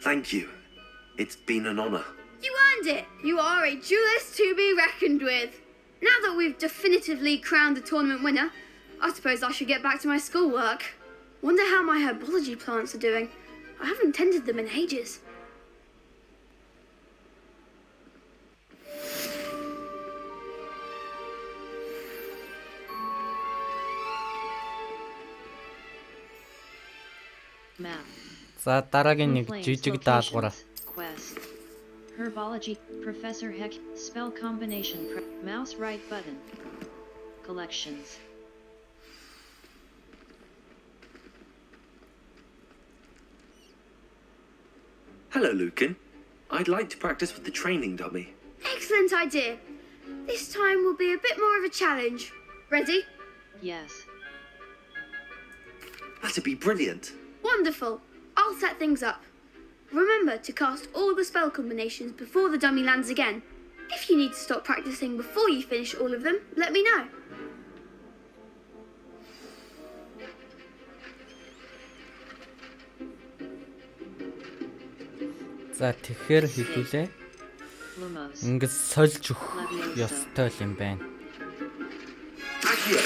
Thank you. It's been an honor. You earned it. You are a duelist to be reckoned with. Now that we've definitively crowned the tournament winner, I suppose I should get back to my schoolwork. Wonder how my herbology plants are doing. I haven't tended them in ages. Map. За дараагийн нэг жижиг даалгавар. Quest. Herbology. Professor Heck. Spell combination. Mouse right button. Collections. Hello, Lucan. I'd like to practice with the training dummy. Excellent idea. This time will be a bit more of a challenge. Ready? Yes. That'd be brilliant. Wonderful. I'll set things up. Remember to cast all the spell combinations before the dummy lands again. If you need to stop practicing before you finish all of them, let me know. За тэгэхээр хэдүүлээ. Ингээд сольж өгөх ёстой юм байна. Accio.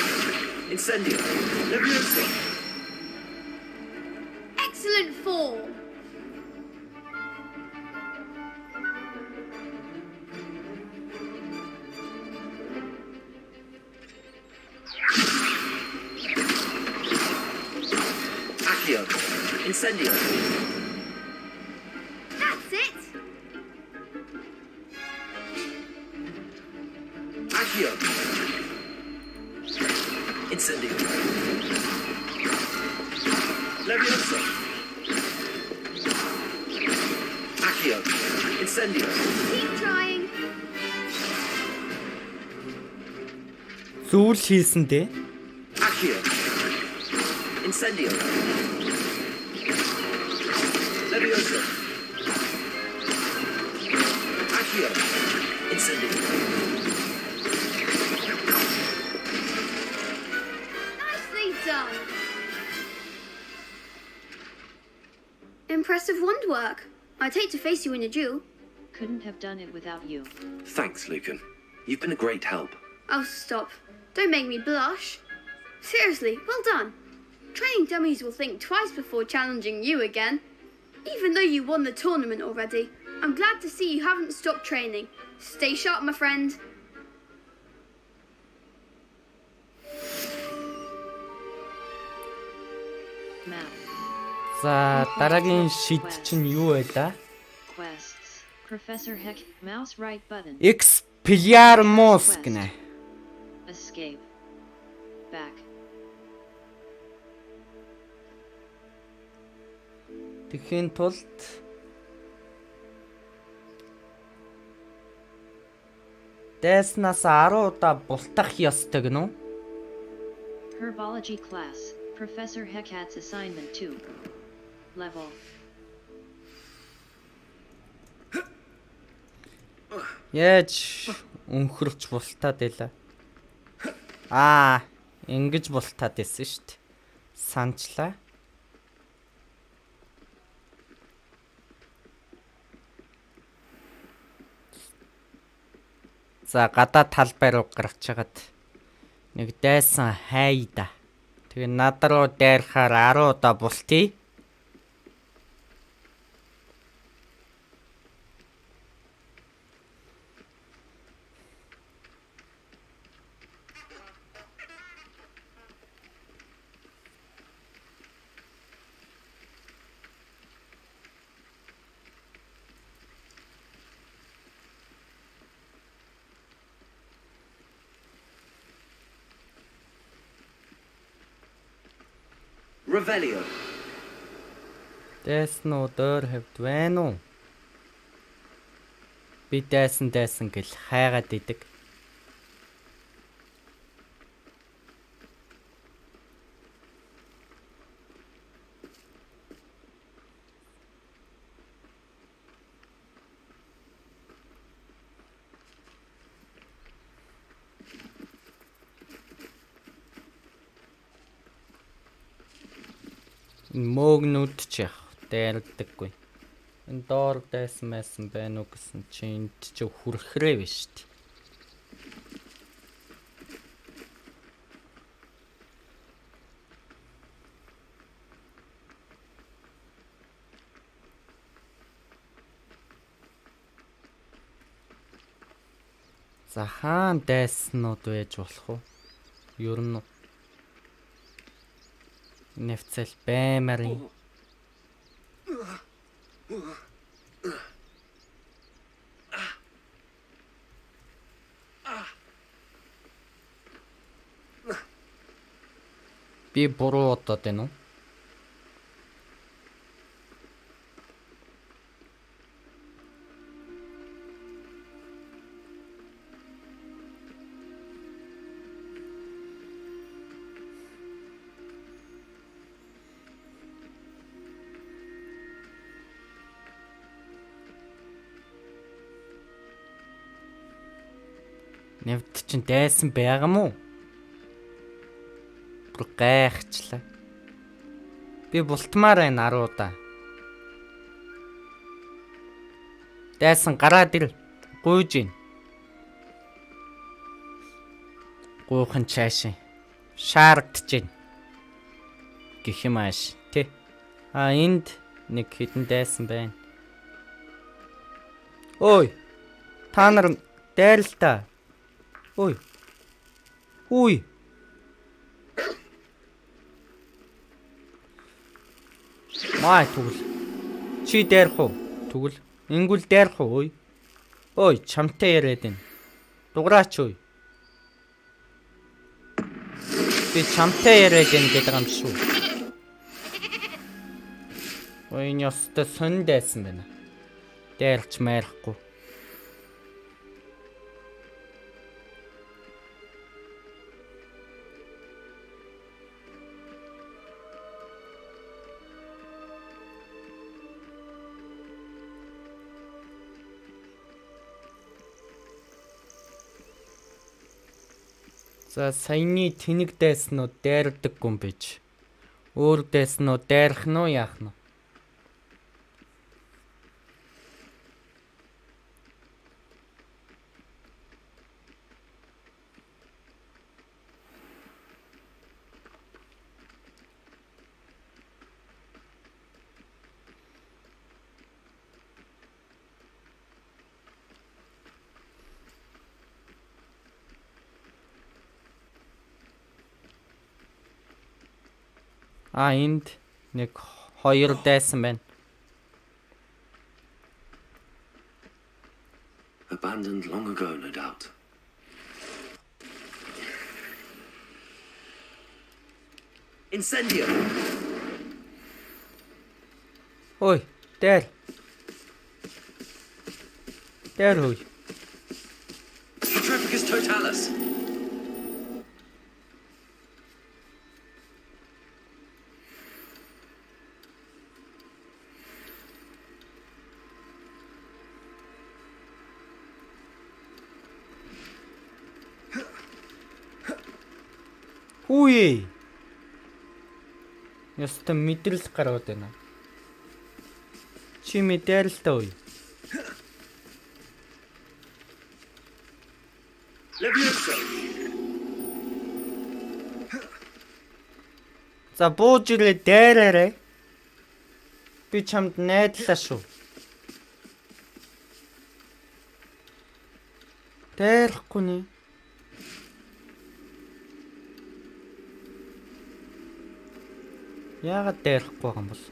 Incendio. Leviosa. Excellent form. Accio. Incendio. That's it. Accio. Incendio. Leviosa. Accio. Incendio. Keep trying. Зүйл хийсэн дээ. Accio. Incendio. Leviosa. Accio. Incendio. Nicely done. Impressive wand work. I'd hate to face you in a duel. Couldn't have done it without you. Thanks, Lucan. You've been a great help. Oh, stop. Don't make me blush. Seriously, well done. Training dummies will think twice before challenging you again. Even though you won the tournament already, I'm glad to see you haven't stopped training. Stay sharp, my friend. Map. За дараагийн шид чинь юу байлаа? Quests. Professor Heck. Mouse right button. Expelliarmus гэнэ. Escape. Back. Тэхийн тулд дайснаас 10 удаа бултах ёстой гэнэ үү? Herbology class, Professor Hecat's assignment 2. Level. Яаж өнхөрч бултаад байла? Ингэж бултаад байсан шүү дээ. Санчлаа. За гадаа талбай руу гарч чагаад нэг дайсан хайда. Тэгээ над руу дайрахаар 10 удаа бултъя. Revelio. Дайснууд өөр хавьд байна уу? Би дайсан гэл хайгаад идэг. Мөөгнүүд ч яах дайрдаггүй. Энэ доор дайсан байна уу гэсэн чинь ч хүрхрээ биш шүү дээ. За хаан дайснууд байж болох уу? Ер нь Нэвцэл баймарын. Би буруу удаад байна уу? Нэвт чинь дайсан байгаа мó? Бүр гайхчлаа. Би бултмаар байна 10 удаа. Дайсан гараад ир гуйж ийн. Гуйхан чаашаа шаардж ийн. Гэх юм ааш тий. Энд нэг хідэн дайсан байна. Ой. Та нар дайрал та. Ой. Ой. Маа тэгвэл. Чи дайрах уу? Тэгвэл ингүүл дайрах уу? Ой. Ой, чамтай яриад байна. Дуграач ой. Би чамтай яриад байна гэдэг юм шүү. Ой, энэ ёстой сонь дайсан байна. Дайрч майрахгүй. За саяны тэнэг дайснууд дайрдаггүй юм биш. Өөр дайснууд дайрах нь уу яах нь? Энд нэг хоёр дайсан байна. Abandoned long ago, no doubt. Incendio. Ой, дээр. Дээр хөөе. Tropicus totalis. Хүй. Ястан мэдрэл гараад байна. Чи мэдэр л тоо. За бууж ирээ дээрээрээ. Би чамд найдлаа шүү. Дээрхгүй нэ. Яагаад дээрхгүй байгаа юм бол?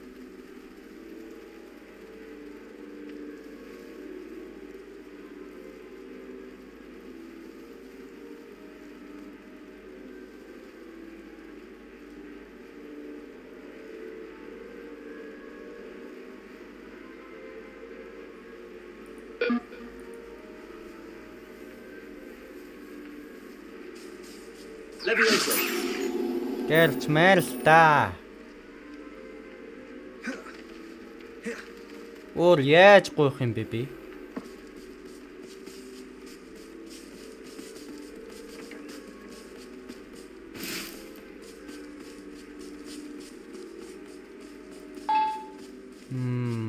Гэрч мэл та. Өөр яаж гуйх юм бэ би?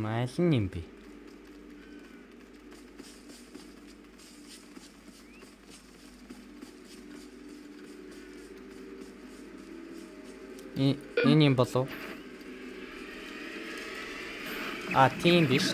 Аль нь юм бэ? Энэ юм болов? Тийм биш.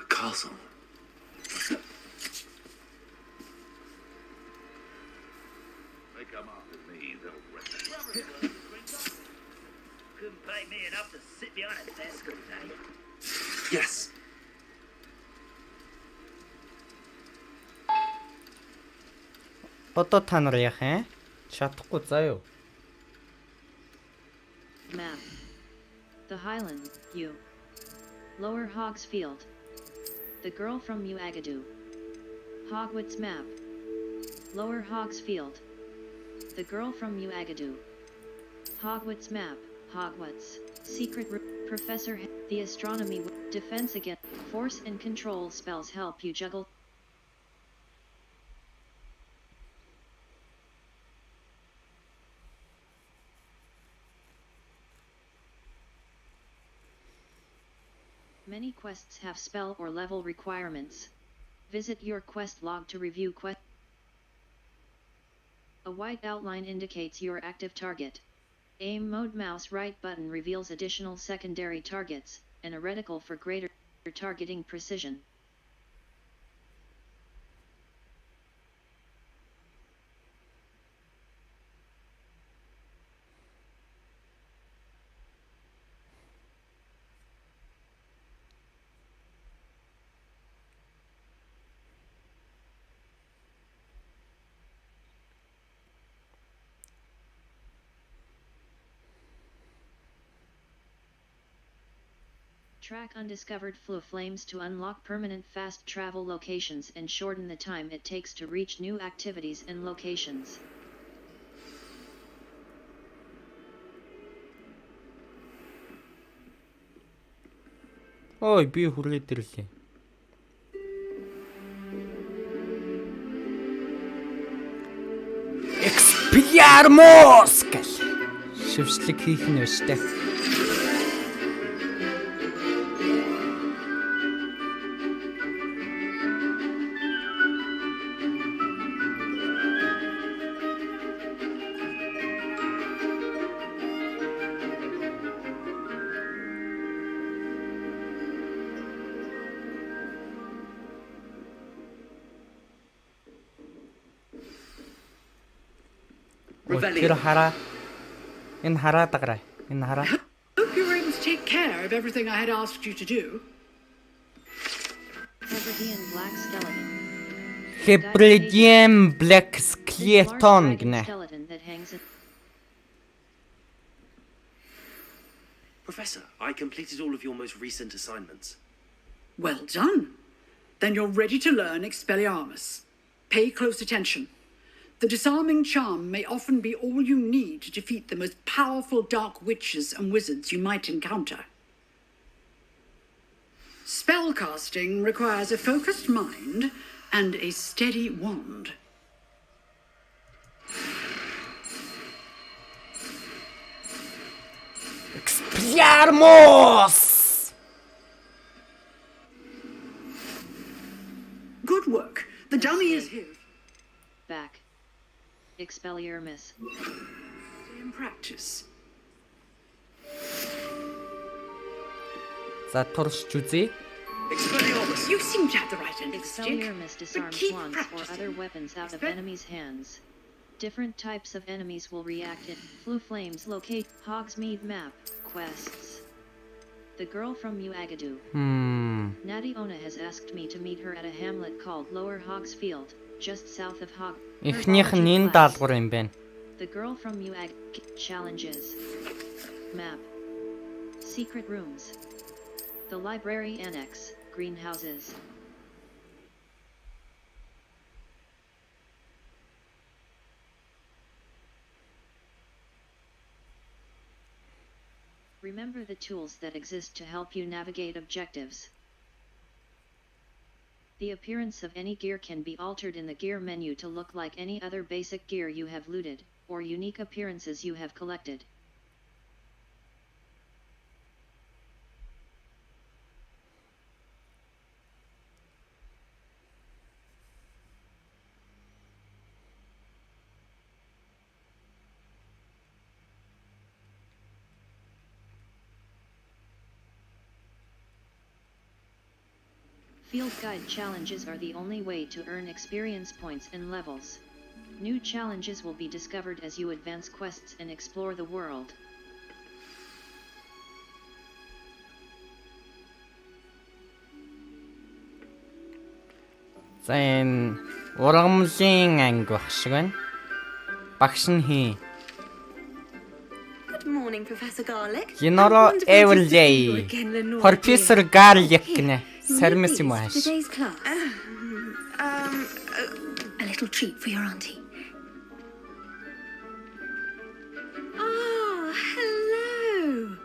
A castle. They come after me, they'll wreck. Couldn't pay me enough to sit behind a desk all day. Yes. Одоо та нар яах юм? Чадахгүй заа юу. Map. The Highland, U. Lower Hogsfield. The girl from Uagadou. Hogwarts map. Lower Hogsfield. The girl from Uagadou. Hogwarts map. Hogwarts. Secret Professor. The astronomy. Defense against. Force and control spells help you juggle. Many quests have spell or level requirements. Visit your quest log to review quest. A white outline indicates your active target. Aim mode mouse right button reveals additional secondary targets, and a reticle for greater targeting precision. Track undiscovered flames to unlock permanent fast travel locations and shorten the time it takes to reach new activities and locations. Ой, би хүлээд ирлээ. Expelliarmus гэл шившлэг хийх нь биш тэ. Тэр хараа. Энэ хараа даграа. Энэ хараа. Hope you were able to take care of everything I had asked you to do. Hebridean black skeleton. Hebridean black skeleton гинэ. Skeleton that hangs in. Professor, I completed all of your most recent assignments. Well done. Then you're ready to learn Expelliarmus. Pay close attention. The disarming charm may often be all you need to defeat the most powerful dark witches and wizards you might encounter. Spellcasting requires a focused mind and a steady wand. Expelliarmus! Good work. The dummy is here. Back. Expelliarmus. In practice. За туршиж үзье. You seem to have the right end of the stick. Expelliarmus disarms wands or other weapons out of enemies' hands. Different types of enemies will react in Flu Flames locate Hogsmeade map quests. The girl from Uagadou. Natty Ona has asked me to meet her at a hamlet called Lower Hogsfield, just south of Hog. Эхнийх нь энэ даалгавар юм байна. The girl from Uag challenges. Map. Secret rooms. The library annex. Greenhouses. Remember the tools that exist to help you navigate objectives. The appearance of any gear can be altered in the gear menu to look like any other basic gear you have looted, or unique appearances you have collected. Field Guide challenges are the only way to earn experience points and levels. New challenges will be discovered as you advance quests and explore the world. За энэ ургамлын анги баг шиг байна. Багш нь хий. Good morning, Professor Garlic. Генеро Эверлей. Профессор Гарлик гинэ. Сармис юм ааш. Today's class. A little treat for your auntie. Ah, hello.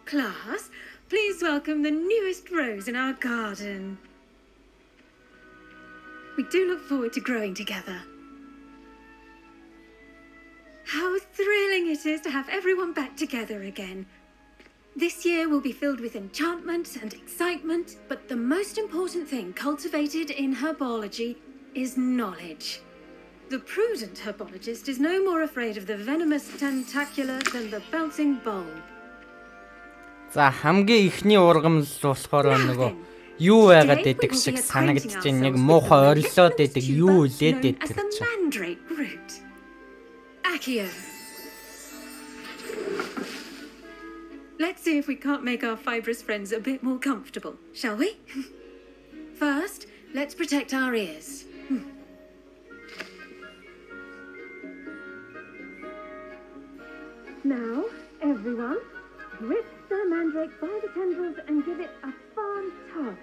Class, please welcome the newest rose in our garden. We do look forward to growing together. How thrilling it is to have everyone back together again. This year will be filled with enchantment and excitement, but the most important thing cultivated in herbology is knowledge. The prudent herbologist is no more afraid of the venomous tentacula than the bouncing bulb. За хамгийн ихний ургамал болохоор нөгөө юу байгаад байдаг шиг санагдаж байна. Нэг муухай орилоод байдаг юу үлээд байдаг As the mandrake root. Accio. Let's see if we can't make our fibrous friends a bit more comfortable, shall we? First, let's protect our ears. Now, everyone, grip the mandrake by the tendrils and give it a firm tug.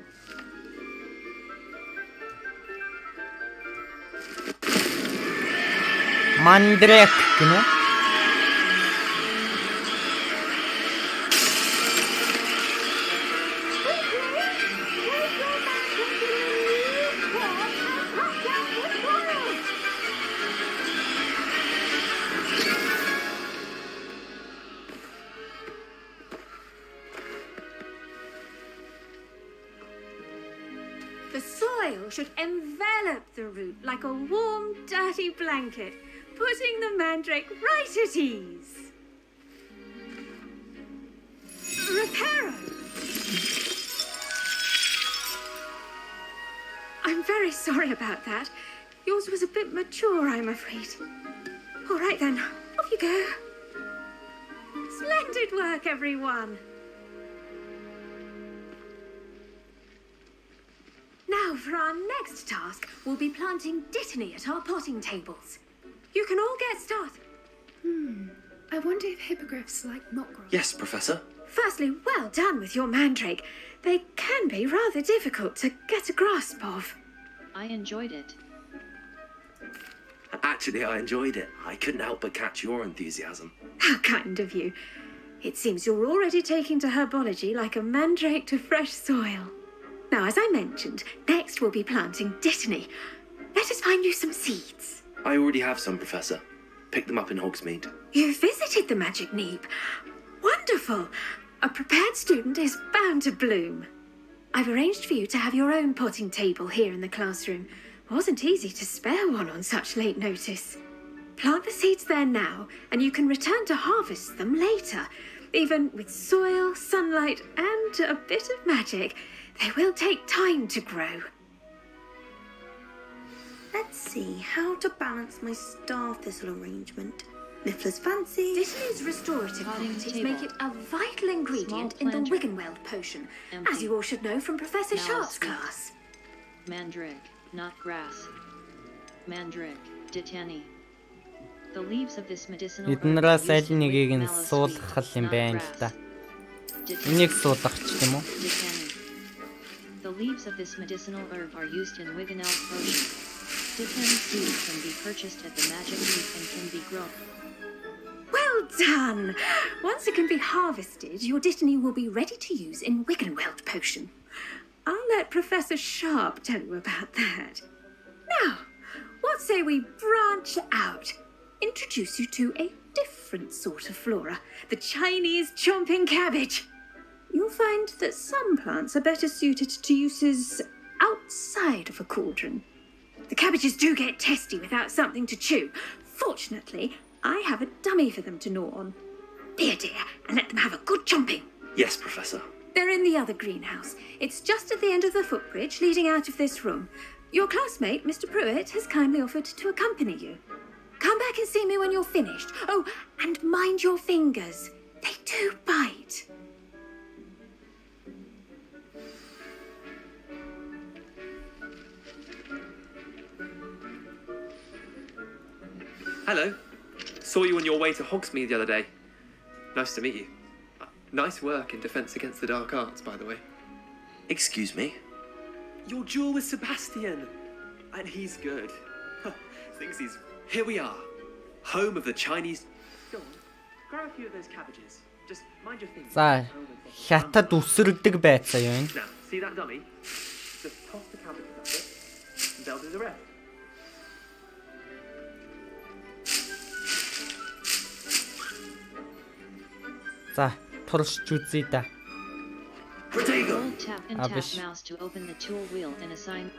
Мандрек гинэ. The soil should envelop the root like a warm, dirty blanket, putting the mandrake right at ease. Reparo! I'm very sorry about that. Yours was a bit mature, I'm afraid. All right then, off you go. Splendid work, everyone. Now, for our next task, we'll be planting dittany at our potting tables. You can all get started. I wonder if hippogriffs like knot grass. Yes, Professor. Firstly, well done with your mandrake. They can be rather difficult to get a grasp of. I enjoyed it. Actually, I enjoyed it. I couldn't help but catch your enthusiasm. How kind of you. It seems you're already taking to herbology like a mandrake to fresh soil. Now, as I mentioned, next we'll be planting dittany. Let us find you some seeds. I already have some, Professor. Picked them up in Hogsmeade. You visited the Magic Neep. Wonderful. A prepared student is bound to bloom. I've arranged for you to have your own potting table here in the classroom. Wasn't easy to spare one on such late notice. Plant the seeds there now, and you can return to harvest them later. Even with soil, sunlight, and a bit of magic, they will take time to grow. Let's see how to balance my star thistle arrangement. Niffler's fancy. Dittany's restorative properties make it a vital ingredient in the Wiggenweld potion, as you all should know from Professor Sharp's class. Mandrake, not grass. Mandrake, dittany. The leaves of this medicinal Эднээс аль нэгийг нь суулгах юм байна л та. Энийг суулгах ч юм уу? The leaves of this medicinal herb are used in Wiggenweld potion. Dittany seeds can be purchased at the Magic Neep and can be grown. Well done! Once it can be harvested, your dittany will be ready to use in Wiggenweld potion. I'll let Professor Sharp tell you about that. Now, what say we branch out? Introduce you to a different sort of flora, the Chinese chomping cabbage. You'll find that some plants are better suited to uses outside of a cauldron. The cabbages do get testy without something to chew. Fortunately, I have a dummy for them to gnaw on. Be a dear and let them have a good chomping. Yes, Professor. They're in the other greenhouse. It's just at the end of the footbridge leading out of this room. Your classmate, Mr. Pruitt, has kindly offered to accompany you. Come back and see me when you're finished. Oh, and mind your fingers. They do bite. Hello. Saw you on your way to Hogsmeade the other day. Nice to meet you. Nice work in Defense Against the Dark Arts, by the way. Excuse me? Your duel with Sebastian. And he's good. Thinks he's... Here we are. Home of the Chinese... Go on. Grab a few of those cabbages. Just mind your fingers. За, хятад үсрэлдэг байцаа юу энэ? Now, see that dummy? Just toss the cabbages at it. And they'll do the rest. За, туршиж үзье да. Hold tap and tap mouse to open the tool wheel and assign.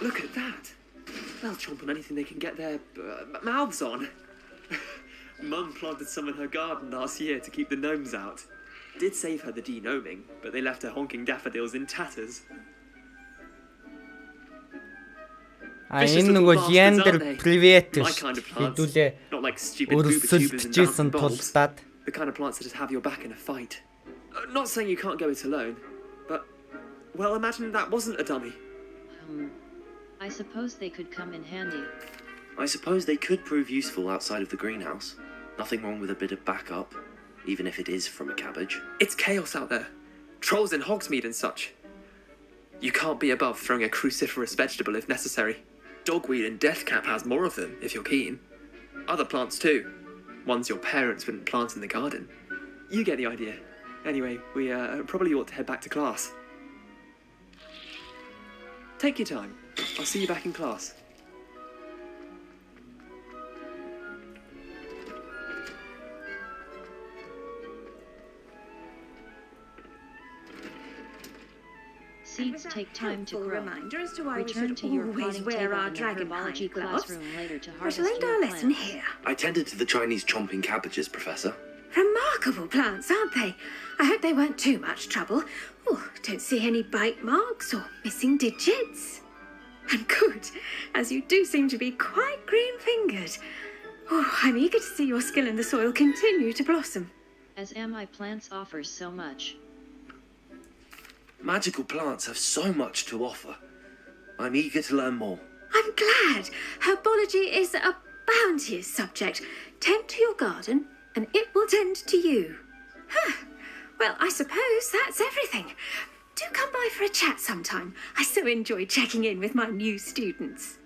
Look at that. They'll chomp on anything they can get their mouths on. Mum planted some in her garden last year to keep the gnomes out. Did save her the de-gnoming, but they left her honking daffodils in tatters. Энэ нөгөө Leander Privet хэдүүлээ өрсөлдөжсэн тулдаад The kind of plants that just have your back in a fight. Not saying you can't go it alone, but well, imagine that wasn't a dummy. I suppose they could come in handy. I suppose they could prove useful outside of the greenhouse. Nothing wrong with a bit of backup, even if it is from a cabbage. It's chaos out there. Trolls in Hogsmeade and such. You can't be above throwing a cruciferous vegetable if necessary. Dogweed and deathcap has more of them, if you're keen. Other plants too. Ones your parents wouldn't plant in the garden. You get the idea. Anyway, we probably ought to head back to class. Take your time. I'll see you back in class. Seeds take time to grow. Reminder as to why Return we to should your always potting wear table our in the dragon herbology gloves. classroom later to We harvest shall end your our lesson plants. here. I tended to the Chinese chomping cabbages, Professor. Remarkable plants, aren't they? I hope they weren't too much trouble. Oh, don't see any bite marks or missing digits. And good, as you do seem to be quite green-fingered. Oh, I'm eager to see your skill in the soil continue to blossom. As ami plants offers so much. Magical plants have so much to offer. I'm eager to learn more. I'm glad. Herbology is a bounteous subject. Tend to your garden, and it will tend to you. Well, I suppose that's everything. Do come by for a chat sometime. I so enjoy checking in with my new students.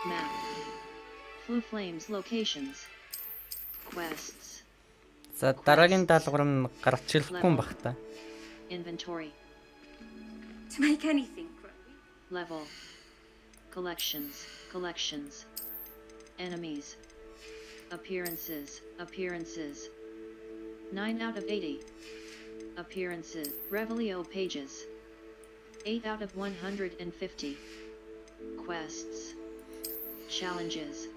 Map. Blue Flames locations. Quests. За дараагийн даалгавар нь гарч ирэхгүй юм бах та. Inventory. To make anything grow. Level. Collections. Collections. Enemies. Appearances. Appearances. 9 out of 80. Appearances. Revelio pages. 8 out of 150. Quests. Challenges.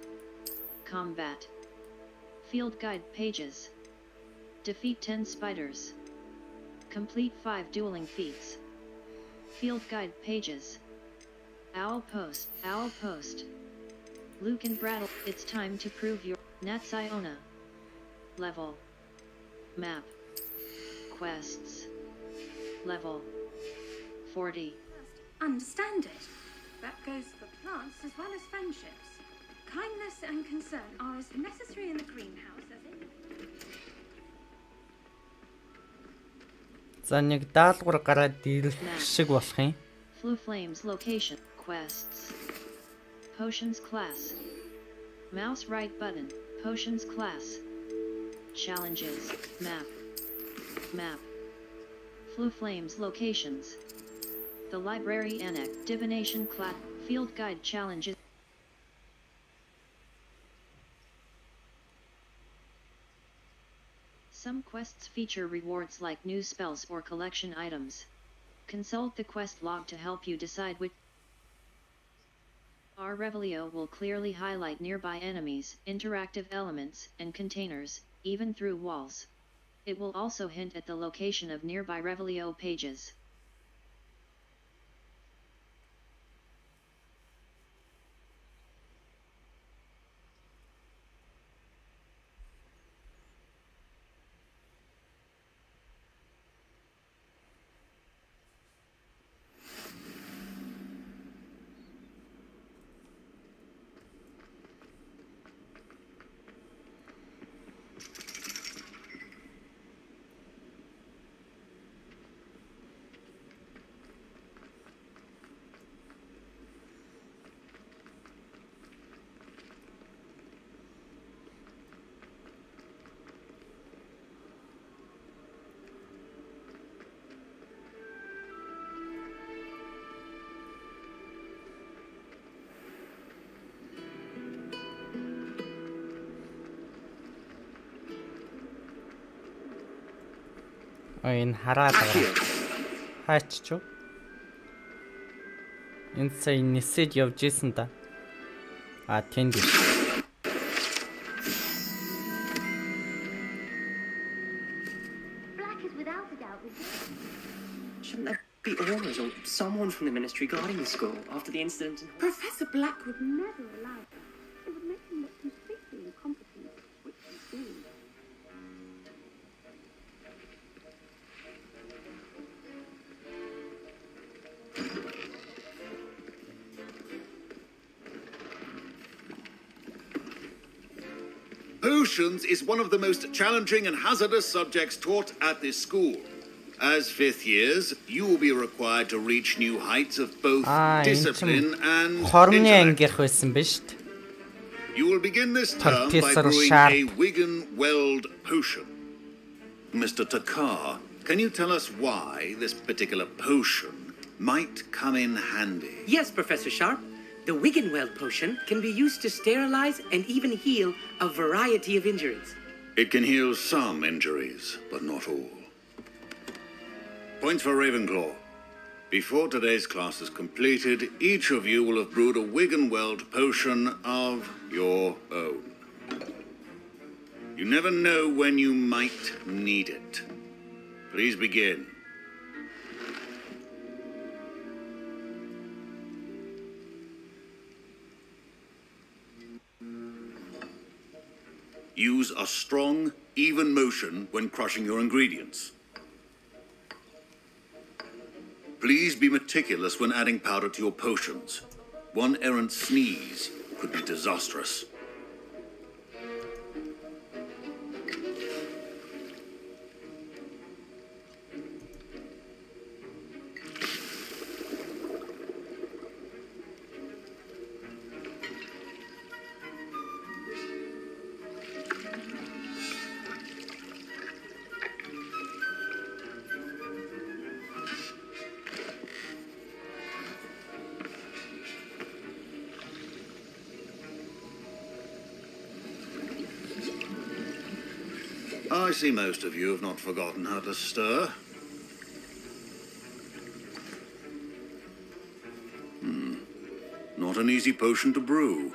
Combat. Field guide pages. Defeat 10 spiders. Complete 5 dueling feats. Field guide pages. Owl post. Owl post. Luke and Brattle. It's time to prove your Natsiona. Level. Map. Quests. Level. 40. Understand it. That goes for plants as well as friendships. Kindness and concern are as necessary in the greenhouse as in... За нэг даалгавар гараад ирэх шиг болох юм. Blue Flames location. Quests. Potions class. Mouse right button. Potions class. Challenges. Map. Map. Blue Flames locations. The library annex. Divination class. Field guide challenges. Some quests feature rewards like new spells or collection items. Consult the quest log to help you decide which. Our Revelio will clearly highlight nearby enemies, interactive elements, and containers, even through walls. It will also hint at the location of nearby Revelio pages. Энэ хараад байгаа. Хаач ч. Энд сая нисэж явж исэн та. Тэнд. Shouldn't there be aurors or someone from the ministry guarding the school after the incident? Professor Black would never allow that. It would make him look completely incompetent, which he is. Potions is one of the most challenging and hazardous subjects taught at this school. As fifth years, you will be required to reach new heights of both discipline and intellect. You will begin this term by brewing a Wigan Weld potion. Mr. Takar, can you tell us why this particular potion might come in handy? Yes, Professor Sharp. The Wiggenweld potion can be used to sterilize and even heal a variety of injuries. It can heal some injuries, but not all. Points for Ravenclaw. Before today's class is completed, each of you will have brewed a Wiggenweld potion of your own. You never know when you might need it. Please begin. Use a strong, even motion when crushing your ingredients. Please be meticulous when adding powder to your potions. One errant sneeze could be disastrous. I see most of you have not forgotten how to stir. Not an easy potion to brew.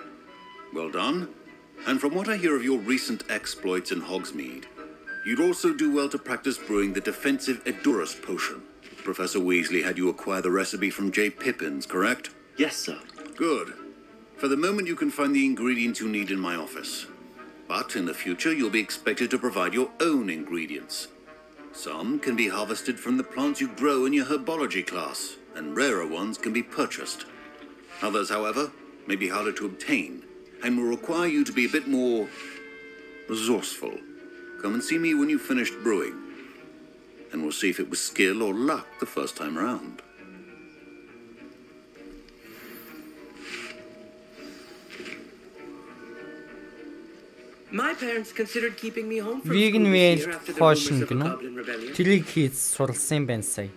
Well done. And from what I hear of your recent exploits in Hogsmeade, you'd also do well to practice brewing the defensive Edurus potion. Professor Weasley had you acquire the recipe from J. Pippin's, correct? Yes, sir. Good. For the moment, you can find the ingredients you need in my office. But in the future, you'll be expected to provide your own ingredients. Some can be harvested from the plants you grow in your herbology class, and rarer ones can be purchased. Others, however, may be harder to obtain, and will require you to be a bit more resourceful. Come and see me when you've finished brewing, and we'll see if it was skill or luck the first time round. My parents considered keeping me home from school this year after the rumors of a goblin rebellion. Трийг хийж сурсан юм байна сая.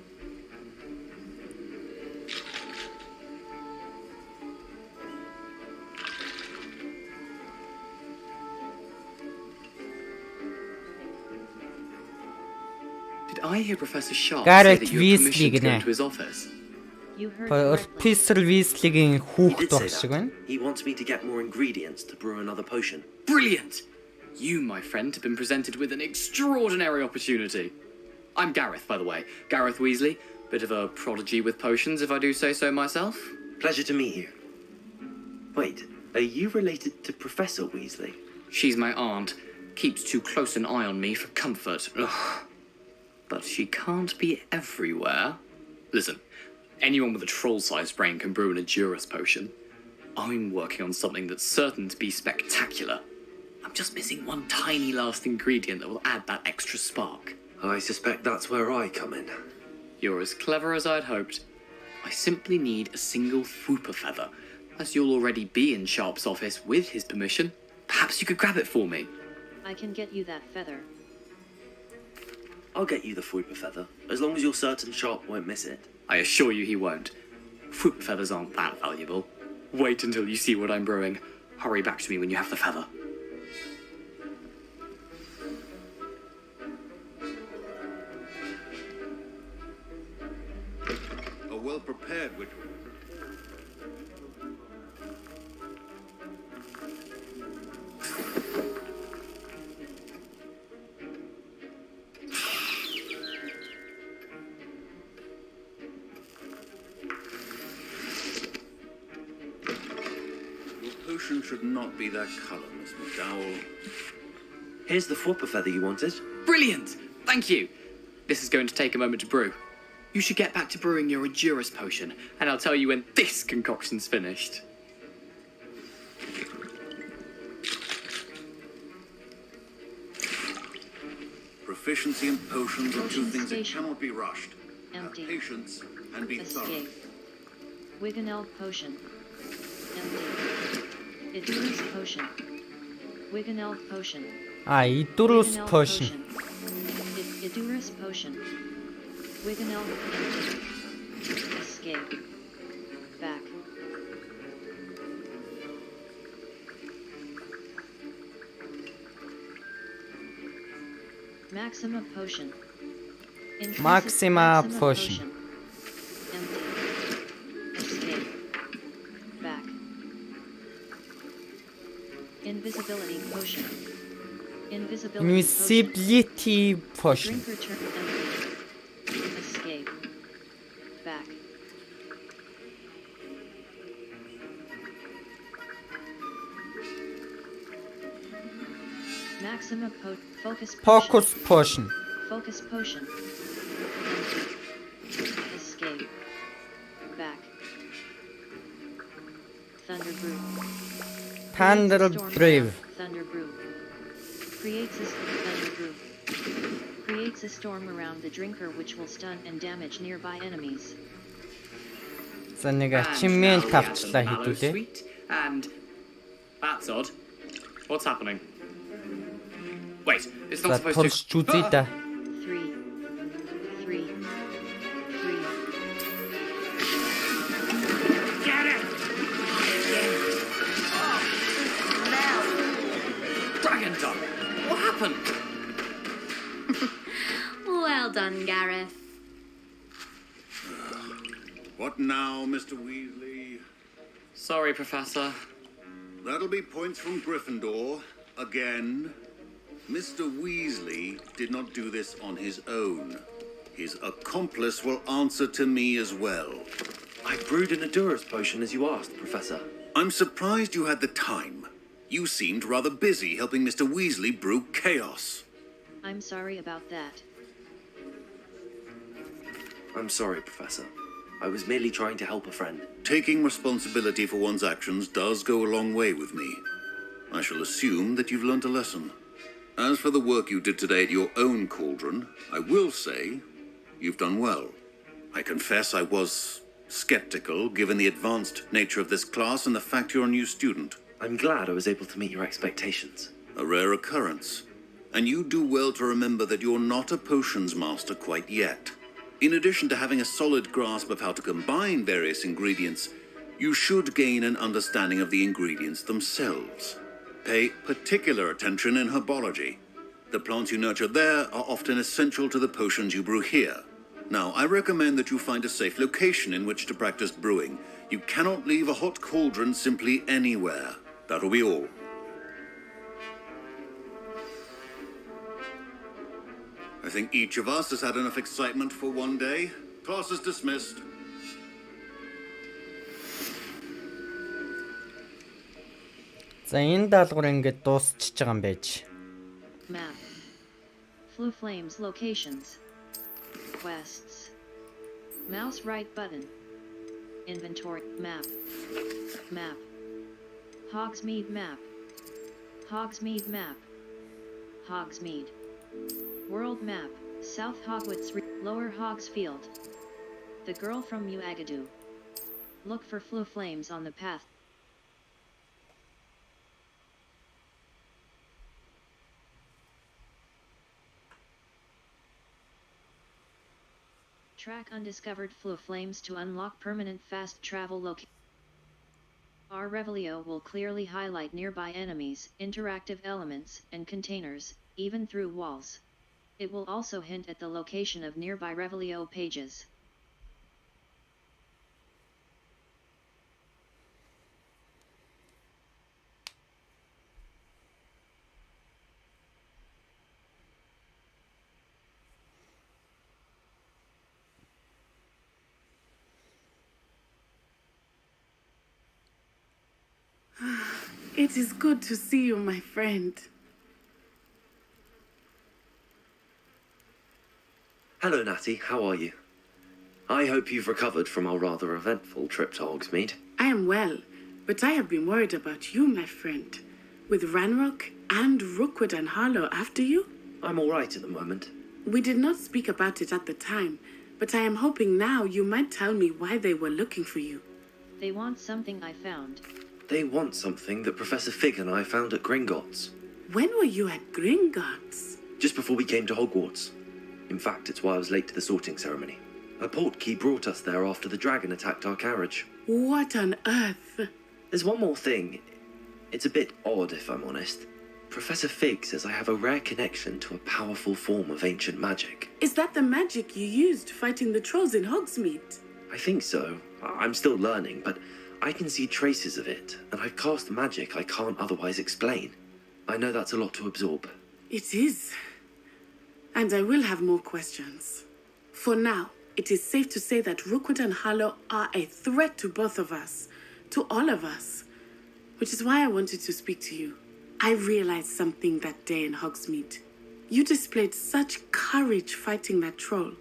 Did I hear Professor Sharp Garrett say that you were commissioned to go Weasley into his office? You heard Professor Weasley-гийн хүүхэд He байх did say шиг that. байна. He wants me to get more ingredients to brew another potion. Brilliant! You, my friend, have been presented with an extraordinary opportunity. I'm Gareth, by the way. Gareth Weasley. Bit of a prodigy with potions, if I do say so myself. Pleasure to meet you. Wait, are you related to Professor Weasley? She's my aunt. Keeps too close an eye on me for comfort. Ugh. But she can't be everywhere. Listen, anyone with a troll-sized brain can brew an Edurus potion. I'm working on something that's certain to be spectacular. I'm just missing one tiny last ingredient that will add that extra spark. I suspect that's where I come in. You're as clever as I'd hoped. I simply need a single Fwooper feather. As you'll already be in Sharp's office with his permission, perhaps you could grab it for me. I can get you that feather. I'll get you the Fwooper feather, as long as you're certain Sharp won't miss it. I assure you he won't. Fwooper feathers aren't that valuable. Wait until you see what I'm brewing. Hurry back to me when you have the feather. A well-prepared witch. Your potion should not be that colour, Miss McDowell. Here's the Fwooper feather you wanted. Brilliant! Thank you! This is going to take a moment to brew. You should get back to brewing your Edurus potion, and I'll tell you when this concoction's finished. Proficiency in potions are two Potion things that station. cannot be rushed. Empty. Have patience and be thorough. Escape. Wiggeneld potion. Empty. Edurus potion. Wiggeneld potion. Edurus Wiggeneld potion. Edurus potion. Wiggeneld empty. Escape. Back. Maxima potion. Intrinsic Maxima potion. Empty. Invisibility potion. Invisibility potion. Drinker turn empty. Escape. Back. Maxima focus potion. Focus potion. Escape. Back. Thunder brew. Thunder brew. Thunder brew. Creates a storm around the drinker which will stun and damage nearby enemies. За нэг achievement авчлаа хэдүүлээ. And that's odd. What's happening? Wait, it's not supposed to. 3. Get it! Dragon Dog, what happened? Well done, Gareth. What now, Mr. Weasley? Sorry, Professor. That'll be points from Gryffindor. Again. Mr. Weasley did not do this on his own. His accomplice will answer to me as well. I brewed an Adurus potion as you asked, Professor. I'm surprised you had the time. You seemed rather busy helping Mr. Weasley brew chaos. I'm sorry about that. I'm sorry, Professor. I was merely trying to help a friend. Taking responsibility for one's actions does go a long way with me. I shall assume that you've learnt a lesson. As for the work you did today at your own cauldron, I will say you've done well. I confess I was skeptical, given the advanced nature of this class and the fact you're a new student. I'm glad I was able to meet your expectations. A rare occurrence. And you do well to remember that you're not a potions master quite yet. In addition to having a solid grasp of how to combine various ingredients, you should gain an understanding of the ingredients themselves. Pay particular attention in herbology. The plants you nurture there are often essential to the potions you brew here. Now, I recommend that you find a safe location in which to practice brewing. You cannot leave a hot cauldron simply anywhere. That'll be all. I think each of us has had enough excitement for one day. Class is dismissed. За энэ даалгавар ингээд дуусчихж байгаа юм байж. Map. Flu Flames locations. Quests. Mouse right button. Inventory. Map. Map. Hogsmeade map. Hogsmeade map. Hogsmeade. World map. South Hogwarts. Lower Hogsfield. The girl from Uagadu. Look for Flu Flames on the path. Track undiscovered Flu Flames to unlock permanent fast travel location. Our Revelio will clearly highlight nearby enemies, interactive elements, and containers, even through walls. It will also hint at the location of nearby Revelio pages. It is good to see you, my friend. Hello, Natty. How are you? I hope you've recovered from our rather eventful trip to Hogsmeade. I am well, but I have been worried about you, my friend. With Ranrock and Rookwood and Harlow after you? I'm all right at the moment. We did not speak about it at the time, but I am hoping now you might tell me why they were looking for you. They want something I found. They want something that Professor Fig and I found at Gringotts. When were you at Gringotts? Just before we came to Hogwarts. In fact, it's why I was late to the sorting ceremony. A portkey brought us there after the dragon attacked our carriage. What on earth? There's one more thing. It's a bit odd, if I'm honest. Professor Fig says I have a rare connection to a powerful form of ancient magic. Is that the magic you used fighting the trolls in Hogsmeade? I think so. I'm still learning, but I can see traces of it, and I've cast magic I can't otherwise explain. I know that's a lot to absorb. It is. And I will have more questions. For now, it is safe to say that Rookwood and Harlow are a threat to both of us, to all of us, which is why I wanted to speak to you. I realized something that day in Hogsmeade. You displayed such courage fighting that troll,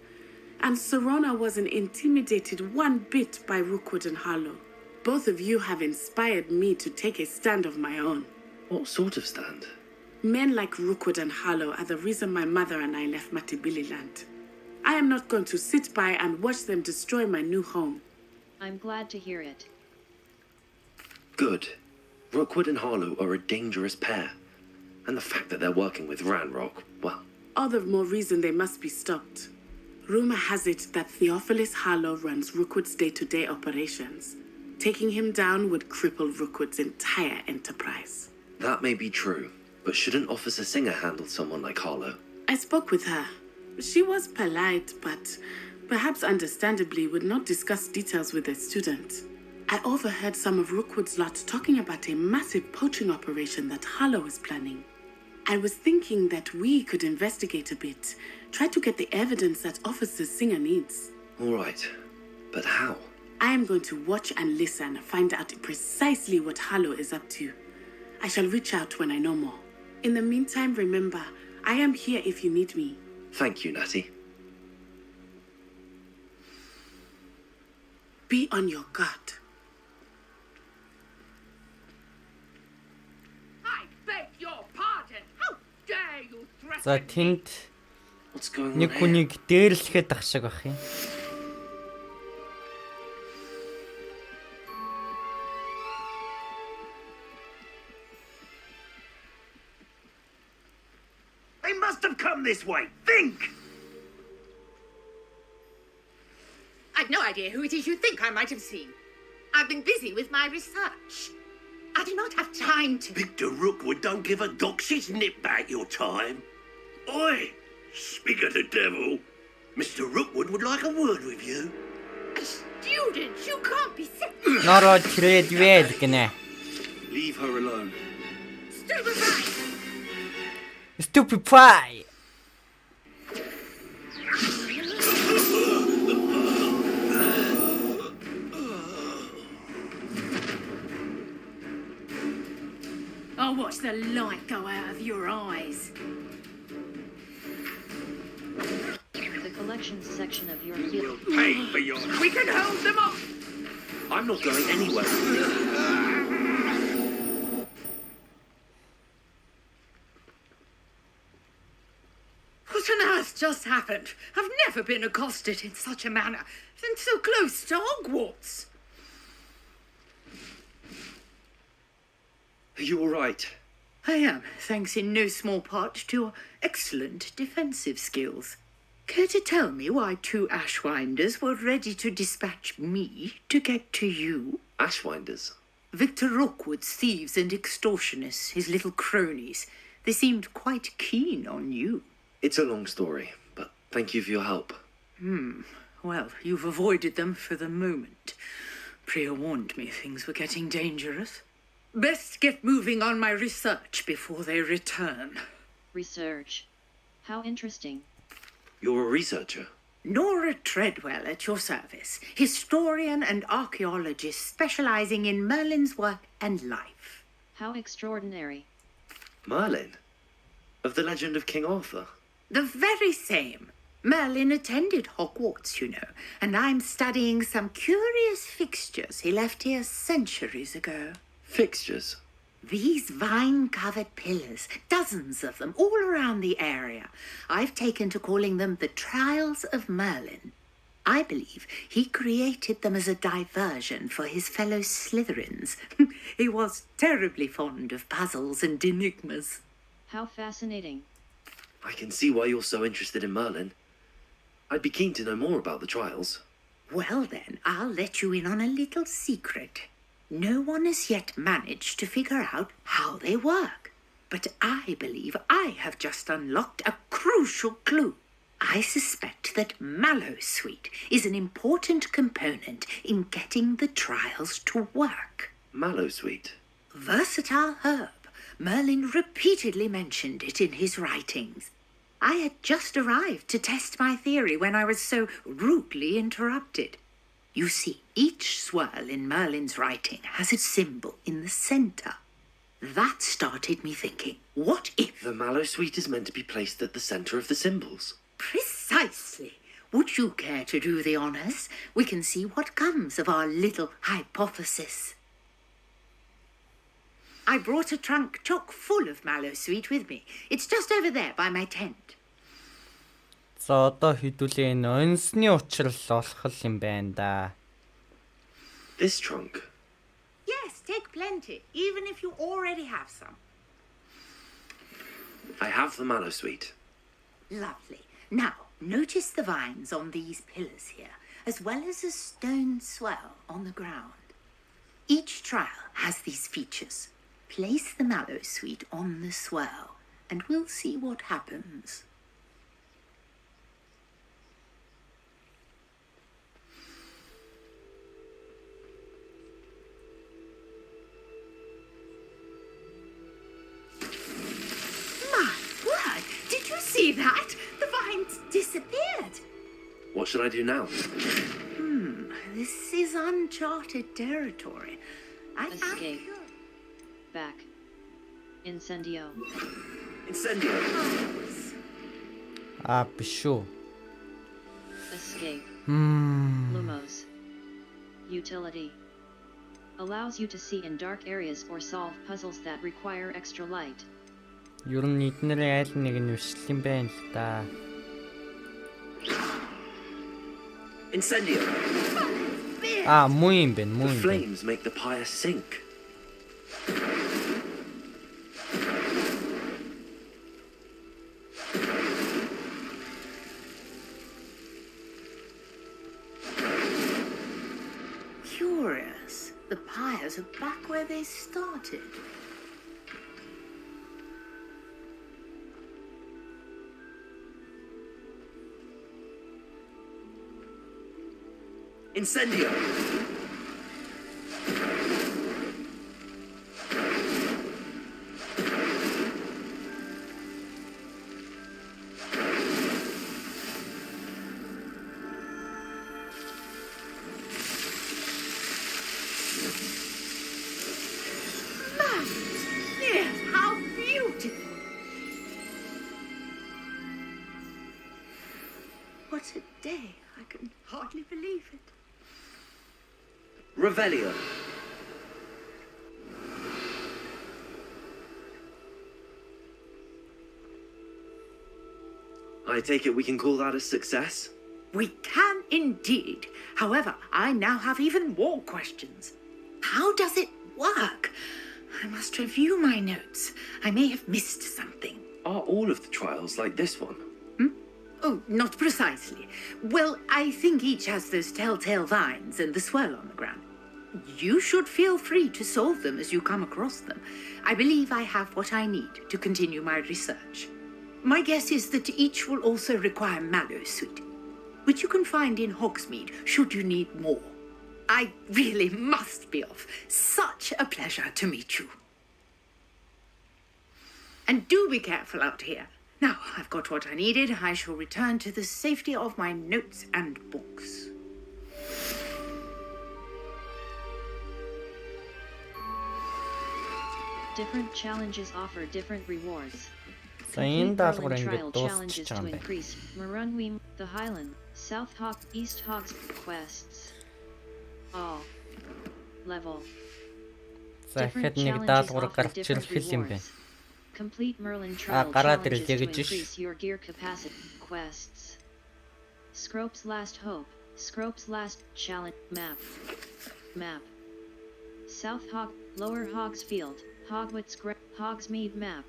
and Serona wasn't intimidated one bit by Rookwood and Harlow. Both of you have inspired me to take a stand of my own. What sort of stand? Men like Rookwood and Harlow are the reason my mother and I left Matabeleland. I am not going to sit by and watch them destroy my new home. I'm glad to hear it. Good. Rookwood and Harlow are a dangerous pair. And the fact that they're working with Ranrock, well... All the more reason they must be stopped. Rumor has it that Theophilus Harlow runs Rookwood's day-to-day operations. Taking him down would cripple Rookwood's entire enterprise. That may be true, but shouldn't Officer Singer handle someone like Harlow? I spoke with her. She was polite, but perhaps understandably would not discuss details with a student. I overheard some of Rookwood's lot talking about a massive poaching operation that Harlow is planning. I was thinking that we could investigate a bit, try to get the evidence that Officer Singer needs. All right, but how? I am going to watch and listen, find out precisely what Harlow is up to. I shall reach out when I know more. In the meantime, remember, I am here if you need me. Thank you, Natty. Be on your guard. I beg your pardon. How dare you threaten За тэнд What's going on нэг хүнийг дээрлэхэд ах шиг бах юм. They must have come this way. Think! I've no idea who it is you think I might have seen. I've been busy with my research. I do not have time to... Victor Rookwood don't give a doxy's nip back your time. Oi! Speak of the devil. Mr. Rookwood would like a word with you. Student, you can't be sick. Нороо трээд вэ гинэ. Leave her alone. Stupefy. I'll watch the light go out of your eyes. The collections section of your field. Pay for your... We can hold them off. I'm not going anywhere. What on earth just happened? I've never been accosted in such a manner, and so close to Hogwarts. Are you all right? I am, thanks in no small part to your excellent defensive skills. Care to tell me why two Ashwinders were ready to dispatch me to get to you? Ashwinders? Victor Rookwood's thieves and extortionists, his little cronies. They seemed quite keen on you. It's a long story, but thank you for your help. Well, you've avoided them for the moment. Priya warned me things were getting dangerous. Best get moving on my research before they return. Research. How interesting. You're a researcher? Nora Treadwell at your service, historian and archaeologist specializing in Merlin's work and life. How extraordinary. Merlin? Of the legend of King Arthur? The very same. Merlin attended Hogwarts, you know, and I'm studying some curious fixtures he left here centuries ago. Fixtures? These vine-covered pillars, dozens of them, all around the area. I've taken to calling them the Trials of Merlin. I believe he created them as a diversion for his fellow Slytherins. He was terribly fond of puzzles and enigmas. How fascinating. I can see why you're so interested in Merlin. I'd be keen to know more about the trials. Well then, I'll let you in on a little secret. No one has yet managed to figure out how they work. But I believe I have just unlocked a crucial clue. I suspect that mallowsweet is an important component in getting the trials to work. Mallowsweet? Versatile herb. Merlin repeatedly mentioned it in his writings. I had just arrived to test my theory when I was so rudely interrupted. You see, each swirl in Merlin's writing has a symbol in the centre. That started me thinking, what if... The mallowsweet is meant to be placed at the centre of the symbols. Precisely. Would you care to do the honours? We can see what comes of our little hypothesis. I brought a trunk chock full of mallowsweet with me. It's just over there by my tent. За одоо хэдүүлээ энэ онсны учрал болох юм байна да. This trunk? Yes, take plenty, even if you already have some. I have the mallowsweet. Lovely. Now, notice the vines on these pillars here, as well as a stone swell on the ground. Each trial has these features. Place the mallowsweet on the swell, and we'll see what happens. My word! Did you see that? The vines disappeared. What should I do now? This is uncharted territory. Escape. Back. Incendio. Incendio. Биш үү. Escape. Lumos. Utility. Allows you to see in dark areas or solve puzzles that require extra light. Ер нь эднэрийн айл нэг нь вишлэн юм байна л да. Incendio. Муу юм байна, муу The юм байна. flames make the pyre sink. Curious. The pyres are back where they started. Incendio. Yes, how beautiful! What a day. I can hardly believe it. Revelio. I take it we can call that a success? We can indeed. However, I now have even more questions. How does it work? I must review my notes. I may have missed something. Are all of the trials like this one? Oh, not precisely. Well, I think each has those telltale vines and the swirl on the ground. You should feel free to solve them as you come across them. I believe I have what I need to continue my research. My guess is that each will also require mallowsweet, which you can find in Hogsmeade should you need more. I really must be off. Such a pleasure to meet you. And do be careful out here. Now, I've got what I needed. I shall return to the safety of my notes and books. Different challenges offer different rewards. За энэ даалгавар Complete ингээд Merlin trial challenges дуусчих to юм байна. increase Morunweem, the Highland, South Hog, East Hogs quests. All level. За Different ихэд нэг challenges даалгавар offer гарч different ирэх юм байна. rewards. Complete Merlin trial гараад challenges ирлээ to гэж ш. increase your gear capacity quests. Scrope's Last Hope, Scrope's Last Challenge map. South Hog, Lower Hogsfield, Hogsmeade map.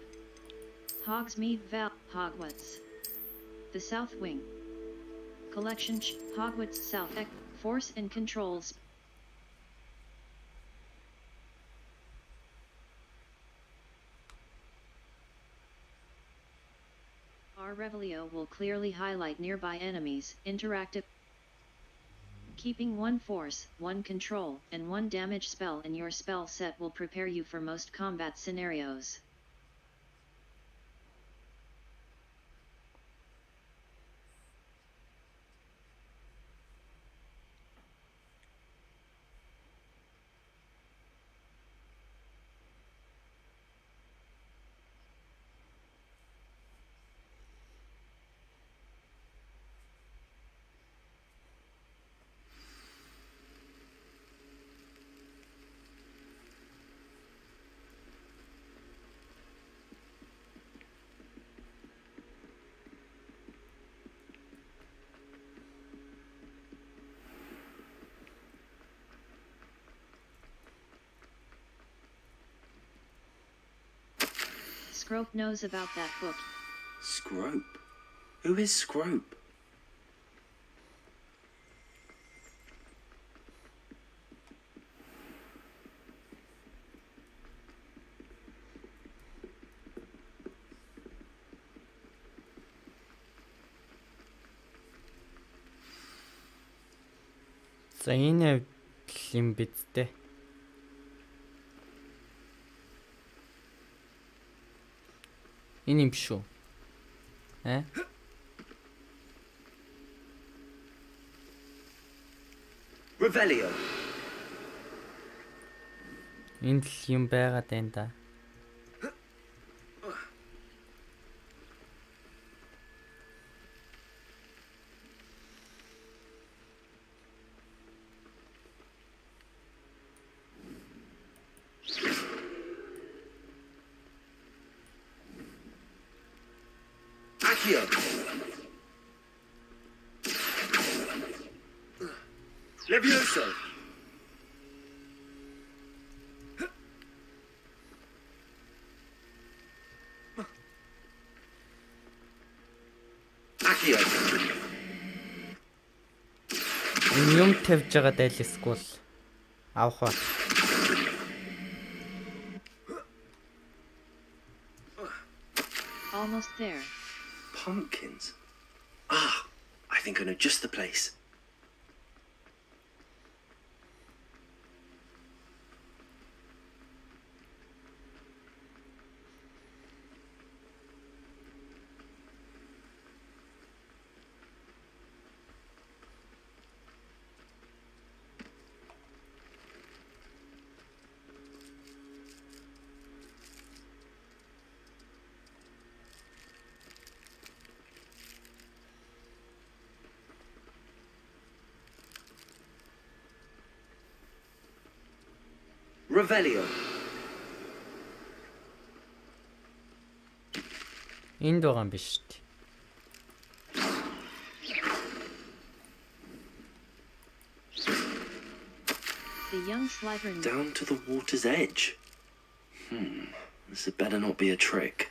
Hogsmeade Val, Hogwarts. The South Wing. Collection Hogwarts South Force and Controls. Our Revelio will clearly highlight nearby enemies, interactive. Keeping one force, one control, and one damage spell in your spell set will prepare you for most combat scenarios. Scrope knows about that book. Scrope? Who is Scrope? За энэ юм биз дээ. Энэ юм биш үү? Revelio. Энд л юм байгаад байна да. Levioso! Accio! Юм тавьж байгаа дайлсгүй л авах ба. Almost there. Pumpkins? Ah, I think I know just the place. Revelio. Энд байгаа юм биш үү? The young Slytherin Down to the water's edge. This had better not be a trick.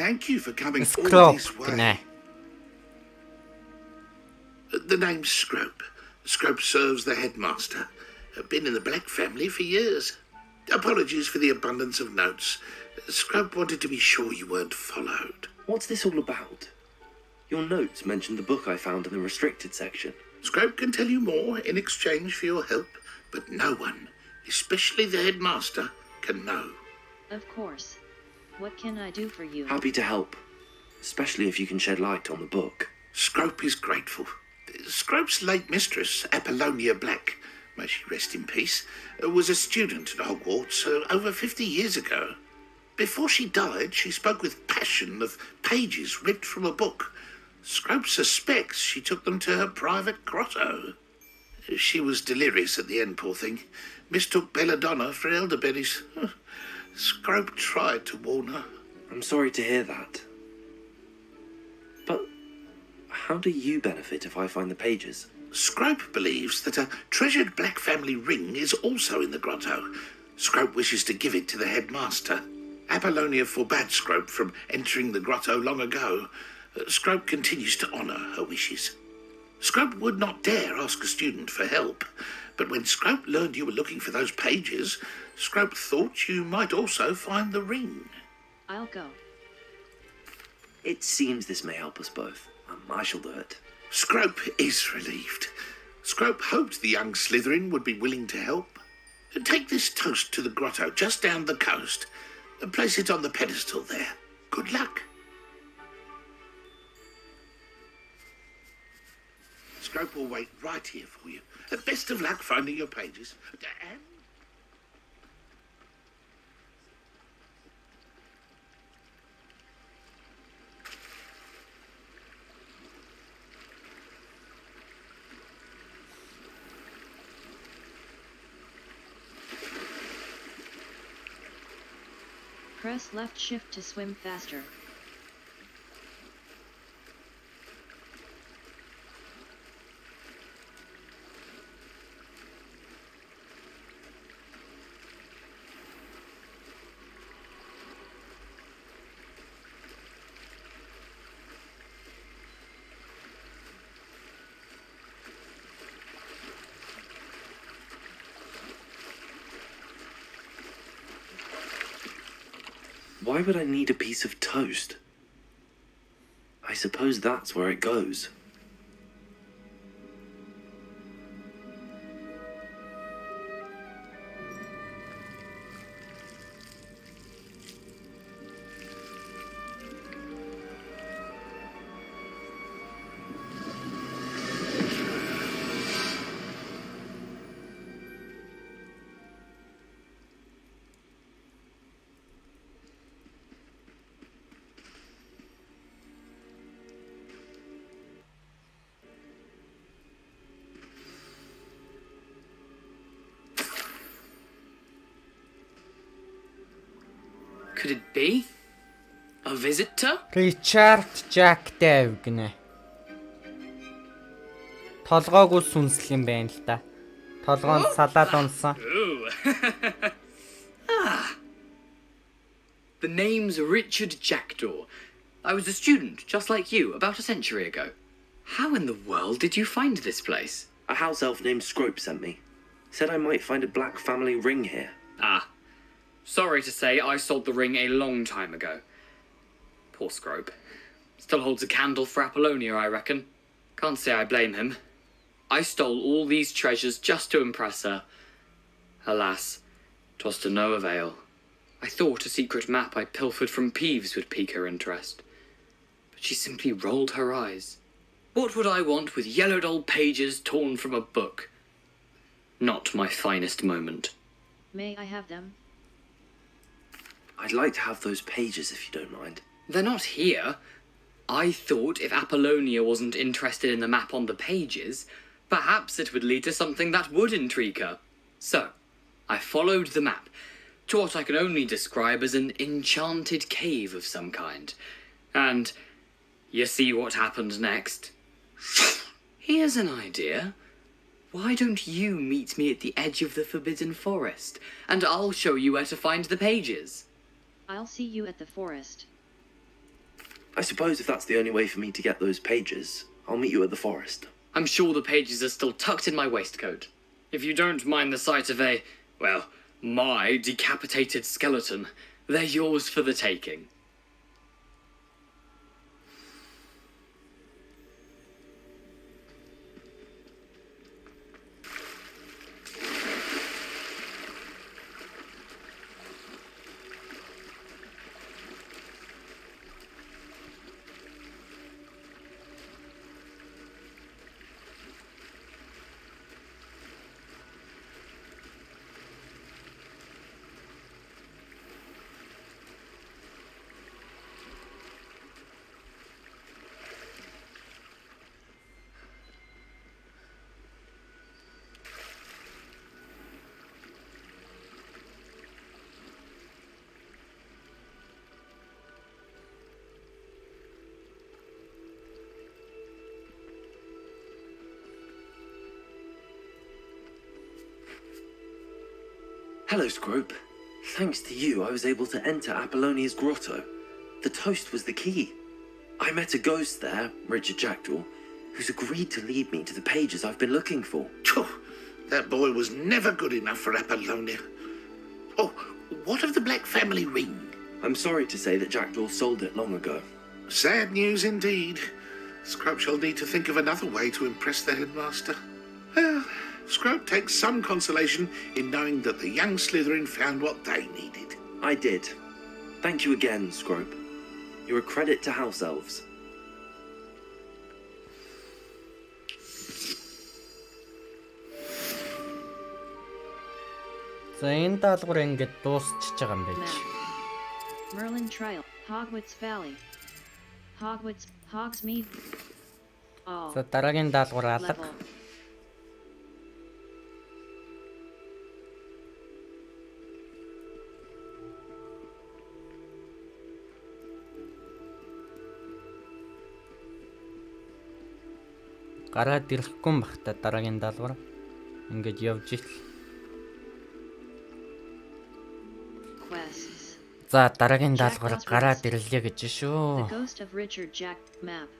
Thank you for coming all this way. Nah. The name's Scrope. Scrope serves the headmaster. Been in the Black family for years. Apologies for the abundance of notes. Scrope wanted to be sure you weren't followed. What's this all about? Your notes mentioned the book I found in the restricted section. Scrope can tell you more in exchange for your help, but no one, especially the headmaster, can know. Of course. What can I do for you? Happy to help, especially if you can shed light on the book. Scrope is grateful. Scrope's late mistress, Apollonia Black, may she rest in peace, was a student at Hogwarts over 50 years ago. Before she died, she spoke with passion of pages ripped from a book. Scrope suspects she took them to her private grotto. She was delirious at the end, poor thing. Mistook belladonna for elderberries. Scrope tried to warn her. I'm sorry to hear that. But how do you benefit if I find the pages? Scrope believes that a treasured black family ring is also in the grotto. Scrope wishes to give it to the headmaster. Apollonia forbade Scrope from entering the grotto long ago. Scrope continues to honour her wishes. Scrope would not dare ask a student for help, but when Scrope learned you were looking for those pages, Scrope thought you might also find the ring. I'll go. It seems this may help us both. I shall do it. Scrope is relieved. Scrope hoped the young Slytherin would be willing to help. Take this toast to the grotto just down the coast. Place it on the pedestal there. Good luck. Scrope will wait right here for you. Best of luck finding your pages. And... Press left shift to swim faster. Why would I need a piece of toast? I suppose that's where it goes. Could it be? A visitor? Richard Jack Dave гинэ. Толгоогүй сүнслэг юм байна л да. Толгоонд салаад унсан. The name's Richard Jackdaw. I was a student, just like you, about a century ago. How in the world did you find this place? A house elf named Scrope sent me. Said I might find a black family ring here. Ah. Sorry to say, I sold the ring a long time ago. Poor Scrope. Still holds a candle for Apollonia, I reckon. Can't say I blame him. I stole all these treasures just to impress her. Alas, 'twas to no avail. I thought a secret map I pilfered from Peeves would pique her interest. But she simply rolled her eyes. What would I want with yellowed old pages torn from a book? Not my finest moment. May I have them? I'd like to have those pages if you don't mind. They're not here. I thought if Apollonia wasn't interested in the map on the pages, perhaps it would lead to something that would intrigue her. So, I followed the map to what I can only describe as an enchanted cave of some kind. And you see what happened next? Here's an idea. Why don't you meet me at the edge of the Forbidden Forest, and I'll show you where to find the pages? I'll see you at the forest. I suppose if that's the only way for me to get those pages, I'll meet you at the forest. I'm sure the pages are still tucked in my waistcoat. If you don't mind the sight of my decapitated skeleton, they're yours for the taking. Hello, Scrope. Thanks to you, I was able to enter Apollonia's grotto. The toast was the key. I met a ghost there, Richard Jackdaw, who's agreed to lead me to the pages I've been looking for. That boy was never good enough for Apollonia. Oh, what of the Black family ring? I'm sorry to say that Jackdaw sold it long ago. Sad news indeed. Scrope shall need to think of another way to impress the headmaster. Well, Scrope takes some consolation in knowing that the young Slytherin found what they needed. I did. Thank you again, Scrope. You're a credit to house elves. За энэ даалгавар ингээд дуусчихж байгаа юм байж. Merlin Trial, Hogwarts Valley. Hogsmeade. За дараагийн даалгавар алга. Гараад ирэхгүй юм бах та дараагийн даалгавар. Ингээд явж итл. За дараагийн даалгавар гараад ирлээ гэж шүү. The Ghost of Richard Jack map.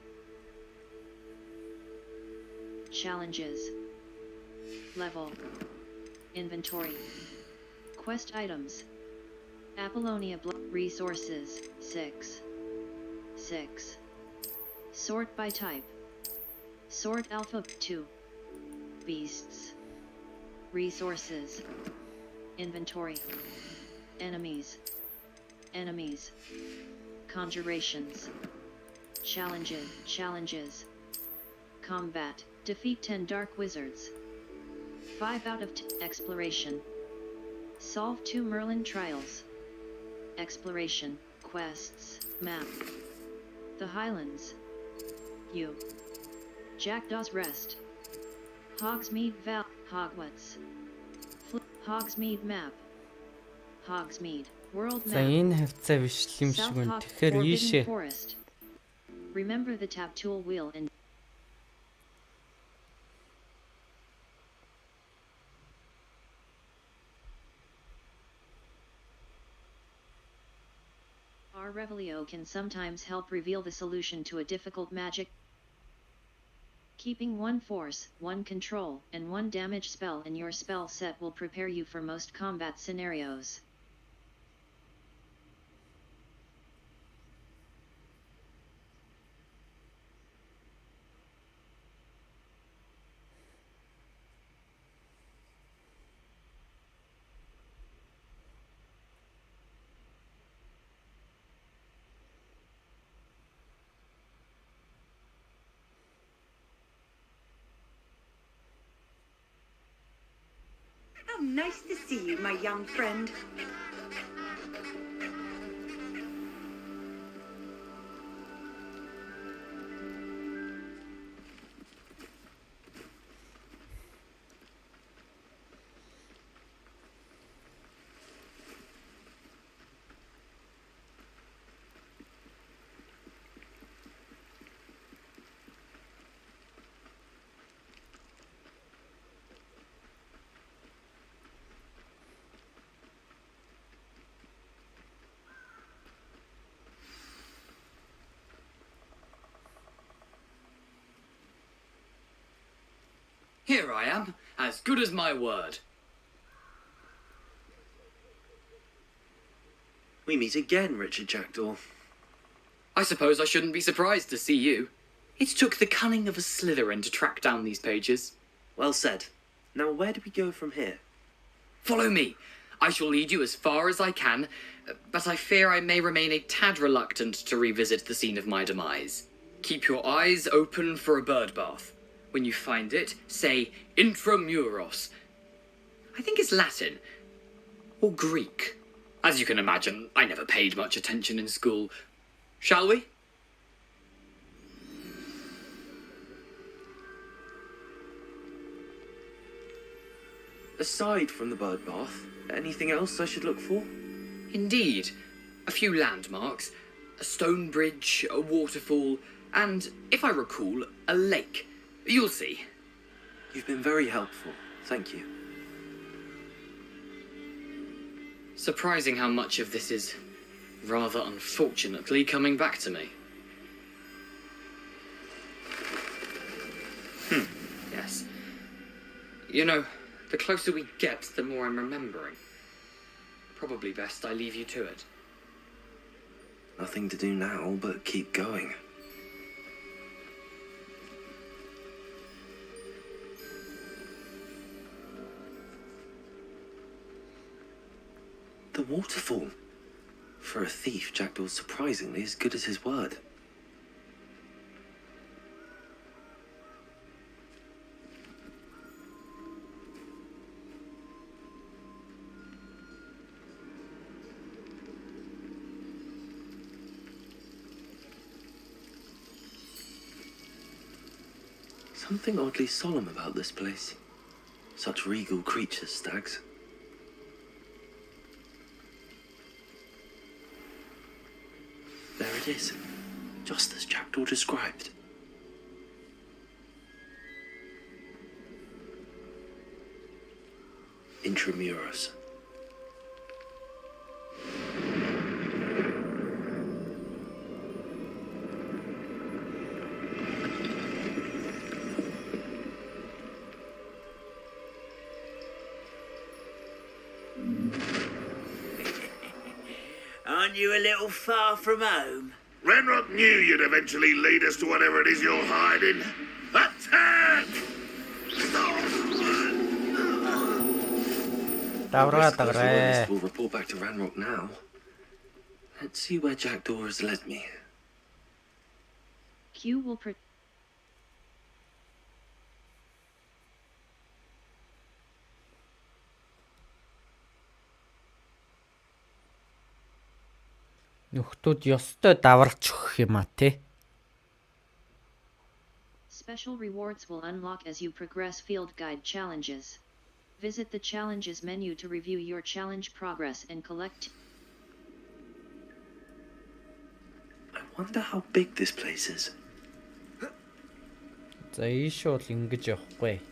Challenges. Level. Inventory. Quest items. Apollonia resources 6. Sort by type. Sort Alpha 2. Beasts. Resources. Inventory. Enemies. Conjurations. Challenges. Combat. Defeat 10 dark wizards. 5 out of 10. Exploration. Solve 2 Merlin trials. Exploration. Quests. Map. The Highlands. Jackdaw's Rest. Hogsmeade Hogwarts. Hogsmeade map. Hogsmeade. World За map. энэ хавцаа биш юм шиг байна. Тэгэхээр ийшээ. Forest. Remember the tap tool wheel and Our Revelio can sometimes help reveal the solution to a difficult magic. Keeping 1 force, 1 control, and 1 damage spell in your spell set will prepare you for most combat scenarios. How nice to see you, my young friend. Here I am, as good as my word. We meet again, Richard Jackdaw. I suppose I shouldn't be surprised to see you. It took the cunning of a Slytherin to track down these pages. Well said. Now where do we go from here? Follow me. I shall lead you as far as I can, but I fear I may remain a tad reluctant to revisit the scene of my demise. Keep your eyes open for a bird bath. When you find it, say intramuros. I think it's Latin. Or Greek. As you can imagine, I never paid much attention in school. Shall we? Aside from the bird bath, anything else I should look for? Indeed. A few landmarks. A stone bridge, a waterfall, and, if I recall, a lake. You'll see. You've been very helpful. Thank you. Surprising how much of this is, rather unfortunately, coming back to me. Yes. You know, the closer we get, the more I'm remembering. Probably best I leave you to it. Nothing to do now but keep going. The waterfall. For a thief, Jackdaw's surprisingly as good as his word. Something oddly solemn about this place. Such regal creatures, stags. There it is, just as Jackdaw described. Intramuros. Aren't you a little far from home? Ranrock knew you'd eventually lead us to whatever it is you're hiding. Attack! We'll report back to Ranrock now. Let's see where Jackdaw has led me. Q will Нөхдүүд ёстой даварч өгөх юм а тий. Special rewards will unlock as you progress field guide challenges. Visit the challenges menu to review your challenge progress and collect. I wonder how big this place is. За ийшээ бол ингэж явахгүй.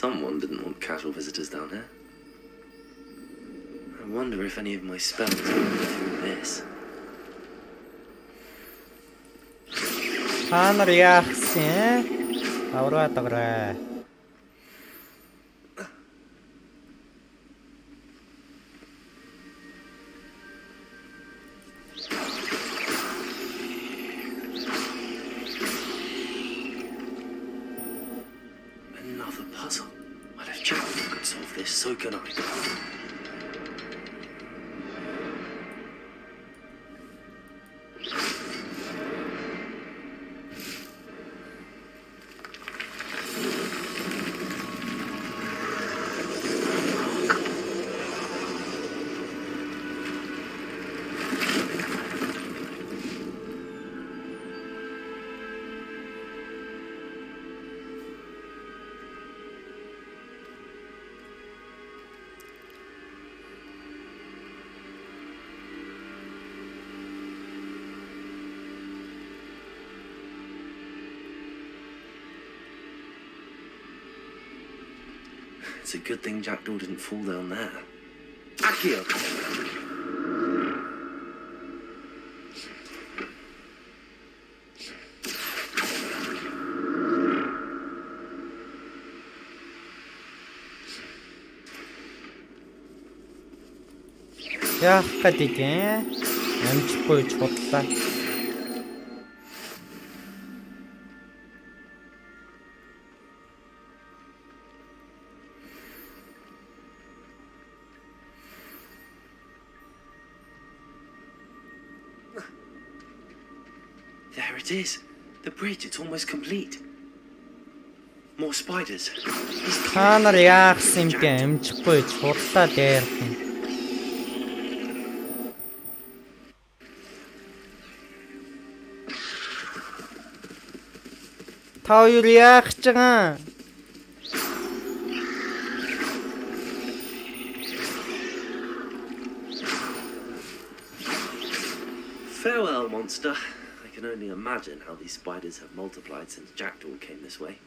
Someone didn't want casual visitors down here. I wonder if any of my spells are through this. Та нар яахсан? Авраа даграа. Another puzzle. Well, if Jackdaw could solve this, so can I. It's a good thing Jackdaw didn't fall down there. Accio! Яах гэдэг юм? Амжихгүй ч бодлоо. There it is. The bridge, it's almost complete. More spiders. Та нар яахсан юм бэ? Амжихгүй чурлаа дээр. Та хоёр яах гэж байгаа? Farewell, monster. I can only imagine how these spiders have multiplied since Jackdaw came this way.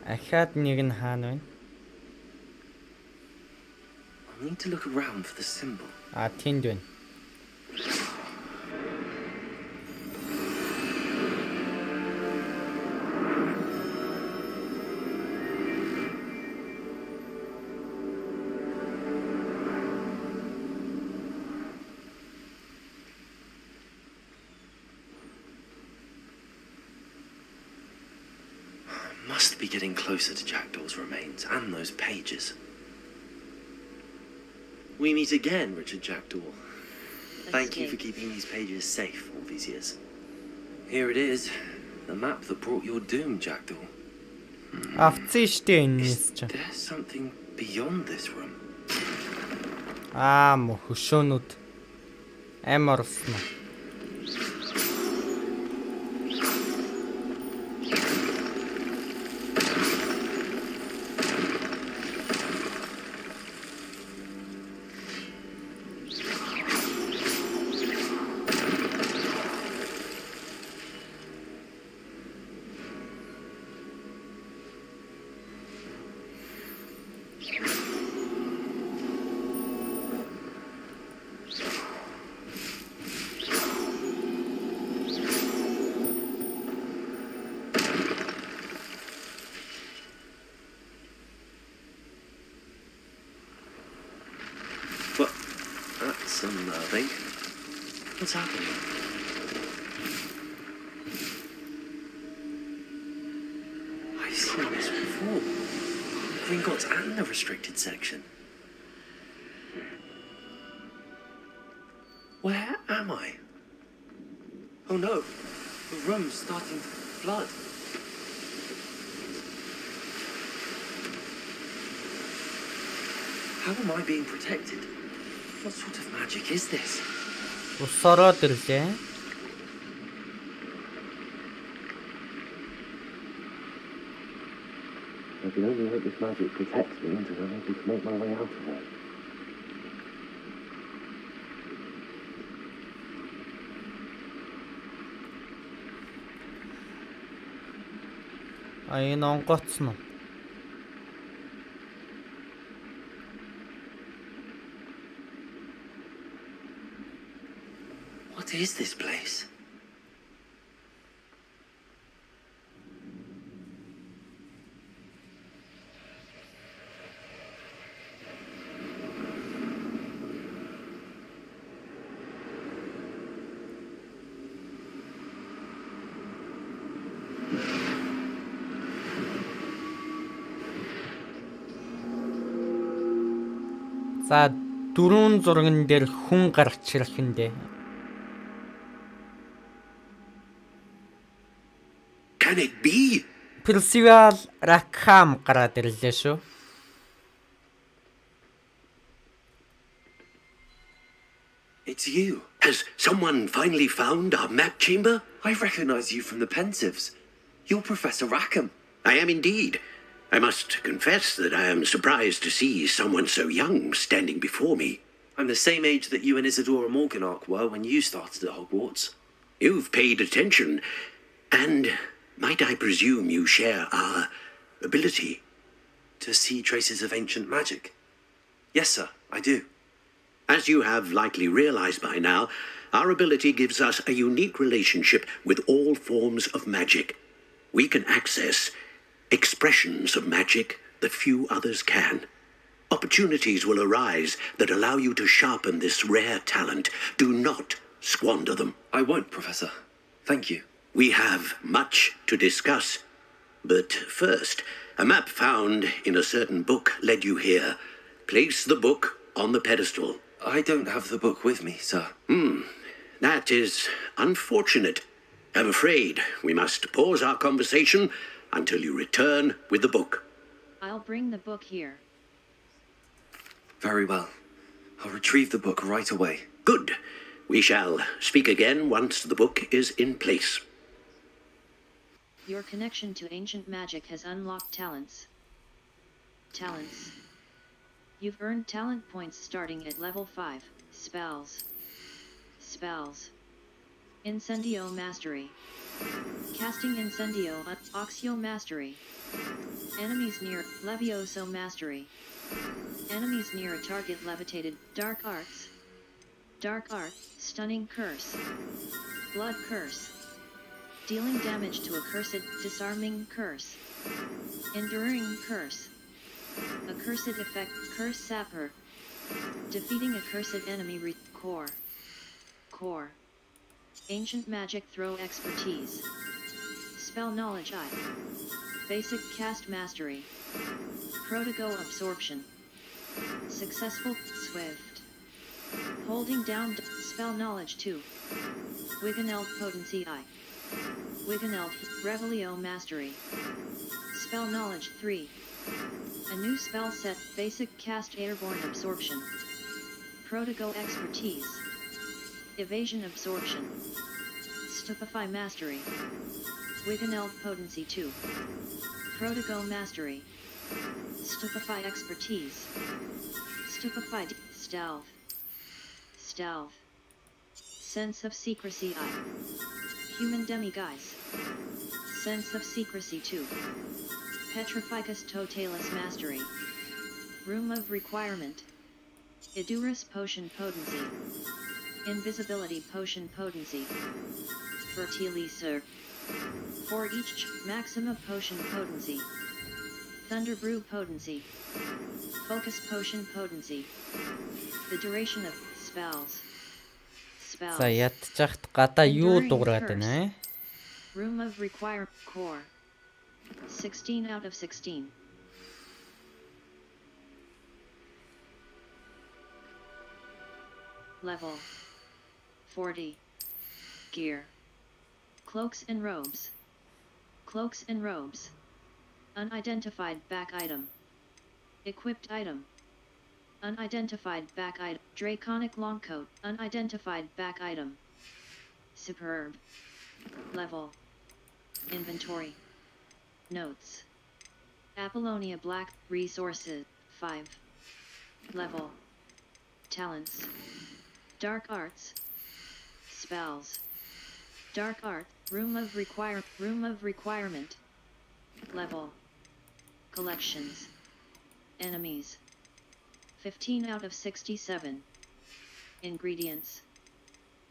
Ахаад нэг нь хаана вэ? I need to look around for the symbol. Тэнд байна. Must be getting closer to Jackdaw's remains and those pages. We meet again, Richard Jackdaw. Thank you for keeping these pages safe all these years. Here it is, the map that brought your doom, Jackdaw. Is there something beyond this room? Хөшөөнүүд амарсан. That's unnerving. What's happening? I've seen this before. Gringotts and the restricted section. Where am I? Oh no, the room's starting to flood. How am I being protected? What sort of magic is this? Усороод ирлээ. I can only hope this magic protects me until I'm able to make my way out of it. Энэ онгоцно. What is this place? За дөрвөн зурган дээр хүн гарч ирэх юм дээ. Can it be? Percival Rackham гараад ирлээ шүү. It's you. Has someone finally found our map chamber? I recognize you from the Pensives. You're Professor Rackham. I am indeed. I must confess that I am surprised to see someone so young standing before me. I'm the same age that you and Isadora Morganach were when you started at Hogwarts. You've paid attention, and might I presume you share our ability? To see traces of ancient magic? Yes, sir, I do. As you have likely realized by now, our ability gives us a unique relationship with all forms of magic. We can access expressions of magic that few others can. Opportunities will arise that allow you to sharpen this rare talent. Do not squander them. I won't, Professor. Thank you. We have much to discuss. But first, a map found in a certain book led you here. Place the book on the pedestal. I don't have the book with me, sir. That is unfortunate. I'm afraid we must pause our conversation until you return with the book. I'll bring the book here. Very well. I'll retrieve the book right away. Good. We shall speak again once the book is in place. Your connection to ancient magic has unlocked talents. Talents. You've earned talent points starting at level 5. Spells. Spells. Incendio Mastery. Casting Incendio Oxio Mastery. Enemies near Levioso Mastery. Enemies near a target levitated. Dark Arts. Dark Art, Stunning Curse. Blood Curse. Dealing damage to a cursed, Disarming Curse. Enduring Curse. A cursed effect, Curse Sapper. Defeating a cursed enemy, Core. Core. Ancient Magic Throw Expertise. Spell Knowledge I. Basic Cast Mastery. Protogo Absorption. Successful, Swift. Holding down, Spell Knowledge 2. Wiggeneld Potency I. Wiggeneld, Revelio Mastery. Spell Knowledge 3. A new spell set, Basic Cast Airborne Absorption. Protogo Expertise. Evasion Absorption. Stupefy Mastery. Wiggeneld Potency 2. Protogo Mastery. Stupefy Expertise. Stupefy Stealth. Stealth. Sense of Secrecy I. Human Demiguise. Sense of Secrecy 2. Petrificus Totalis Mastery. Room of Requirement. Idurus Potion Potency. Invisibility Potion Potency. Fertilizer. For each Maxima Potion Potency. Thunderbrew Potency. Focus Potion Potency. The duration of spells. Spells. За ядчихт гадаа юу Enduring дуурайд Curse. байна? Room of Require Core. 16 out of 16. Level 40. Gear. Cloaks and robes. Cloaks and robes. Unidentified back item. Equipped item. Unidentified back item. Draconic longcoat. Unidentified back item. Superb. Level. Inventory. Notes. Apollonia Black. Resources. 5. Level. Talents. Dark Arts. Spells. Dark Art. Room of Requirement. Level. Collections. Enemies. 15 out of 67. Ingredients.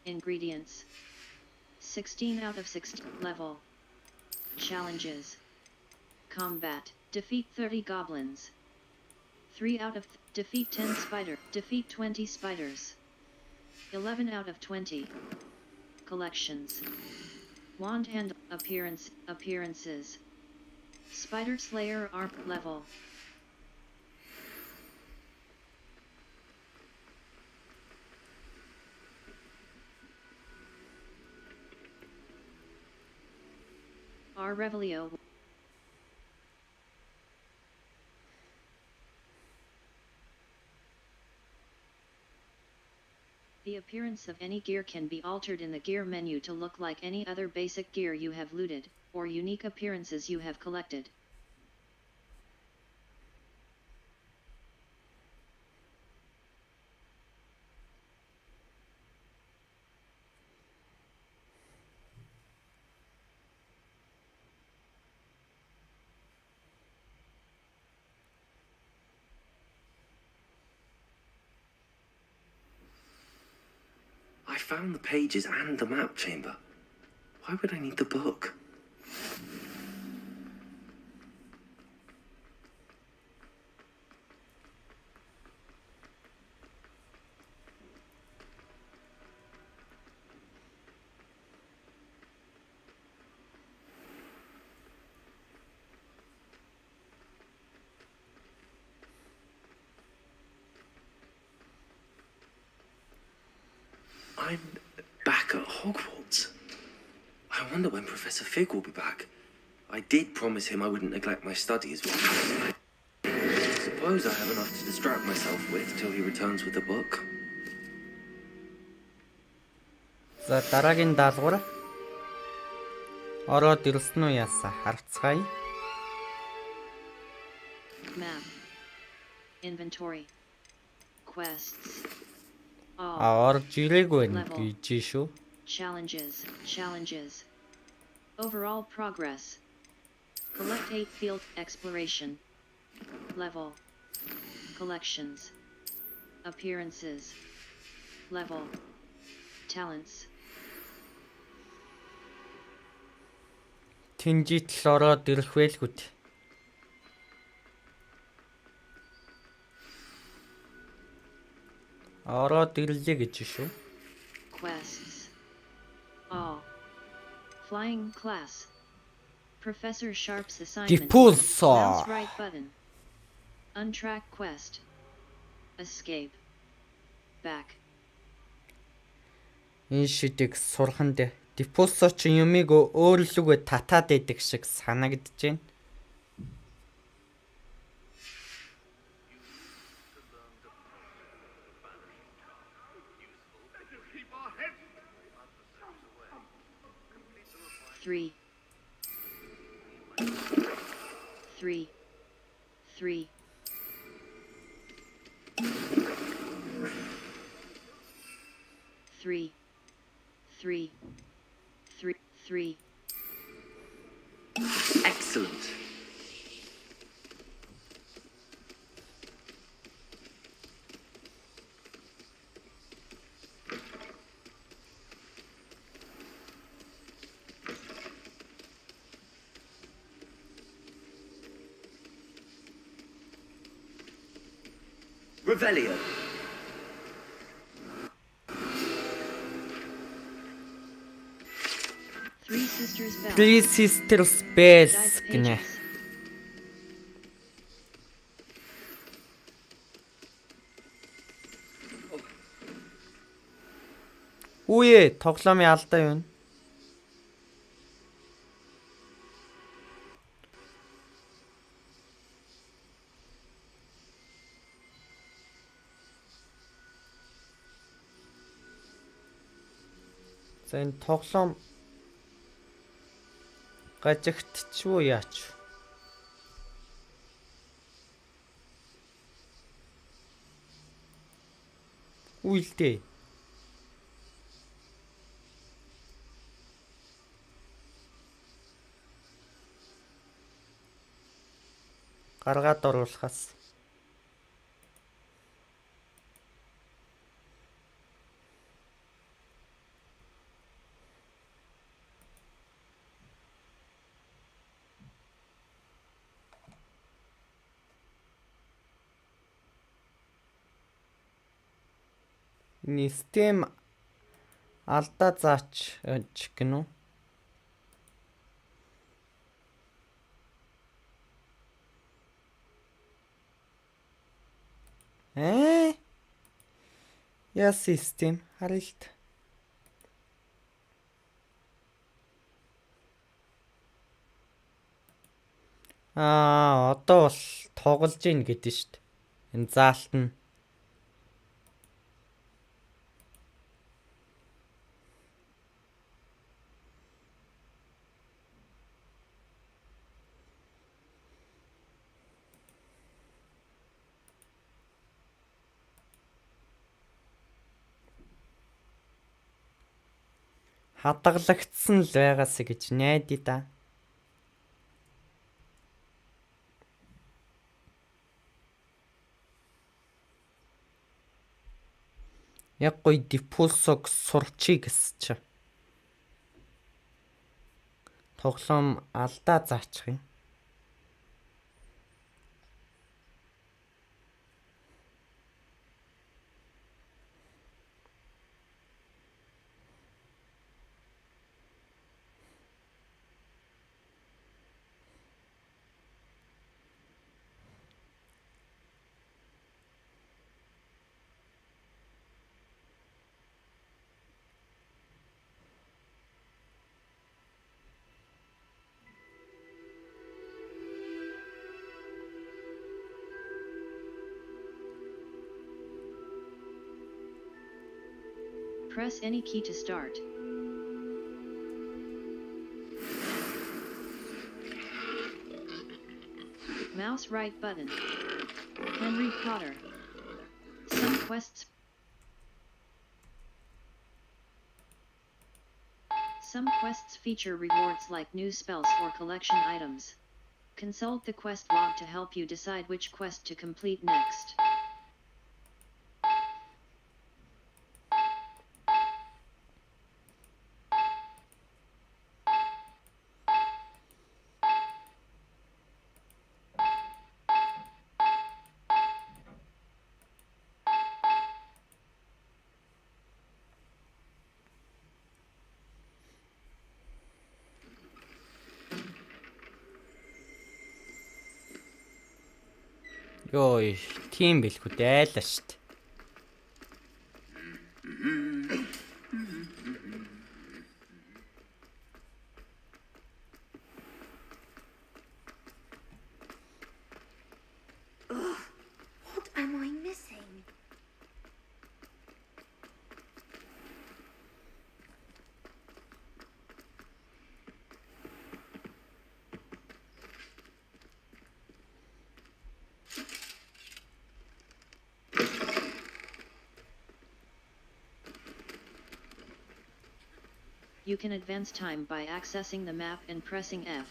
Ingredients. 16 out of 60. Level. Challenges. Combat. Defeat 30 goblins. 3 out of defeat 10 spider. Defeat 20 spiders. 11 out of 20. Collections. Wand hand appearances. Spider Slayer arm level. R. Revelio. The appearance of any gear can be altered in the gear menu to look like any other basic gear you have looted, or unique appearances you have collected. I found the pages and the map chamber. Why would I need the book? Hogwarts. I wonder when Professor Fig will be back. I did promise him I wouldn't neglect my studies. I suppose I have enough to distract myself with till he returns with the book. За дараагийн даалгавар ороод ирсэн үү яасан харцгаая. Map. Inventory. Quests. Орж ирээгүй гэж шүү. Challenges. Overall progress. Collect 8 field exploration. Level. Collections. Appearances. Level. Talents. Тинжитл ороод ирэх байлгүй. Ороод ирлээ гэж шүү. Quests. All. Flying class. Professor Sharp's assignment. Mouse right button. Untrack quest. Escape. Back. Энэ шидийг сурханд Дипусо ч юмыг өөрлөгөө татаад байдаг шиг санагдаж байна. Three. Excellent. Revelio. Three Sisters Bells гинэ. Үе тоглоомын алдаа юу? За энэ тоглоом гажигтчихвоо яач. Үйлдэ. Гаргаад оруулахаас. Систем алдаа заач гэнэ үү? Я систем харилт. Одоо бол тоглож ийн гэдэг нь шүү дээ. Энэ заалт нь хадгалагдсан л байгаас гэж найдаа да. Яг гой дипулсог сурчий гэсч. Тоглоом алдаа заачих юм. Press any key to start. Mouse right button. Henry Potter. Some quests. Some quests feature rewards like new spells or collection items. Consult the quest log to help you decide which quest to complete next. Йой, тийм бэлгүй дайлаа штт. What am I missing? You can advance time by accessing the map and pressing F.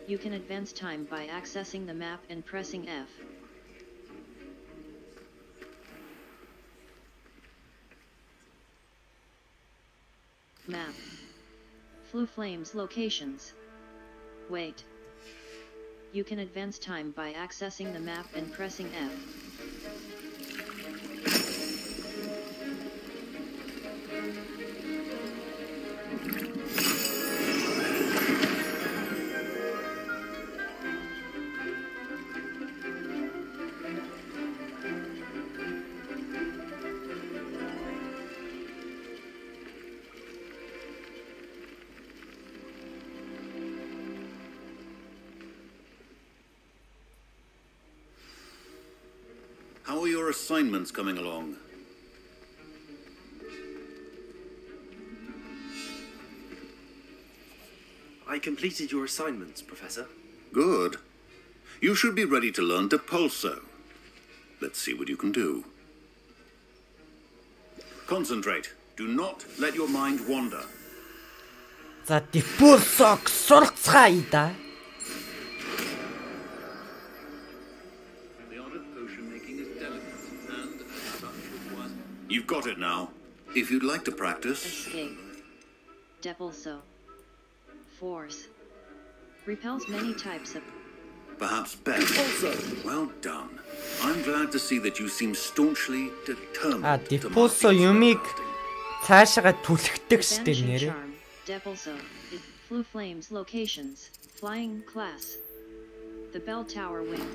You can advance time by accessing the map and pressing F. Map. Flu Flames locations. Wait. You can advance time by accessing the map and pressing F. How are your assignments coming along? I completed your assignments, Professor. Good. You should be ready to learn Depulso. Let's see what you can do. Concentrate. Do not let your mind wander. За Depulso-г суралцгаая да. You've got it now. If you'd like to practice... Escape. Depulso. Force. Repels many types of... Perhaps best. Also, well done. I'm glad to see that you seem staunchly determined to Depulso юмыг цаашаа түлхдэг штэ нэрээ. Depulso. Flu Flames locations. Flying class. The Bell Tower wing.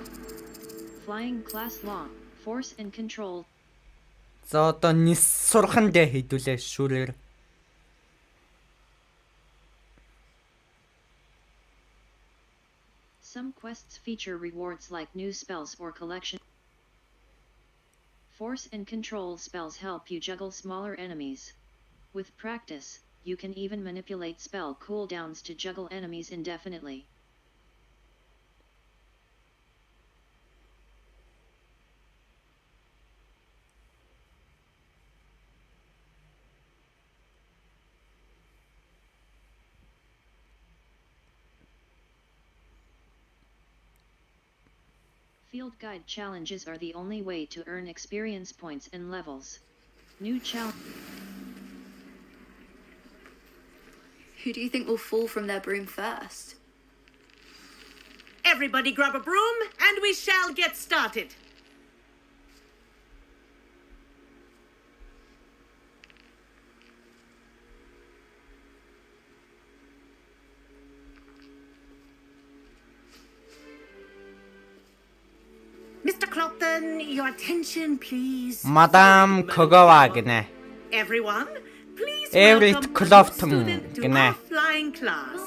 Flying class long. Force and control. За одоо нис сурхан дээр хэдүүлээ шүүрээр. Some quests feature rewards like new spells or collection. Force and control spells help you juggle smaller enemies. With practice, you can even manipulate spell cooldowns to juggle enemies indefinitely. Field guide challenges are the only way to earn experience points and levels. New challenge. Who do you think will fall from their broom first? Everybody grab a broom and we shall get started. Mr. Clopthers, Your attention, please. Мадам Когова гинэ. Everyone, please Everett welcome a new Clofton student to гинэ. our flying class.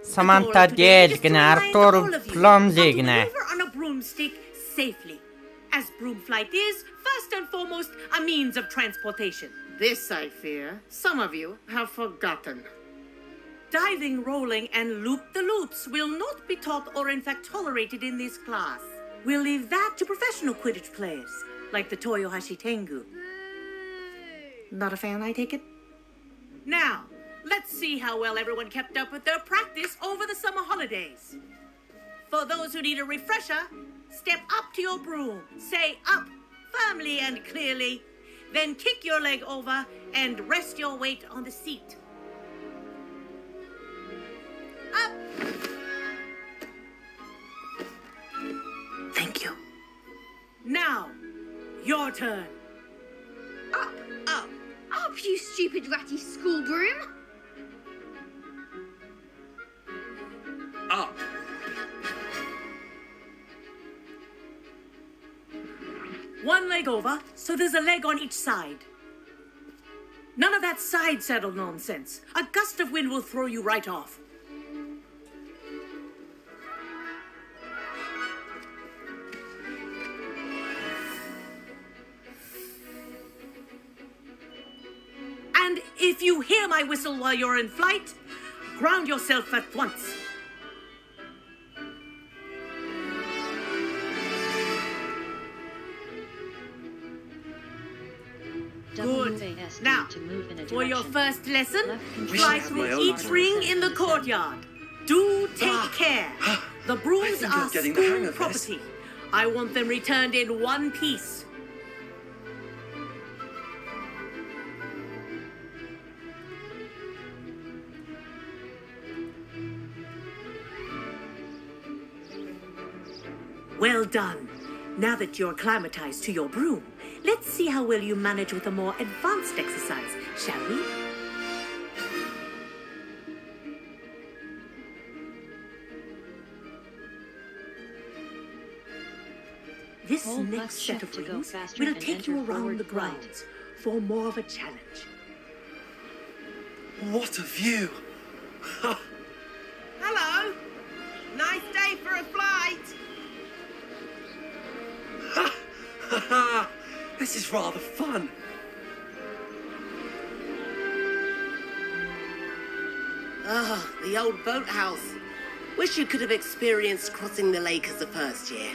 Samantha Dale гинэ. Arthur Plumley gynne. Maneuver on a broomstick safely. As broom flight is, first and foremost, a means of transportation. This, I fear, some of you have forgotten. Diving, rolling, and loop-the-loops will not be taught or in fact tolerated in this class. We'll leave that to professional Quidditch players, like the Toyohashi Tengu. Not a fan, I take it? Now, let's see how well everyone kept up with their practice over the summer holidays. For those who need a refresher, step up to your broom, say up firmly and clearly, then kick your leg over and rest your weight on the seat. Up! Thank you. Now, your turn. Up, up, up, you stupid ratty school broom. Up. One leg over, so there's a leg on each side. None of that side saddle nonsense. A gust of wind will throw you right off. And if you hear my whistle while you're in flight, ground yourself at once. Good. Now, for your first lesson, fly through each ring in the courtyard. Do take care. The brooms are school property. I want them returned in one piece. Well done. Now that you're acclimatized to your broom, let's see how well you manage with a more advanced exercise, shall we? This next set of rings will take you around the grounds for more of a challenge. What a view! Hello! Nice day for a flight! This is rather fun. Ah, the old boathouse. Wish you could have experienced crossing the lake as the first year.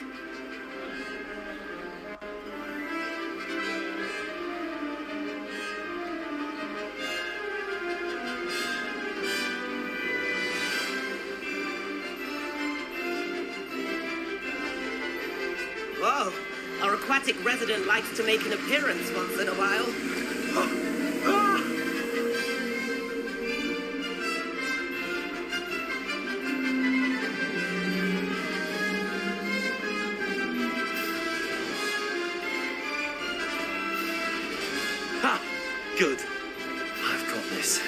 Whoa, our aquatic resident likes to make an appearance once in a while. Ha! Good. I've got this.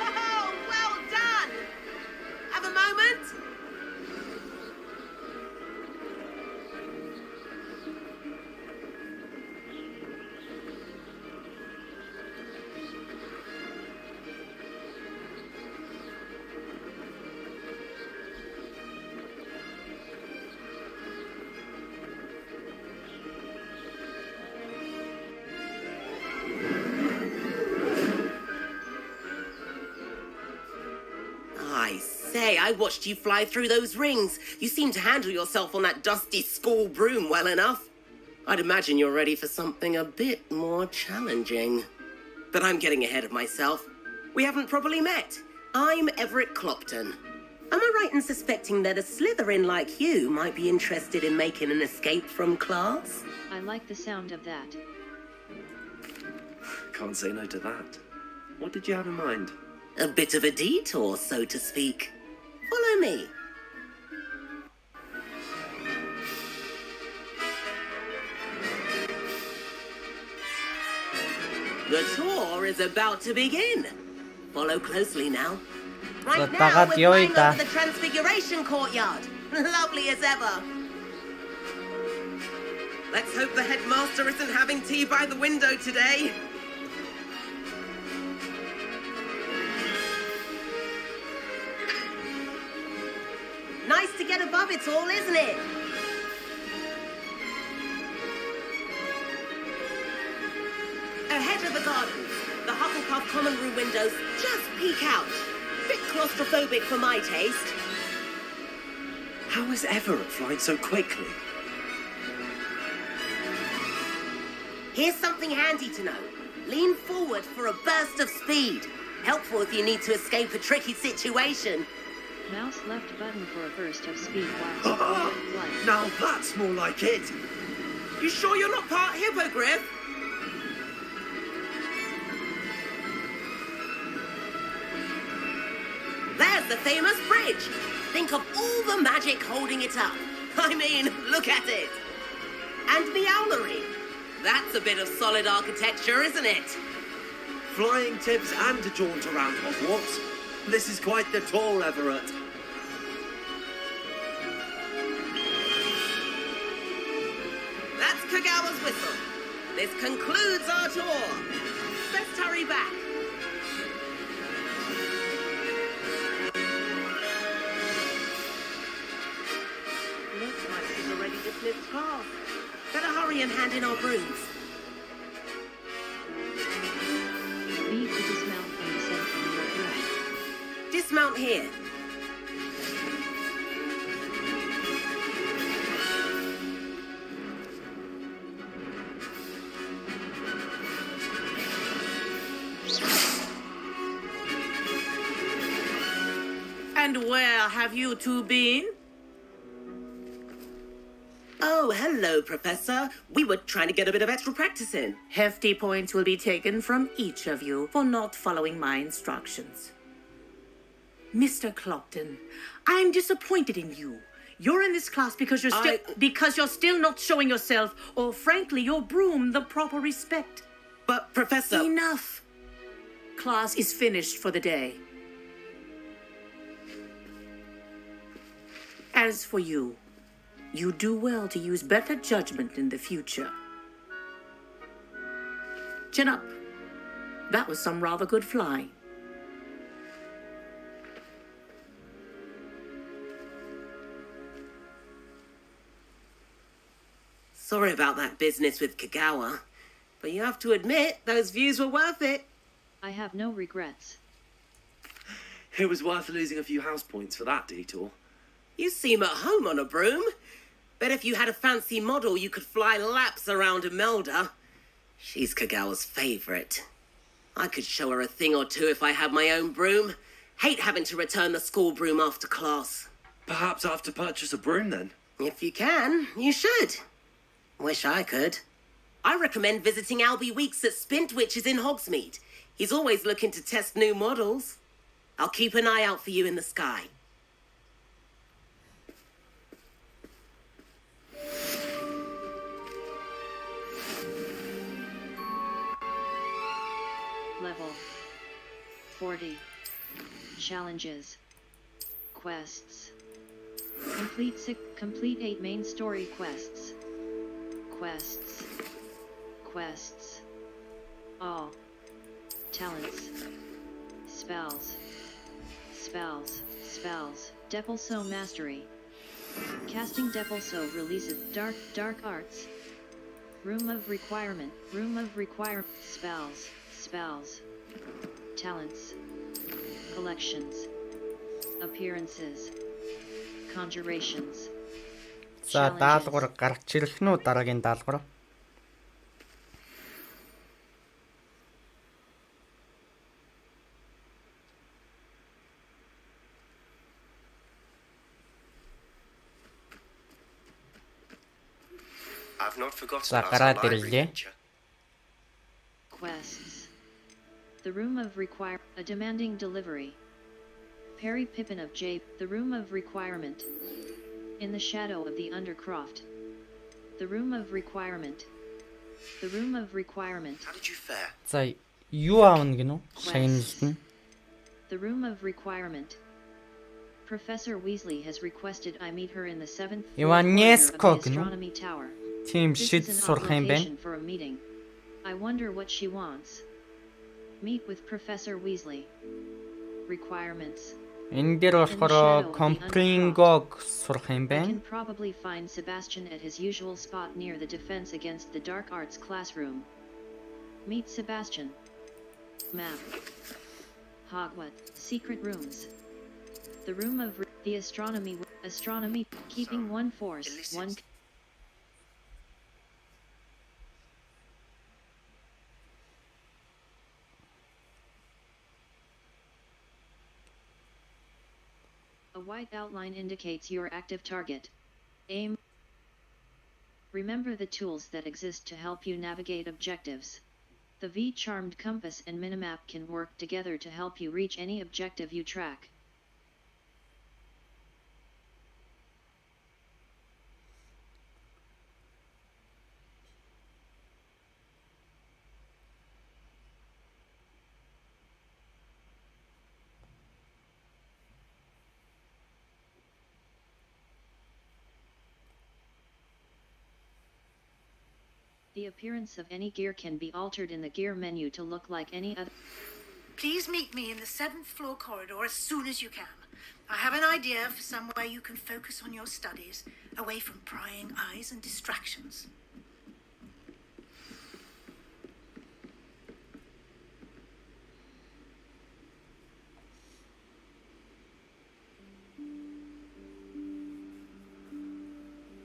Oh, well done! Have a moment? I say, I watched you fly through those rings. You seem to handle yourself on that dusty school broom well enough. I'd imagine you're ready for something a bit more challenging. But I'm getting ahead of myself. We haven't properly met. I'm Everett Clopton. Am I right in suspecting that a Slytherin like you might be interested in making an escape from class? I like the sound of that. Can't say no to that. What did you have in mind? A bit of a detour, so to speak. Follow me. The tour is about to begin. Follow closely now. Right now, we're flying over the Transfiguration Courtyard. Lovely as ever. Let's hope the headmaster isn't having tea by the window today. Nice to get above it all, isn't it? Ahead of the gardens, the Hufflepuff common room windows just peek out. Bit claustrophobic for my taste. How is Everett flying so quickly? Here's something handy to know. Lean forward for a burst of speed. Helpful if you need to escape a tricky situation. Mouse left button for a burst of speed while flight. Now that's more like it. You sure you're not part hippogriff? There's the famous bridge. Think of all the magic holding it up. I mean, look at it. And the owlery. That's a bit of solid architecture, isn't it? Flying tips and a jaunt around Hogwarts. This is quite the tour, Everett. That's Kagawa's whistle. This concludes our tour. Let's hurry back. Looks like we've already dismissed class. Better hurry and hand in our brooms. B to dismount and descend from your broom. Dismount here. And where have you two been? Oh, hello, Professor. We were trying to get a bit of extra practice in. Hefty points will be taken from each of you for not following my instructions. Mr. Clopton, I'm disappointed in you. You're in this class because you're still not showing yourself, or frankly, your broom the proper respect. But, Professor... Enough. Class is finished for the day. As for you, you do well to use better judgment in the future. Chin up. That was some rather good flying. Sorry about that business with Kagawa, but you have to admit those views were worth it. I have no regrets. It was worth losing a few house points for that detour. You seem at home on a broom. Bet if you had a fancy model, you could fly laps around Imelda. She's Kagawa's favorite. I could show her a thing or two if I had my own broom. Hate having to return the school broom after class. Perhaps I have to purchase a broom then? If you can, you should. Wish I could. I recommend visiting Albie Weeks at Spintwitches in Hogsmeade. He's always looking to test new models. I'll keep an eye out for you in the sky. Level 40. Challenges. Quests. Complete 8 main story quests. Quests. All. Talents. Spells. Depulso Mastery. Casting Depulso releases Dark Arts. Room of Requirement. Spells. Talents. Collections. Appearances. Conjurations. За даалгавар гарч ирэх нь үү дараагийн даалгавар? I've not forgotten За гараад ирлээ. Quests. The Room of Require. A demanding delivery. Perry Pippin of J. The Room of Requirement. In the Shadow of the Undercroft. The Room of Requirement. How did you fare? За юу аавна гинөө? Шагналт нь. The Room of Requirement. Professor Weasley has requested I meet her in the 7th floor corridor of the Astronomy Tower. This is an odd location for a meeting. I wonder what she wants. Meet with Professor Weasley. Requirements. Энэ дээр болохоор Compring-ог сурах юм I байна. can probably find Sebastian at his usual spot near the Defense Against the Dark Arts classroom. Meet Sebastian. Map. Hogwarts Secret Rooms. The Room of the Astronomy. Astronomy. Keeping one force. One. A white outline indicates your active target. Aim. Remember the tools that exist to help you navigate objectives. The V-charmed compass and minimap can work together to help you reach any objective you track. The appearance of any gear can be altered in the gear menu to look like any other. Please meet me in the 7th floor corridor as soon as you can. I have an idea for somewhere you can focus on your studies, away from prying eyes and distractions.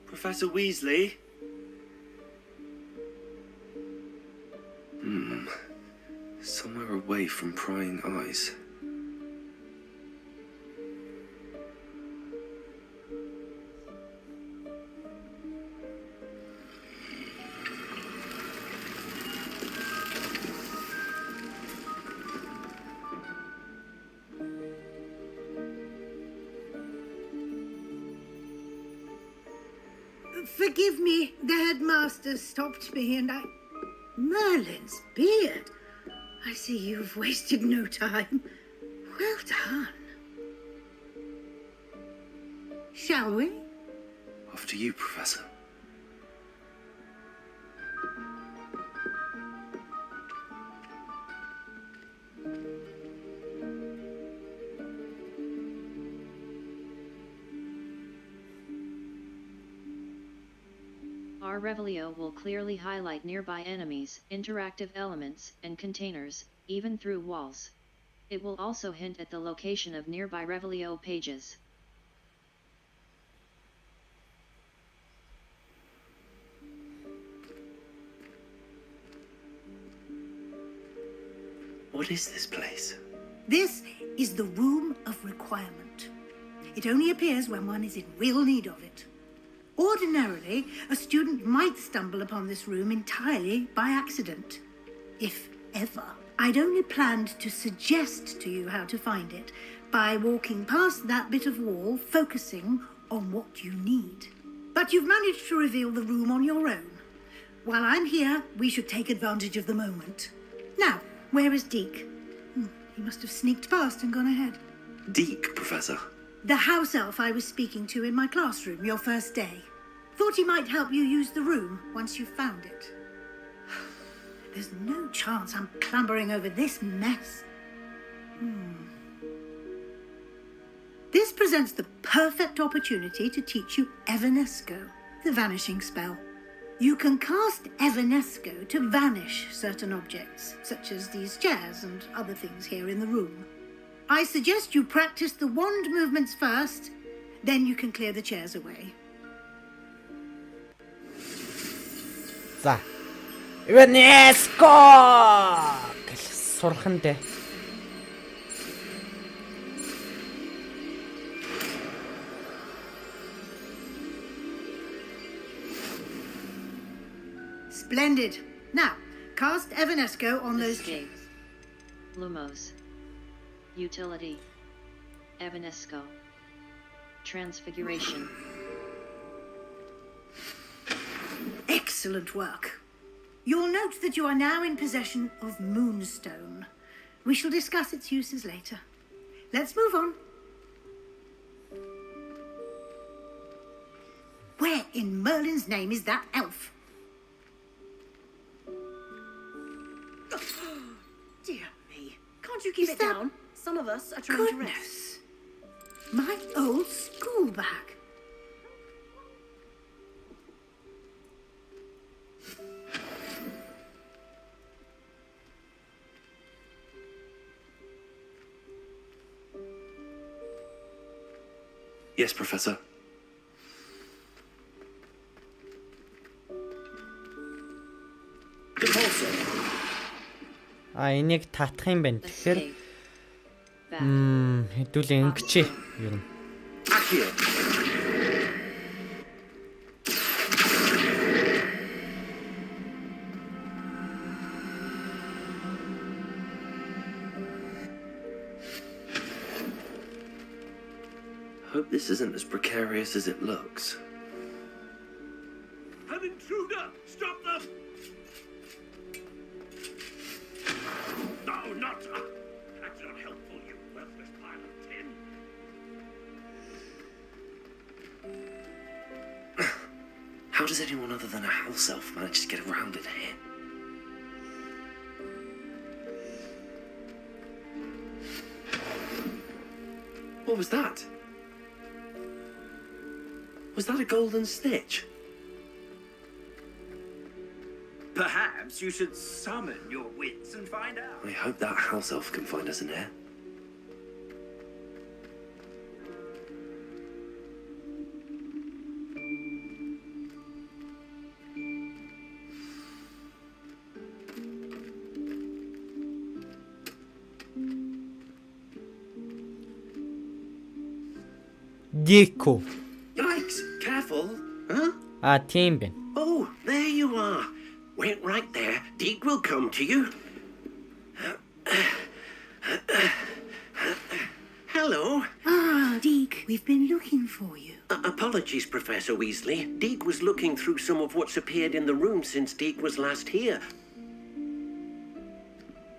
Professor Weasley? Somewhere away from prying eyes. Forgive me, the headmaster stopped me and I... Merlin's beard! I see you've wasted no time. Well done. Shall we? After you, Professor. Our Revelio will clearly highlight nearby enemies, interactive elements, and containers, even through walls. It will also hint at the location of nearby Revelio pages. What is this place? This is the Room of Requirement. It only appears when one is in real need of it. Ordinarily, a student might stumble upon this room entirely by accident. If ever. I'd only planned to suggest to you how to find it by walking past that bit of wall, focusing on what you need. But you've managed to reveal the room on your own. While I'm here, we should take advantage of the moment. Now, where is Deke? He must have sneaked past and gone ahead. Deke, Professor? The house elf I was speaking to in my classroom your first day. Thought he might help you use the room once you found it. There's no chance I'm clambering over this mess. This presents the perfect opportunity to teach you Evanesco, the vanishing spell. You can cast Evanesco to vanish certain objects, such as these chairs and other things here in the room. I suggest you practice the wand movements first, then you can clear the chairs away. За. Evanesco! Гэл сурхан дээ. Splendid. Now, cast Evanesco on those chairs. Lumos. Utility. Evanesco. Transfiguration. Excellent work. You'll note that you are now in possession of Moonstone. We shall discuss its uses later. let's move on. Where in Merlin's name is that elf? Dear me. Can't you keep it down? Some of us are trying to rest. Goodness. My old school bag. Yes, Professor. Энийг татах юм байна. Тэгэхээр хэдүүл ингэчээ ер нь. Hope this isn't as precarious as it looks. An intruder! Stop them! No, not... that's not helpful, you worthless pile of tin. How does anyone other than a house elf manage to get around in here? What was that? Was that a golden snitch? Perhaps you should summon your wits and find out. I hope that house elf can find us in here. Deco. Yikes! Careful. Huh? Тийм байна. Oh, there you are. Wait right there. Deke will come to you. Hello. Ah, Deke, we've been looking for you. Apologies, Professor Weasley. Deke was looking through some of what's appeared in the room since Deke was last here.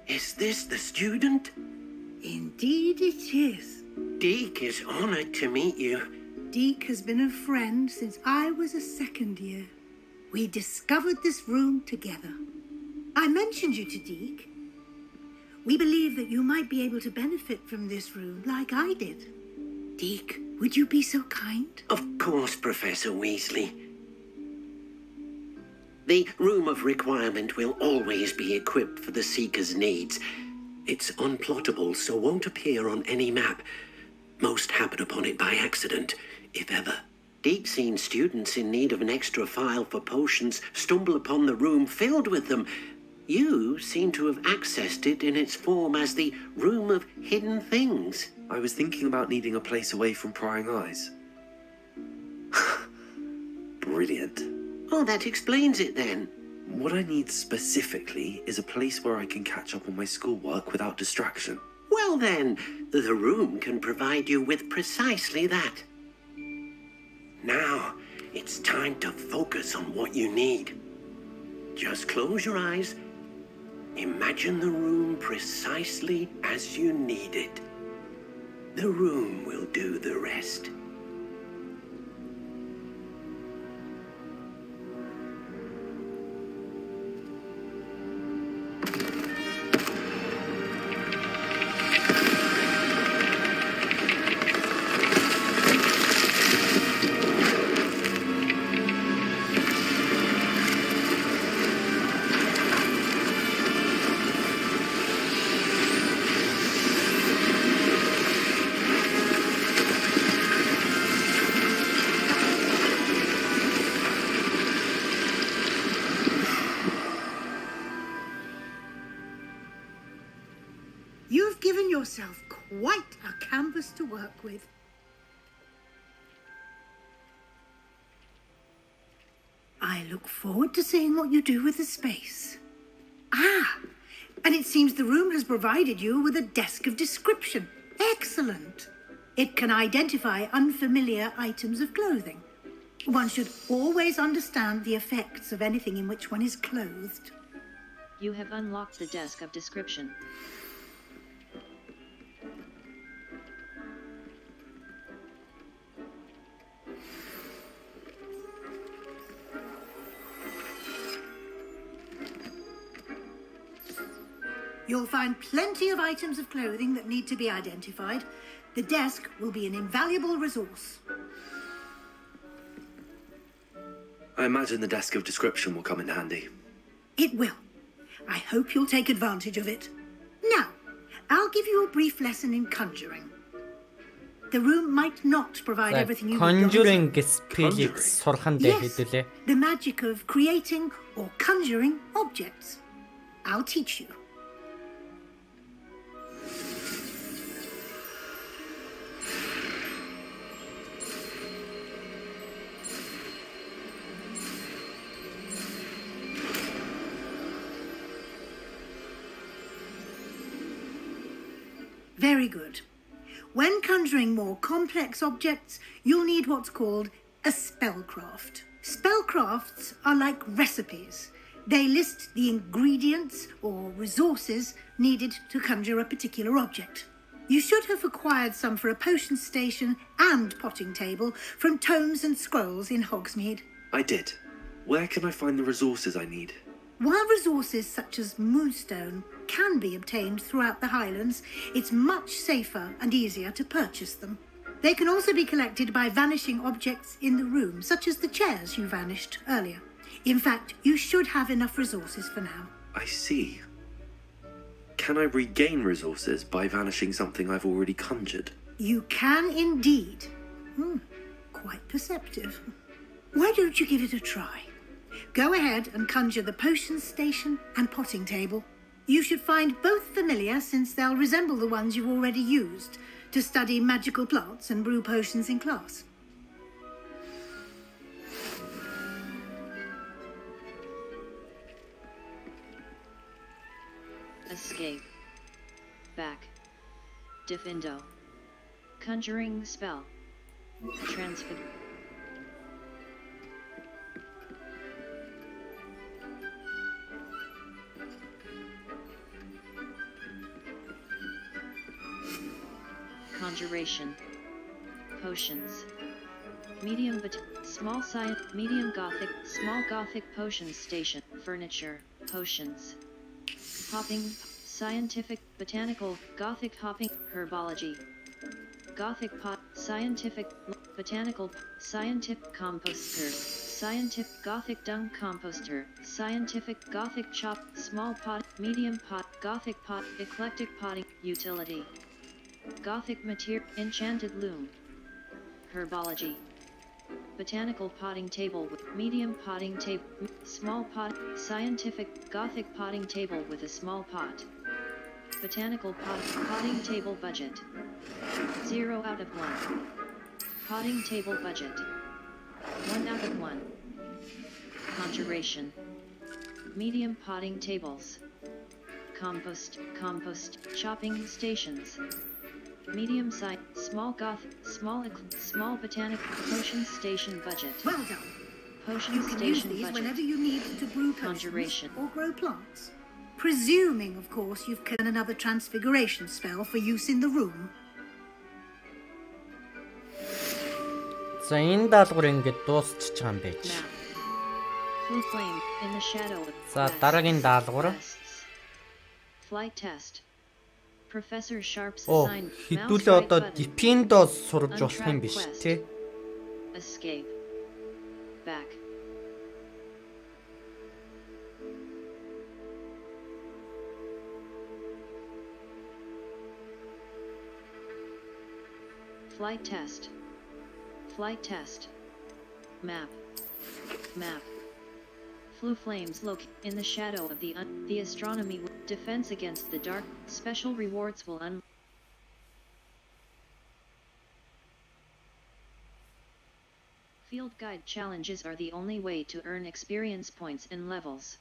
Is this the student? Indeed it is. Deke is honored to meet you. Deke has been a friend since I was a second year. We discovered this room together. I mentioned you to Deke. We believe that you might be able to benefit from this room like I did. Deke, would you be so kind? Of course, Professor Weasley. The Room of Requirement will always be equipped for the Seeker's needs. It's unplottable, so won't appear on any map. Most happen upon it by accident, if ever. Deke's seen students in need of an extra file for potions stumble upon the room filled with them. You seem to have accessed it in its form as the Room of Hidden Things. I was thinking about needing a place away from prying eyes. Brilliant. Oh, that explains it then. What I need specifically is a place where I can catch up on my schoolwork without distraction. Well then, the room can provide you with precisely that. Now, it's time to focus on what you need. Just close your eyes. Imagine the room precisely as you need it. The room will do the rest. You've given yourself quite a canvas to work with. I look forward to seeing what you do with the space. Ah, and it seems the room has provided you with a desk of description. Excellent. It can identify unfamiliar items of clothing. One should always understand the effects of anything in which one is clothed. You have unlocked the desk of description. You'll find plenty of items of clothing that need to be identified. The desk will be an invaluable resource. I imagine the desk of description will come in handy. It will. I hope you'll take advantage of it. Now, I'll give you a brief lesson in conjuring. The room might not provide everything you would Conjuring spell-ийг сурахандаа хэдүүлээ. The magic of creating or conjuring objects. I'll teach you. Very good. When conjuring more complex objects, you'll need what's called a spellcraft. Spellcrafts are like recipes. They list the ingredients or resources needed to conjure a particular object. You should have acquired some for a potion station and potting table from tomes and scrolls in Hogsmeade. I did. Where can I find the resources I need? While resources such as moonstone can be obtained throughout the Highlands, it's much safer and easier to purchase them. They can also be collected by vanishing objects in the room, such as the chairs you vanished earlier. In fact, you should have enough resources for now. I see. Can I regain resources by vanishing something I've already conjured? You can indeed. Quite perceptive. Why don't you give it a try? Go ahead and conjure the potion station and potting table. You should find both familiar, since they'll resemble the ones you've already used to study magical plants and brew potions in class. Escape. Back. Diffindo. Conjuring spell. Transfer. Conjuration. Potions. Medium small science, medium gothic, small gothic potions station, furniture, potions. Hopping, scientific, botanical, gothic hopping, herbology. Gothic pot, scientific, botanical, scientific composter, scientific gothic dung composter, scientific gothic chop, small pot, medium pot, gothic pot, eclectic potting, utility. Gothic material, enchanted loom. Herbology. Botanical potting table with medium potting table, small pot, scientific gothic potting table with a small pot. Botanical potting table budget. 0 out of 1. Potting table budget. 1 out of 1. Conjuration. Medium potting tables. Compost, chopping stations. Medium size, small botanic potion station budget. Well done. Potion You can use station these budget. whenever you need to brew potions Conjuration. or grow plants. Presuming, of course, you've given another transfiguration spell for use in the room. За энэ даалгавар ингээд дуусчихж байгаа юм байж. Blue flame in the shadow of За дараагийн даалгавар. Flight test. Professor Sharp's Оо, assigned хэдүүлээ одоо Defendos сурж болох юм биш тий. Escape. Back. Flight test. Flight test. Map. Map. Flu flames look in the shadow of the astronomy defense against the dark. Special rewards will Field guide challenges are the only way to earn experience points and levels.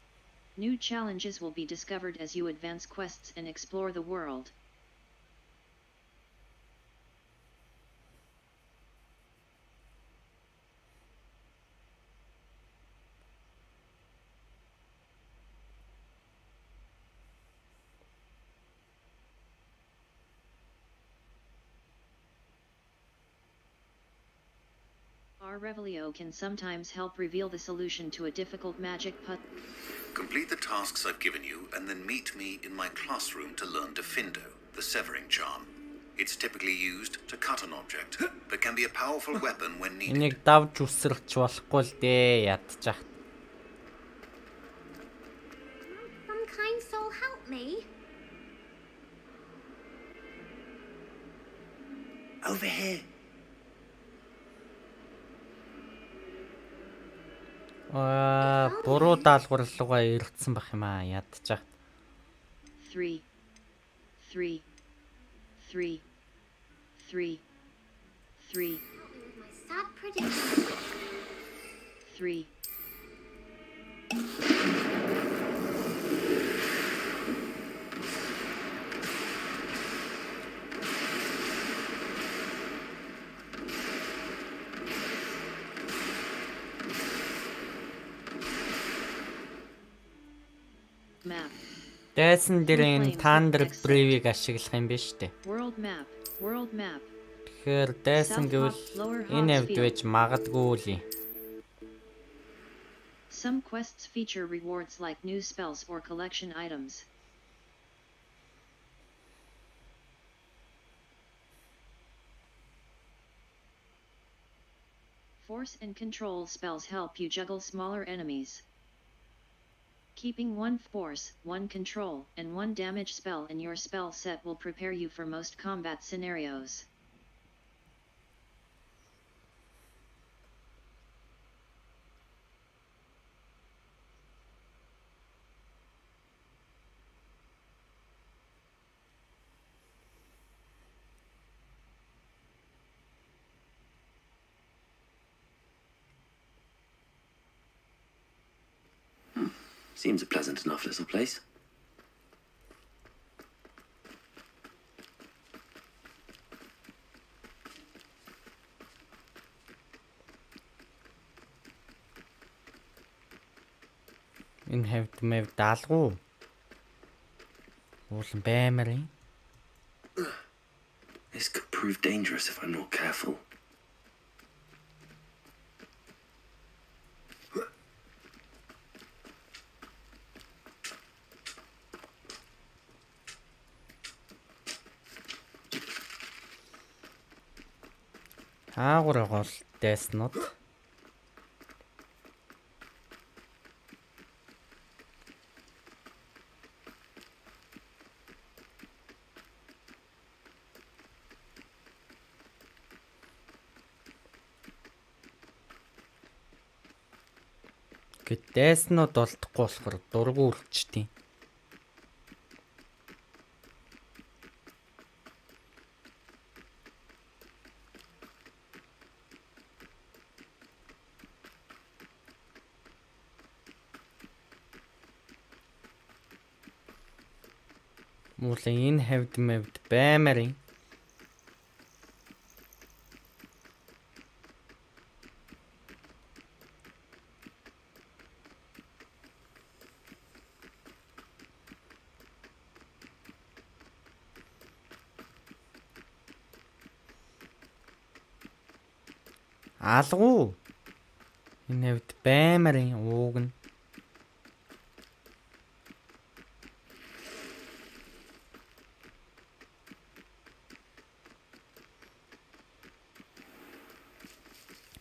New challenges will be discovered as you advance quests and explore the world. Our Revelio can sometimes help reveal the solution to a difficult magic puzzle. Complete the tasks I've given you, and then meet me in my classroom to learn Defindo, the severing charm. It's typically used to cut an object, but can be a powerful weapon when needed. Энийг давж үсрэлч болохгүй л дээ ядчих. Some kind soul help me. Over here. Буруу даалгавар руугаа ирсэн бах юм аа ядчих. 3 3 3 3 3 My sad prediction. 3 Map. Дайсан дэрийн Thunder Brave-ийг ашиглах юм биш үү? World map. World map. Тэгэхээр дайсан гэвэл энэ хэвд байж магадгүй л юм. Some quests feature rewards like new spells or collection items. Force and control spells help you juggle smaller enemies. Keeping one force, one control, and one damage spell in your spell set will prepare you for most combat scenarios. Seems a pleasant enough little place. Энэ хэвд мэв даалгуу. Уулан баймар юм. This could prove dangerous if I'm not careful. Аагур гол дайснууд. Гэт дайснууд олдохгүй болохоор дургу үрчтیں۔ Муулын энэ хавьд мэвд баймар юм. Алгуу. Энэ хавьд баймар юм ууг нь.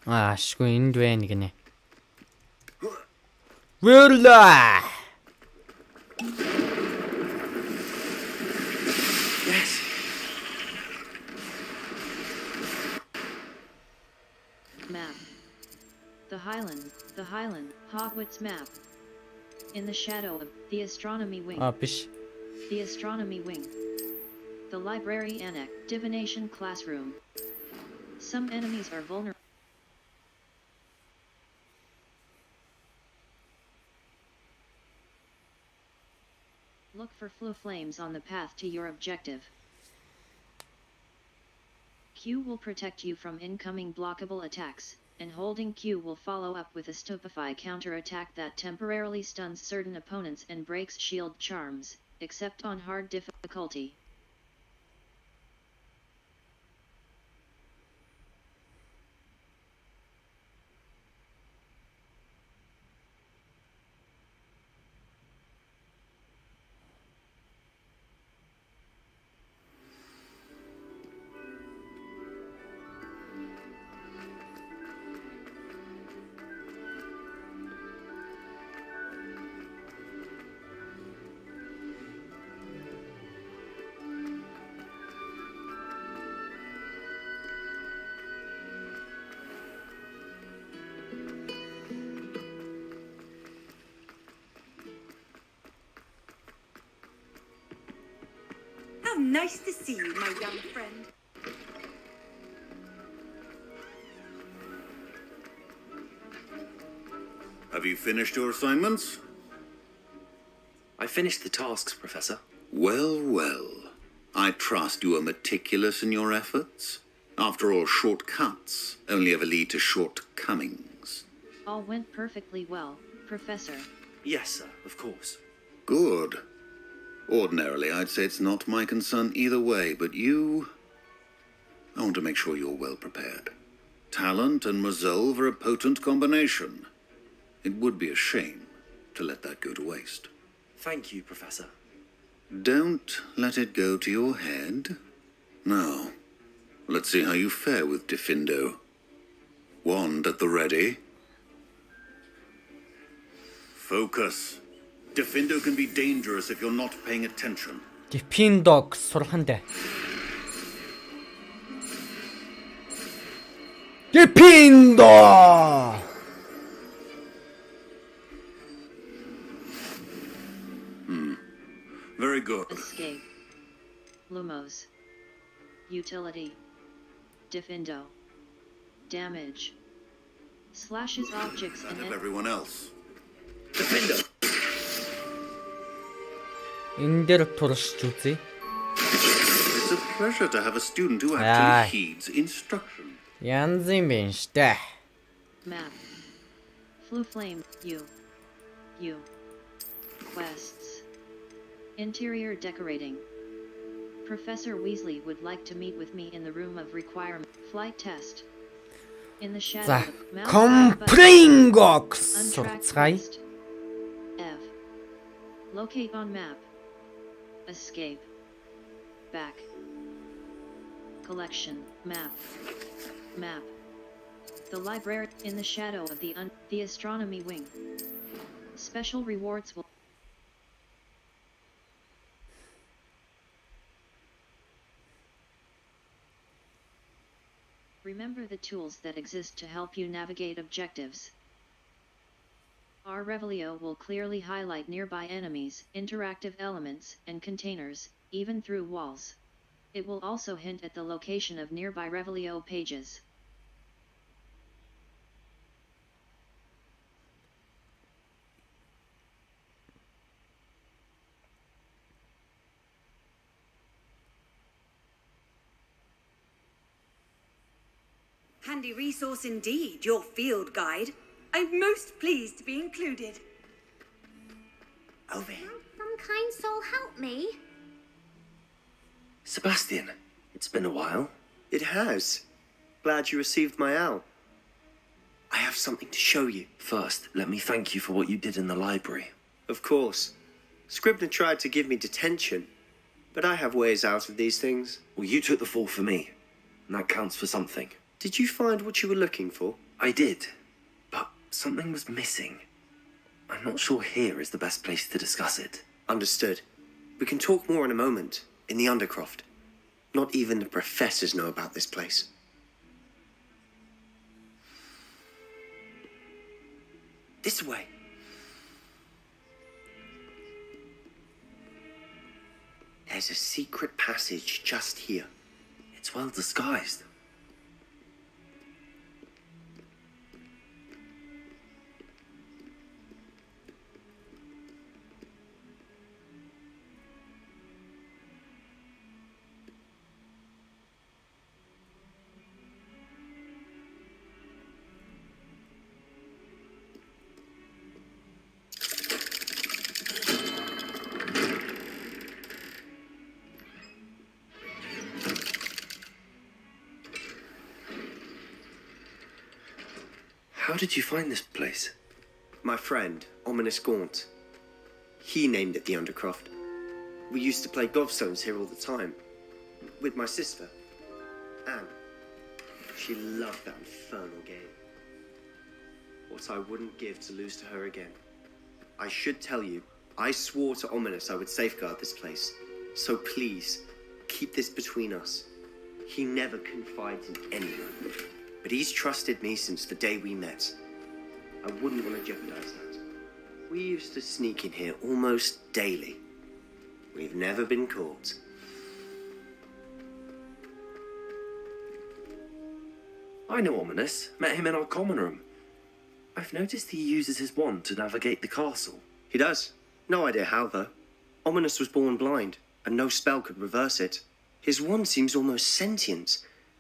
Ашгүй энд байна гинэ. Вэрла. Yes. Map. The Highland, Hogwarts map. In the shadow of the astronomy wing. Биш. The astronomy wing. The library annex, divination classroom. Some enemies are vulnerable. Look for flu flames on the path to your objective. Q will protect you from incoming blockable attacks, and holding Q will follow up with a stupefy counterattack that temporarily stuns certain opponents and breaks shield charms, except on hard difficulty. nice to see you, my young friend. Have you finished your assignments? I finished the tasks, Professor. Well, well. I trust you are meticulous in your efforts. After all, shortcuts only ever lead to shortcomings. All went perfectly well, Professor. Yes, sir, of course. Good. Ordinarily, I'd say it's not my concern either way, but I want to make sure you're well prepared. Talent and resolve are a potent combination. It would be a shame to let that go to waste. Thank you, Professor. Don't let it go to your head. Now, let's see how you fare with Diffindo. Wand at the ready. Focus. Diffindo can be dangerous if you're not paying attention. 디핀더 솔 한 대. 디핀더. Very good. Escape. Lumos. Utility. Diffindo. Damage. Slashes objects And of everyone else. Diffindo. 인디렉토르시 주지. It's a pleasure to have a student who actually heeds instruction. 얀지민시대. Map. Flu flame. U. Quests. Interior decorating. Professor Weasley would like to meet with me in the room of requirement. Flight test. In the shadow 자, of Mount 컴프링곡스 Untracked 차이. list. F. Locate on map. Escape. Back. Collection. Map. The library in the shadow of the astronomy wing. Special rewards will. Remember the tools that exist to help you navigate objectives. Our Revelio will clearly highlight nearby enemies, interactive elements, and containers, even through walls. It will also hint at the location of nearby Revelio pages. Handy resource indeed, your field guide. I'm most pleased to be included. Over. Some kind soul help me. Sebastian, it's been a while. It has. Glad you received my owl. I have something to show you. First, let me thank you for what you did in the library. Of course. Scribner tried to give me detention, but I have ways out of these things. Well, you took the fall for me, and that counts for something. Did you find what you were looking for? I did, but something was missing. I'm not sure here is the best place to discuss it. Understood. We can talk more in a moment, in the Undercroft. Not even the professors know about this place. This way. There's a secret passage just here. It's well disguised. How did you find this place? My friend, Ominous Gaunt. He named it the Undercroft. We used to play gobstones here all the time. With my sister, Anne. She loved that infernal game. What I wouldn't give to lose to her again. I should tell you, I swore to Ominous I would safeguard this place. So please, keep this between us. He never confides in anyone. But he's trusted me since the day we met. I wouldn't want to jeopardize that. We used to sneak in here almost daily. We've never been caught. I know Ominous. Met him in our common room. I've noticed he uses his wand to navigate the castle. He does. No idea how, though. Ominous was born blind, and no spell could reverse it. His wand seems almost sentient.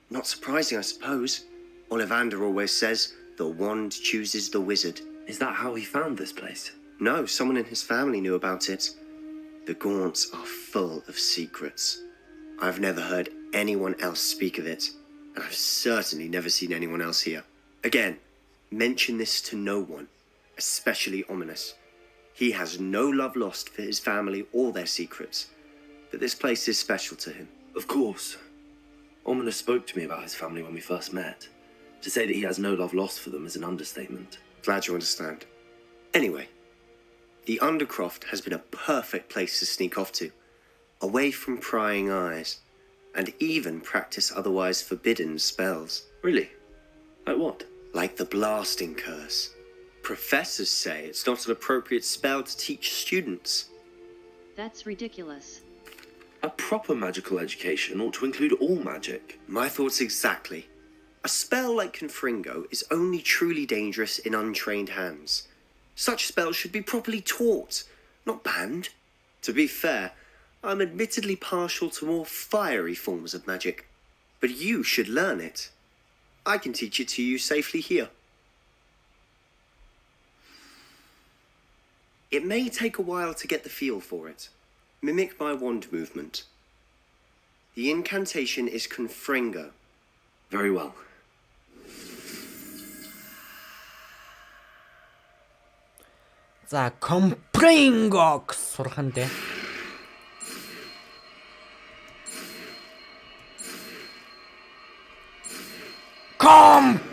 Not surprising, I suppose. Ollivander always says, the wand chooses the wizard. Is that how he found this place? No, someone in his family knew about it. The Gaunts are full of secrets. I've never heard anyone else speak of it, and I've certainly never seen anyone else here. Again, mention this to no one, especially Ominous. He has no love lost for his family or their secrets, but this place is special to him. Of course. Ominous spoke to me about his family when we first met. To say that he has no love lost for them is an understatement. Glad you understand. Anyway, the Undercroft has been a perfect place to sneak off to, away from prying eyes, and even practice otherwise forbidden spells. Really? Like what? Like the blasting curse. Professors say it's not an appropriate spell to teach students. That's ridiculous. A proper magical education ought to include all magic. My thoughts exactly. A spell like Confringo is only truly dangerous in untrained hands. Such spells should be properly taught, not banned. To be fair, I'm admittedly partial to more fiery forms of magic, but you should learn it. I can teach it to you safely here. It may take a while to get the feel for it. Mimic my wand movement. The incantation is Confringo. Very well. 자, 컴프링거 소리 한대.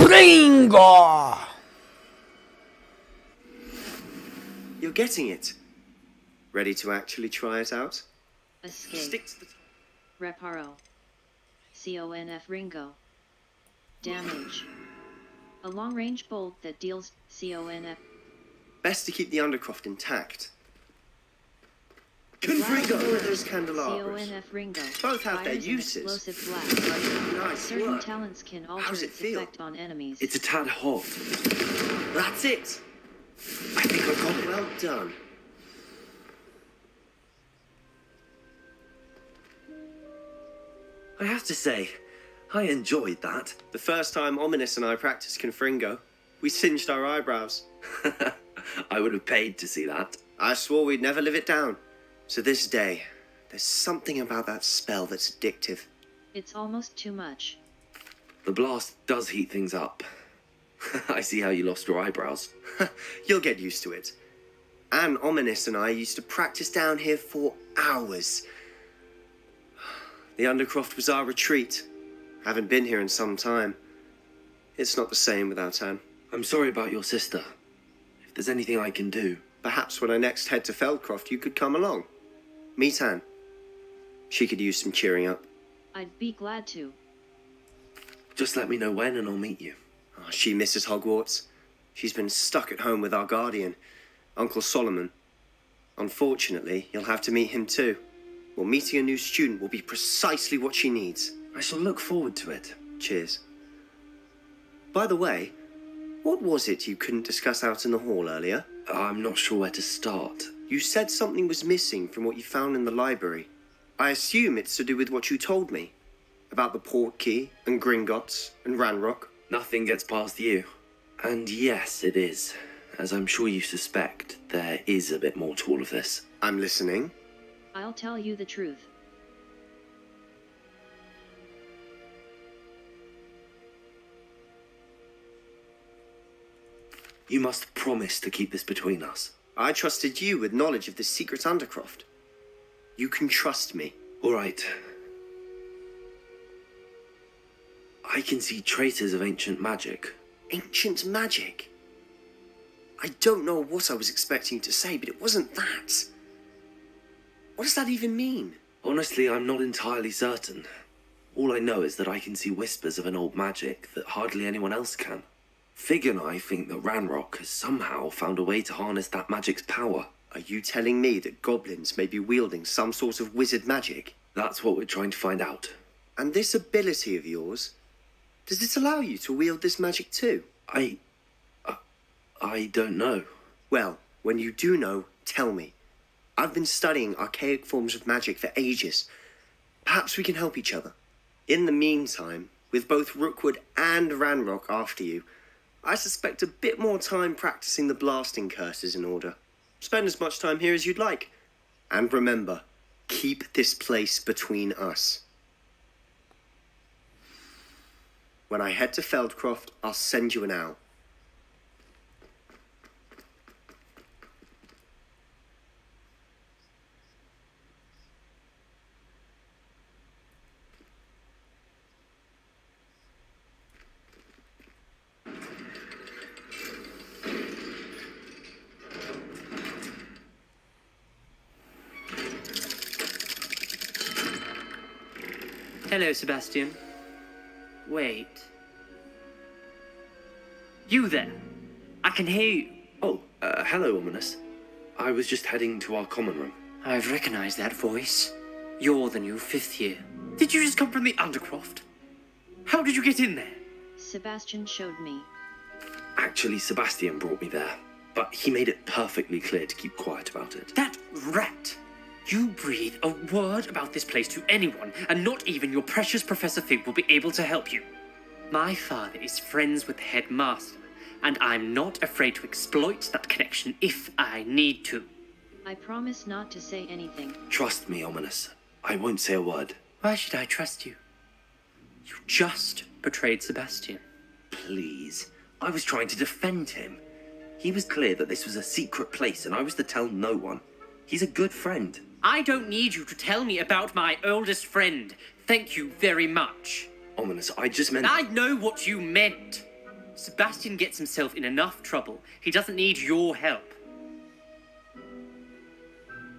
컴프링거. You're getting it. Ready to actually try it out? Escape. Stick to the... Reparo. Conf Ringo. Damage. A long-range bolt that deals conf. Best to keep the Undercroft intact. Confringo! Those candelabras. Conf Ringo. Both have their Fires an uses. explosive blast. Nice Certain work. talents can alter How's it its feel? effect on enemies. It's a tad hot. That's it! I think I've got it. Well done. I have to say, I enjoyed that. The first time Ominous and I practiced Confringo, we singed our eyebrows. I would have paid to see that. I swore we'd never live it down. To this day, there's something about that spell that's addictive. It's almost too much. The blast does heat things up. I see how you lost your eyebrows. You'll get used to it. Anne, Ominous and I used to practice down here for hours. The Undercroft was our retreat. Haven't been here in some time. It's not the same without Anne. I'm sorry about your sister. If there's anything I can do... Perhaps when I next head to Feldcroft, you could come along. Meet Anne. She could use some cheering up. I'd be glad to. Just let me know when and I'll meet you. Oh, she misses Hogwarts. She's been stuck at home with our guardian, Uncle Solomon. Unfortunately, you'll have to meet him too. Well, meeting a new student will be precisely what she needs. I shall look forward to it. Cheers. By the way, what was it you couldn't discuss out in the hall earlier? I'm not sure where to start. You said something was missing from what you found in the library. I assume it's to do with what you told me. About the port key, and Gringotts, and Ranrock. Nothing gets past you. And yes, it is. As I'm sure you suspect, there is a bit more to all of this. I'm listening. I'll tell you the truth. You must promise to keep this between us. I trusted you with knowledge of the secret Undercroft. You can trust me. All right. I can see traces of ancient magic. Ancient magic? I don't know what I was expecting to say, but it wasn't that. What does that even mean? Honestly, I'm not entirely certain. All I know is that I can see whispers of an old magic that hardly anyone else can. Fig and I think that Ranrock has somehow found a way to harness that magic's power. Are you telling me that goblins may be wielding some sort of wizard magic? That's what we're trying to find out. And this ability of yours, Does this allow you to wield this magic too? I don't know. Well, when you do know, tell me. I've been studying archaic forms of magic for ages. Perhaps we can help each other. In the meantime, with both Rookwood and Ranrock after you, I suspect a bit more time practicing the blasting curses in order. Spend as much time here as you'd like. And remember, keep this place between us. When I head to Feldcroft, I'll send you an owl. Hello, Sebastian. Wait. You there? I can hear you. Oh, hello, Ominous. I was just heading to our common room. I've recognized that voice. You're the new 5th year. Did you just come from the Undercroft? How did you get in there? Sebastian showed me. Actually, Sebastian brought me there, but he made it perfectly clear to keep quiet about it. That rat! You breathe a word about this place to anyone, and not even your precious Professor Fig will be able to help you. My father is friends with the headmaster, and I'm not afraid to exploit that connection if I need to. I promise not to say anything. Trust me, Ominous. I won't say a word. Why should I trust you? You just betrayed Sebastian. Please. I was trying to defend him. He was clear that this was a secret place, and I was to tell no one. He's a good friend. I don't need you to tell me about my oldest friend. Thank you very much. Ominous, I just meant... I know what you meant. Sebastian gets himself in enough trouble. He doesn't need your help.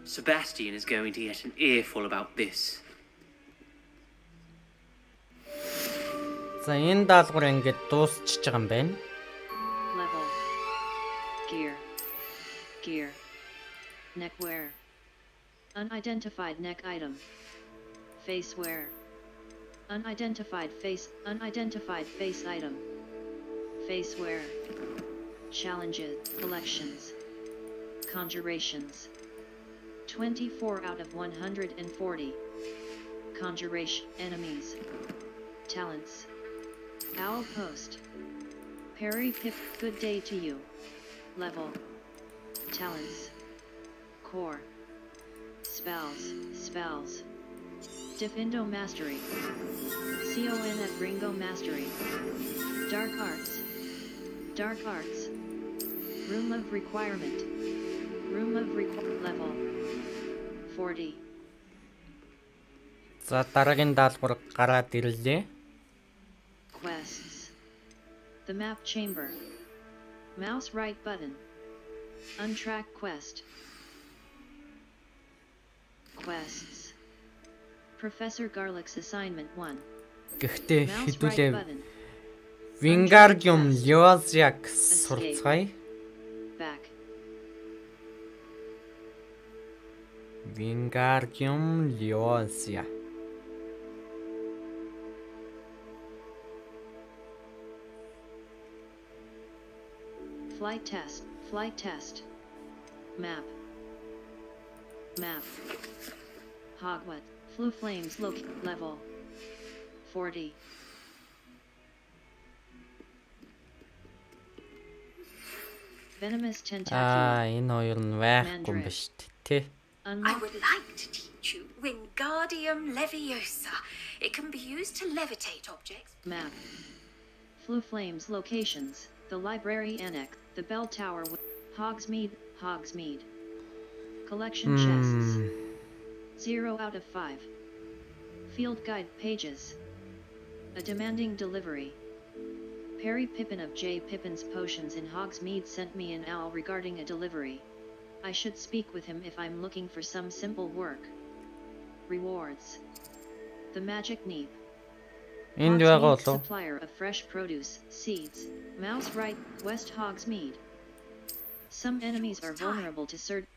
Sebastian is going to get an earful about this. За энэ даалгавар ингээд дуусчихж байгаа юм байна. Level. Gear. Neckwear. Unidentified neck item. Face wear. Unidentified face item. Face wear. Challenges, collections. Conjurations. 24 out of 140. Conjuration, enemies. Talents. Owl post. Parry pip, good day to you. Level. Talents. Core. Spells. Defendo Mastery. CONF Ringo Mastery. Dark Arts. Room of Requirement. Level 40. За дараагийн даалгавар гараад ирлээ. Quests. The map chamber. Mouse right button. Untrack quest. Quests. Professor Garlick's assignment 1. Гэхдээ хэдүүлээ Wingardium Leviosa сурцгаая. Back. Wingardium Leviosa. Flight test. Map. Hogwarts. Flu flames level 40. Venomous tentacula. Энэ хоёр нь байхгүй юм ба шүү дээ. I would like to teach you Wingardium Leviosa. It can be used to levitate objects. Map. Flu flames locations. The library annex. The bell tower. Hogsmeade. Collection chests. 0 out of 5. Field guide pages. A demanding delivery. Perry Pippin of J. Pippin's Potions in Hogsmeade sent me an owl regarding a delivery. I should speak with him if I'm looking for some simple work. Rewards. The Magic Neep. Supplier of fresh produce, seeds, Mouse right, West Hogsmeade. Some enemies are vulnerable to certain...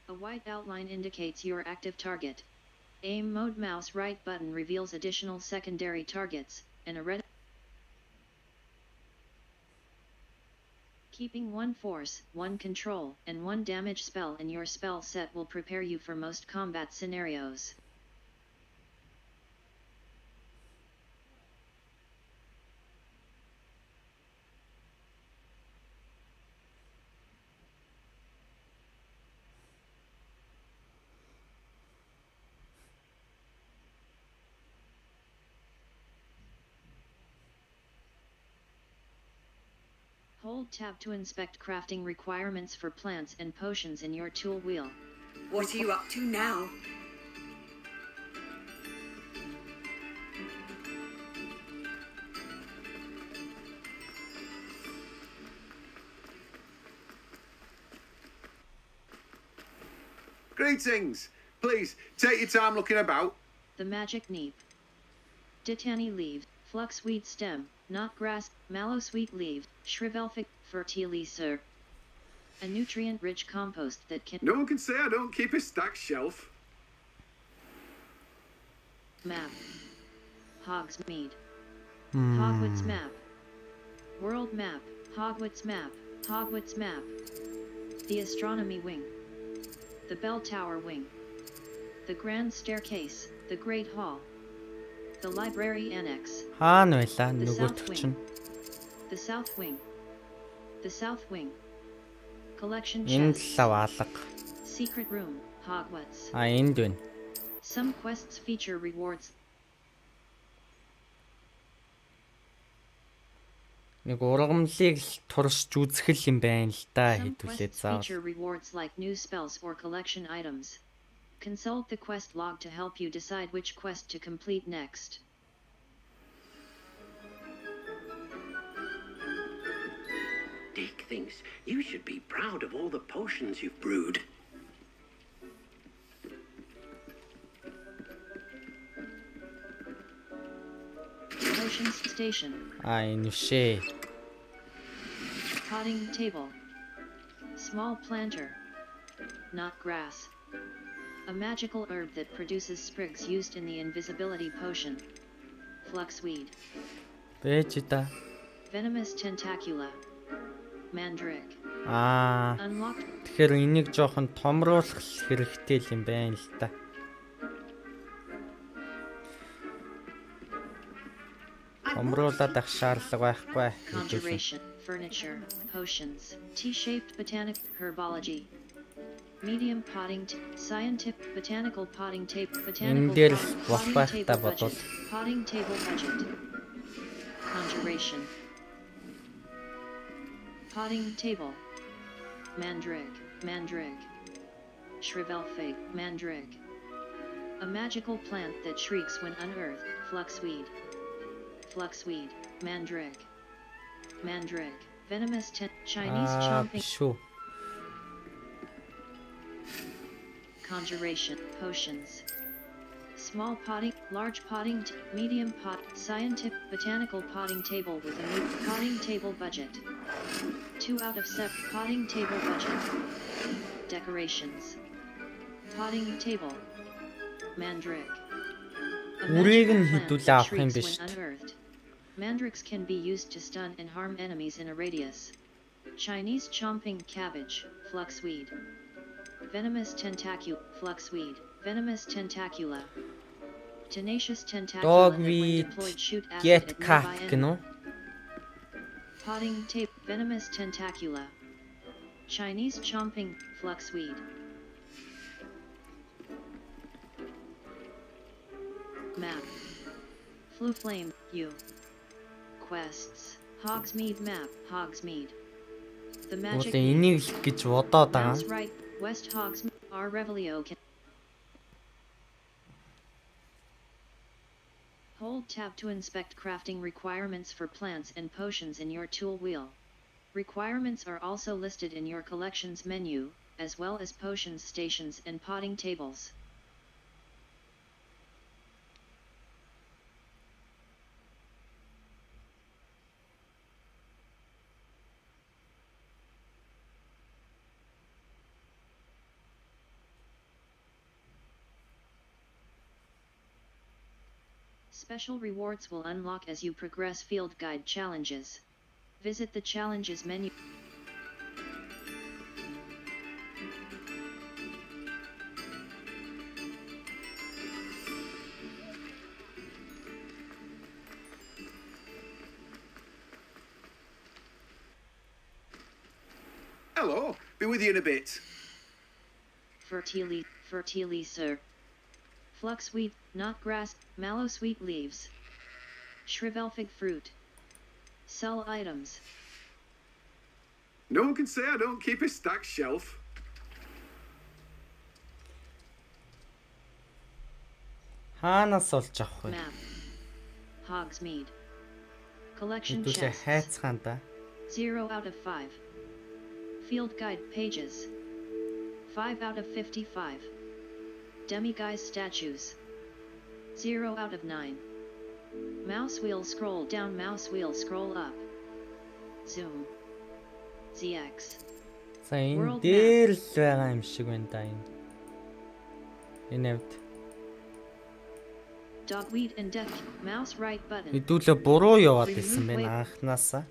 A white outline indicates your active target. Aim mode mouse right button reveals additional secondary targets, and a red. Keeping 1 force, 1 control, and 1 damage spell in your spell set will prepare you for most combat scenarios. Hold tab to inspect crafting requirements for plants and potions in your tool wheel. What are you up to now? Greetings! Please, take your time looking about. The magic neep. Ditani leaf, fluxweed stem, knotgrass, mallowsweet leaf, shrivelfic, fertilizer. A nutrient-rich compost that can... No one can say I don't keep a stacked shelf. Map. Hogsmeade. Hogwarts map. World map. Hogwarts map. Hogwarts map. The astronomy wing. The bell tower wing. The grand staircase. The great hall. The library annex. Хаана байлаа нөгөөх чинь. The south wing. The south wing. Collection Энэ chest. лав алга. Secret room. Hogwarts. Энд байна. Some quests feature rewards. Нэг ургамлыг туршиж үзэх юм байна л да Some хэдүүлээ quests заавал. feature rewards like new spells or collection items. Consult the quest log to help you decide which quest to complete next. Dick thinks you should be proud of all the potions you've brewed. Potions station. Энэ вшээ. Potting table. Small planter. Not grass. A magical herb that produces sprigs used in the invisibility potion. Fluxweed. Бэж да. Venomous tentacula. Mandrake. Unlocked. Тэгэхээр энийг жоохон томруулах хэрэгтэй юм байна л да. Томруулаад ах шаардлага байхгүй. Conjuration, furniture, potions, T-shaped botanic, herbology. Medium potting, scientific, botanical potting tape, botanical potting table budget, potting table budget. Conjuration. Potting table. Mandrake, mandrake. Shrivelfig, mandrake. A magical plant that shrieks when unearthed, fluxweed. Fluxweed, mandrake. Mandrake, venomous Chinese chomping. Шүү. Conjuration, potions. Small potting, large potting, medium pot, scientific, botanical potting table with a new potting table budget. 2 out of 7 potting table budget. Decorations. Potting table. Mandrake. Үрийг нь хідүүлээ авах юм биш. Mandrakes can be used to stun and harm enemies in a radius. Chinese chomping cabbage, fluxweed. Venomous tentacula, fluxweed, venomous tentacula. Tenacious tentacula that when deployed shoot acid at nearby enemies. Potting tape, venomous tentacula. Chinese chomping, fluxweed. Map. Flu flame, U. Quests. Hogsmeade map, Hogsmeade. The magic. Энийг л гэж бодоод байгаа. Mouse right, West Hogsmeade, R. Revelio can. Hold tab to inspect crafting requirements for plants and potions in your tool wheel. Requirements are also listed in your collections menu, as well as potions stations and potting tables. Special rewards will unlock as you progress field guide challenges. Visit the challenges menu. Hello, be with you in a bit. Fertilizer. Fluxweed, not grass, mallow sweet leaves. Shrivelfig fruit. Sell items. No one can say I don't keep a stacked shelf. Хаанаас олж авах вэ? Map. Hogsmeade. Collection Хэдүүлээ chests. хайцгаан да. 0 out of 5. Field guide pages. 5 out of 55. Demiguise statues. 0 out of 9. Mouse wheel scroll down, mouse wheel scroll up. Zoom. ZX. За энэ дээр л байгаа юм шиг байна да энэ. Энэ хэвд. Dogweed and death. Mouse right button. Хэдүүлээ буруу яваад ирсэн байна анхнаасаа.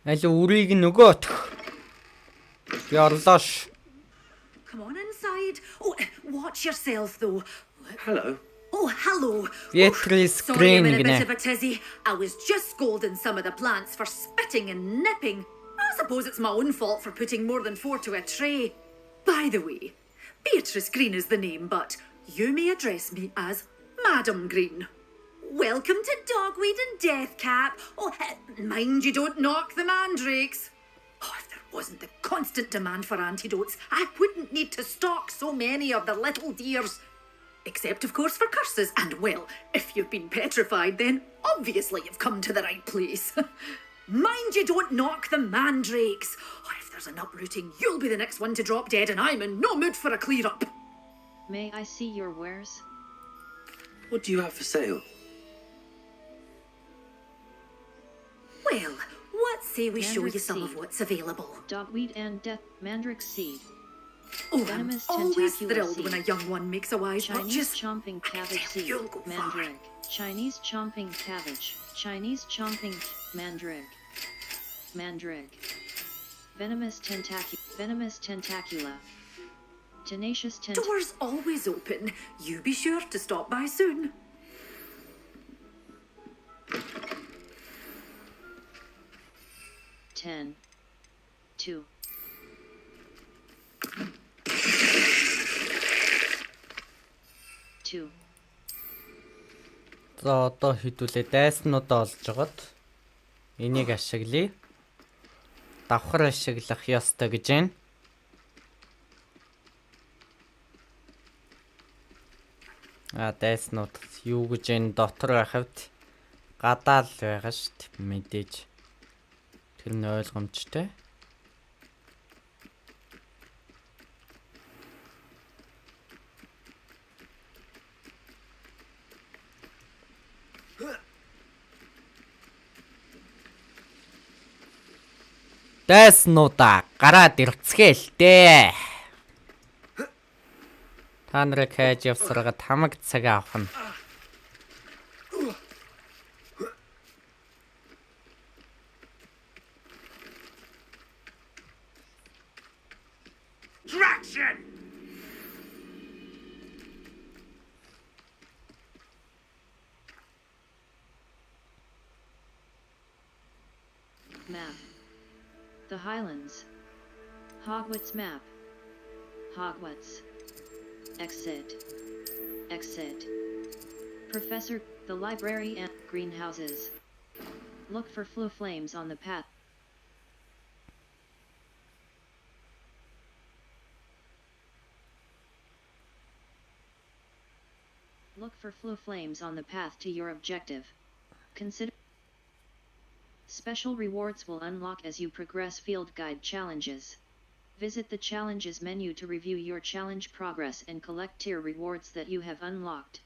Аль үрийг нөгөөтх. Би орлоо ш. Come on inside. Oh, watch yourself though. Hello. Oh, hello. Beatrice Sorry, I'm in a Green bit of a tizzy. I was just scolding some of the plants for spitting and nipping. I suppose it's my own fault for putting more than 4 to a tray. By the way, Beatrice Green is the name, but you may address me as Madam Green. Welcome to Dogweed and Deathcap. Oh, mind you don't knock the mandrakes. Oh, if there wasn't the constant demand for antidotes, I wouldn't need to stock so many of the little dears. Except, of course, for curses. And, well, if you've been petrified, then obviously you've come to the right place. Mind you don't knock the mandrakes. Oh, if there's an uprooting, you'll be the next one to drop dead, and I'm in no mood for a clear-up. May I see your wares? What do you have for sale? Well, what say we show you some of what's available? Dogweed and death mandrake seed. Oh, Venomous I'm always tentacular thrilled seed. when a young one makes a wise Chinese purchase. chomping cabbage seed. you'll go far. Mandrake. Chinese chomping cabbage. Chinese chomping mandrake. Mandrake. Venomous tentacula. Tenacious Doors always open. You be sure to stop by soon. Ten. 2. За одоо хэдүүлээ дайснуудаа олж жагаад энийг ашиглая. Давхар ашиглах ёстой гэж байна. Дайснууд юу гэж энэ дотор байхад гадаал байгаа шүү дээ. Мэдээж. Тэр нь ойлгомжтой. Дайснуудаа гараад ирцгээе. Та нарыг хайж явсараад хамаг цаг авах нь. Traction! Map. The Highlands. Hogwarts map. Hogwarts. Exit. Exit. Professor, the library and greenhouses. Look for flue flames on the path. Look for flue flames on the path to your objective. Consider special rewards will unlock as you progress field guide challenges. Visit the challenges menu to review your challenge progress and collect tier rewards that you have unlocked.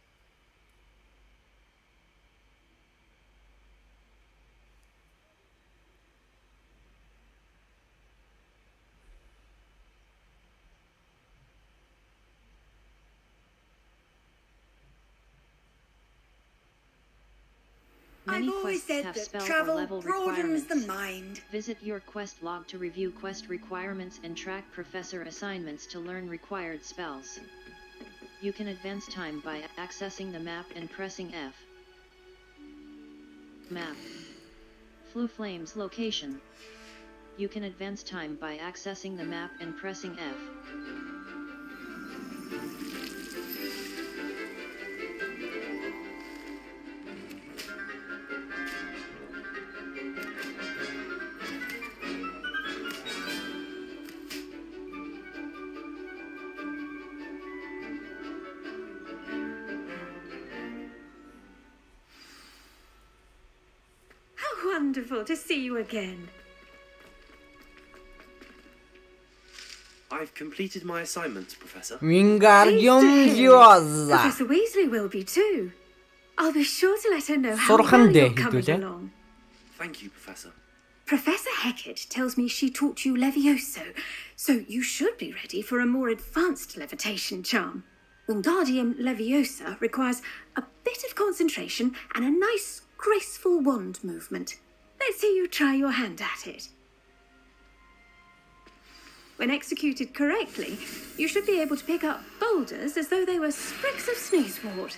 Many I've always quests said have that spell or travel level broadens the requirements. mind. Visit your quest log to review quest requirements and track professor assignments to learn required spells. You can advance time by accessing the map and pressing F. Map. Flue Flames location. You can advance time by accessing the map and pressing F. How wonderful to see you again. I've completed my assignments, Professor. Wingardium Leviosa. Professor Weasley will be too. I'll be sure to let her know how Сурхан well you're дээ coming хэдүүлээ. along. Thank you, Professor. Professor Hecat tells me she taught you Levioso, so you should be ready for a more advanced levitation charm. Wingardium Leviosa requires a bit of concentration and a nice, graceful wand movement. Let's see you try your hand at it. When executed correctly, you should be able to pick up boulders as though they were sprigs of sneezewort.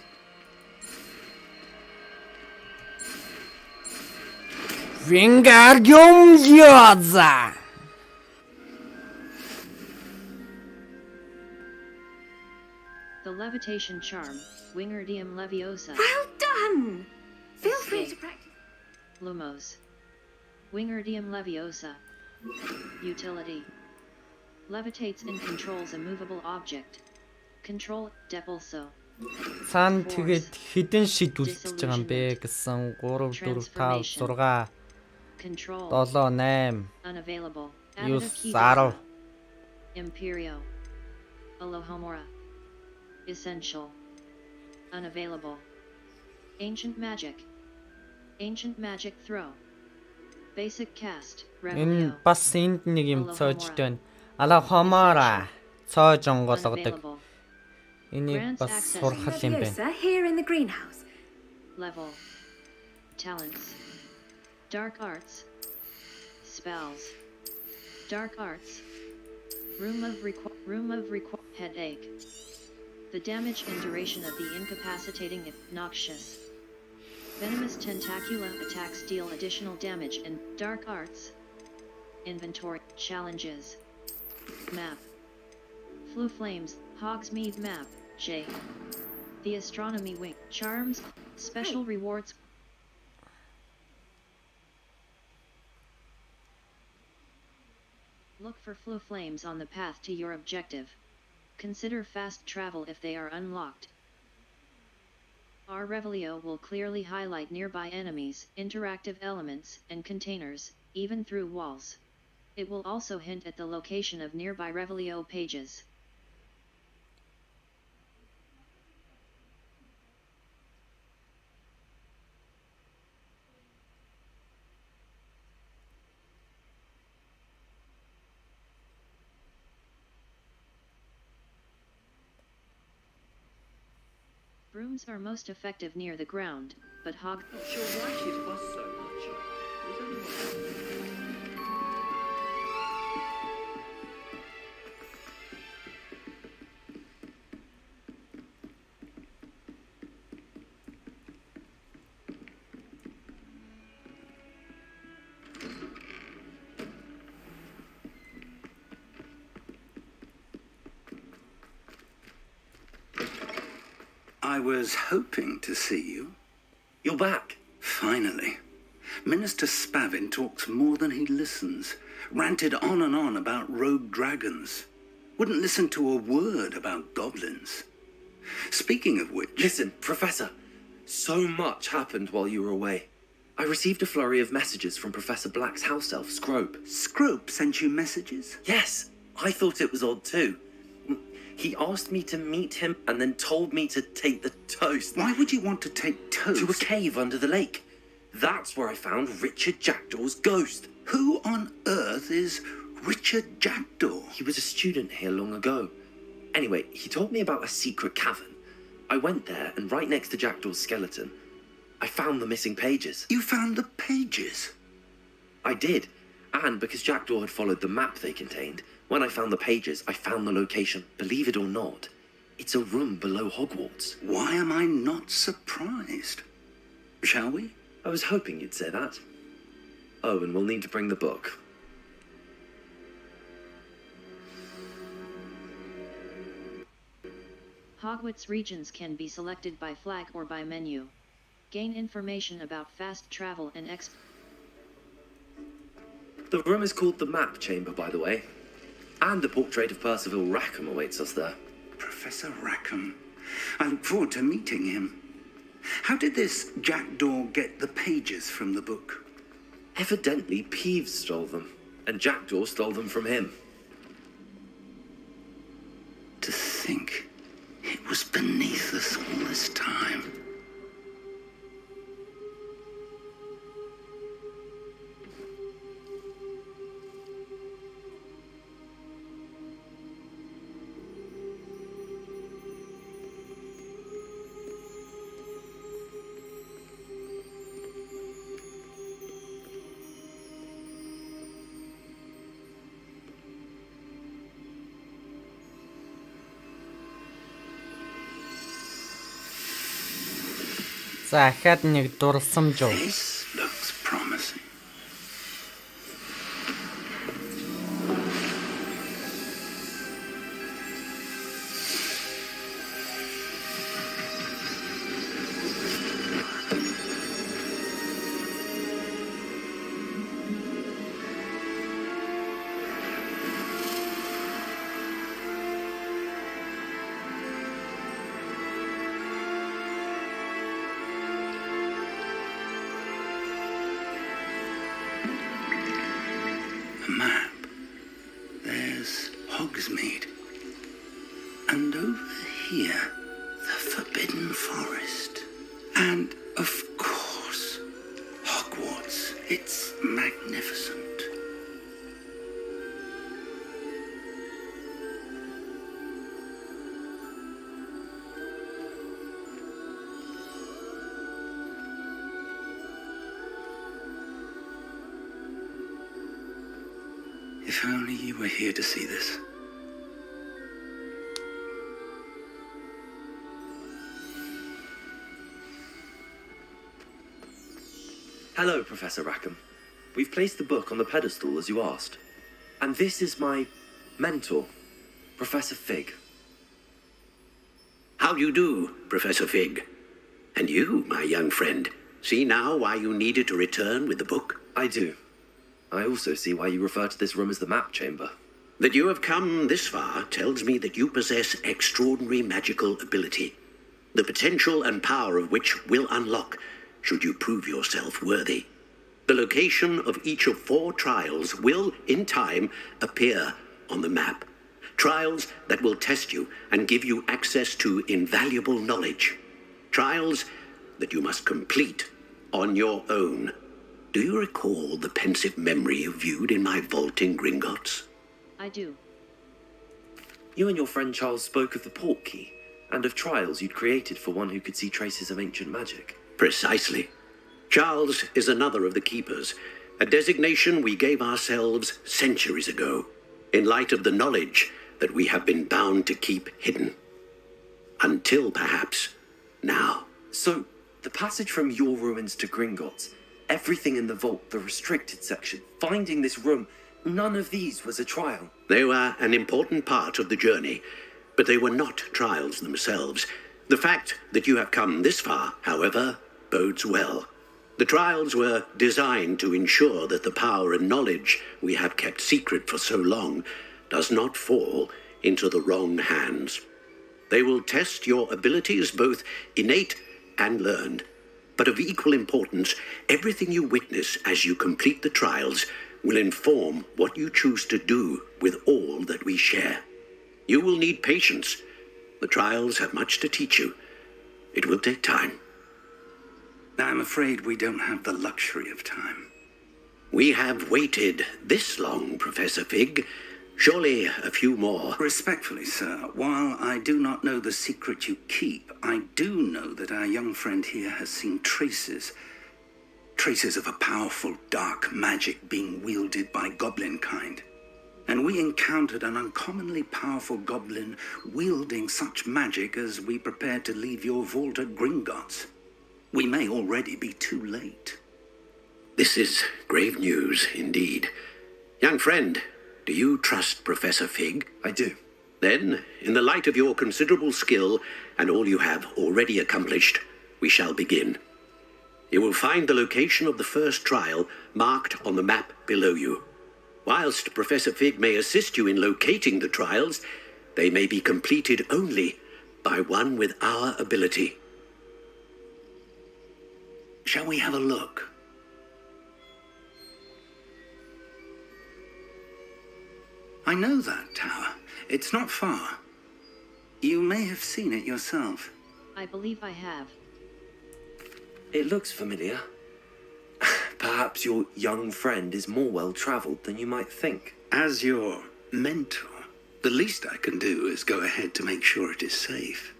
Wingardium Leviosa. The levitation charm, Wingardium Leviosa. Well done! Feel free to practice. Lumos. Wingardium Leviosa. Utility. Levitates and controls a movable object. Control, Depulso. Цаана тэгээд хідэн шид үлдчихэж байгаа юм бэ гэсэн 3 4 5 6 Control. 7 8 Unavailable. 9 Additive 10 Imperio. Alohomora. Essential. Unavailable. Ancient Magic. Ancient Magic Throw. Basic Cast. Revelio. Энэ бас энд нэг юм цоожд байна. Alohomora цоож онгоолгодог. Энийг бас сурах юм байна. Leviosa here in the greenhouse. Level. Talents. Dark Arts. Spells. Dark Arts. Room of Headache. The damage and duration of the incapacitating noxious. Venomous Tentacula attacks deal additional damage and Dark Arts. Inventory. Challenges. Map. Flue Flames, Hogsmeade Map, J. The Astronomy Wing. Charms, Special Rewards. Look for flue flames on the path to your objective. Consider fast travel if they are unlocked. Our Revelio will clearly highlight nearby enemies, interactive elements, and containers, even through walls. It will also hint at the location of nearby Revelio pages. Brooms are most effective near the ground, but She'll like you to fuss so much. There's only one. I was hoping to see you. You're back. Finally. Minister Spavin talks more than he listens. Ranted on and on about rogue dragons. Wouldn't listen to a word about goblins. Speaking of which... Listen, Professor. So much happened while you were away. I received a flurry of messages from Professor Black's house elf, Scrope. Scrope sent you messages? Yes. I thought it was odd too. He asked me to meet him and then told me to take the toast. Why would you want to take toast? To a cave under the lake. That's where I found Richard Jackdaw's ghost. Who on earth is Richard Jackdaw? He was a student here long ago. Anyway, he told me about a secret cavern. I went there, and right next to Jackdaw's skeleton, I found the missing pages. You found the pages? I did. And because Jackdaw had followed the map they contained, when I found the pages, I found the location. Believe it or not, it's a room below Hogwarts. Why am I not surprised? Shall we? I was hoping you'd say that. Oh, and we'll need to bring the book. Hogwarts regions can be selected by flag or by menu. Gain information about fast travel and The room is called the Map Chamber, by the way. And the portrait of Percival Rackham awaits us there. Professor Rackham. I look forward to meeting him. How did this Jackdaw get the pages from the book? Evidently, Peeves stole them, and Jackdaw stole them from him. To think it was beneath us all this time. За ахаад нэг дурсамж уу. This looks promising. Map. There's Hogsmeade. And over here, the Forbidden Forest. And, of course, Hogwarts. It's magnificent. If only you were here to see this. Hello, Professor Rackham. We've placed the book on the pedestal as you asked. And this is my mentor, Professor Fig. How do you do, Professor Fig? And you, my young friend, see now why you needed to return with the book? I do. I also see why you refer to this room as the Map Chamber. That you have come this far tells me that you possess extraordinary magical ability, the potential and power of which will unlock should you prove yourself worthy. The location of each of 4 trials will, in time, appear on the map. Trials that will test you and give you access to invaluable knowledge. Trials that you must complete on your own. Do you recall the pensive memory you viewed in my vault in Gringotts? I do. You and your friend Charles spoke of the port key, and of trials you'd created for one who could see traces of ancient magic. Precisely. Charles is another of the keepers, a designation we gave ourselves centuries ago, in light of the knowledge that we have been bound to keep hidden. Until, perhaps, now. So, the passage from your ruins to Gringotts, everything in the vault, the restricted section, finding this room, none of these was a trial. They were an important part of the journey, but they were not trials themselves. The fact that you have come this far, however, bodes well. The trials were designed to ensure that the power and knowledge we have kept secret for so long does not fall into the wrong hands. They will test your abilities, both innate and learned. But of equal importance, everything you witness as you complete the trials will inform what you choose to do with all that we share. You will need patience. The trials have much to teach you. It will take time. I'm afraid we don't have the luxury of time. We have waited this long, Professor Fig. Surely a few more. Respectfully, sir, while I do not know the secret you keep, I do know that our young friend here has seen traces of a powerful dark magic being wielded by goblin kind. And we encountered an uncommonly powerful goblin wielding such magic as we prepared to leave your vault at Gringotts. We may already be too late. This is grave news indeed. Young friend, do you trust Professor Fig? I do. Then, in the light of your considerable skill and all you have already accomplished, we shall begin. You will find the location of the first trial marked on the map below you. Whilst Professor Fig may assist you in locating the trials, they may be completed only by one with our ability. Shall we have a look? I know that tower. It's not far. You may have seen it yourself. I believe I have. It looks familiar. Perhaps your young friend is more well-travelled than you might think. As your mentor, the least I can do is go ahead to make sure it is safe.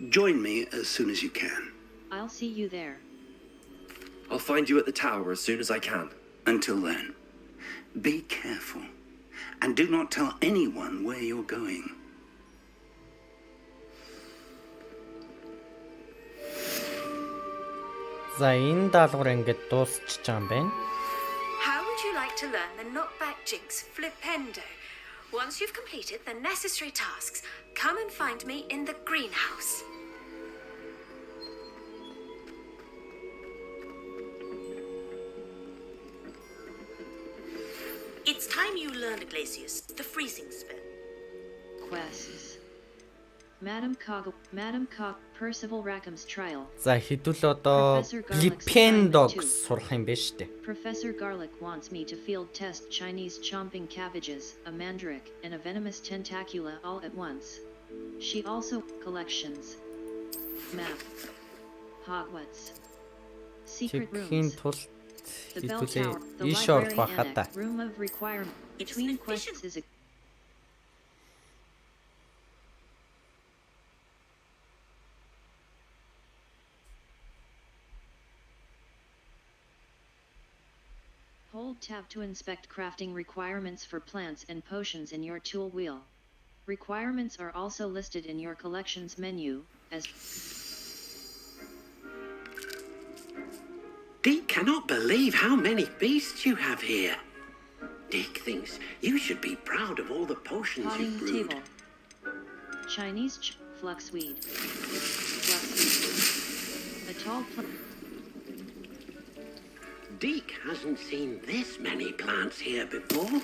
Join me as soon as you can. I'll see you there. I'll find you at the tower as soon as I can. Until then, be careful. And do not tell anyone where you're going. За энэ даалгавар ингээд дуусчих юм байна. How would you like to learn the knockback jinx flipendo? Once you've completed the necessary tasks, come and find me in the greenhouse. It's time you learned, Glacius, the freezing spell. Quests. Madam Cog, Percival Rackham's trial. За хэдүүл одоо Flipendog сурах юм байна шүү дээ. Professor Garlic wants me to field test Chinese chomping cabbages, a mandrake, and a venomous tentacula all at once. She also collections. Map. Hogwarts. Secret rooms. The bell tower, the library annex, room of requirement. Between quests is a Hold tab to inspect crafting requirements for plants and potions in your tool wheel. Requirements are also listed in your collections menu, as Dick cannot believe how many beasts you have here. Dick thinks you should be proud of all the potions potting you brewed. table. Chinese fluxweed. A tall plant. Dick hasn't seen this many plants here before.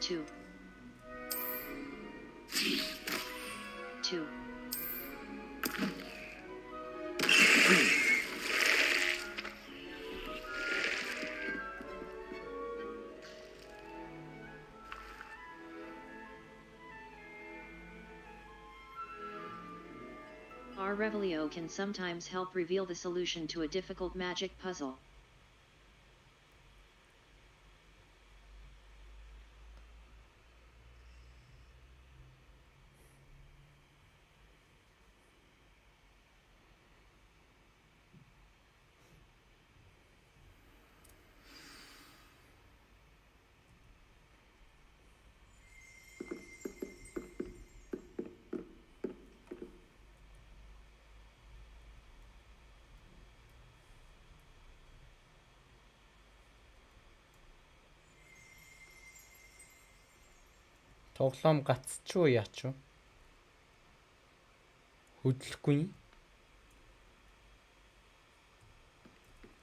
Two. Our Revelio can sometimes help reveal the solution to a difficult magic puzzle. Тоглоом гацчихгүй яач вэ? Хөдлөхгүй.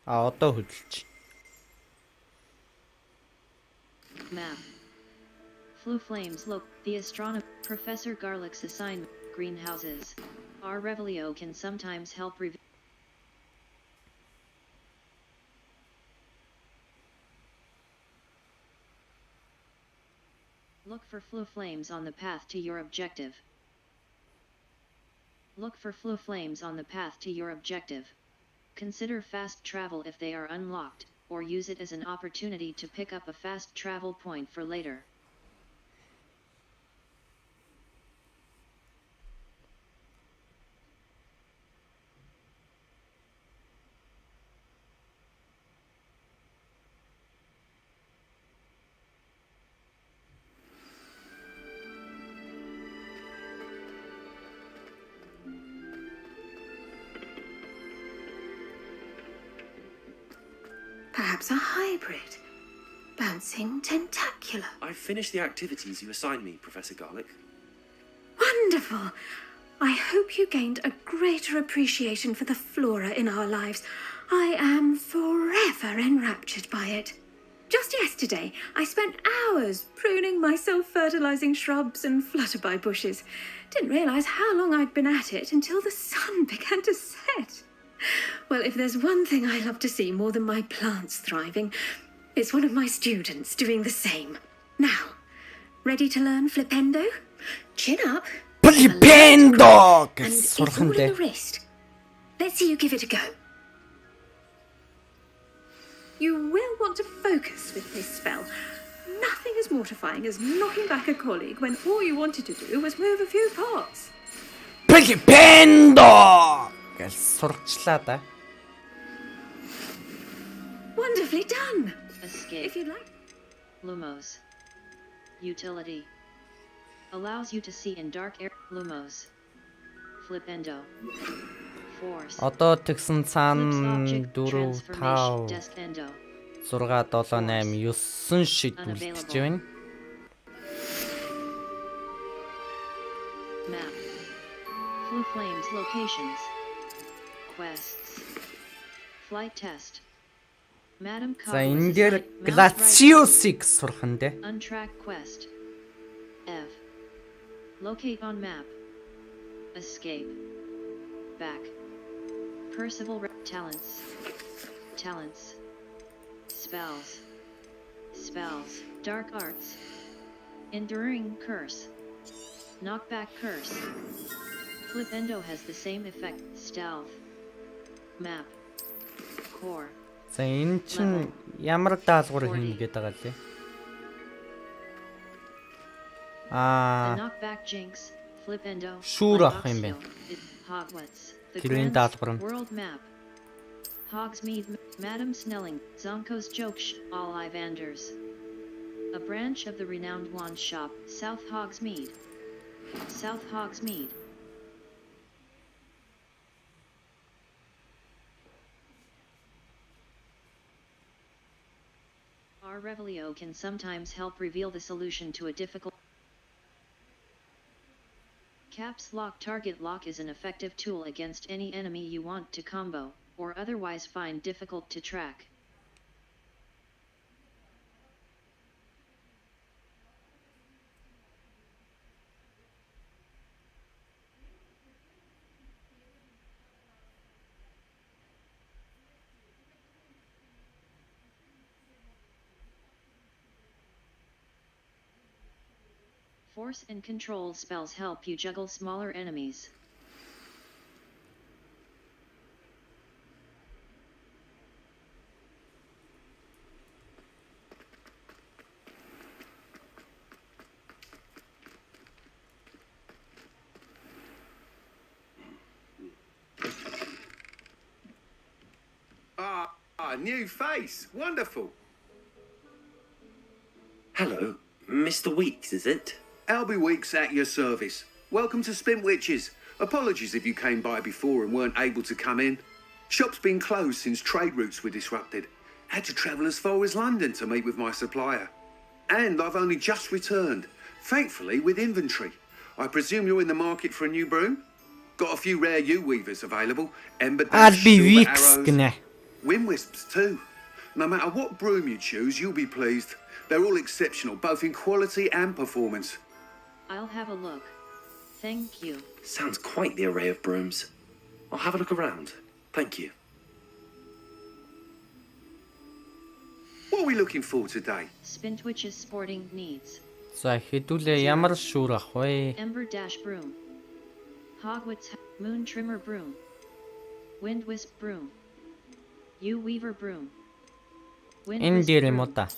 Одоо хөдлөж. Map. Flu flames look. The astronomer Professor Garlick's assignment. Greenhouses. Our Revelio can sometimes help reveal. Look for flu flames on the path to your objective. Look for flu flames on the path to your objective. Consider fast travel if they are unlocked, or use it as an opportunity to pick up a fast travel point for later. Perhaps a hybrid. Bouncing tentacular. I've finished the activities you assigned me, Professor Garlick. Wonderful! I hope you gained a greater appreciation for the flora in our lives. I am forever enraptured by it. Just yesterday, I spent hours pruning my self-fertilizing shrubs and flutterby bushes. Didn't realize how long I'd been at it until the sun began to set. Well, if there's one thing I love to see more than my plants thriving, it's one of my students doing the same. Now, ready to learn flipendo? Chin up. Flipendo! And it's all in the wrist. Let's see you give it a go. You will want to focus with this spell. Nothing as mortifying as knocking back a colleague when all you wanted to do was move a few parts. Flipendo! Гэж сурчлаа да. Wonderfully done. Escape. If you'd like. Lumos. Utility. Allows you to see in dark air. Lumos. Flipendo. Force. Одоо тэгсэн цаана Flips object 4 transformation. 5 Deskendo. 6 7 8 9 шид үлдчихэж байна. Map. Flu flames locations. Quests. Flight test. Madam За энэ дээр Glaciosig сурах нь дээ. Untracked quest. F. Locate on map. Escape. Back. Percival talents. Talents. Spells. Spells. Dark arts. Enduring curse. Knockback curse. Flipendo has the same effect. Stealth. Map. Core. За энэ чинь ямар даалгавар хийнэ гэдэг байгаа лээ. The knockback jinx. Flipendo. Шүүр авах юм байна. Hogwarts. The Тэрийн Grand даалгавар нь. World Map. Hogsmeade. Madam Snelling. Zonko's Joke. All Ivanders. A branch of the renowned wand shop. South Hogsmeade. South Hogsmeade. Our Revelio can sometimes help reveal the solution to a difficult. Caps Lock. Target lock is an effective tool against any enemy you want to combo, or otherwise find difficult to track. Force and control spells help you juggle smaller enemies. New face. Wonderful. Hello, Mr. Weeks, is it? Albie Weeks at your service. Welcome to Spin Witches. Apologies if you came by before and weren't able to come in. Shop's been closed since trade routes were disrupted. Had to travel as far as London to meet with my supplier. And I've only just returned. Thankfully, with inventory. I presume you're in the market for a new broom? Got a few rare U-weavers available. Ember dash, silver arrows, wind wisps too. No matter what broom you choose, you'll be pleased. They're all exceptional, both in quality and performance. I'll have a look. Thank you. Sounds quite the array of brooms. I'll have a look around. Thank you. What are we looking for today? Spintwitch's sporting needs. За хэдүүлээ ямар шүүр ах вэ? Ember dash broom. Hogwarts moon trimmer broom. Wind wisp broom. U weaver broom. Энэ дээр юм уу та?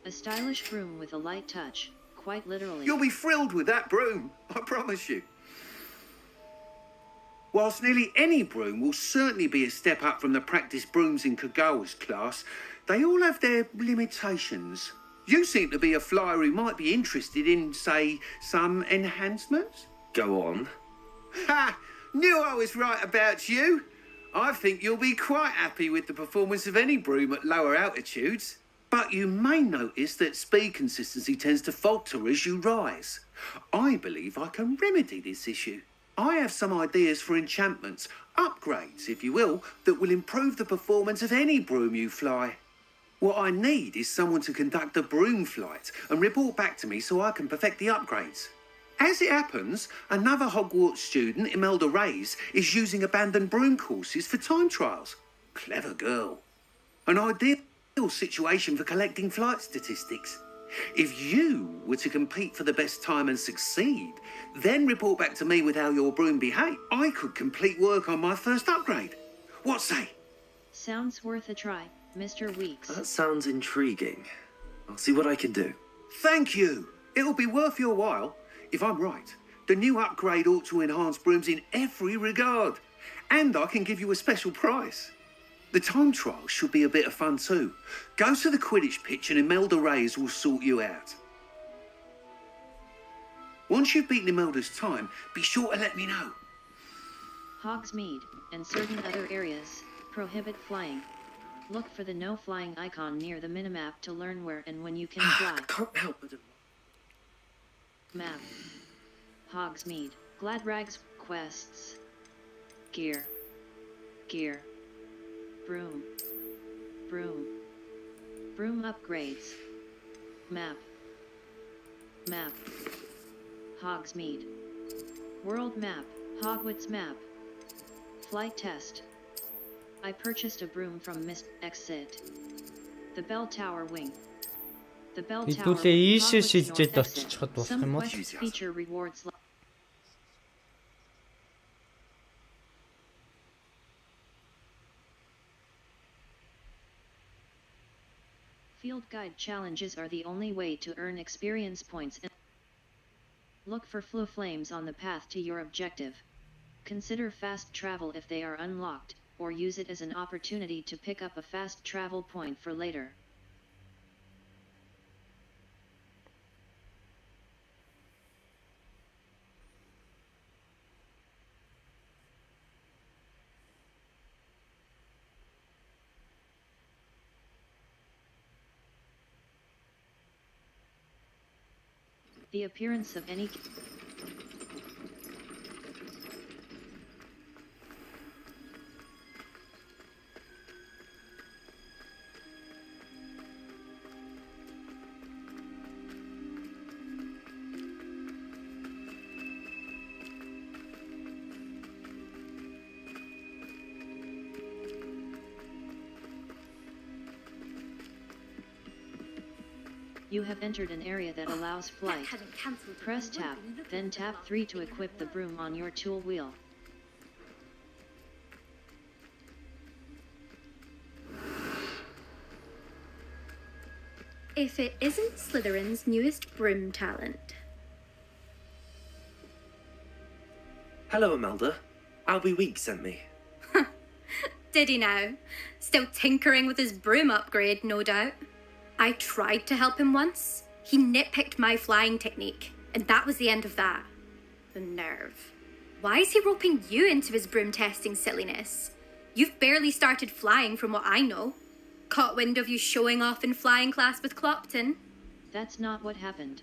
A stylish broom with a light touch, quite literally. You'll be thrilled with that broom, I promise you. Whilst nearly any broom will certainly be a step up from the practice brooms in Kagawa's class, they all have their limitations. You seem to be a flyer who might be interested in, say, some enhancements? Go on. Ha! Knew I was right about you. I think you'll be quite happy with the performance of any broom at lower altitudes. But you may notice that speed consistency tends to falter as you rise. I believe I can remedy this issue. I have some ideas for enchantments, upgrades, if you will, that will improve the performance of any broom you fly. What I need is someone to conduct a broom flight and report back to me so I can perfect the upgrades. As it happens, another Hogwarts student, Imelda Reyes, is using abandoned broom courses for time trials. Clever girl. An ideal situation for collecting flight statistics. If you were to compete for the best time and succeed, then report back to me with how your broom behaved, I could complete work on my first upgrade. What say? Sounds worth a try, Mr. Weeks. That sounds intriguing. I'll see what I can do. Thank you. It'll be worth your while. If I'm right, the new upgrade ought to enhance brooms in every regard. And I can give you a special price. The time trial should be a bit of fun too. Go to the Quidditch pitch and Imelda Reyes will sort you out. Once you've beaten Imelda's time, be sure to let me know. Hogsmeade, and certain other areas, prohibit flying. Look for the no flying icon near the minimap to learn where and when you can fly. Can't help but... Map. Hogsmeade. Gladrags. Quests. Gear. Gear. Broom. Broom. Broom upgrades. Map. Map. Hogsmeade. World map. Hogwarts map. Flight test. I purchased a broom from Miss Exit. The bell tower wing. The bell tower Some quests feature rewards like Field guide challenges are the only way to earn experience points. Look for flu flames on the path to your objective. Consider fast travel if they are unlocked, or use it as an opportunity to pick up a fast travel point for later. The appearance of any You have entered an area that allows flight. Press tab, then tap 3 to equip the broom on your tool wheel. If it isn't Slytherin's newest broom talent. Hello, Imelda. Albie Weeks sent me. Did he now? Still tinkering with his broom upgrade, no doubt. I tried to help him once. He nitpicked my flying technique, and that was the end of that. The nerve. Why is he roping you into his broom testing silliness? You've barely started flying from what I know. Caught wind of you showing off in flying class with Clopton. That's not what happened.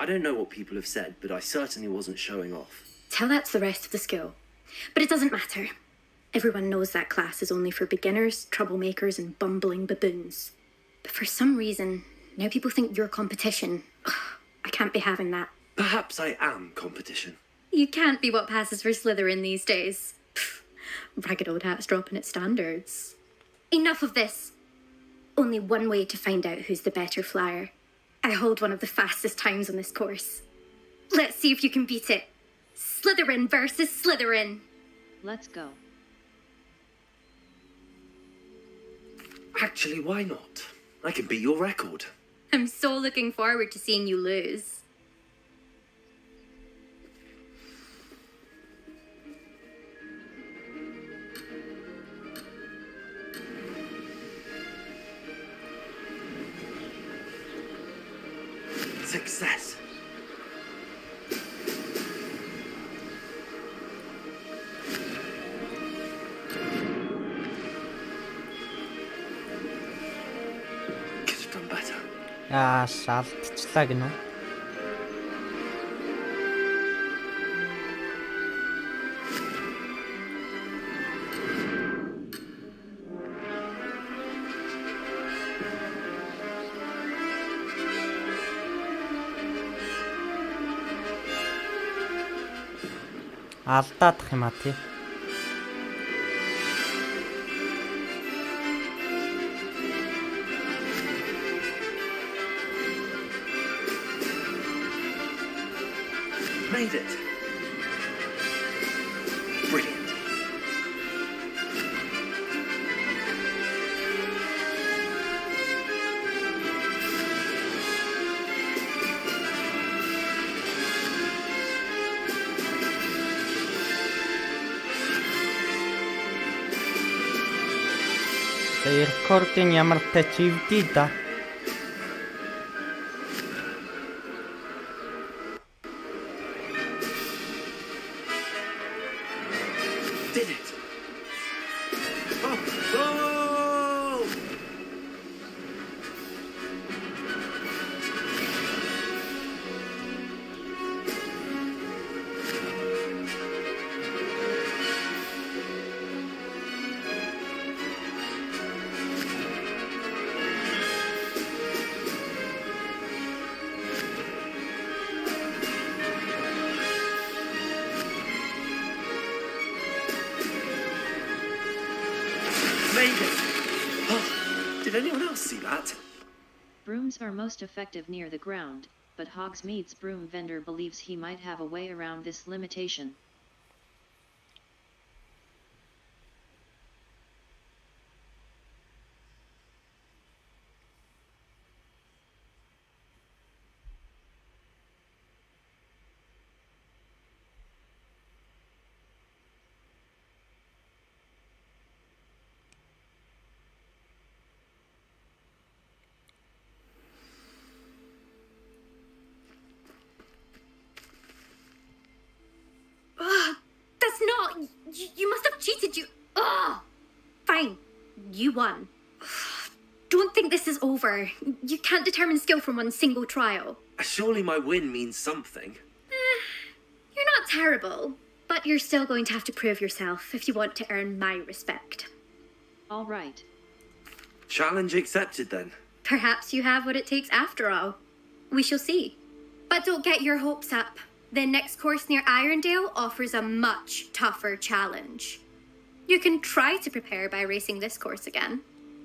I don't know what people have said, but I certainly wasn't showing off. Tell that to the rest of the school. But it doesn't matter. Everyone knows that class is only for beginners, troublemakers, and bumbling baboons. But for some reason, now people think you're competition. Ugh, I can't be having that. Perhaps I am competition. You can't be what passes for Slytherin these days. Pfft, ragged old hat's dropping its standards. Enough of this. Only one way to find out who's the better flyer. I hold one of the fastest times on this course. Let's see if you can beat it. Slytherin versus Slytherin. Let's go. Actually, why not? I can beat your record. I'm so looking forward to seeing you lose. Success. Could have done better. Шаалтчлаа гинэ. Алдаадах юм а тий. Made it. Brilliant. Рекордын ямар тач ивдээ да. Did it. Oh! Made it! Oh, did anyone else see that? Brooms are most effective near the ground, but Hogsmeade's broom vendor believes he might have a way around this limitation. That's not... You must have cheated, you... Ugh! Fine. You won. Don't think this is over. You can't determine skill from one single trial. Surely my win means something. You're not terrible, but you're still going to have to prove yourself if you want to earn my respect. All right. Challenge accepted then. Perhaps you have what it takes after all. We shall see. But don't get your hopes up. The next course near Irondale offers a much tougher challenge. You can try to prepare by racing this course again.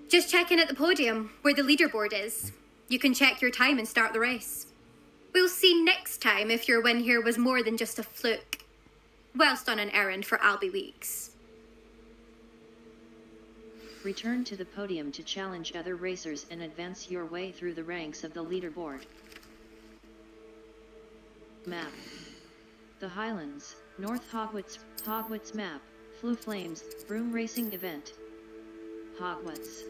Just check in at the podium, where the leaderboard is. You can check your time and start the race. We'll see next time if your win here was more than just a fluke. Whilst on an errand for Albie Weeks. Return to the podium to challenge other racers and advance your way through the ranks of the leaderboard. Map. The Highlands, North Hogwarts map, Flue Flames, Broom Racing Event. Hogwarts.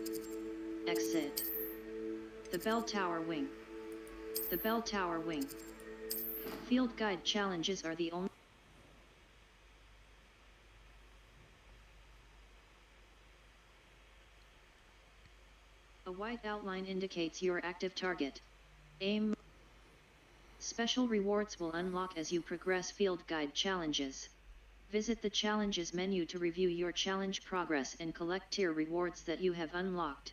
Exit. The Bell Tower Wing. The Bell Tower Wing. Field Guide challenges are the only... A white outline indicates your active target. Aim. Special rewards will unlock as you progress field guide challenges. Visit the challenges menu to review your challenge progress and collect tier rewards that you have unlocked.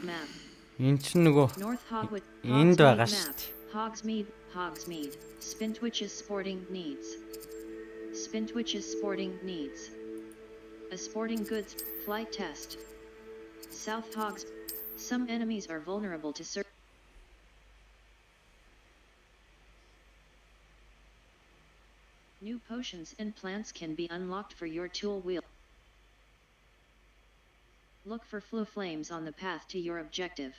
Map. Энэ ч нөгөө North Hogwarts. энд байгаа шүү дээ. Hogsmeade. Spintwitch's sporting needs. Spintwitch's sporting needs. A sporting goods flight test. South Hogs. Some enemies are vulnerable to certain. New potions and plants can be unlocked for your tool wheel. Look for flu flames on the path to your objective.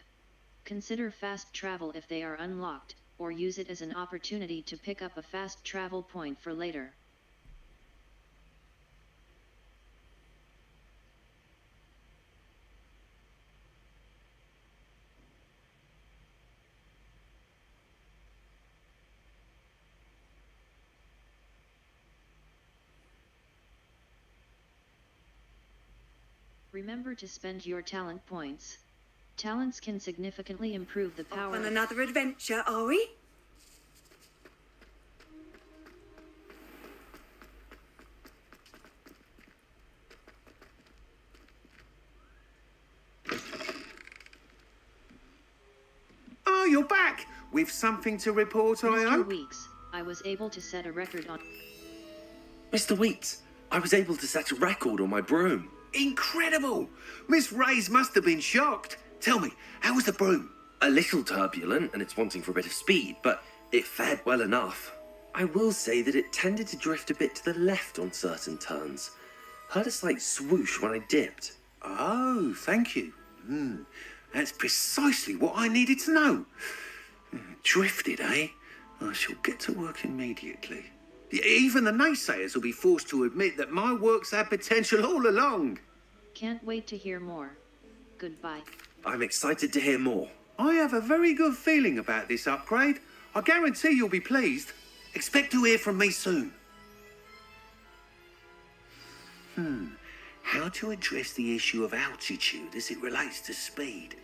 Consider fast travel if they are unlocked, or use it as an opportunity to pick up a fast travel point for later. Remember to spend your talent points. Talents can significantly improve the power. On another adventure, are we? Oh, you're back! With something to report, I Mr. hope? Weeks, I was able to set a record on. Mr. Weeks, I was able to set a record on my broom. Incredible! Miss Ray's must have been shocked. Tell me, how was the broom? A little turbulent and it's wanting for a bit of speed, but it fared well enough. I will say that it tended to drift a bit to the left on certain turns. Heard a slight swoosh when I dipped. Oh, thank you. That's precisely what I needed to know. Drifted, eh? I shall get to work immediately. Even the naysayers will be forced to admit that my work's had potential all along. Can't wait to hear more. Goodbye. I'm excited to hear more. I have a very good feeling about this upgrade. I guarantee you'll be pleased. Expect to hear from me soon. How to address the issue of altitude as it relates to speed?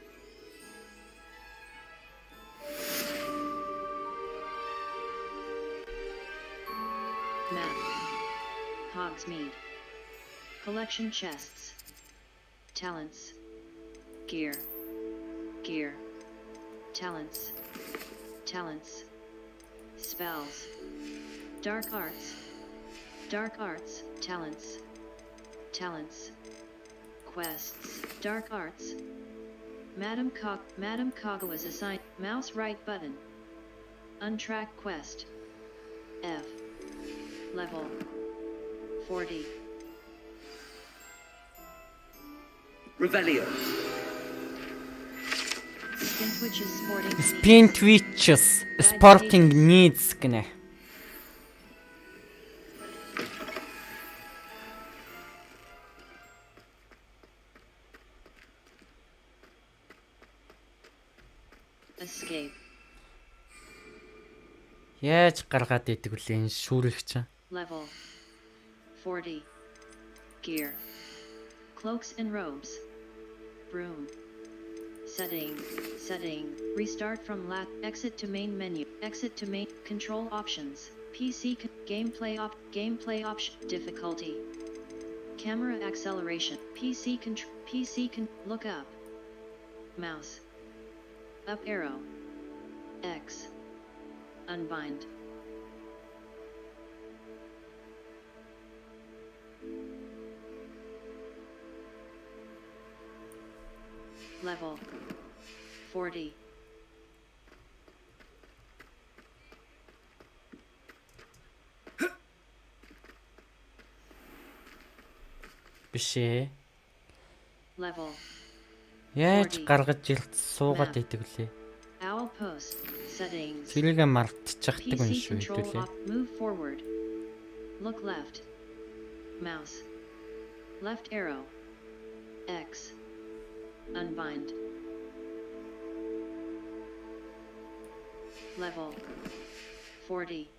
Map. Hogsmeade. Collection chests. Talents. Gear. Gear. Talents. Talents. Spells. Dark arts. Dark arts. Talents. Talents. Quests. Dark arts. Madam Cog was assigned. Mouse right button. Untrack quest. F. Level 40. Revelio. Spintwitch's sporting needs гэнэ. Escape. Яаж гаргаад идэг вүлээ энэ шүүрэгч. Level 40. Gear. Cloaks and robes. Broom. Setting. Restart from last. Exit to main menu. Exit to main. Control options. PC. Gameplay option. Difficulty. Camera acceleration. PC. Look up. Mouse. Up arrow. X. Unbind. Level 40. Биш ээ. Level. Яаж гаргаж ирд суугаад идэг лээ. Owl post. Settings. Тэрийг мартчихдаг юм PC шүү control хэвлээ. up. Move forward. Look left. Mouse. Left arrow. X. Unbind. Level. 40.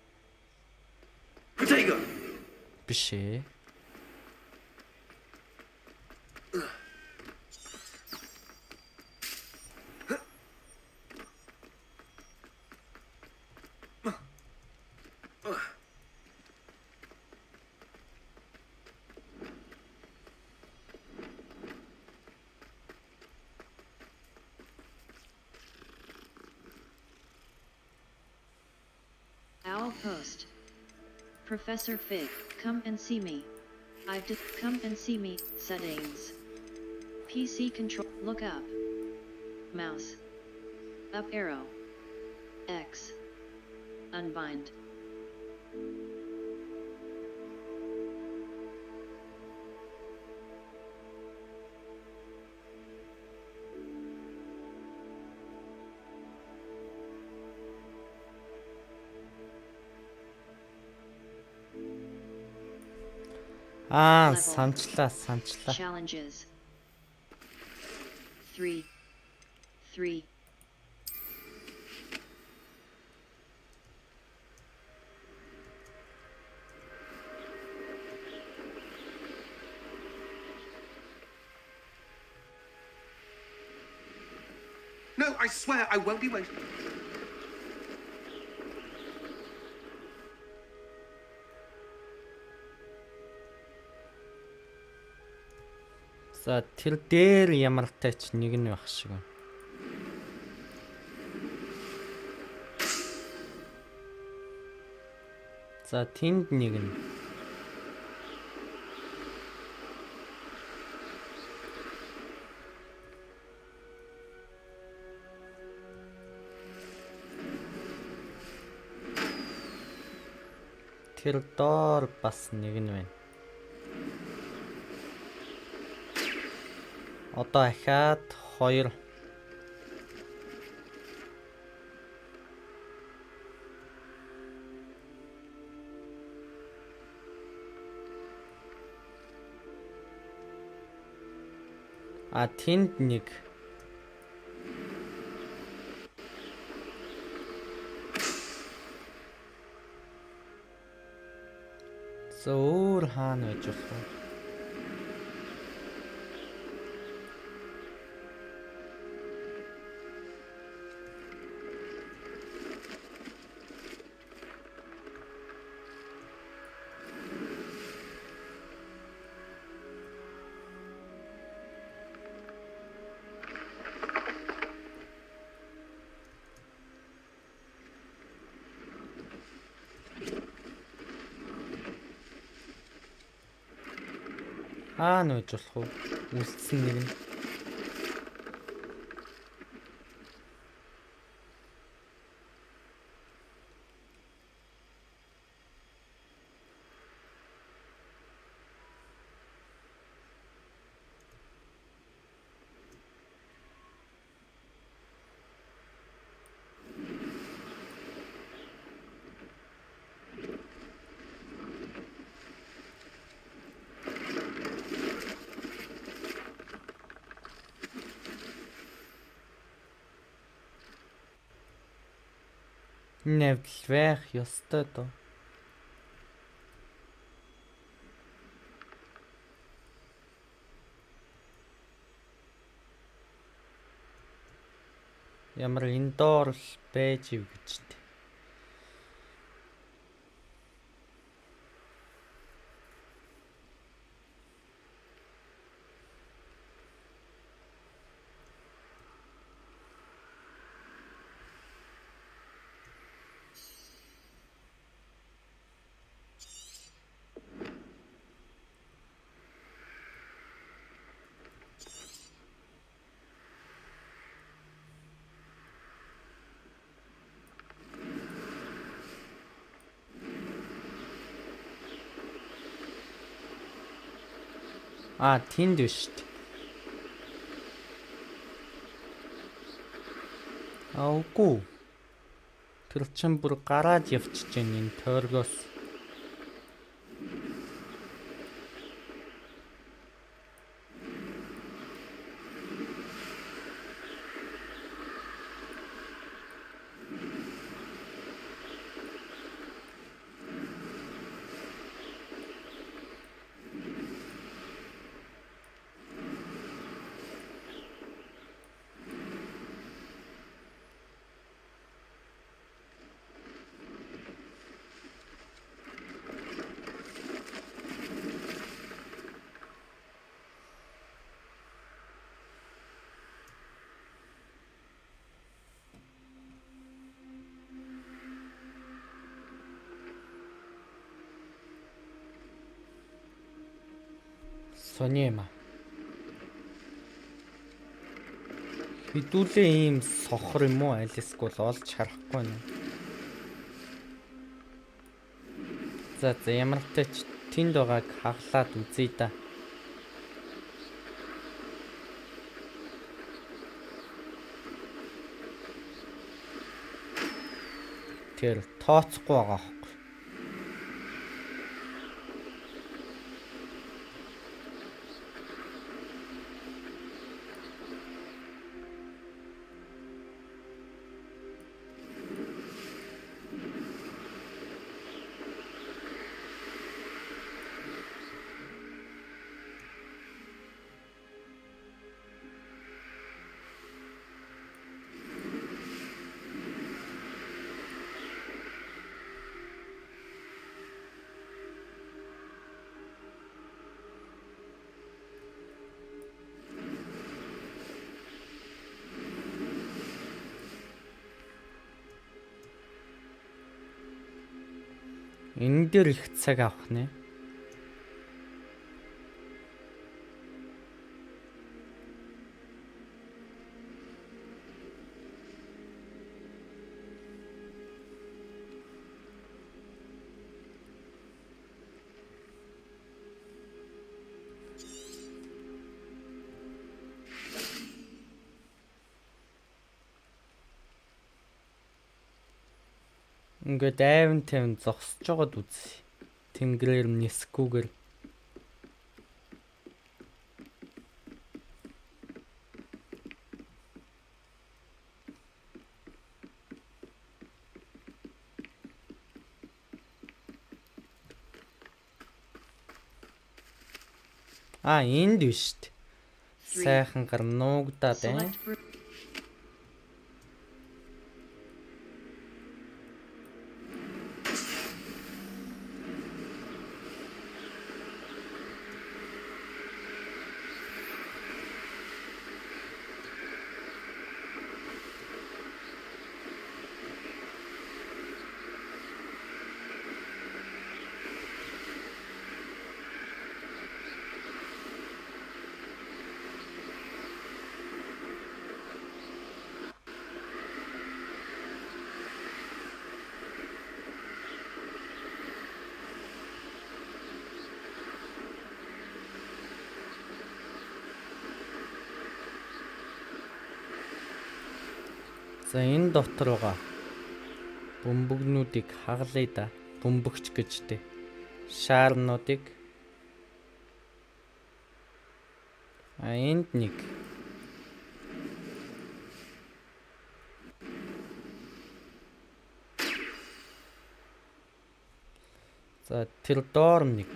Potato! Биш ээ. Owl post. Professor Fig, come and see me. Come and see me. Settings. PC control. Look up. Mouse. Up arrow. X. Unbind. Санчлаа. Challenges. 3. No, I swear I won't be waiting. За тэр дээр ямар тач нэг нь байх шиг байна. За тэнд нэг нь. Тэр доор бас нэг нь байна. Одоо ахаад 2. Тэнд нэг. Зөөр хаана байж болох вэ? Нөөж болох уу? Үлдсэн нэг нь. Навдал байх ёстой доо. Ямар энэ доор л байж ив гэж дээ. Аа, тэнд биш шүү дээ. Үгүй. Тэр чинь бүр гараад явчихж байна энэ тойргоос. Сонема. Хэдүүлээ ийм сохор юм уу? Алисгүй л олж харахгүй нэ. За ямар ч тач тэнд байгааг хаглаад үзье да. Тэр тооцохгүй байгаа хөө. Энэ дээр их цаг авах нэ. Ингээд айван тайван зогсож байгаад үзье. Тэнгэрээр нисэхгүйгээр. Энд биш шүү дээ. Сайхан гар нуугдаад байна. За энэ дотор байгаа бөмбөгнүүдийг хаглая да. Бөмбөгч гэжтэй. Шаарнуудыг. Энд нэг. За тэр доор нэг.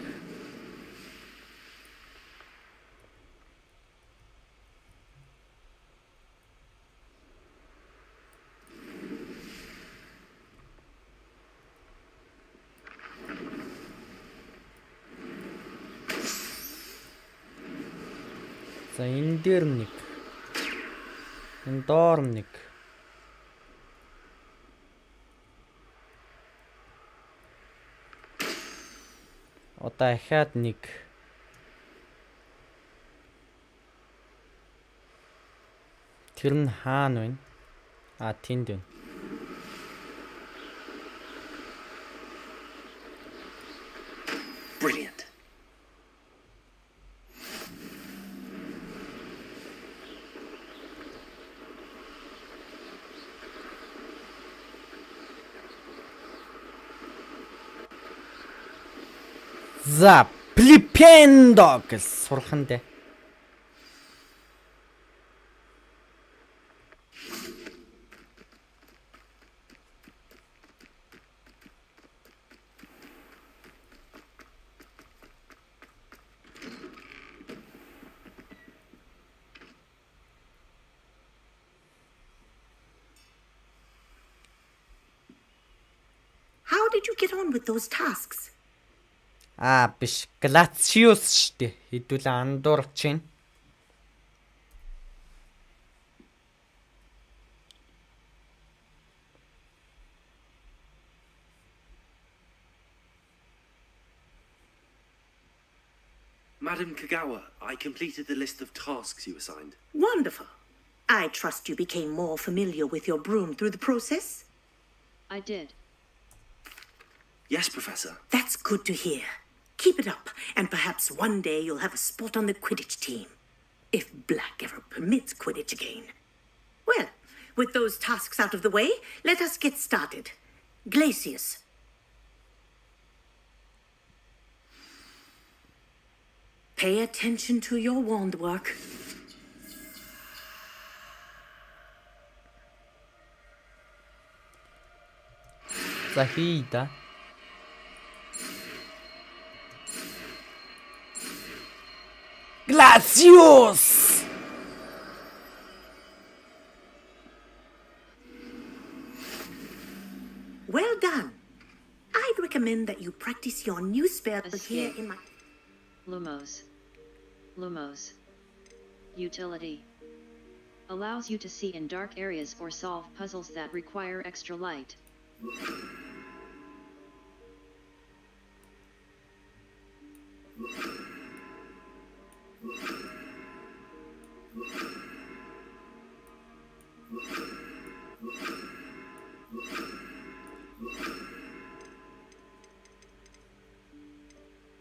За энэ дээр нэг. Энэ доор нэг. Одоо ахаад нэг. Тэр нь хаана вэ? Тэнд байна. Brilliant. За, Flipendo гэж сурхан дээ. How did you get on with those tasks? Биш. Glacius штэ. Хэдүүлээ андуурч чинь. Madam Kagawa, I completed the list of tasks you assigned. Wonderful. I trust you became more familiar with your broom through the process? I did. Yes, Professor. That's good to hear. Keep it up, and perhaps one day you'll have a spot on the Quidditch team. If Black ever permits Quidditch again. Well, with those tasks out of the way, let us get started. Glacius. Pay attention to your wand work. За хий да. Glacius! Well done. I'd recommend that you practice your new spell here in my... Lumos. Lumos. Utility. Allows you to see in dark areas or solve puzzles that require extra light.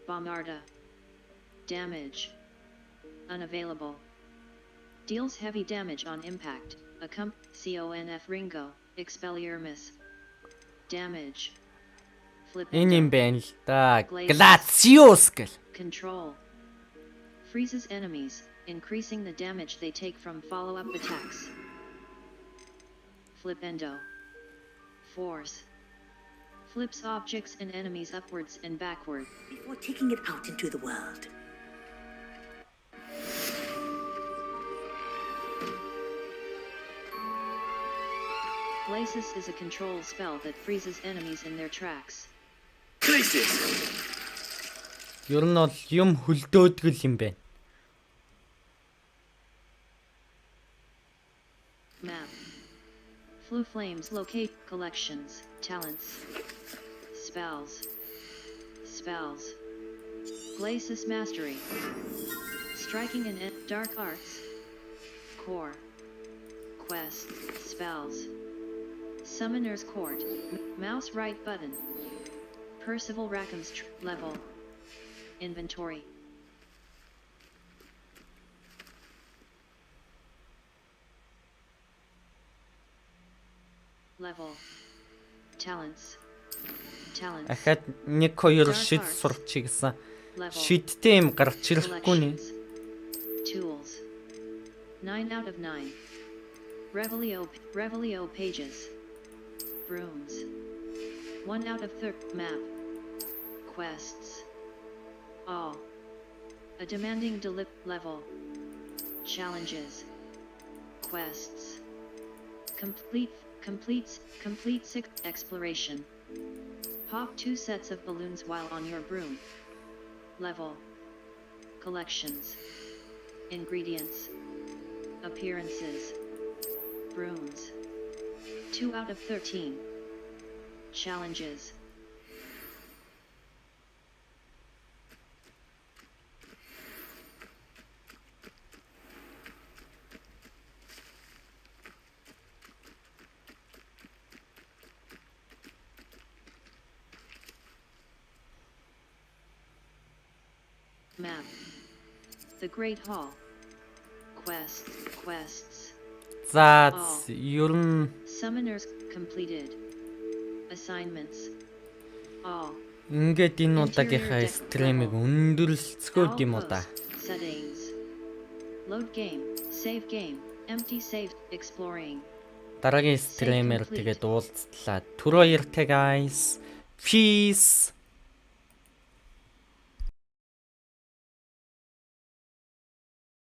Bombarda. Damage. Unavailable. Deals heavy damage on impact. Conf Ringo. Expelliarmus. Damage. Flip. Энэ юм байна л да. Glacius гэл. Control. Freezes enemies, increasing the damage they take from follow-up attacks. Flipendo. Force. Flips objects and enemies upwards and backward. Before taking it out into the world. Glacis is a control spell that freezes enemies in their tracks. Glacis! Ер нь бол юм хөлдөөдгөл юм байна. Map. Flu flames locate collections, talents, spells. Spells. Glacis mastery. Striking and dark arts. Core. Quest. Spells. Summoner's Court. Mouse right button. Percival Rackham's level. Inventory. Level. Talents. Talents. Ахад 1 2 шид сурч гэсэн. Шидтэй юм гарч ирэхгүй нэ. Tools. 9 out of 9. Revelio pages. Brooms. 1 out of 3. Map. Quests. All. A demanding level. Challenges. Quests. Completes 6 exploration. Pop 2 sets of balloons while on your broom. Level. Collections. Ingredients. Appearances. Brooms. 2 out of 13. Challenges. Map. The Great Hall. Quests. За ер нь Summoners completed. Assignments. All. Ингээд энэ удаагийнхаа стримийг өндөрлцгөөд юм уу да. Settings. Load game. Save game. Empty save. Exploring. Дараагийн стримээр тэгээд уулзлаа. Түр баяртай guys. Peace.